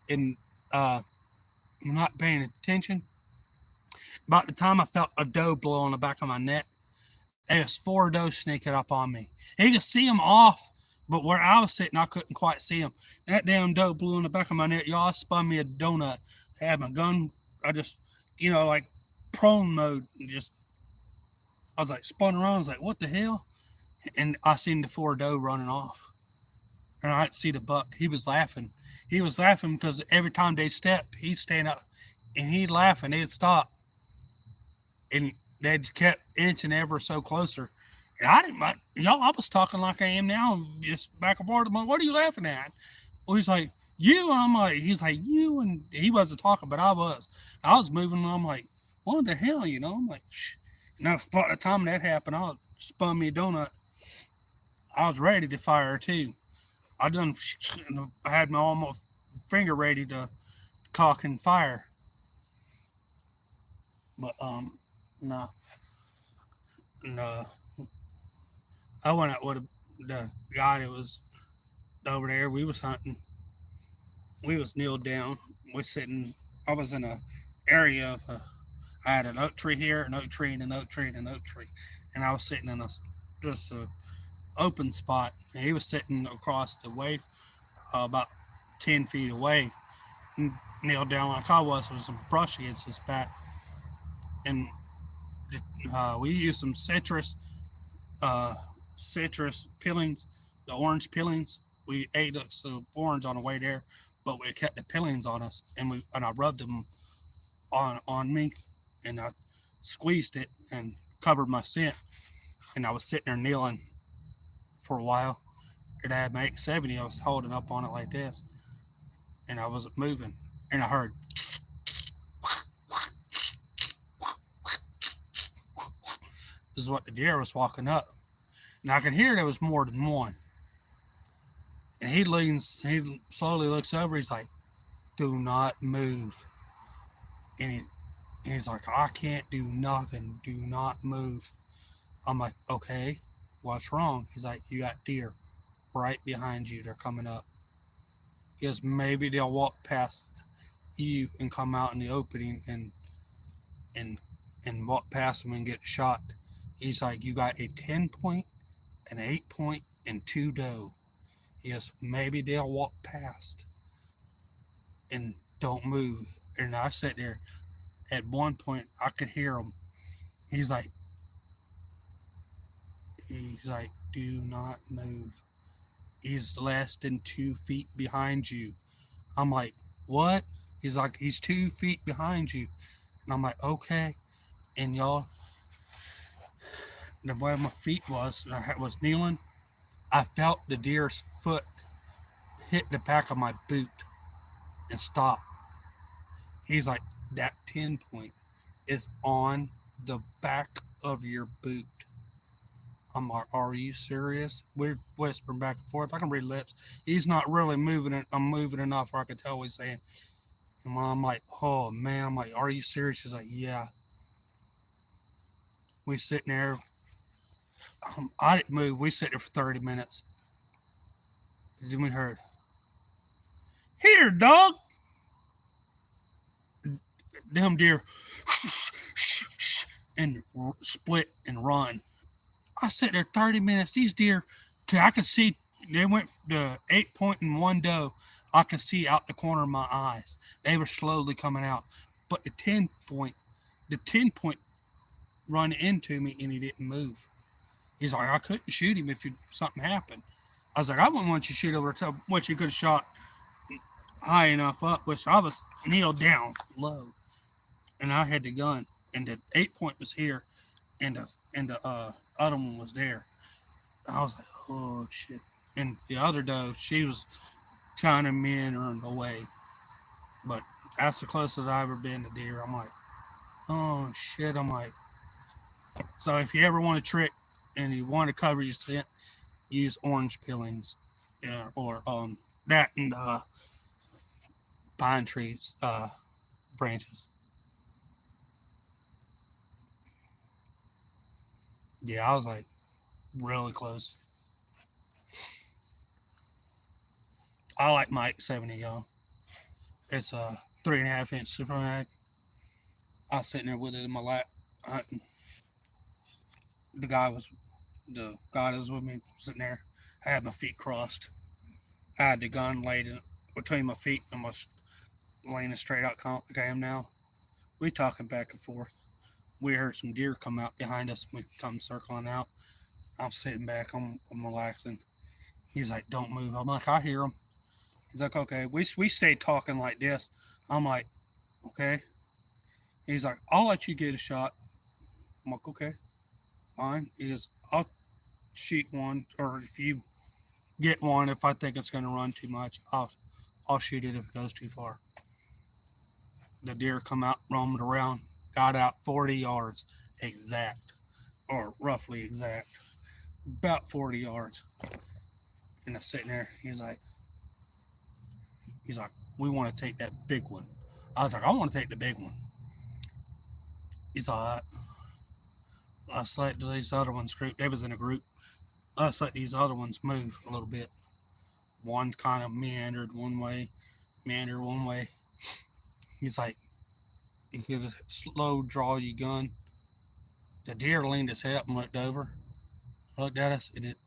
and not paying attention. About the time I felt a doe blow on the back of my neck, there's four does sneaking up on me. And you could see them off, but where I was sitting, I couldn't quite see them. That damn doe blew on the back of my neck. Y'all spun me a donut. I had my gun. I just, like prone mode. Just, I was like spun around. I was like, what the hell? And I seen the four doe running off. And I didn't see the buck. He was laughing. He was laughing because every time they step, he'd stand up and he'd laugh and they'd stop. And they kept inching ever so closer. And I didn't, I was talking like I am now, just back and forth. I'm like, what are you laughing at? Well, he's like, you. And I'm like, he's like, you. And he wasn't talking, but I was. I was moving, and I'm like, what the hell, I'm like, shh. And by the time that happened, I spun me a donut. I was ready to fire too. I had my almost finger ready to cock and fire. But, no, no. I went out with the guy that was over there. We was hunting. We was kneeled down. We sitting. I was in a area of I had an oak tree here, an oak tree, and an oak tree, and an oak tree, and I was sitting in just a open spot. And he was sitting across the way, about 10 feet away, and kneeled down like I was with some brush against his back, and we used some uh, citrus peelings, the orange peelings. We ate some orange on the way there, but we kept the peelings on us, and I rubbed them on me, and I squeezed it and covered my scent, and I was sitting there kneeling for a while. And I had my 870. I was holding up on it like this, and I wasn't moving, and I heard. This is what the deer was walking up, and I could hear there was more than one. And he slowly looks over. He's like, "Do not move." And, he, and he's like, "I can't do nothing. Do not move." I'm like, "Okay, what's wrong?" He's like, "You got deer right behind you. They're coming up." He goes, "Maybe they'll walk past you and come out in the opening and and walk past them and get shot." He's like, "You got a 10 point, an 8 point, and two doe." He goes, "Maybe they'll walk past and don't move." And I sat there. At one point, I could hear him. He's like, "Do not move. He's less than 2 feet behind you." I'm like, "What?" He's like, "He's 2 feet behind you." And I'm like, "Okay." And y'all, the way my feet was, and I was kneeling, I felt the deer's foot hit the back of my boot and stop. He's like, "That 10 point is on the back of your boot." I'm like, "Are you serious?" We're whispering back and forth. I can read lips. He's not really moving it. I'm moving enough where I can tell what he's saying. And I'm like, "Oh man," I'm like, "Are you serious?" He's like, "Yeah." We sitting there. I didn't move. We sit there for 30 minutes. Then we heard, "Here, dog." Them deer and split and run. I sat there 30 minutes. These deer, I could see, they went the 8 point and one doe. I could see out the corner of my eyes. They were slowly coming out. But the 10 point run into me and he didn't move. He's like, "I couldn't shoot him if something happened." I was like, "I wouldn't want you to shoot over what you could have shot high enough up," which I was kneeled down low. And I had the gun. And the 8 point was here. And the other one was there. I was like, "Oh shit!" And the other doe, she was chiming me in on the way, but that's the closest I've ever been to deer. I'm like, "Oh shit!" I'm like, so if you ever want a trick and you want to cover your scent, use orange peelings, yeah, or that and pine trees branches. Yeah, I was like really close. I like Mike 70 Young. It's a 3.5 inch super mag. I was sitting there with it in my lap hunting. The guy that was with me sitting there. I had my feet crossed. I had the gun laid between my feet and was leaning straight out like I am now. We talking back and forth. We heard some deer come out behind us. We come circling out. I'm sitting back. I'm relaxing. He's like, "Don't move." I'm like, "I hear him." He's like, "Okay." We stayed talking like this. I'm like, "Okay." He's like, "I'll let you get a shot." I'm like, "Okay, fine." He goes, "I'll shoot one, or if you get one, if I think it's going to run too much, I'll shoot it if it goes too far." The deer come out, roamed around, got out 40 yards exact, or roughly exact, about 40 yards. And I'm sitting there. He's like, "We want to take that big one." I was like, "I want to take the big one." He's all right. Let's let these other ones group. They was in a group. Let's let these other ones move a little bit. One kind of meandered one way. He's like, "You could slow draw your gun." The deer leaned his head up and looked at us. It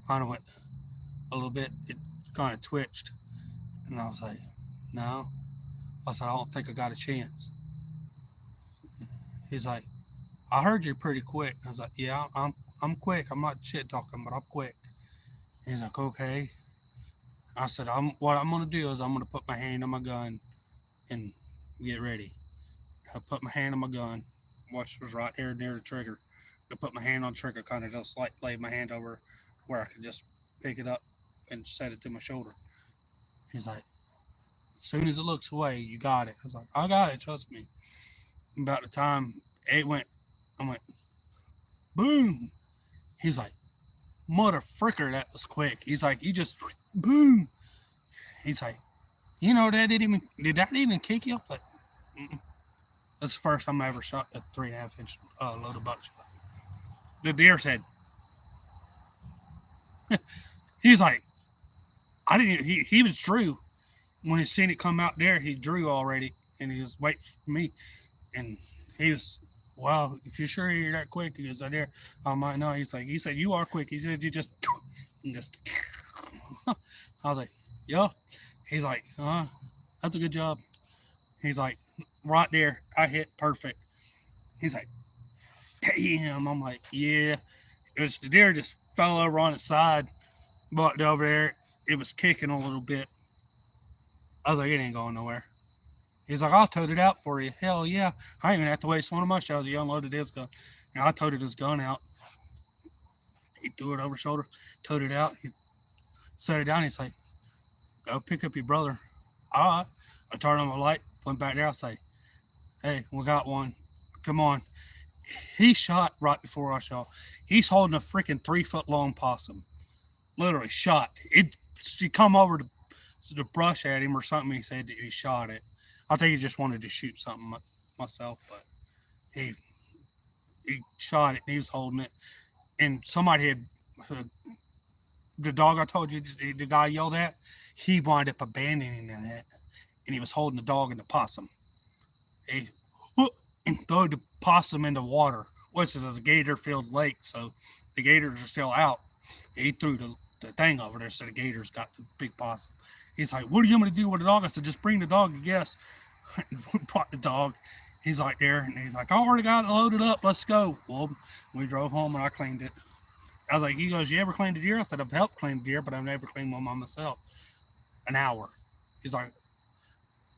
kind of went a little bit. It kind of twitched. And I was like, "No." I said, "I don't think I got a chance." He's like, "I heard you pretty quick." I was like, "Yeah, I'm quick. I'm not shit talking, but I'm quick." He's like, "Okay." I said, what I'm gonna do is I'm gonna put my hand on my gun and get ready." I put my hand on my gun, which was right here near the trigger. I put my hand on the trigger, kind of just like lay my hand over where I could just pick it up and set it to my shoulder. He's like, "As soon as it looks away, you got it." I was like, "I got it, trust me." About the time it went, I went, boom. He's like, "Mother fricker, that was quick." He's like, "You just boom." He's like, did that even kick you?" Like, mm-mm. That's the first time I ever shot a 3.5 inch loaded buckshot. The deer said, he's like, I didn't. He was drew when he seen it come out there. He drew already, and he was waiting for me, and he was. "Wow, if you're sure you're that quick," he goes, "I there." I'm like, "No." He said, "You are quick." He said, "You just," and just. I was like, "Yeah." He's like, "That's a good job." He's like, "Right there, I hit perfect." He's like, "Damn." I'm like, "Yeah." It was the deer just fell over on its side, walked over there. It was kicking a little bit. I was like, "It ain't going nowhere." He's like, "I'll tote it out for you." Hell yeah. I ain't even have to waste one of my shells. He unloaded his gun. And I toted his gun out. He threw it over his shoulder, toted it out. He set it down. He's like, "Go pick up your brother." All right. I turned on my light, went back there. I say, "Hey, we got one. Come on." He shot right before I shot. He's holding a freaking 3 foot long possum. Literally shot. He come over to brush at him or something. He said that he shot it. I think he just wanted to shoot something myself, but he he shot it and he was holding it. And somebody had the dog I told you the guy yelled at. He wound up abandoning it, and he was holding the dog and the possum. He and threw the possum in the water, which is a gator-filled lake, so the gators are still out. He threw the thing over there, so the gators got the big possum. He's like, "What are you going to do with the dog?" I said, "Just bring the dog, I guess." We brought the dog. He's like there, and he's like, "I already got it loaded up. Let's go." Well, we drove home, and I cleaned it. I was like, he goes, "You ever cleaned a deer?" I said, "I've helped clean a deer, but I've never cleaned one by myself." An hour. He's like,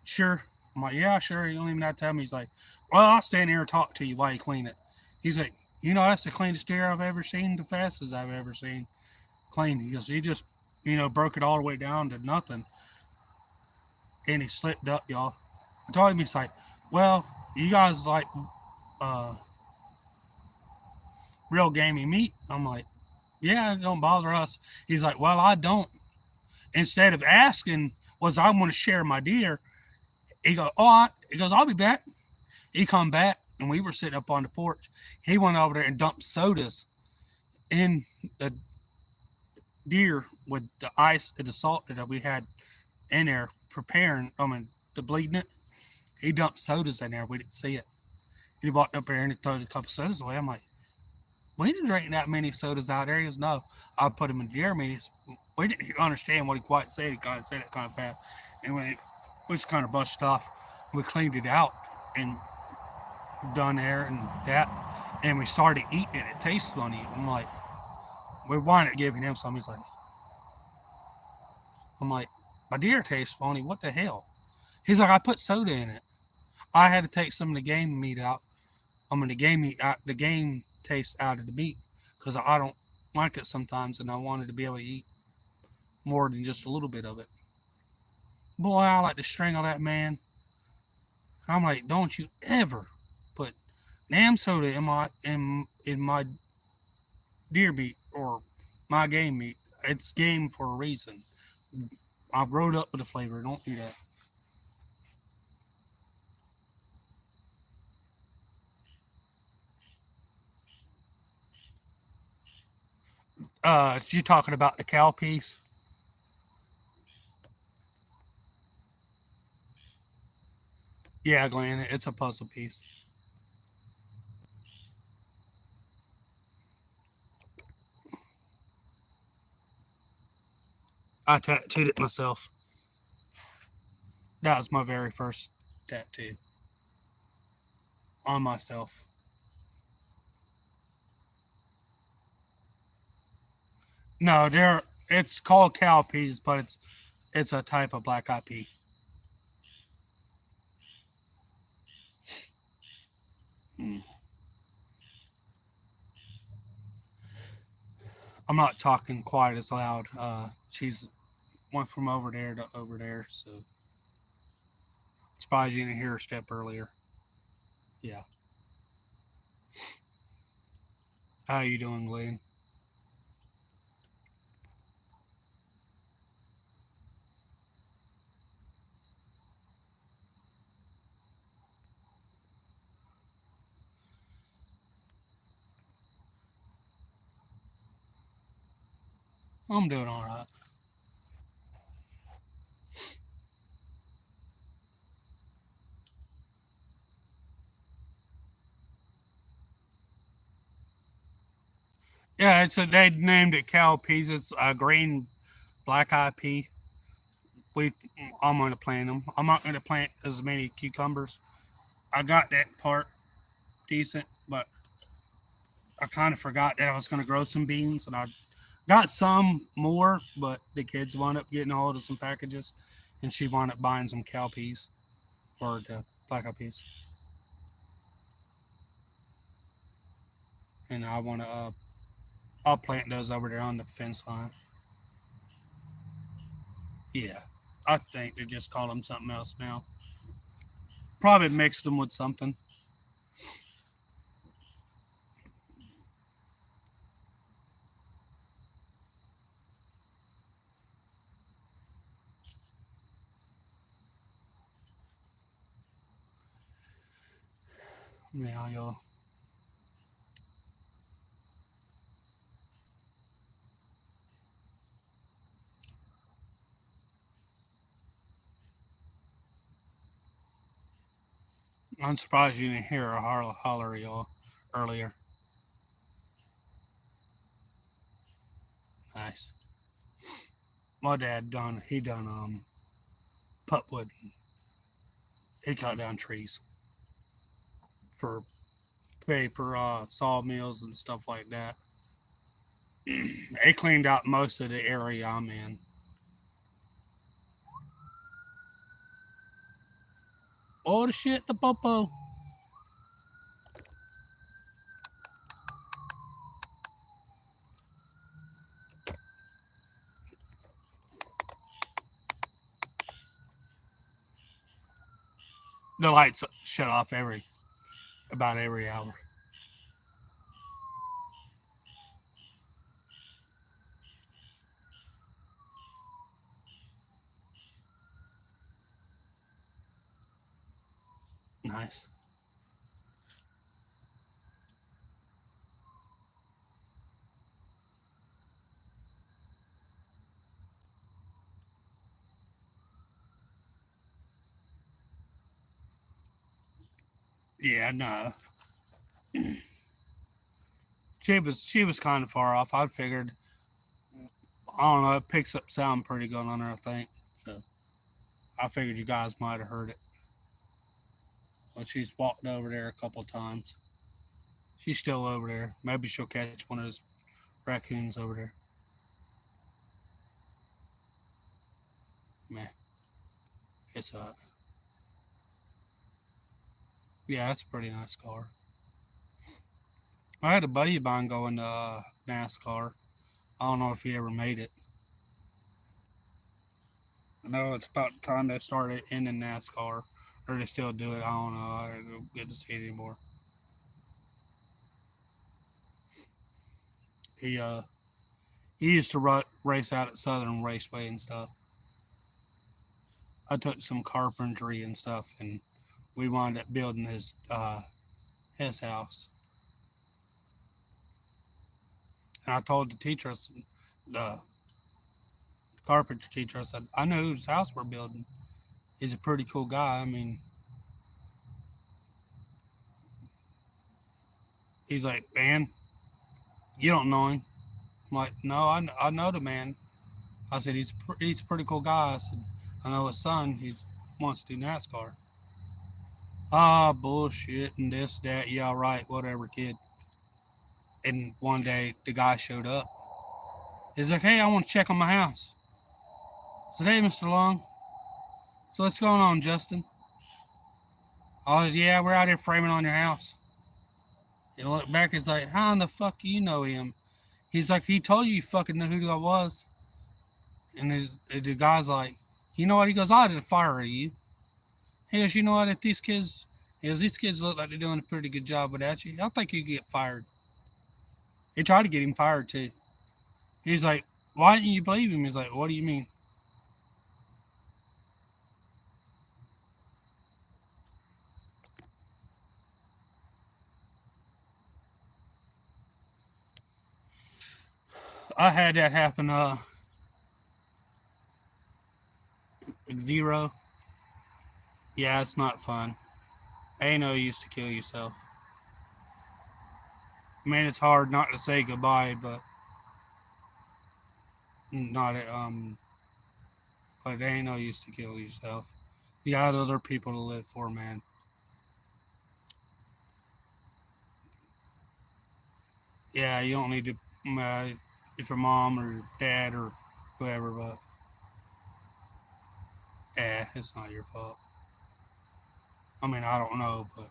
"Sure." I'm like, "Yeah, sure." You don't even have to tell me. He's like, "Well, I'll stand here and talk to you while you clean it." He's like, "That's the cleanest deer I've ever seen, the fastest I've ever seen clean." He goes, "He just, broke it all the way down to nothing." And he slipped up, y'all. I told him, he's like, "Well, you guys like uh, real gamey meat?" I'm like, "Yeah, it don't bother us." He's like, "Well, I don't." Instead of asking, was I want to share my deer, he goes, "All right." He goes, "I'll be back." He come back, and we were sitting up on the porch. He went over there and dumped sodas in the deer with the ice and the salt that we had in there preparing, the bleeding it. He dumped sodas in there. We didn't see it. And he walked up there and he threw a couple sodas away. I'm like, we didn't drink that many sodas out there. He goes, no. I put him in Jeremy. We didn't understand what he quite said. He kind of said it kind of fast. And when we just kind of brushed it off, we cleaned it out and done there and that. And we started eating it. It tastes funny. I'm like, we wanted giving him some. He's like, I'm like, my deer tastes funny. What the hell? He's like, I put soda in it. I had to take some of the game meat out. The game meat, the game taste out of the meat because I don't like it sometimes, and I wanted to be able to eat more than just a little bit of it. Boy, I like to strangle that man. I'm like, don't you ever put damn soda in my deer meat or my game meat. It's game for a reason. I growed up with the flavor. Don't do that. You talking about the cow piece? Yeah, Glenn, it's a puzzle piece. I tattooed it myself. That was my very first tattoo on myself. No, they're it's called cow peas, but it's a type of black eyed pea. Mm. I'm not talking quite as loud. She's went from over there to over there, so surprised you didn't hear her step earlier. Yeah. How you doing, Glenn? I'm doing all right. Yeah, they named it cow peas. It's a green black eyed pea. We I'm gonna plant them. I'm not gonna plant as many cucumbers. I got that part decent, but I kind of forgot that I was gonna grow some beans, and I got some more, but the kids wound up getting a hold of some packages, and she wound up buying some cow peas or the black eyed peas, and I want to I'll plant those over there on the fence line. Yeah, I think they just call them something else now. Probably mixed them with something. Yeah, y'all. I'm surprised you didn't hear a holler y'all earlier. Nice. My dad done putwood. He cut down trees for paper sawmills and stuff like that. They cleaned out most of the area I'm in. Oh the shit, the popo. The lights shut off about every hour. Nice. Yeah, no. She was kind of far off. I figured, I don't know, it picks up sound pretty good on her, I think. So I figured you guys might have heard it. But she's walked over there a couple times. She's still over there. Maybe she'll catch one of those raccoons over there. Meh. It's yeah, it's a pretty nice car. I had a buddy of mine going to NASCAR. I don't know if he ever made it. I know it's about the time they started ending NASCAR, or they still do it. I don't know. I don't get to see it anymore. He uh he used to race out at Southern Raceway and stuff. I took some carpentry and stuff, and we wound up building his house. And I told the teacher, the carpenter teacher, I said, I know whose house we're building. He's a pretty cool guy. I mean, he's like, man, you don't know him. I'm like, no, I know the man. I said, he's a pretty cool guy. I said, I know his son. He wants to do NASCAR. Ah, bullshit and this, that. Yeah, right, whatever, kid. And one day the guy showed up. He's like, hey, I want to check on my house. I said, hey, Mr. Long. So what's going on, Justin? Oh, yeah, we're out here framing on your house. And look back, he's like, how in the fuck do you know him? He's like, he told you fucking knew who I was. And the guy's like, you know what? He goes, I did a fire you. He goes, you know what? If these kids, he goes, these kids look like they're doing a pretty good job without you. I think you get fired. He tried to get him fired too. He's like, why didn't you believe him? He's like, what do you mean? I had that happen. Zero. Yeah, it's not fun. Ain't no use to kill yourself. I mean, it's hard not to say goodbye, not but it ain't no use to kill yourself. You got other people to live for, man. Yeah, you don't need to. If your mom or your dad or whoever, but yeah, it's not your fault. I mean, I don't know, but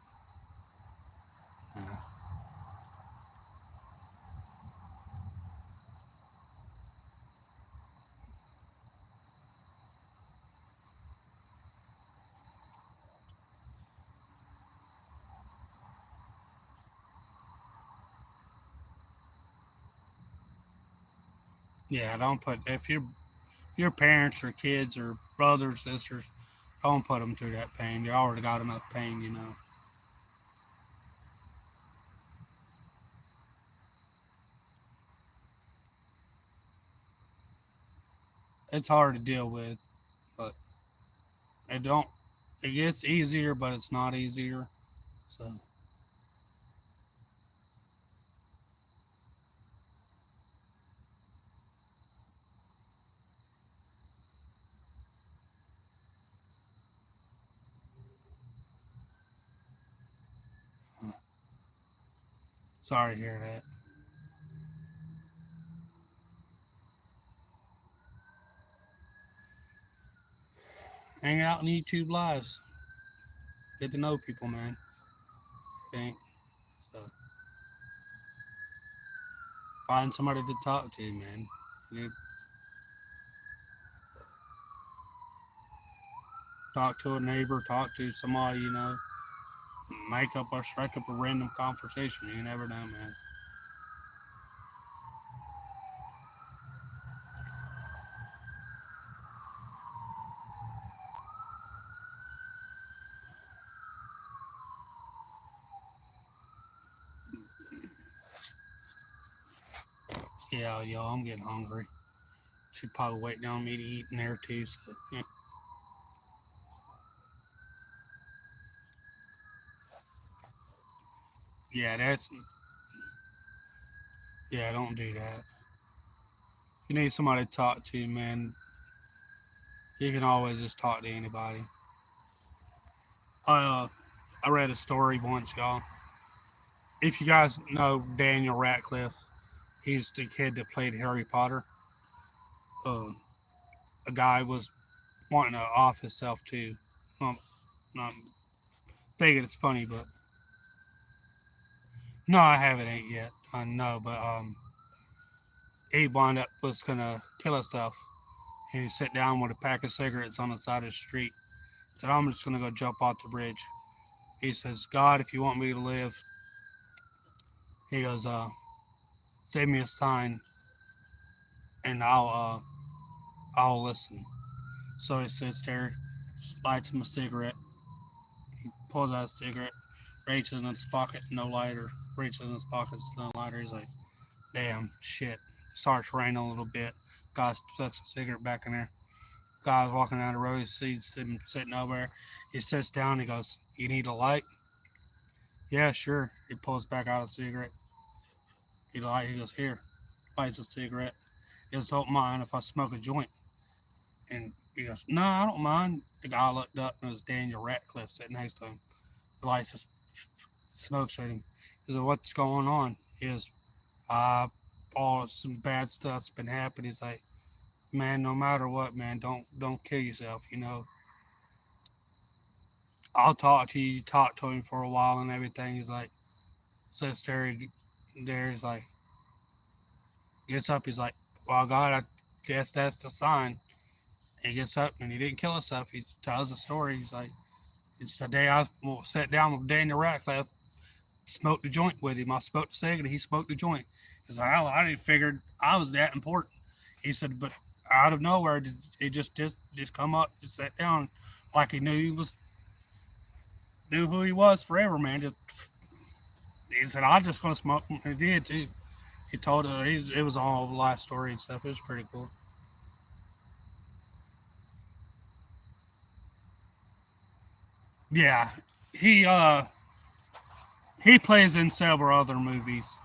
yeah, don't put if your parents or kids or brothers, sisters, don't put them through that pain. They already got enough pain, you know. It's hard to deal with, but it don't. It gets easier, but it's not easier. So sorry to hear that. Hang out on YouTube lives. Get to know people, man. Think so. Find somebody to talk to, man. You talk to a neighbor, talk to somebody, you know. Make up or strike up a random conversation. You never know, man. Yeah, y'all, I'm getting hungry. She's probably waiting on me to eat in there too. So yeah. Yeah, that's yeah. Don't do that. You need somebody to talk to, man. You can always just talk to anybody. Uh, I read a story once, y'all. If you guys know Daniel Radcliffe, he's the kid that played Harry Potter. Uh, a guy was wanting to off himself too. Well, not thinking it's funny, but no, I haven't ate yet. I know, but he wound up was gonna kill himself, and he sat down with a pack of cigarettes on the side of the street. He said, "I'm just gonna go jump off the bridge." He says, "God, if you want me to live," he goes, "send me a sign, and I'll listen." So he sits there, lights him a cigarette, pulls out a cigarette, reaches in his pocket, no lighter, reaches in his pockets, no lighter. He's like, damn, shit. Starts raining a little bit. Guy puts a cigarette back in there. Guy's walking down the road, he sees him sitting over there. He sits down, he goes, "You need a light?" "Yeah, sure." He pulls back out a cigarette. He goes, "Here." Lights a cigarette. He goes, "Don't mind if I smoke a joint." And he goes, "No, I don't mind." The guy looked up and it was Daniel Radcliffe sitting next to him. He lights his smokes at him. He said, "What's going on?" He goes, uh, "All some bad stuff's been happening." He's like, "Man, no matter what, man, don't kill yourself. You know, I'll talk to you." You talk to him for a while and everything. He's like, sits there. He's like, gets up. He's like, "Well, God, I guess that's the sign." He gets up and he didn't kill himself. He tells the story. He's like, "It's the day I sat down with Daniel Radcliffe, smoked the joint with him. I smoked the cigarette, he smoked the joint." He's like, I didn't figured I was that important." He said, "But out of nowhere, it just come up, just sat down, like he knew who he was forever, man." Just he said, "I'm just gonna smoke," and he did too. He told her it was all life story and stuff. It was pretty cool. Yeah, he uh he plays in several other movies.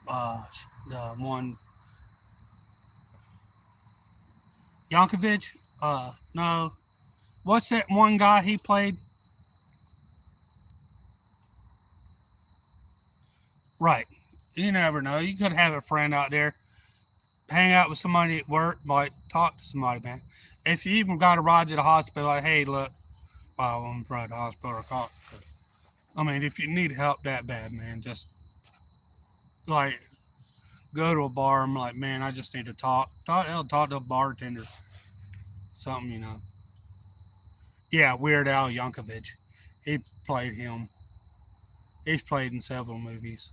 Uh, the one Yankovic. No, what's that one guy he played? Right. You never know. You could have a friend out there, hang out with somebody at work, like talk to somebody, man. If you even got a ride to the hospital, like, "Hey, look, well, I'm right to the hospital or call." I mean, if you need help that bad, man, just like go to a bar and be like, "Man, I just need to talk." Talk to a bartender, something, you know. Yeah, Weird Al Yankovic. He played him. He's played in several movies.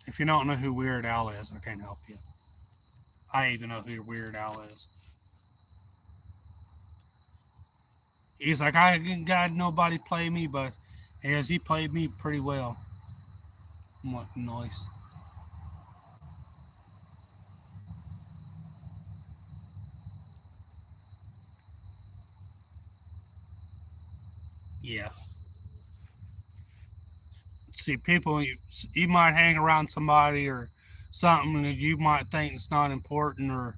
If you don't know who Weird Al is, I can't help you. I even know who Weird Al is. He's like, "I didn't got nobody play me, but as he played me pretty well." I'm like, "Nice." Yeah. See, people, you might hang around somebody or something that you might think is not important or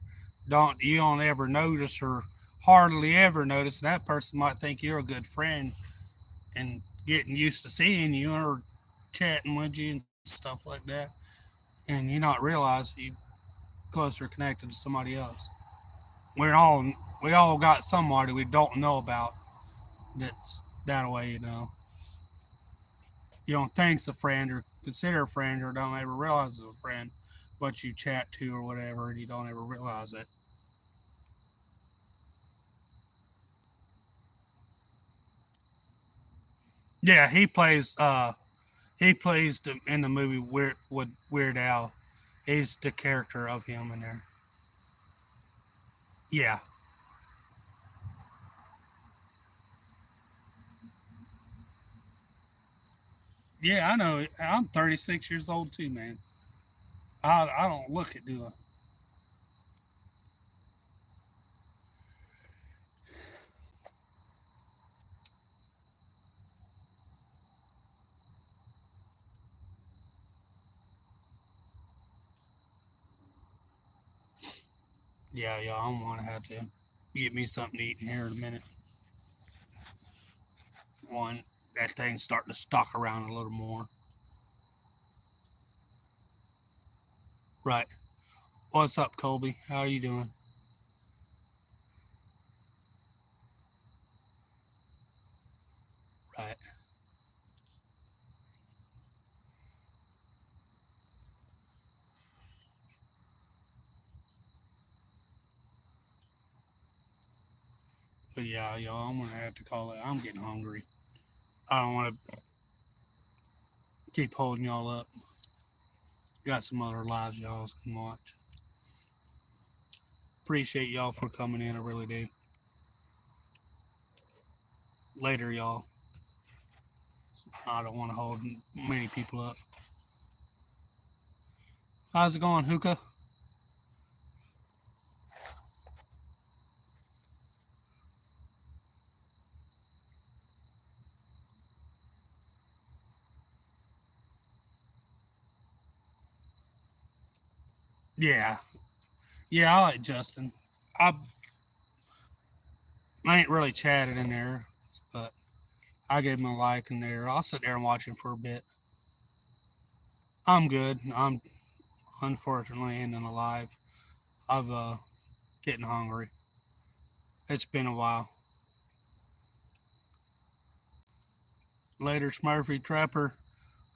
you don't ever notice or hardly ever notice. And that person might think you're a good friend and getting used to seeing you or chatting with you and stuff like that. And you not realize you closer connected to somebody else. We're all we all got somebody we don't know about that's that way, you know. You don't think it's a friend or consider a friend or don't ever realize it's a friend, but you chat to or whatever and you don't ever realize it. Yeah, he plays in the movie with Weird Al. He's the character of him in there. Yeah. Yeah, I know. I'm 36 years old too, man. I don't look at do I? Yeah, y'all, I'm gonna have to get me something to eat in here in a minute. One, that thing's starting to stalk around a little more. Right. What's up, Colby? How are you doing? Right. But yeah, y'all, I'm gonna have to call it. I'm getting hungry. I don't want to keep holding y'all up. Got some other lives y'all can watch. Appreciate y'all for coming in. I really do. Later, y'all. I don't want to hold many people up. How's it going, Hookah? Yeah. Yeah, I like Justin. I, I ain't really chatted in there, but I gave him a like in there. I'll sit there and watch him for a bit. I'm good. I'm unfortunately ending alive. I've getting hungry. It's been a while. Later, Smurfy, Trapper,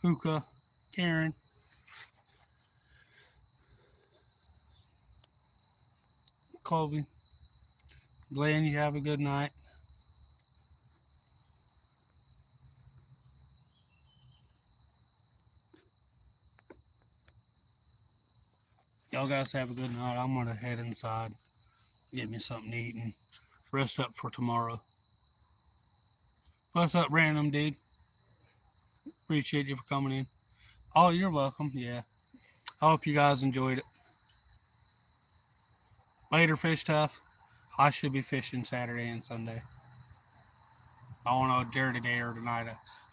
Hookah, Karen. Colby. Glenn, you have a good night. Y'all guys have a good night. I'm gonna head inside, get me something to eat, and rest up for tomorrow. What's up, random dude? Appreciate you for coming in. Oh, you're welcome. Yeah. I hope you guys enjoyed it. Later, Fish Tough. I should be fishing Saturday and Sunday. I don't know dare today or tonight.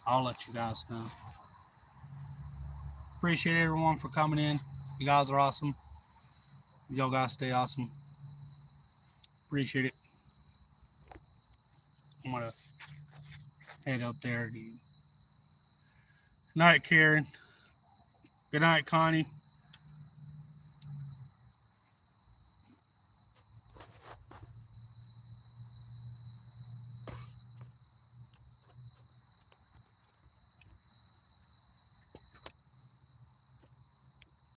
I'll let you guys know. Appreciate everyone for coming in. You guys are awesome. Y'all guys stay awesome. Appreciate it. I'm gonna head up there. Good night, Karen. Good night, Connie.